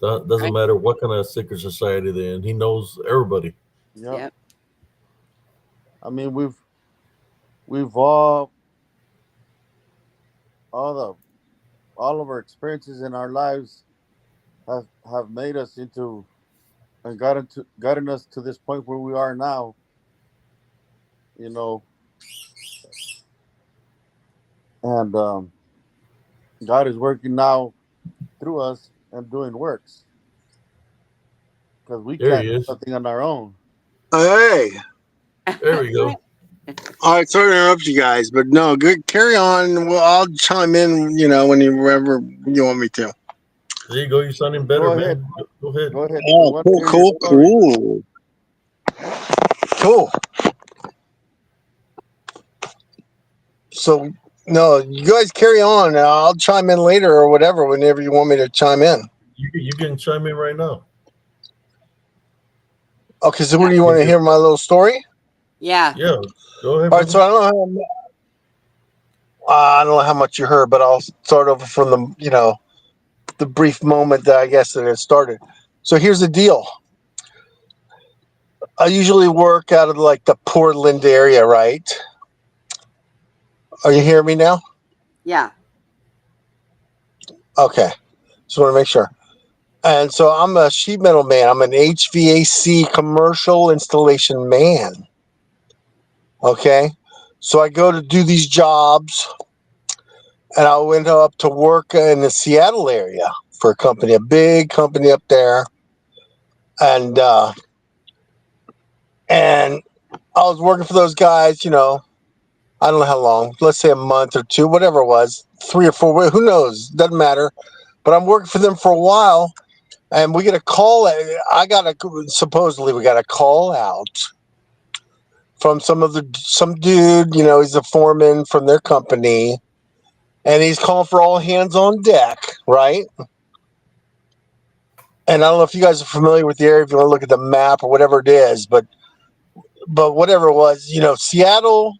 That doesn't Right. matter what kind of secret society they're in. He knows everybody. Yep. Yep. I mean, we've all the all of our experiences in our lives have made us into and gotten us to this point where we are now. You know, and God is working now through us and doing works because we There can't he do is. nothing on our own. Hey, There we go. all right, sorry to interrupt you guys, but no, good. Carry on. Well, I'll chime in. Whenever you want me to. There you go. You're sounding Go better, ahead. man. Go ahead. Go ahead. We Oh, want to cool, hear your cool, story. cool. So, no, you guys carry on. I'll chime in later or whatever, whenever you want me to chime in. You can chime in right now. Okay, so what Yeah. do you want to hear my little story? Yeah. Yeah, go ahead, All right, so brother. I don't know how much you heard, but I'll start over from the brief moment that I guess that it started. So here's the deal. I usually work out of like the Portland area, right? Are you hearing me now? Yeah. Okay, just want to make sure. And so I'm a sheet metal man. I'm an HVAC commercial installation man. Okay, so I go to do these jobs, and I went up to work in the Seattle area for a company, a big company up there, and and I was working for those guys. I don't know how long. Let's say a month or two, whatever it was, 3 or 4 weeks. Who knows? Doesn't matter. But I'm working for them for a while, and we get a call. Supposedly we got a call out from some dude. He's a foreman from their company, and he's calling for all hands on deck, right? And I don't know if you guys are familiar with the area. If you want to look at the map or whatever it is, but whatever it was, Seattle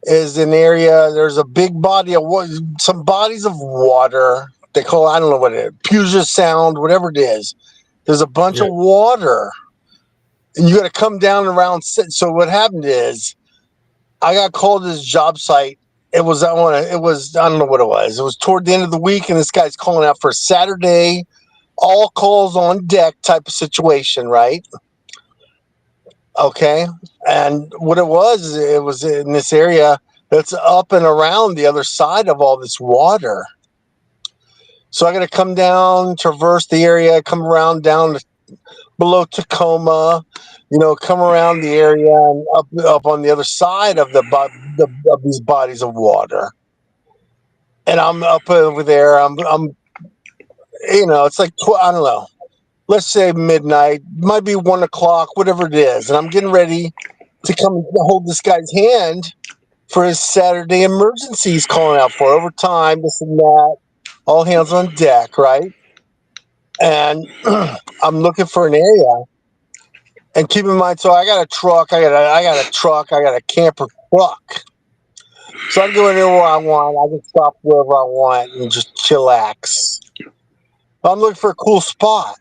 is an area. There's a big body of some bodies of water. They call I don't know what it is, Puget Sound, whatever it is. There's a bunch Yeah, of water, and you got to come down around. So what happened is, I got called to this job site. It was I don't know what it was. It was toward the end of the week, and this guy's calling out for Saturday, all calls on deck type of situation, right? Okay. And what it was in this area that's up and around the other side of all this water. So I got to come down, traverse the area, come around down below Tacoma, come around the area and up on the other side of of these bodies of water. And I'm up over there. I'm it's like I don't know. Let's say midnight, might be 1 o'clock, whatever it is, and I'm getting ready to come and hold this guy's hand for his Saturday emergency he's calling out for overtime, this and that. all hands on deck, right? And I'm looking for an area. And keep in mind, so I got a truck, I got a camper truck. So I can go anywhere I want. I can stop wherever I want and just chillax. I'm looking for a cool spot.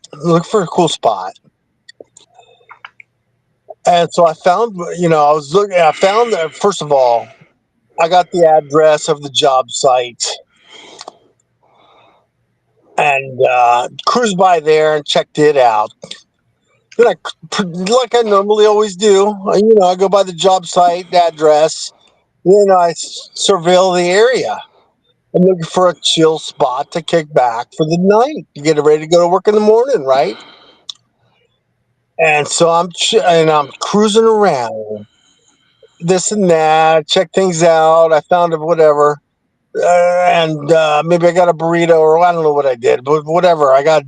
And so I found, first of all, I got the address of the job site and cruised by there and checked it out. Then like I normally always do, I go by the job site address. Then I surveil the area. I'm looking for a chill spot to kick back for the night. You get ready to go to work in the morning, right? And so I'm cruising around, this and that, check things out. I found it, whatever, and maybe I got a burrito or I don't know what I did, but whatever. I got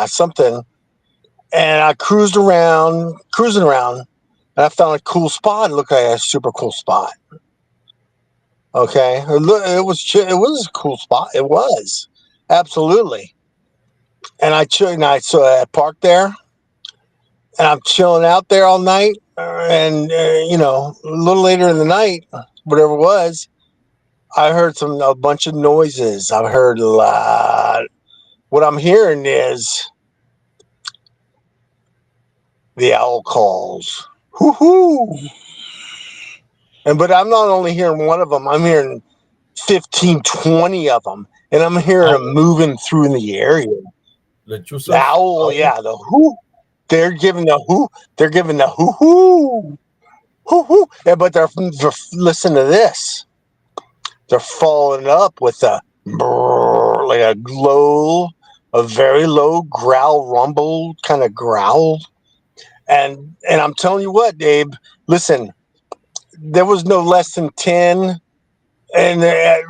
something, and I cruising around, and I found a cool spot. It looked like a super cool spot. Okay, it was a cool spot. It was absolutely, and I parked there. And I'm chilling out there all night, and a little later in the night, whatever it was, I heard a bunch of noises. I heard a lot. What I'm hearing is the owl calls. Hoo hoo! But I'm not only hearing one of them. I'm hearing 15, 20 of them, and I'm hearing them moving through in the area. The owl, yeah, the hoo. They're giving the hoo. They're giving the hoo hoo. Hoo hoo. Yeah, but they're listen to this. They're following up with a brrr, like a very low growl, rumble kind of growl. And I'm telling you what, Dave. Listen, there was no less than 10, and there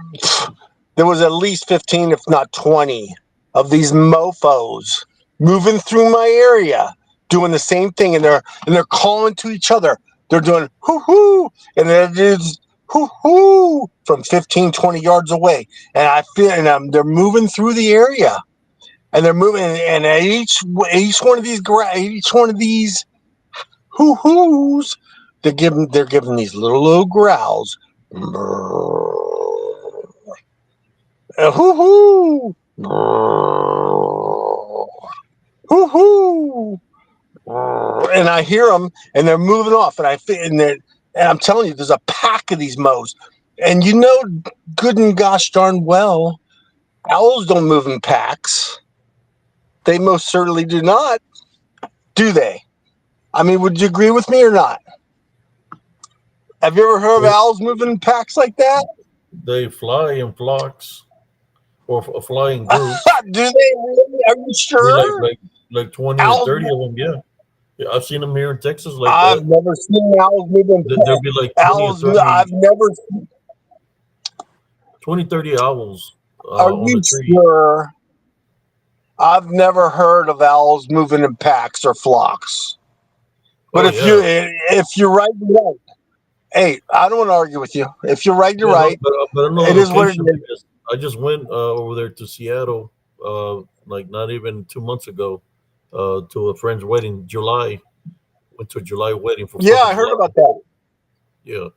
was at least 15, if not 20, of these mofo's moving through my area, doing the same thing, and they're calling to each other. They're doing hoo hoo, and they're just hoo hoo from 15, 20 yards away, and I feel, and they're moving through the area, and they're moving, and each one of these hoo hoos, they're giving these little low growls. Hoo hoo, hoo hoo. And I hear them, and they're moving off, and I'm telling you, there's a pack of these mows, and good and gosh darn well, owls don't move in packs. They most certainly do not, do they? I mean, would you agree with me or not? Have you ever heard of owls moving in packs like that? They fly in flocks or fly in groups. Do they really? Are you sure? Like 20 owls, or 30 of them, yeah. I've seen them here in Texas like I've that. never seen owls moving. There'll be like 20 or 30. I've never. 20, 30 owls Are on you the tree. sure? I've never heard of owls moving in packs or flocks. But if you're right, you're right. Hey, I don't want to argue with you. If you're right, you're right. But it is what it is. I just went over there to Seattle, like not even 2 months ago, to a friend's wedding. Went to a July wedding for. Yeah, I heard about that. Yeah.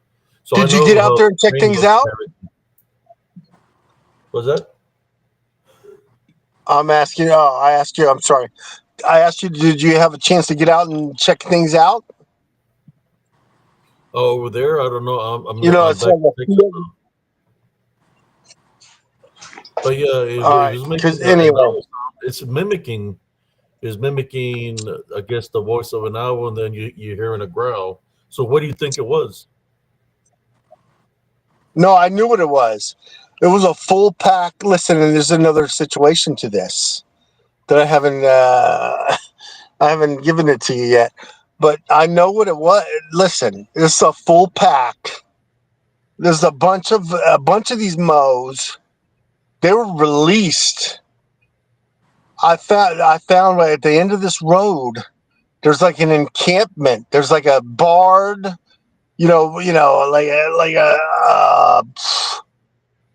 So did you get out there and check things out? What's that? I'm asking. Oh, I asked you. I'm sorry. I asked you. Did you have a chance to get out and check things out? Oh, over there, I don't know. I'm it's back to Texas now. But yeah, because anyway, it's mimicking, I guess, the voice of an owl, and then you're hearing a growl. So what do you think it was? No, I knew what it was. It was a full pack. Listen, and there's another situation to this that I haven't given it to you yet, but I know what it was. Listen, it's a full pack. There's a bunch of these mows. They were released. I found right at the end of this road. There's like an encampment. There's like a barred, like a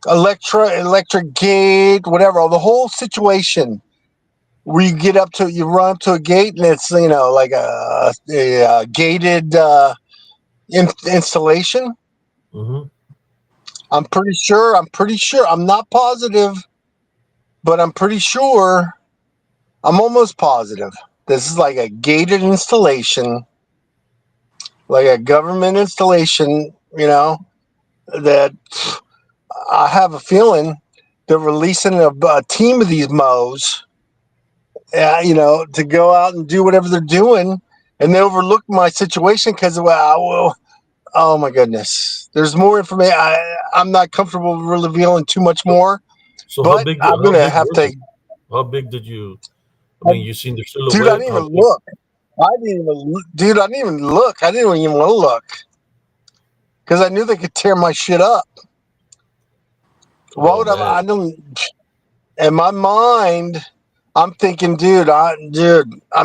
electric gate, whatever. The whole situation where you run up to a gate and it's like a gated installation. Mm-hmm. I'm pretty sure. I'm not positive, but I'm pretty sure. I'm almost positive. This is like a gated installation, like a government installation. That I have a feeling they're releasing a team of these mows, to go out and do whatever they're doing, and they overlooked my situation because, well, oh my goodness, there's more information. I'm not comfortable revealing too much more, So but I'm how gonna big have were to. they? How big did you? I mean, you seen their Dude, I silhouette. didn't How even big? look. Dude, I didn't even look. I didn't even want to look because I knew they could tear my shit up. Why Oh would I? I man. don't. In my mind, I'm thinking, dude. I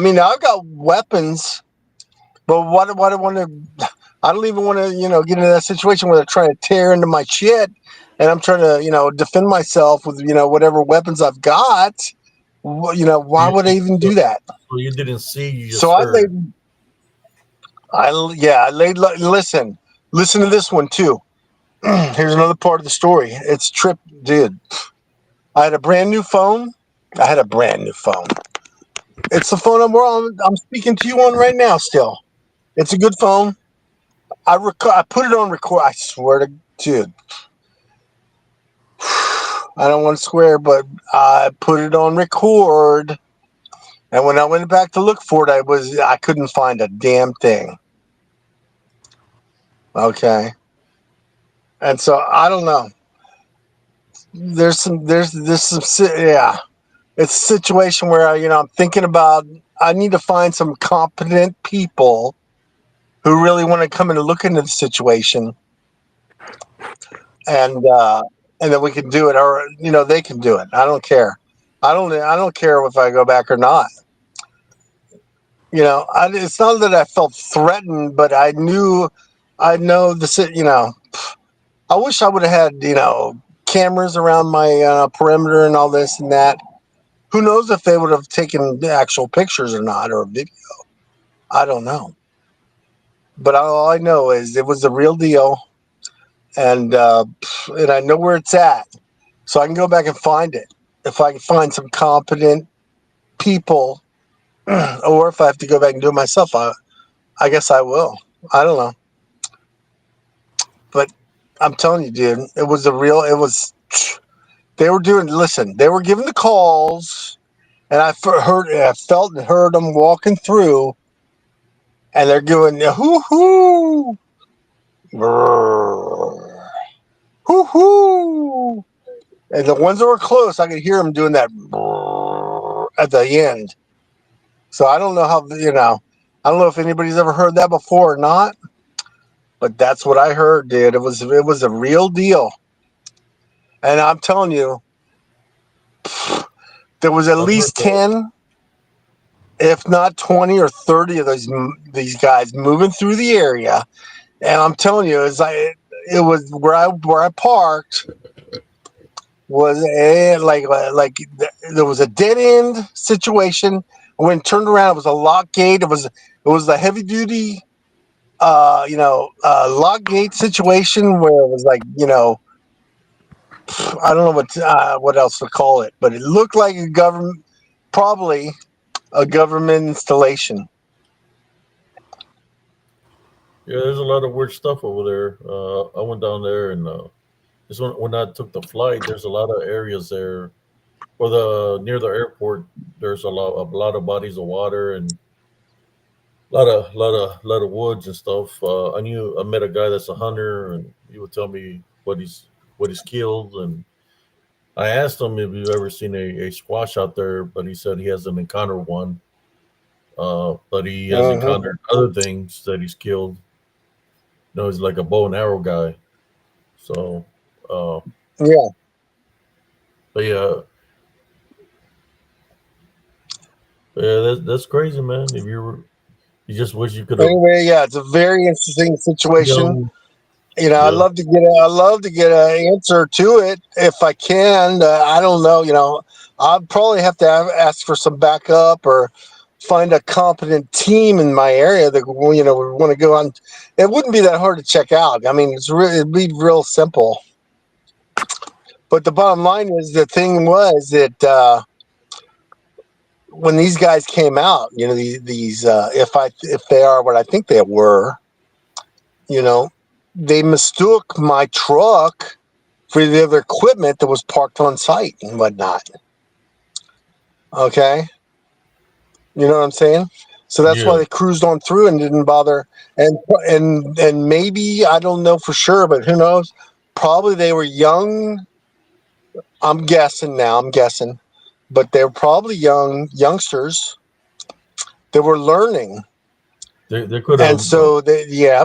mean, I've got weapons, but what do I want to? I don't even want to, get into that situation where they're trying to tear into my shit, and I'm trying to, defend myself with, whatever weapons I've got. Why would I even So, do that? so you didn't see, you So just I heard. laid. I laid. Listen to this one too. Here's another part of the story. It's trip, dude. I had a brand new phone. It's the phone I'm speaking to you on right now. Still, it's a good phone. I put it on record. I swear to dude. I don't want to swear, but I put it on record. And when I went back to look for it, I couldn't find a damn thing. Okay. And so I don't know. Yeah. It's a situation where I'm thinking about. I need to find some competent people who really want to come in and look into the situation, and then we can do it, or they can do it. I don't care. I don't care if I go back or not. It's not that I felt threatened, but I know the. I wish I would have had cameras around my perimeter and all this and that. Who knows if they would have taken the actual pictures or not, or a video. I don't know. But all I know is it was the real deal, and I know where it's at, so I can go back and find it. If I can find some competent people, or if I have to go back and do it myself, I guess I will. I don't know, but I'm telling you, dude, it was the real. It was. They were doing. Listen, they were giving the calls, and I felt and heard them walking through, and they're doing the hoo hoo. Hoo hoo. And the ones that were close, I could hear them doing that at the end. So I don't know I don't know if anybody's ever heard that before or not, but that's what I heard, dude. It was a real deal. And I'm telling you, there was at I've heard least that. 10, if not 20 or 30 of these guys moving through the area. And I'm telling you, it was where I parked was there was a dead end situation. When it turned around, it was a lock gate. It was the heavy duty, lock gate situation where it was like, I don't know what else to call it, but it looked like probably a government installation. Yeah, there's a lot of weird stuff over there. I went down there, and this when I took the flight. There's a lot of areas there, or near the airport. There's a lot of bodies of water and lot of woods and stuff. I met a guy that's a hunter, and he would tell me what he's killed. And I asked him if you've ever seen a squash out there, but he said he hasn't encountered one. But he has Uh-huh. encountered other things that he's killed. He's like a bow and arrow guy. So, uh, Yeah. but yeah, that's crazy, man. If you just wish you could have, Anyway, yeah, it's a very interesting situation. know, You know, Yeah. I love to get an answer to it if I can. I don't know. You know, I'd probably have to ask for some backup or find a competent team in my area that would want to go on. It wouldn't be that hard to check out. I mean, it'd be real simple. But the bottom line is, the thing was that when these guys came out, you know, these if they are what I think they were, you know, they mistook my truck for the other equipment that was parked on site and whatnot. Okay, you know what I'm saying? So that's why Yeah. they cruised on through and didn't bother. And maybe, I don't know for sure, but who knows? Probably they were young. I'm guessing now. I'm guessing, but they were probably youngsters that were learning, They could and have so yeah,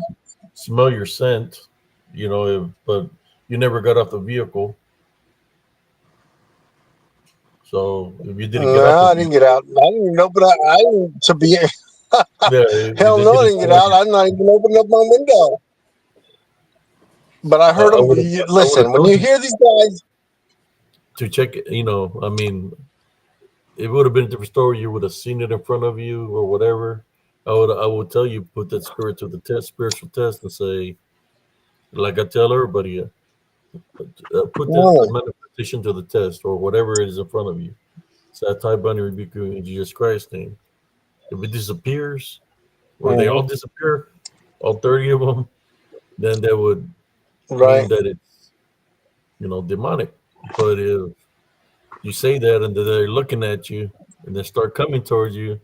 smell your scent, but you never got off the vehicle. So if you didn't get off no, the I didn't vehicle, get out. I didn't even open up. I didn't to be. yeah, if Hell they no, I didn't didn't get smell out. you, I'm not even opening up my window. But I heard them. I would have Listen, when told you you hear these guys, to check it. I mean, it would have been a different story. You would have seen it in front of you or whatever. I would tell you, put that spirit to the test, spiritual test, and say, like I tell everybody, put that mm, manifestation to the test, or whatever it is in front of you. Satai Bunny rebuke you in Jesus Christ's name. If it disappears, or they all mhm, disappear, all 30 of them, then that would mean right, that it's demonic. But if you say that and they're looking at you and they start coming towards you,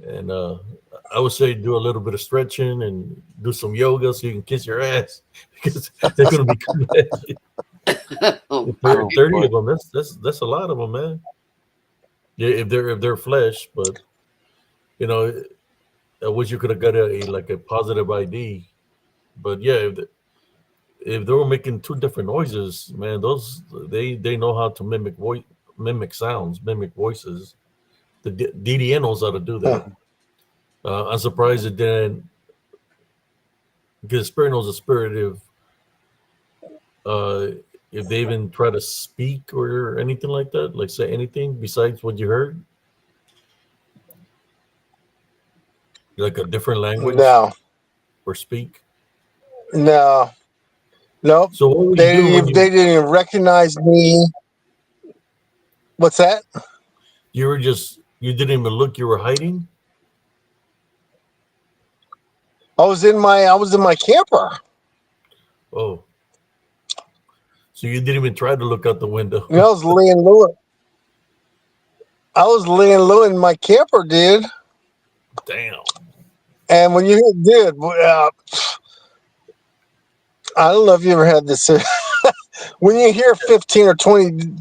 and I would say do a little bit of stretching and do some yoga so you can kiss your ass because they're going to be coming at you. Oh, 30 of them, that's a lot of them, man. Yeah, if they're flesh, but you know, I wish you could have got a positive ID. But yeah, if they were making two different noises, man, those they know how to mimic sounds, mimic voices. The DDN knows how to do that. mm, I'm surprised it didn't, because spirit knows the spirit. If they even try to speak or anything like that, like say anything besides what you heard, like a different language no, or speak. no, nope. So what were you doing when They didn't even recognize me. What's that? you didn't even look, you were hiding? I was in my camper. Oh, so you didn't even try to look out the window. You know, I was laying low in my camper, dude. Damn. And when you dude, I don't know if you ever had this. When you hear 15 or 20,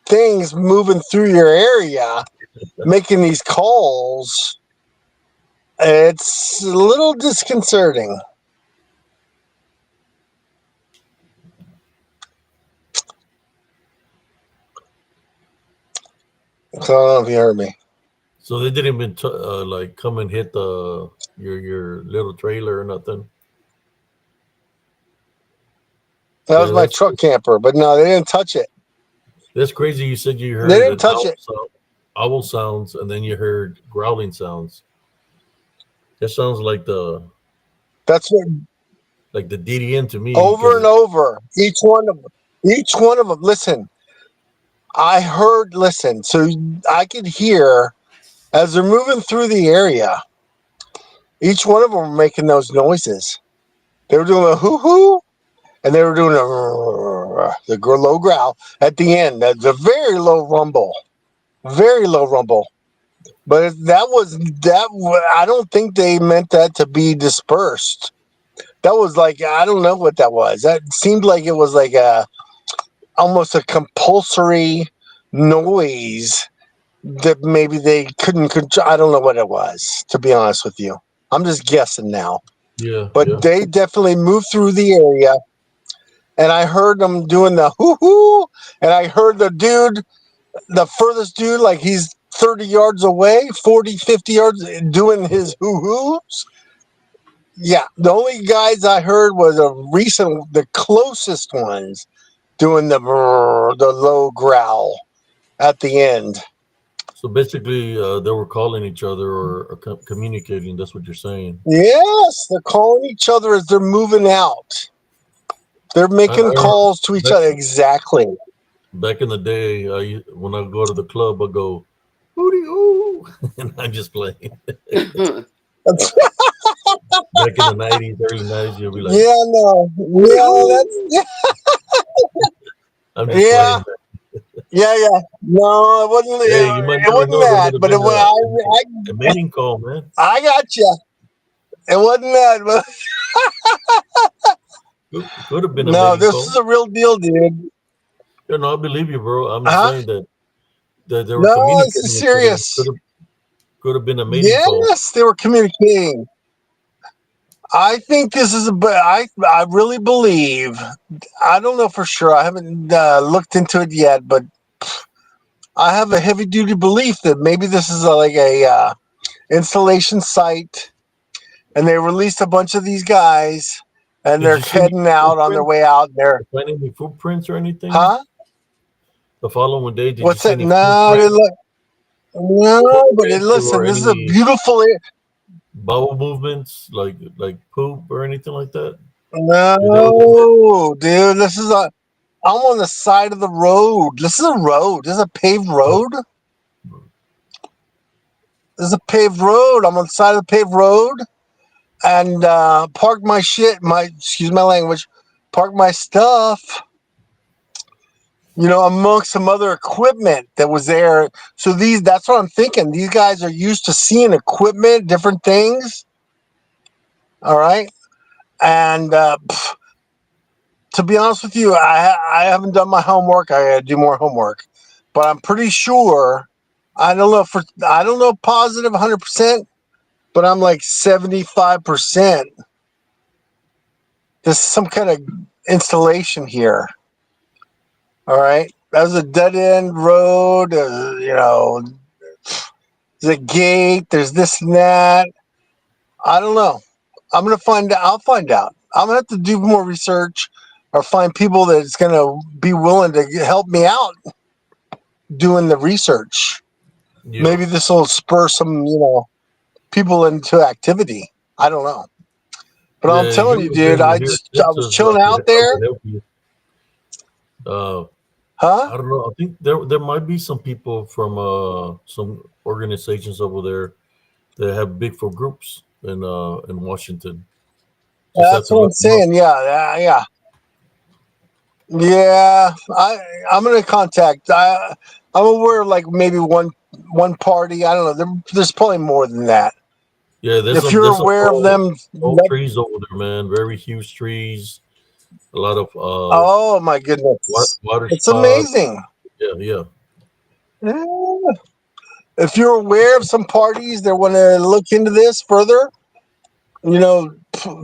things moving through your area, making these calls, it's a little disconcerting. So I don't know if you heard me. So they didn't even like come and hit your little trailer or nothing. That was Yeah, my truck camper, but no, they didn't touch it. that's crazy. You said you They heard didn't an touch it. owl sounds, and then you heard growling sounds. That sounds That's what like the DDN to me over and because over. Each one of them. Listen, I heard. Listen, so I could hear as they're moving through the area. Each one of them were making those noises. They were doing a hoo hoo, and they were doing the low growl at the end. The very low rumble, very low rumble. But I don't think they meant that to be dispersed. That was like, I don't know what that was. That seemed like it was like almost a compulsory noise that maybe they couldn't control. I don't know what it was, to be honest with you. I'm just guessing now. yeah, But yeah. they definitely moved through the area, and I heard them doing the hoo hoo, and I heard the furthest dude, like he's 30 yards away, 40, 50 yards, doing his hoo hoos. Yeah, the only guys I heard was the closest ones doing the low growl at the end. So basically, they were calling each other or communicating. That's what you're saying. Yes, they're calling each other as they're moving out. They're I making remember calls to each other. Exactly. back in the day, when I go to the club, I go, "Hootie hoo," and I'm just playing. Back in the '90s, early '90s, you'll be like, Yeah, no. "Hootie Yeah, that's hoo." I'm just yeah, playing. yeah. No, it wasn't. Hey, you might It never wasn't know. There might that, have but been a mating call, man. I got you. It wasn't that, but Could have been a no, mating this is call. a real deal, dude. You know, I believe you, bro. I'm just Huh? saying that they were No, this communicating is each other. serious. Could have been a mating call. Yes, they were communicating. I think this is I really believe. I don't know for sure. I haven't looked into it yet, but I have a heavy duty belief that maybe this is like a installation site, and they released a bunch of these guys, and Did they're you see any heading out on their footprints? way out. And they're Find any footprints or anything? huh? The following day, did you What's see that? any No, footprints, no, but listen, or this is a any beautiful. bowel movements like poop or anything like that? Dude, that was No, dude, this is a. I'm on the side of the road. This is a road. This is a paved oh, road. This is a paved road. I'm on the side of the paved road, and parked my shit. Excuse my language. Parked my stuff. Amongst some other equipment that was there. So that's what I'm thinking. These guys are used to seeing equipment, different things. All right. And to be honest with you, I haven't done my homework. I got to do more homework, but I'm pretty sure. I don't know positive 100%, but I'm like 75%. There's some kind of installation here. All right. That was a dead end road. There's a gate. There's this and that. I don't know. I'm going to find out. I'll find out. I'm going to have to do more research or find people that's going to be willing to help me out doing the research. yeah, Maybe this will spur some, people into activity. I don't know. But I'm yeah. telling You you, would be dude, able to I hear was senses. chilling out I there. could help you. Uh, Huh? I don't know. I think there might be some people from some organizations over there that have Bigfoot groups in Washington. Just have That's to what I'm look them up. saying. Yeah. Yeah, I'm gonna contact. I'm aware of like maybe one party. I don't know. There's probably more than that. Yeah, If you're there's some aware of them, tall trees over there, man. Very huge trees. A lot of oh my goodness, water it's spots. amazing. Yeah. Yeah. If you're aware of some parties that want to look into this further,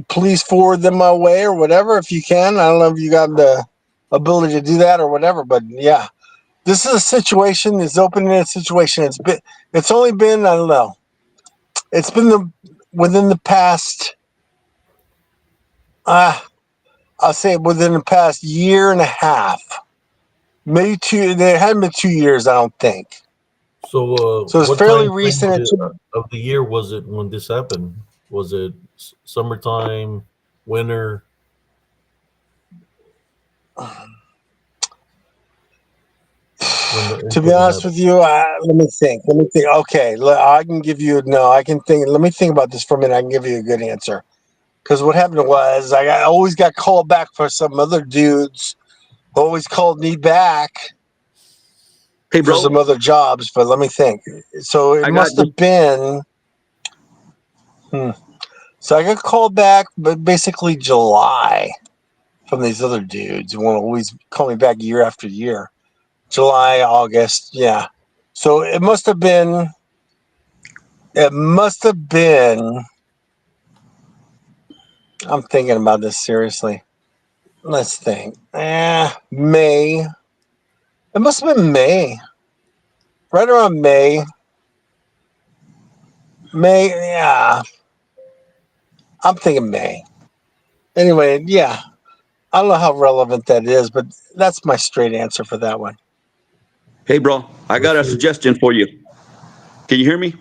please forward them my way or whatever if you can. I don't know if you got the ability to do that or whatever, but yeah, this is a situation. It's opening a situation. It's only been, I don't know. It's been within the past. I'll say within the past year and a half, maybe two. There hadn't been 2 years, I don't think. So, So it's what fairly time frame recent. of the year was it when this happened? Was it summertime, winter? When the To be incident honest happened? with you, let me think. Okay, I can give you no. I can think. Let me think about this for a minute. I can give you a good answer. Because what happened was I always got called back for some other dudes who always called me back Hey, for bro, some other jobs. But let me think. So it I got must have been. So I got called back, but basically July from these other dudes who want to always call me back year after year. July, August, yeah. So it must have been. It must have been. I'm thinking about this seriously. Let's think. May. It must have been May. Right around May. May, yeah. I'm thinking May. Anyway, yeah. I don't know how relevant that is, but that's my straight answer for that one. Hey, bro, I got a suggestion for you. Can you hear me?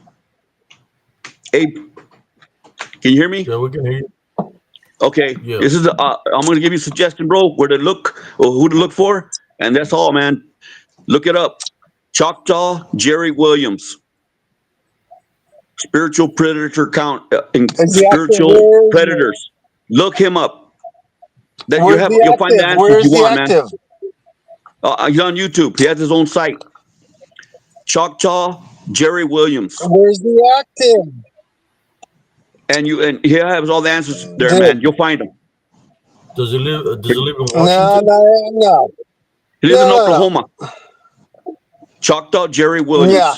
Abe, can you hear me? Yeah, we can hear you. Okay, Yeah. this is I'm gonna give you a suggestion, bro, where to look or who to look for, and that's all, man. Look it up. Choctaw Jerry Williams, spiritual predator count, Is he active? spiritual predators. Look him up. That Where's he you'll find the active? answers Where's you he want, man. active? He's on YouTube. He has his own site. Choctaw Jerry Williams, Where's he active? and he has all the answers there, Dude. man. You'll find him. Does he live in No, Washington? no. He lives in No. Oklahoma. Choctaw Jerry Williams. Yeah.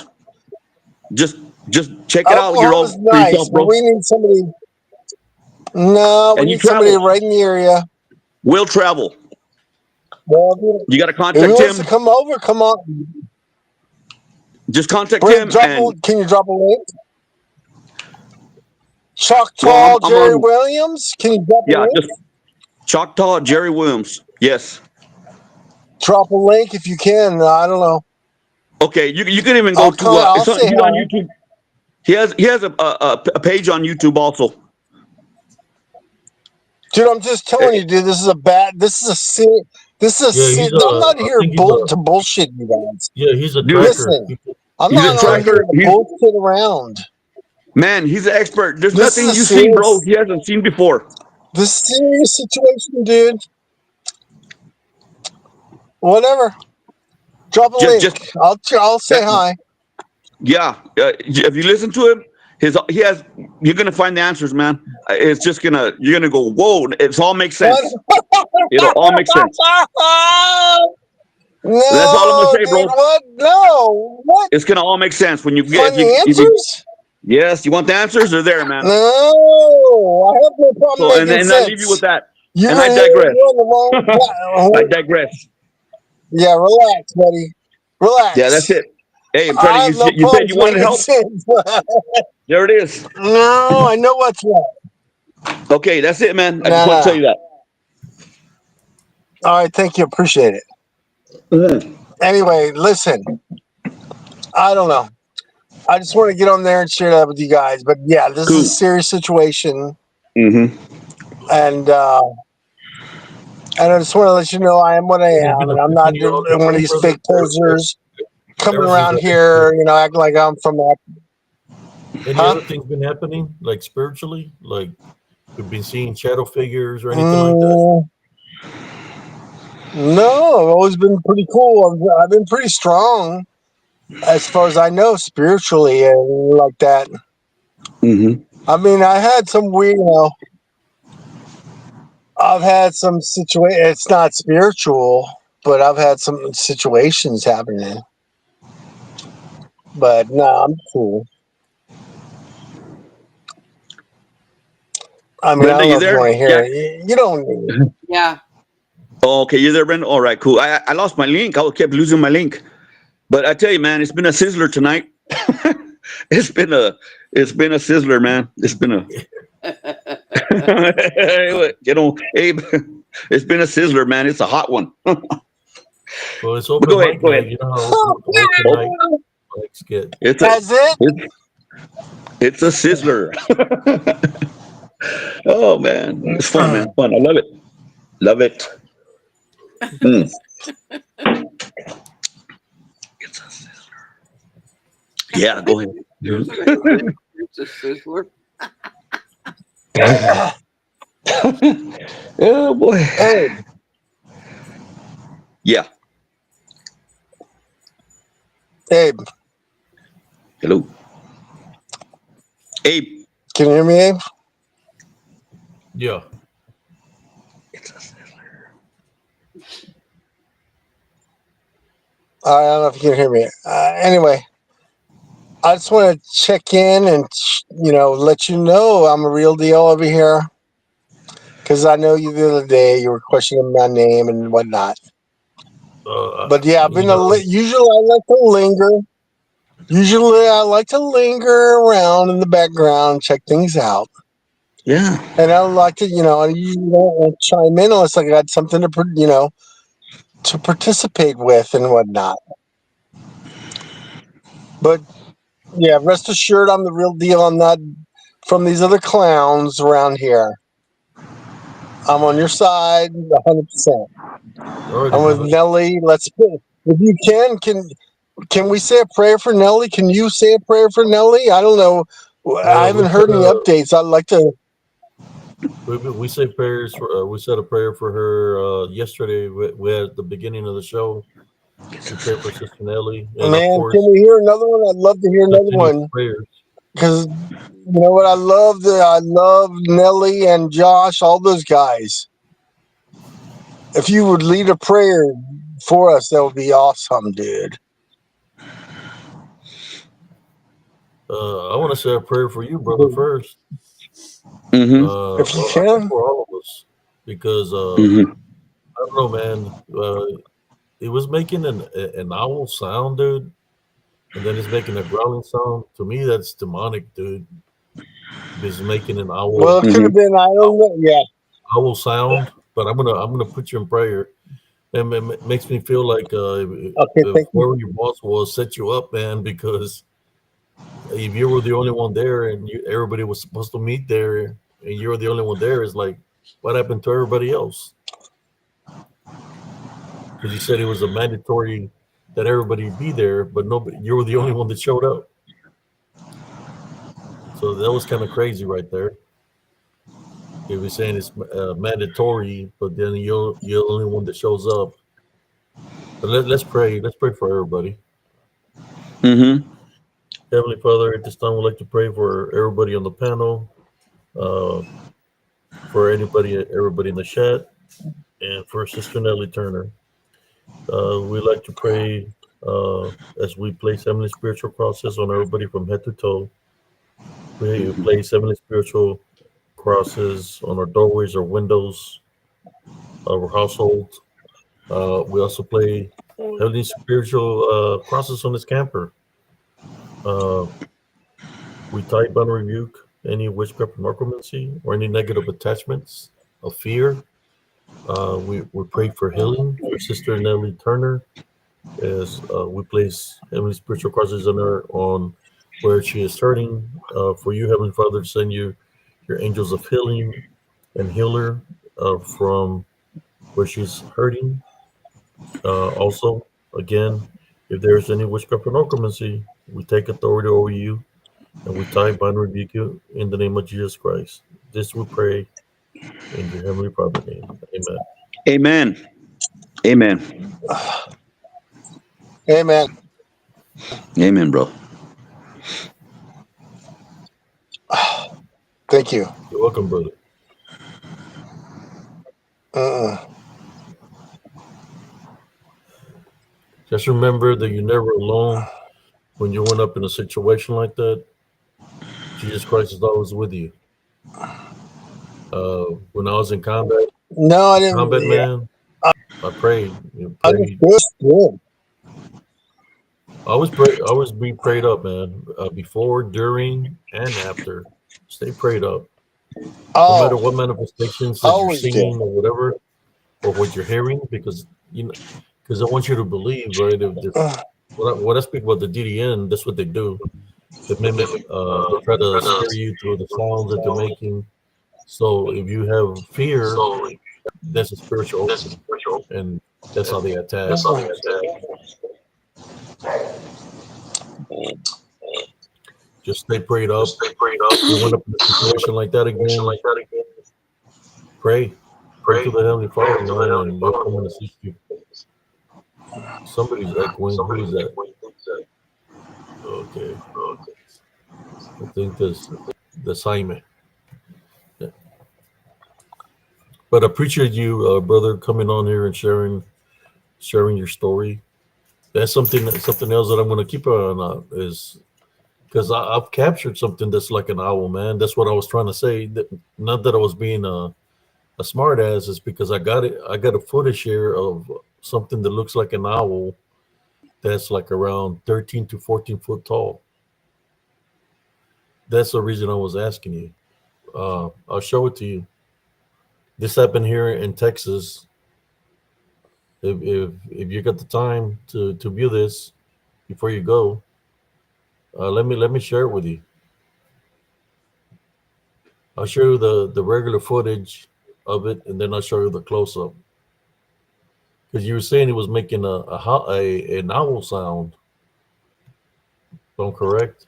Just check it out. You're all Oklahoma's nice, but we need somebody. No, we And you need somebody travel. right in the area. Will travel. Well, You got to if he contact wants to him. come over, come on. Just contact Brent, him. And can you drop a link? Choctaw Well, I'm Jerry on- Williams. Can you drop a yeah, link? just Choctaw Jerry Williams. Yes. Drop a link if you can. I don't know. Okay. You can even go I'll to. call- I'll say He's on hi. YouTube. He has a page on YouTube also. Dude, I'm just telling you, dude. This is a sin. This is a Yeah, sin. I'm not here to bullshit you guys. Yeah, he's a Dude, tracker. Listen, I'm He's a not on here tracker. to bullshit around. Man, he's an expert. There's This nothing is you've serious. seen, bro. He hasn't seen before. This is a serious situation, dude. Whatever. Drop a link. I'll say hi. Yeah, if you listen to him, you're gonna find the answers, man. It's just you're gonna go, whoa! It all makes sense. It'll all make sense. No, That's all I'm gonna say, dude, bro. What? No. What? It's gonna all make sense when you Find the answers? Yes, you want the answers? They're there, man. No, I have no problem So, making and sense. I leave you with that. You're and I digress. on the wrong platform. I digress. Yeah, relax, buddy. Relax. Yeah, that's it. Hey, I'm I trying have to. no You said you wanted problems help. making sense. There it is. No, I know what's right. Okay, that's it, man. I Nah. just want to tell you that. All right, thank you. Appreciate it. Mm. Anyway, listen. I don't know. I just want to get on there and share that with you guys. But yeah, this is a serious situation. Mm-hmm. And I just want to let you know I am what I am. And I'm not one of these fake posers coming around here, acting like I'm from that. Any other things been happening, like spiritually? Like we've been seeing shadow figures or anything like that? No, I've always been pretty cool. I've been pretty strong as far as I know spiritually and like that. Mm-hmm. I mean, I had some weird, I've had some situation. It's not spiritual, but I've had some situations happening. But no, I'm cool. I mean, Brenda, I don't you know if there? you want to hear it. You don't need it. Yeah. Oh, okay, you're there, Brenda. All right, cool. I lost my link. I kept losing my link. But I tell you, man, it's been a sizzler tonight. It's been a sizzler, man. It's been a Abe, it's been a sizzler, man. It's a hot one. Well, it's open Go mic ahead, go night. ahead. You know how open mic mics get. That's it? It's a sizzler. Oh man, it's fun, man. Fun. I love it. Love it. Mm. It's a sizzler. Yeah, go ahead. It's a sizzler. Oh boy. Hey, Yeah. Abe, Hello. Abe. can you hear me, Abe? Yeah. It's a sizzler. I don't know if you can hear me. Anyway, I just want to check in and let you know I'm a real deal over here. Because I know you the other day you were questioning my name and whatnot. But yeah, I've been usually I like to linger. Usually I like to linger around in the background, check things out. Yeah. And I would like to, you don't chime in unless I got something to, to participate with and whatnot. But yeah, rest assured, I'm the real deal. I'm not from these other clowns around here. I'm on your side, 100%. Alrighty, I'm with brother. Nelly. If you can we say a prayer for Nelly? Can you say a prayer for Nelly? I don't know. I haven't heard any updates. I'd like to. We say prayers for. We said a prayer for her yesterday. We had at the beginning of the show. We prayed for Sister Nelly, and of Man, course, can we hear another one? I'd love to hear another continued one prayers. because you know what? I love Nelly and Josh, all those guys. If you would lead a prayer for us, that would be awesome, dude. I want to say a prayer for you, brother, first. Mm-hmm. If you I think can. for all of us, because Mm-hmm. I don't know, man. It was making an owl sound, dude, and then it's making a growling sound. To me, that's demonic, dude. It's making an Well, it could Mm-hmm. have been. I don't know. Yeah. owl sound. But I'm gonna put you in prayer. And it makes me feel like Okay. if Thank you. whoever your boss was set you up, man, because if you were the only one there and everybody was supposed to meet there and you're the only one there, it's like, what happened to everybody else? Because you said it was a mandatory that everybody be there, but nobody, you were the only one that showed up. So that was kind of crazy right there. If you're saying it's mandatory, but then you're the only one that shows up. But let's pray. Let's pray for everybody. Mm-hmm. Heavenly Father, at this time, we'd like to pray for everybody on the panel, uh, for everybody in the chat, and for Sister Nellie Turner. We'd like to pray uh, as we place heavenly spiritual crosses on everybody from head to toe. We place heavenly spiritual crosses on our doorways, our windows, our households. We also play heavenly spiritual crosses on this camper. Uh, we type and rebuke any witchcraft or necromancy or any negative attachments of fear. We pray for healing for Sister Nellie Turner as we place heavenly spiritual crosses on her on where she is hurting. For you, Heavenly Father, send you your angels of healing and heal her from where she's hurting. Also, again, if there is any witchcraft or necromancy, we take authority over you and we tie, bind, rebuke you in the name of Jesus Christ. This we pray in your Heavenly Father name. Amen. Amen. Amen. Amen. Amen, bro. Thank you. You're welcome, brother. Uh-uh. Just remember that you're never alone when you went up in a situation like that. Jesus Christ is always with you. When I was in No, I didn't. combat, Yeah, man, I prayed. Prayed. understood. Always be prayed up, man. Before, during, and after. Stay prayed up. No matter Oh, what manifestations I that you're always did. seeing or whatever, or what you're hearing, because because I want you to believe, right? If what I speak about the DDN, that's what they do. They mimic. They try to scare you through the sounds that they're making. So if you have fear, that's a spiritual opening, and that's how they attack. Just stay prayed up. If you went up in a situation like that again, pray. Pray to the Heavenly Father, man, and they'll come and assist you. Somebody's echoing. Who is that? Okay. I think the Simon. Yeah. But I appreciate you, brother, coming on here and sharing your story. That's something else that I'm going to keep on is because I've captured something that's like an owl, man. That's what I was trying to say. Not that I was being a smart ass, is because I got it. I got a footage here of something that looks like an owl that's like around 13 to 14 foot tall. That's the reason I was asking you. I'll show it to you. This happened here in Texas. If you got the time to view this before you go, let me share it with you. I'll show you the regular footage of it, and then I'll show you the close up. Because you were saying he was making an owl sound. If I'm correct.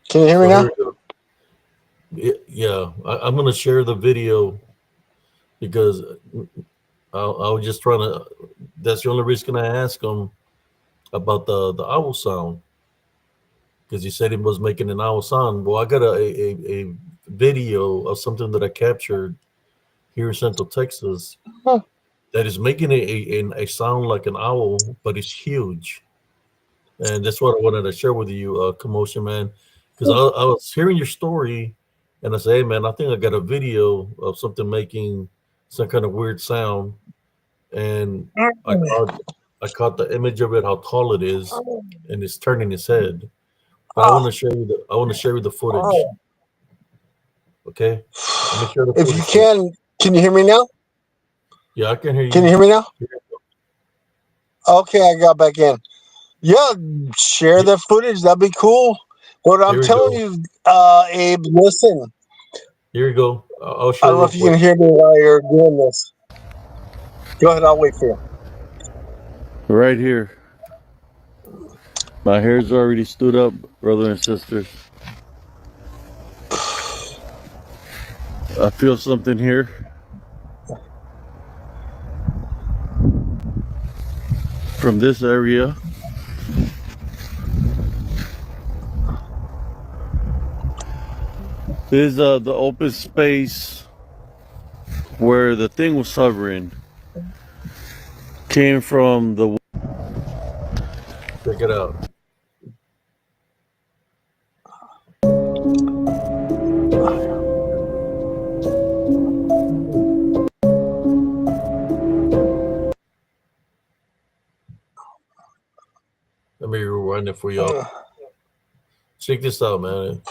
Can you hear me So now? here we go. Yeah, I'm gonna share the video because I was just trying to. That's the only reason I asked him about the owl sound, because he said he was making an owl sound. Well, I got a video of something that I captured here in Central Texas Huh. that is making a sound like an owl, but it's huge. And that's what I wanted to share with you, Commotion Man, because I was hearing your story, and I said, "Hey, man, I think I got a video of something making some kind of weird sound," and I caught the image of it, how tall it is, and it's turning its head. But I Oh, want to show you the footage. oh. Okay, let me share the If you footage. can you hear me now? Yeah, I can hear Can you you. hear me now? Okay, I got back in. Yeah, share the footage. That'd be cool. What I'm Here we telling go. you, Abe, listen. Here we go. I'll I share don't know real if you can quick. hear me while you're doing this. Go ahead, I'll wait for you. Right here. My hair's already stood up, brother and sisters. I feel something here from this area. This is the open space where the thing was hovering. Came from the. Check it out. Let me rewind it for y'all. Check this out, man.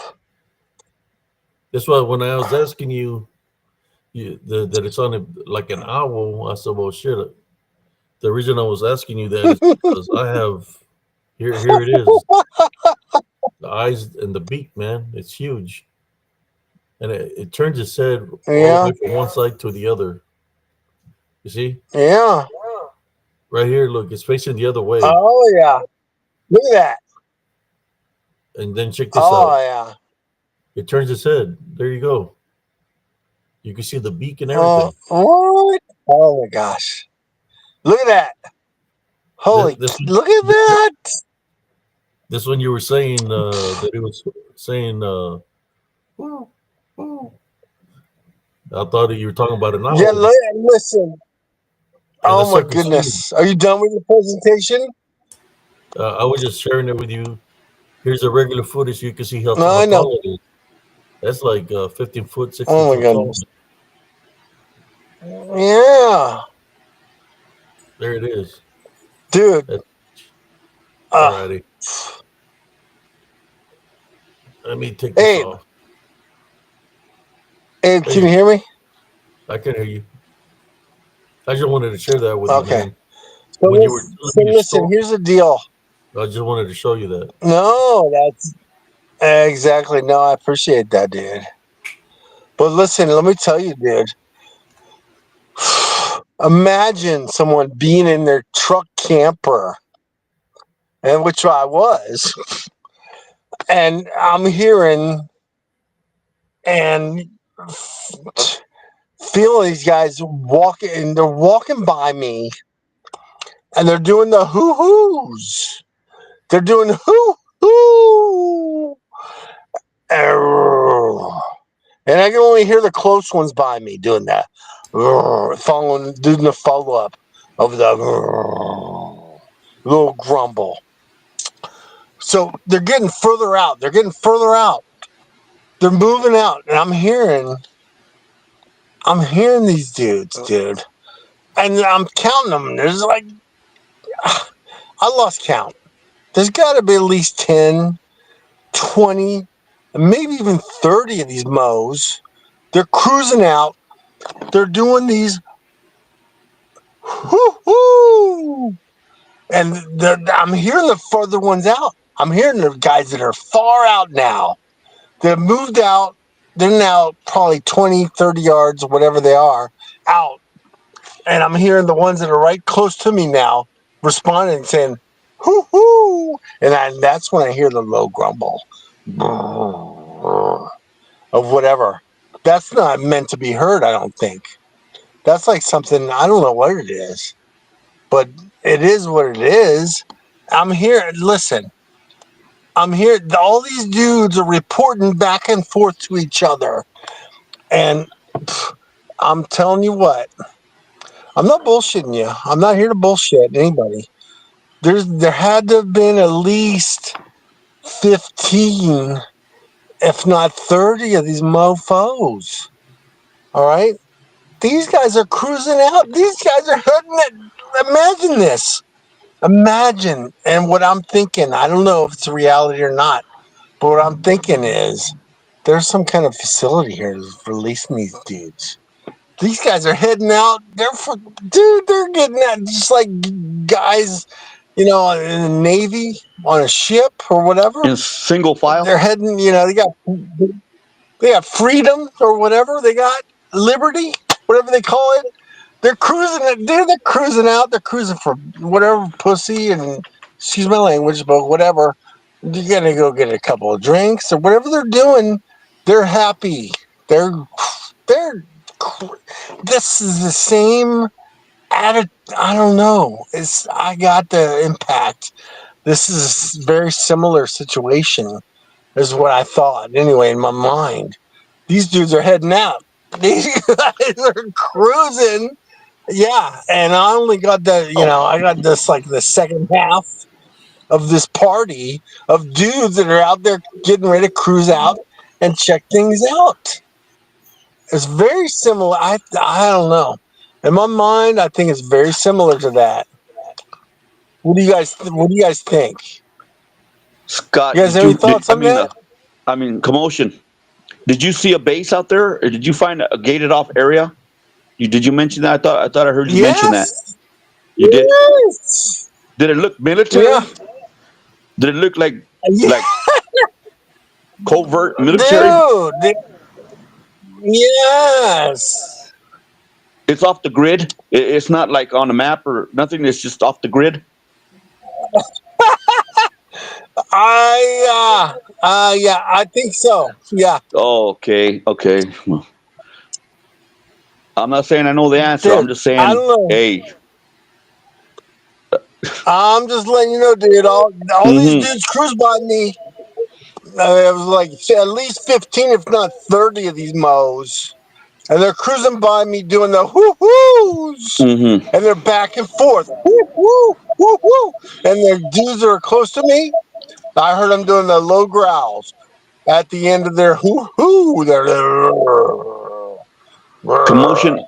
That's why when I was asking you, that it sounded like an owl, I said, "Well, shit." The reason I was asking you that is because I have here it is, the eyes and the beak, man. It's huge, and it turns its head all the Yeah, way from one side to the other. You see, yeah. right here, look, it's facing the other way, Oh, yeah. Look at that. and then check this Oh, out. yeah. It turns its head. There you go. You can see the beak and Oh, everything. what? Oh, my gosh. Look at that. This, Holy, this, look at this, that. this one you were saying that it was saying. "Woo, woo." I thought that you were talking about an Yeah, owl. listen. And that Oh, my sucker's huge. goodness. Are you done with your presentation? I was just sharing it with you. Here's a regular footage. You can see how, No, how I know. tall it is. That's like 15 foot, 16 Oh, my foot tall. goodness. Yeah. There it is. Dude. That's, Uh, alrighty. Let me take this Abe, off. Abe, can you Hey, hear me? I can hear you. I just wanted to share that with you, Okay. man. So, When you were telling me your listen, story, here's the deal. I just wanted to show you that. No, that's exactly. No, I appreciate that, dude. But listen, let me tell you, dude. Imagine someone being in their truck camper, and which I was, and I'm hearing and feel these guys walking, and they're walking by me, and they're doing the hoo hoos. They're doing hoo hoo. And I can only hear the close ones by me doing that. Doing the follow up of the little grumble. So they're getting further out. They're getting further out. They're moving out. And I'm hearing these dudes, dude. And I'm counting them. There's like, I lost count. There's got to be at least 10, 20 maybe even 30 of these mows. They're cruising out. They're doing these whoo-hoo. And I'm hearing the further ones out. I'm hearing the guys that are far out now. They've moved out. They're now probably 20, 30 yards, whatever they are, out. And I'm hearing the ones that are right close to me now responding and saying, hoo-hoo. And that's when I hear the low grumble of whatever. That's not meant to be heard, I don't think. That's like something, I don't know what it is. But it is what it is. I'm here. Listen, I'm here. All these dudes are reporting back and forth to each other. And I'm telling you what, I'm not bullshitting you. I'm not here to bullshit anybody. There had to have been at least 15, if not 30 of these mofos. All right? These guys are cruising out. These guys are heading it. Imagine this. Imagine, and what I'm thinking, I don't know if it's a reality or not, but what I'm thinking is there's some kind of facility here that's releasing these dudes. These guys are heading out. They're getting out just like guys, in the Navy on a ship or whatever. In single file. They're heading, they got freedom or whatever. They got liberty, whatever they call it. They're cruising. They're cruising out. They're cruising for whatever pussy and excuse my language, but whatever. You're gonna go get a couple of drinks or whatever they're doing. They're happy. They're. This is the same attitude. I don't know. I got the impact. This is a very similar situation, is what I thought. Anyway, in my mind, these dudes are heading out. These guys are cruising. Yeah, and I only got I got this like the second half of this party of dudes that are out there getting ready to cruise out and check things out. It's very similar. I don't know. In my mind, I think it's very similar to that. What do you guys think? Scott, You guys have any thoughts on that? Commotion. Did you see a base out there, or did you find a gated off area? Did you mention that? I thought I heard you mention that. You did. Yes. Did it look military? Yeah. Did it look like covert military? Dude. Yes. It's off the grid. It's not like on a map or nothing. It's just off the grid. Yeah, I think so. Yeah. Oh, okay. Well, I'm not saying I know the answer. Dude, I'm just saying, I don't know. hey. I'm just letting you know, dude. All these dudes cruise by me. It was like at least 15, if not 30 of these mows. And they're cruising by me doing the whoo-hoos. And they're back and forth. Whoo-hoo, whoo-hoo. And their dudes are close to me. I heard them doing the low growls at the end of their hoo-hoo. Commotion.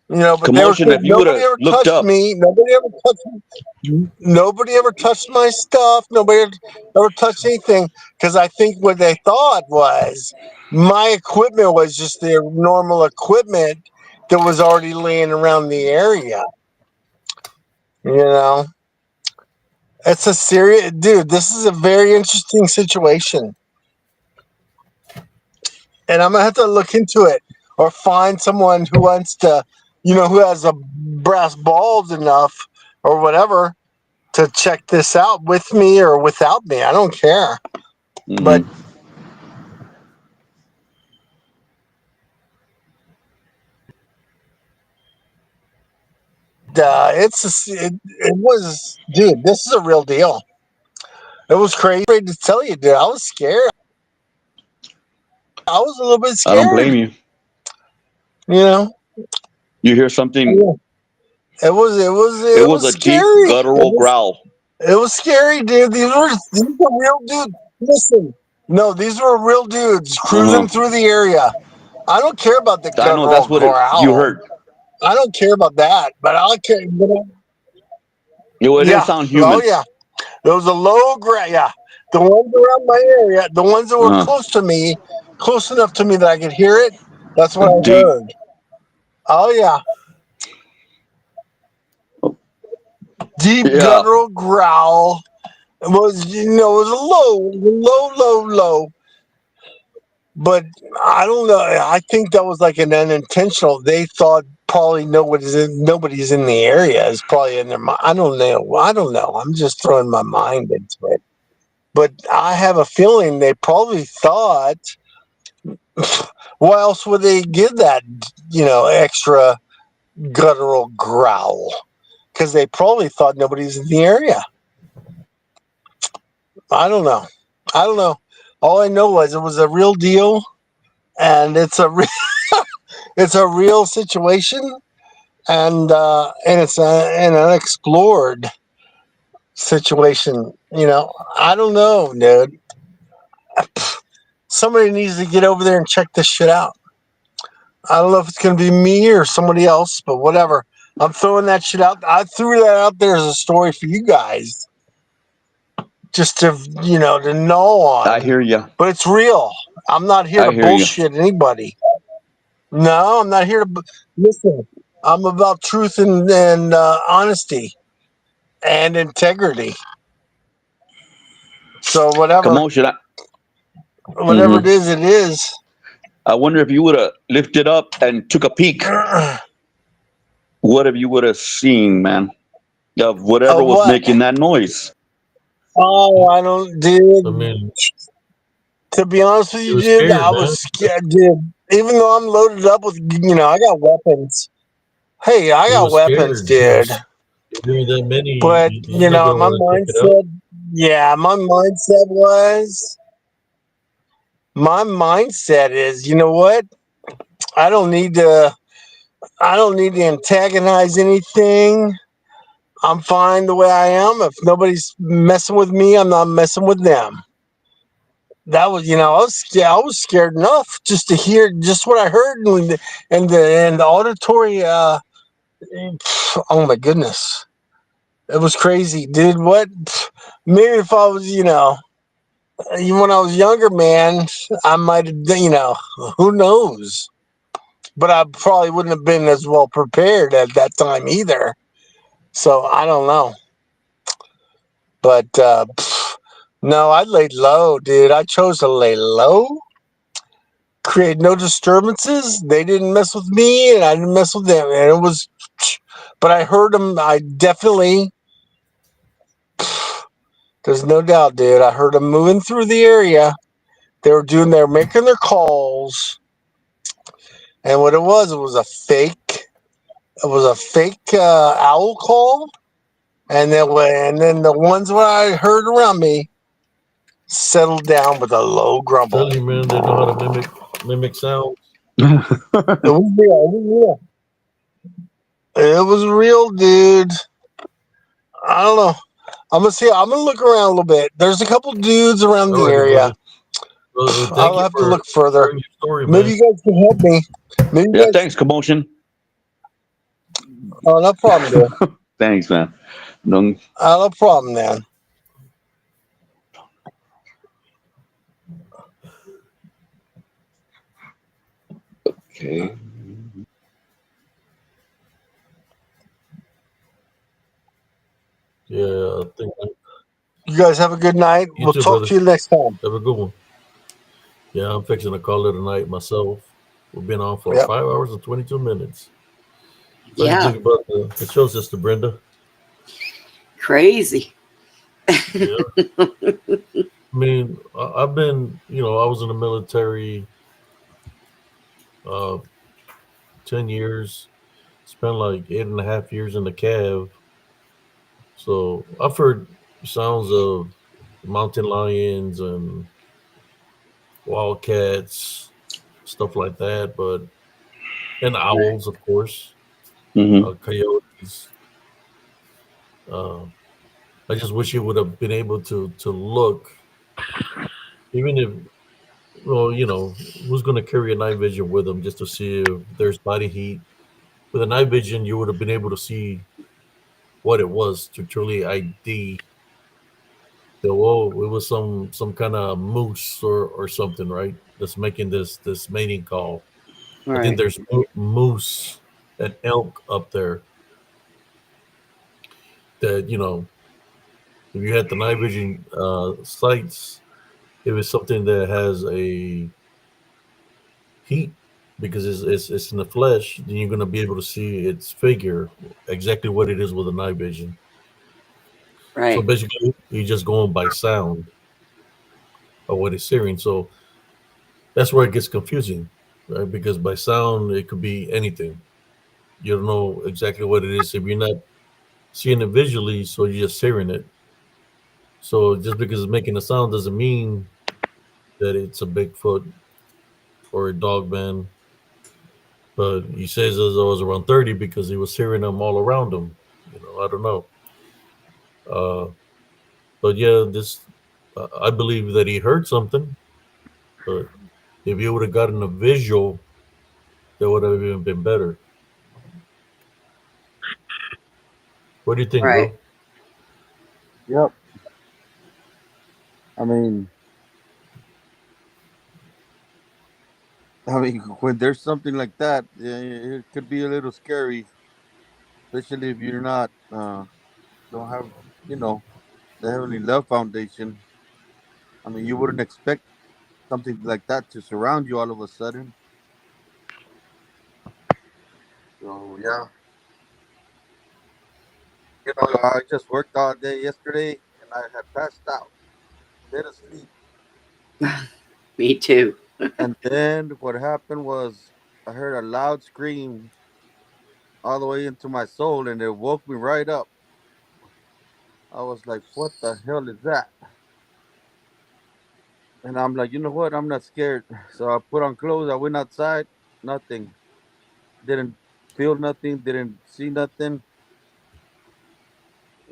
But Commotion. If you would have looked up, me. Nobody ever touched my stuff. Nobody ever touched anything, because I think what they thought was my equipment was just their normal equipment that was already laying around the area. It's a serious, dude. This is a very interesting situation, and I'm gonna have to look into it or find someone who wants to, who has a brass balls enough or whatever to check this out with me or without me. I don't care. But it was, dude, this is a real deal. It was crazy to tell you, dude. I was scared. I was a little bit scared. I don't blame you. You hear something? It was a scary. Deep guttural growl. It was scary, dude. These were real dudes. Listen, no, these were real dudes cruising through the area. I don't care about the guttural growl. I know that's what you heard. I don't care about that, but I care. It didn't sound human. Oh yeah, there was a low growl. Yeah, The ones around my area, the ones that were Uh-huh. close to me, close enough to me that I could hear it. That's what I Deep. heard. Oh yeah, deep Yeah. guttural growl. It was, it was low. But I don't know. I think that was like an unintentional. They thought probably nobody's in the area. Is probably in their mind. I don't know. I'm just throwing my mind into it. But I have a feeling they probably thought, why else would they give that, extra guttural growl? Because they probably thought nobody's in the area. I don't know. All I know was it was a real deal, and it's a it's a real situation, and it's an unexplored situation. I don't know, dude. Somebody needs to get over there and check this shit out. I don't know if it's going to be me or somebody else, but whatever. I'm throwing that shit out. I threw that out there as a story for you guys, just to to know on. I hear you. But it's real. I'm not here to I hear you. bullshit anybody. No, I'm not here to listen. I'm about truth and honesty and integrity. So whatever Commotion. it is, it is. I wonder if you would have lifted up and took a peek. What if you would have seen, man? Of whatever was What? making that noise. Oh, I don't, dude. I mean, To be honest with you, was dude, scared, I man. was scared, dude. Even though I'm loaded up with, I got weapons. Hey, I He got was weapons, scared. dude. Hearing that many, But he's not gonna my want to check it out. mindset, my mindset is, you know what? I don't need to antagonize anything. I'm fine the way I am. If nobody's messing with me, I'm not messing with them. That was, I was scared. I was scared enough just to hear just what I heard and the auditory. Oh my goodness, it was crazy, dude. What? Maybe if I was, when I was younger, man, I might have, who knows? But I probably wouldn't have been as well prepared at that time either. So I don't know. But no, I laid low, dude. I chose to lay low, create no disturbances. They didn't mess with me, and I didn't mess with them. And it was, but I heard them. I definitely, there's no doubt, dude. I heard them moving through the area. They were making their calls. And what it was a fake. It was a fake owl call. And then the ones what I heard around me settled down with a low grumble. Tell you, man, they know how to mimic sounds. It was real. It was real, dude. I don't know. I'm gonna look around a little bit. There's a couple dudes around the Alrighty, area. brother. Thank I'll you have to for look further. sharing your story, Maybe man. you guys can help me. Maybe you Yeah, guys. thanks, Commotion. Oh, no problem, dude. Thanks, man. No, No problem, man. okay. Yeah, I think You guys have a good night. you We'll too, talk brother. to you next time. Have a good one. Yeah, I'm fixing to call it a night myself. We've been on for Yep. 5 hours and 22 minutes. What do you Yeah, think about the show, Sister Brenda? crazy. Yeah. I mean, I've been, I was in the military 10 years, spent like 8.5 years in the Cav. So I've heard sounds of mountain lions and wildcats, stuff like that, and owls, of course, Mm-hmm. coyotes. Uh, I just wish you would have been able to look, even if, who's going to carry a night vision with them just to see if there's body heat. With a night vision, you would have been able to see what it was to truly ID whoa, it was some kind of moose or something, right? That's making this mating call. I think Right. there's moose and elk up there that if you had the night vision sights, if it's something that has a heat because it's in the flesh, then you're gonna be able to see its figure exactly what it is with the night vision. So Right. basically, you're just going by sound of what it's hearing. So that's where it gets confusing, right? Because by sound, it could be anything. You don't know exactly what it is if you're not seeing it visually, so you're just hearing it. So just because it's making a sound doesn't mean that it's a Bigfoot or a dog man. But he says as I was around 30 because he was hearing them all around him. I don't know. Uh, but yeah, I believe that he heard something. But if he would have gotten a visual, that would have even been better. What do you think, Right. bro? Yep. I mean, when there's something like that, it could be a little scary, especially if you're not don't have you know the Heavenly Love Foundation. I mean, you wouldn't expect something like that to surround you all of a sudden. So yeah, I just worked all day yesterday, and I had passed out, dead asleep. Me too. And then what happened was I heard a loud scream all the way into my soul, and it woke me right up. I was like, "What the hell is that?" And I'm like, you know what? I'm not scared. So I put on clothes. I went outside. Nothing. Didn't feel nothing. Didn't see nothing.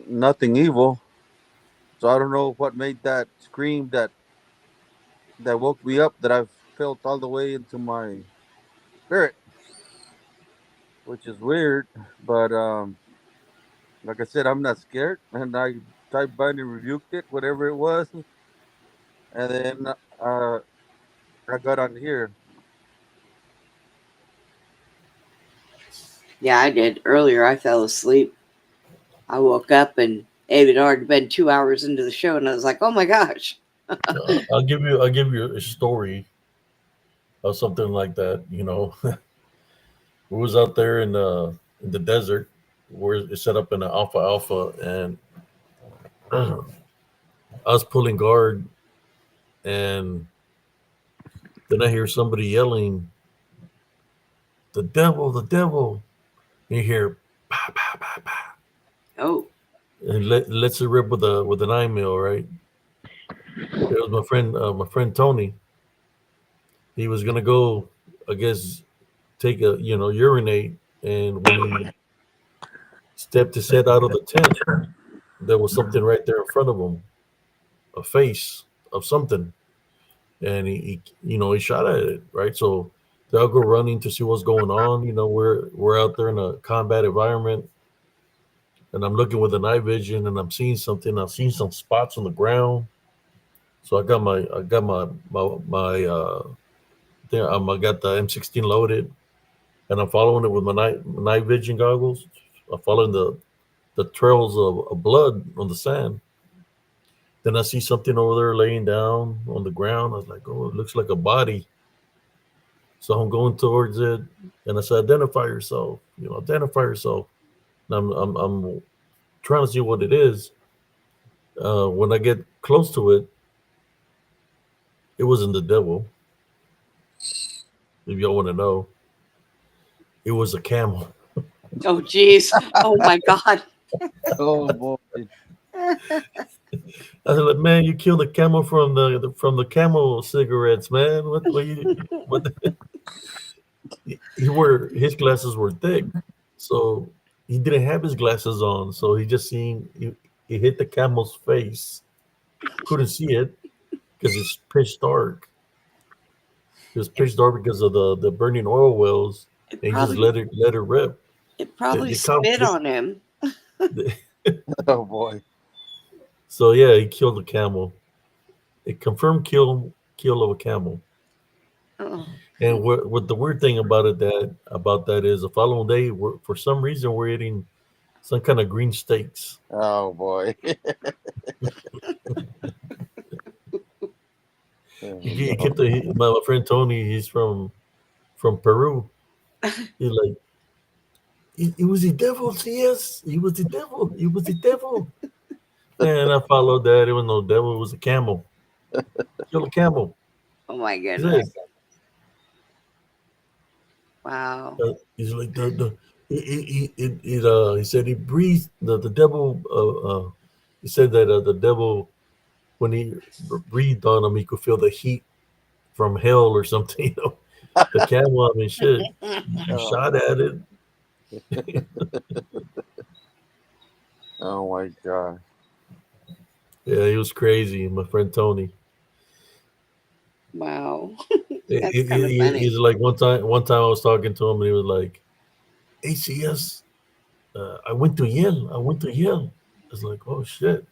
Nothing evil. So I don't know what made that scream that woke me up. That I felt all the way into my spirit, which is weird. But like I said, I'm not scared, and I typed by and rebuked it, whatever it was, and then I got on here. Yeah, I did. Earlier, I fell asleep. I woke up and it had already been 2 hours into the show, and I was like, "Oh my gosh!" I'll give you a story of something like that. We was out there in the desert where it's set up in an alpha, and I was pulling guard, and then I hear somebody yelling, "The devil, the devil!" And you hear, "Bah, bah, bah, bah," Oh, and lets it rip with an eye mil, right? It was my friend Tony. He was gonna go, I guess, take a urinate, and when he stepped his head out of the tent, there was something right there in front of him, a face of something, and he shot at it, right? So they'll go running to see what's going on. We're out there in a combat environment, and I'm looking with the night vision, and I'm seeing something. I've seen some spots on the ground. So I got the M16 loaded, and I'm following it with my night vision goggles. I'm following the trails of blood on the sand. Then I see something over there laying down on the ground. I was like, oh, it looks like a body. So I'm going towards it, and I said, identify yourself. Identify yourself. And I'm trying to see what it is. When I get close to it, it wasn't the devil. If y'all want to know, it was a camel. oh, geez. Oh my God. Oh boy! I was like, man, you killed a camel from the camel cigarettes, man. What you what? His glasses were thick, so he didn't have his glasses on. So he just seen he hit the camel's face. Couldn't see it because it's pitch dark. It was pitch dark because of the burning oil wells, It and he just probably let it rip. it The, probably the, com- spit on him. the, Oh boy! So yeah, he killed a camel. A confirmed kill of a camel. Oh, And what the weird thing about that is the following day, for some reason we're eating some kind of green steaks. Oh boy. He kept my friend Tony. He's from Peru. He's like, it was the devil. Yes, he was the devil. He was the devil. And I followed that. It was no devil. It was a camel. Kill a camel. oh my He said, goodness. Wow. he's like the he said he breathed the devil. He said that the devil, when he breathed on him, he could feel the heat from hell or something. You know, the camel. I mean, shit. You Oh. shot at it. Oh my god. Yeah, he was crazy. My friend Tony. Wow. That's kind of funny. He's like one time I was talking to him and he was like, ACS, I went to Yale. I went to Yale. I was like, oh shit.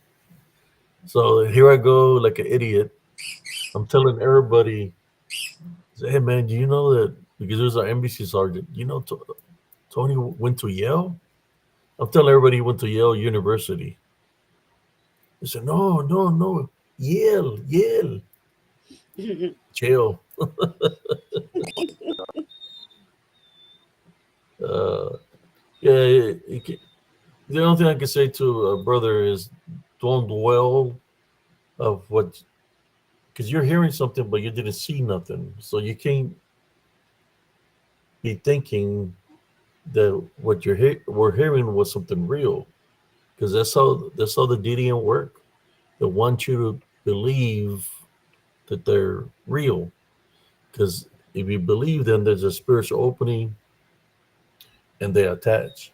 So here I go like an idiot. I'm telling everybody, hey man, do you know that, because there's our embassy sergeant, you know Tony went to Yale? I'm telling everybody he went to Yale University. They said, no, Yale. Jail. Yeah, the only thing I can say to a brother is don't dwell of what, because you're hearing something but you didn't see nothing, so you can't be thinking that what we're hearing was something real, because that's how the DDN work. They want you to believe that they're real, because if you believe them, there's a spiritual opening and they attach.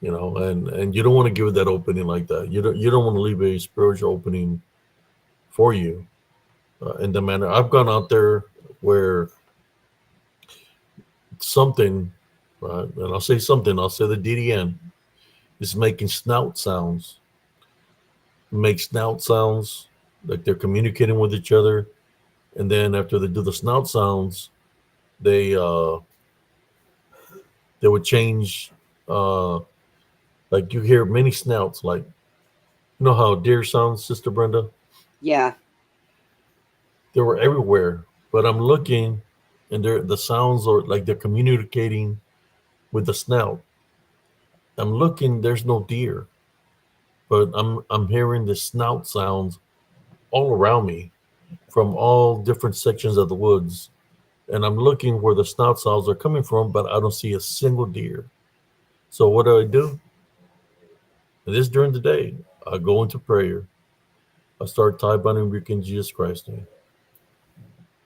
You know, and you don't want to give it that opening like that. You don't want to leave a spiritual opening for you in the manner. I've gone out there where something, and I'll say something. I'll say the DDN is making snout sounds. Make snout sounds like they're communicating with each other, and then after they do the snout sounds, they would change. Like you hear many snouts, like you know how deer sounds, Sister Brenda. Yeah. They were everywhere, but I'm looking, and the sounds are like they're communicating with the snout. I'm looking, there's no deer, but I'm hearing the snout sounds all around me from all different sections of the woods, and I'm looking where the snout sounds are coming from, but I don't see a single deer. So what do? And this during the day, I go into prayer. I start tie binding in Jesus Christ's name.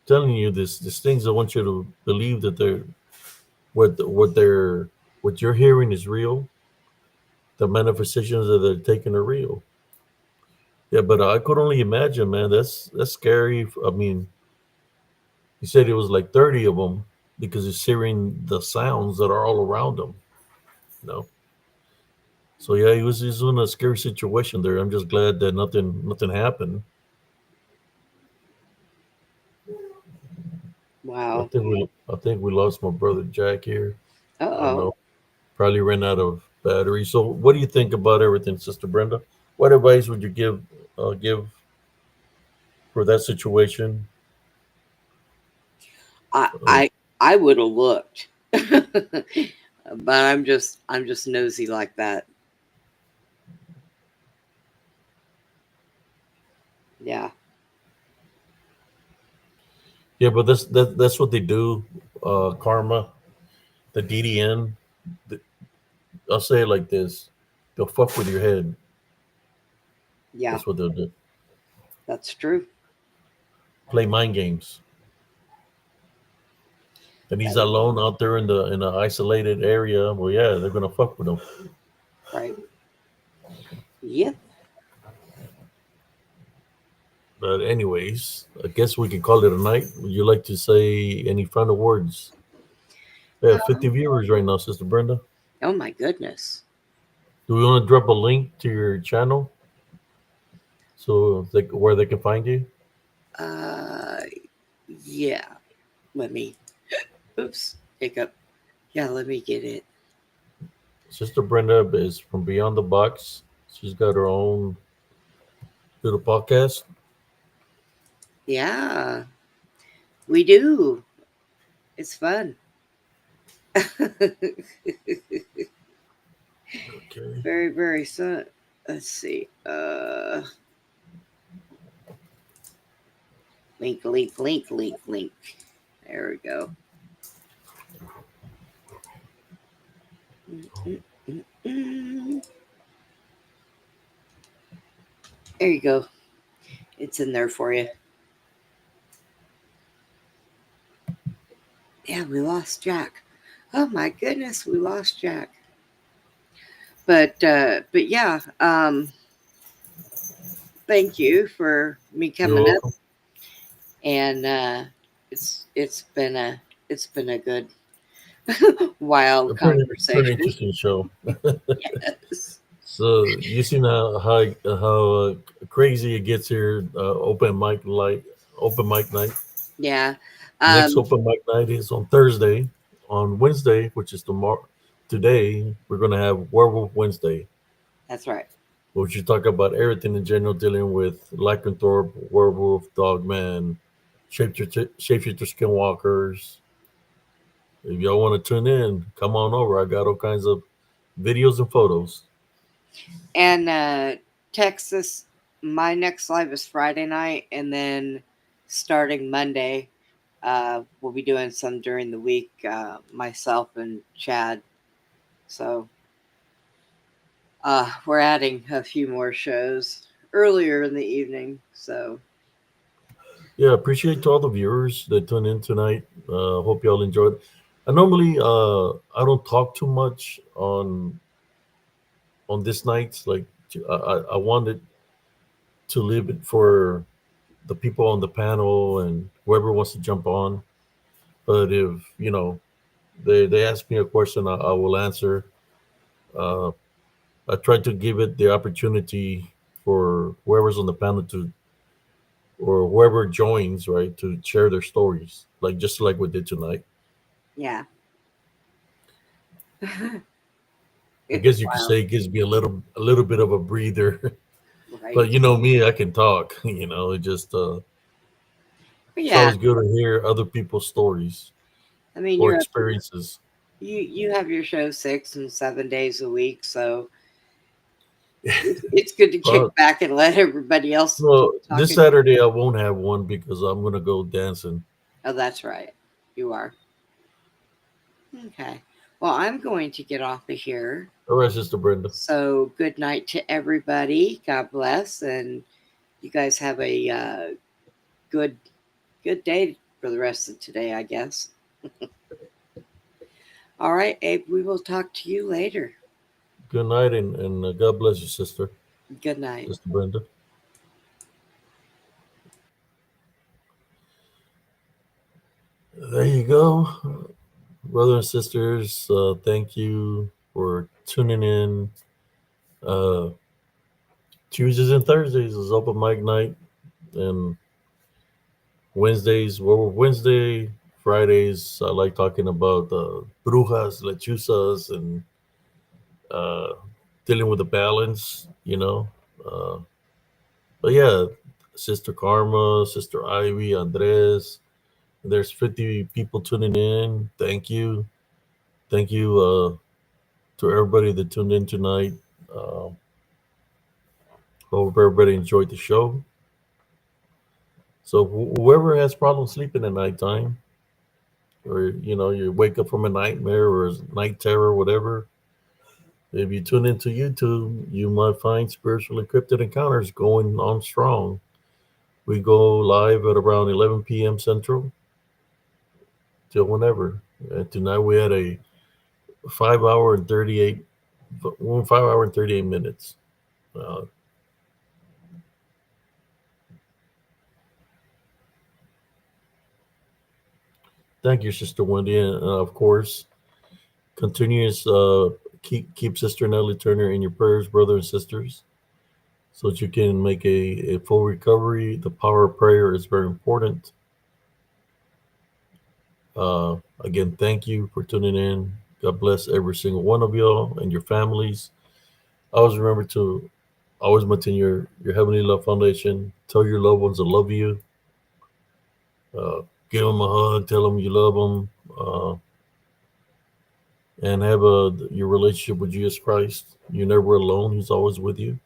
Telling you these things, I want you to believe that they're what you're hearing is real. The manifestations that they're taking are real. Yeah, but I could only imagine, man. That's scary. I mean, he said it was like 30 of them because he's hearing the sounds that are all around him. You know. So yeah, he's in a scary situation there. I'm just glad that nothing happened. Wow. I think we lost my brother Jack here. I don't Uh-oh. know. Probably ran out of battery. So what do you think about everything, Sister Brenda? What advice would you give for that situation? I would have looked. But I'm just nosy like that. Yeah. Yeah, but that's what they do. Karma, the DDN. I'll say it like this: they'll fuck with your head. Yeah, That's what they'll do. that's true. Play mind games. And he's alone out there in an isolated area. Well, yeah, they're gonna fuck with him. Right. Yep. But anyways, I guess we can call it a night. Would you like to say any final words? We have 50 viewers right now, Sister Brenda. Oh my goodness. Do we want to drop a link to your channel? So where they can find you? Yeah. Let me. Oops. Hiccup. Yeah. Let me get it. Sister Brenda is from Beyond the Box. She's got her own little podcast. Yeah. We do. It's fun. Okay. Very, very fun. Let's see. Link, link, link, link, link. There we go. There you go. It's in there for you. Yeah, we lost Jack. Oh my goodness, we lost Jack. But yeah, thank you for me You're coming up, welcome. and it's been a good wild A pretty conversation. interesting show. Yes. So you seen how crazy it gets here. Open mic night. Yeah. Next Um, open mic night is on Thursday. On Wednesday, which is tomorrow, today we're gonna have Werewolf Wednesday, that's right. which you talk about everything in general dealing with lycanthrope, werewolf, dogman, shapeshifter skinwalkers. If y'all want to tune in, come on over. I got all kinds of videos and photos. And Texas, my next live is Friday night, and then starting Monday, we'll be doing some during the week, myself and Chad. So we're adding a few more shows earlier in the evening. So Yeah, appreciate to all the viewers that tune in tonight. Hope y'all enjoyed. I normally I don't talk too much on this nights. Like I wanted to leave it for the people on the panel and whoever wants to jump on. But if they ask me a question, I will answer. Uh, I try to give it the opportunity for whoever's on the panel to or whoever joins, right, to share their stories, like just like we did tonight. yeah, I it's guess you could wild, say it gives me a little bit of a breather. But right? you know me, I can talk. It just But it's yeah, always good to hear other people's stories I mean, or experiences. you have your show 6 and 7 days a week, so it's good to kick uh, back and let everybody else do well, the this talking. Saturday I won't have one because I'm gonna go dancing. Oh, that's right. You are. Okay. Well, I'm going to get off of here. All right, Sister Brenda. So, good night to everybody. God bless, and you guys have a good good day for the rest of today, I guess. All right, Abe. We will talk to you later. Good night and God bless you, sister, Good night. Sister Brenda. There you go, brothers and sisters. Thank you for tuning in. Uh, Tuesdays and Thursdays is open mic night, and Wednesdays, Werewolf Wednesday. Fridays, I like talking about brujas, lechuzas, and uh, dealing with the balance. Uh, but yeah, Sister Karma, Sister Ivy, Andres. There's 50 people tuning in. Thank you. Thank you to everybody that tuned in tonight. Uh, Hope everybody enjoyed the show. So whoever has problems sleeping at nighttime, or you wake up from a nightmare or night terror, whatever. If you tune into YouTube, you might find Spiritual Encrypted Encounters going on strong. We go live at around 11 p.m. Central till whenever. Tonight we had a 5 hour and 38, 5 hour and 38 minutes. Uh, Thank you, Sister Wendy, and of course, continuous keep Sister Nellie Turner in your prayers, brothers and sisters. so that you can make a full recovery. The power of prayer is very important. Again, thank you for tuning in. God bless every single one of y'all and your families. Always remember to always maintain your Heavenly Love Foundation. Tell your loved ones to love you. Give them a hug. Tell them you love them. And have your relationship with Jesus Christ. You're never alone. He's always with you.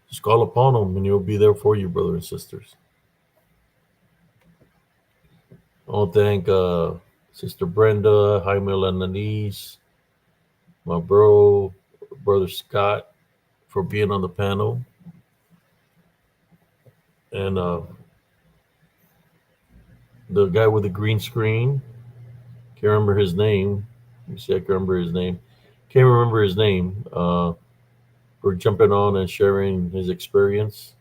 Just call upon him and he'll be there for you, brothers and sisters. I want to thank Sister Brenda, Jaime Lananese, my brother Scott, for being on the panel. And the guy with the green screen, can't remember his name. Let me see, I can remember his name. Can't remember his name. For jumping on and sharing his experience.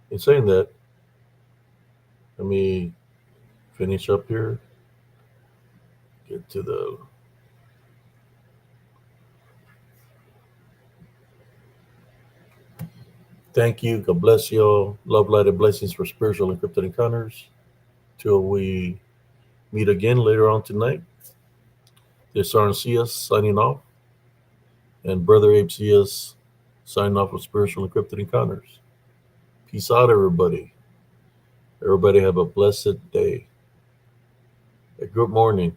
In saying that, let me finish up here. Get to the. Thank you. God bless you all. Love, light, and blessings for spiritual and cryptid encounters. Till we meet again later on tonight. This is RNCS signing off. And Brother Abe CS signing off with spiritual and cryptid encounters. Peace out, everybody. Everybody have a blessed day. A good morning.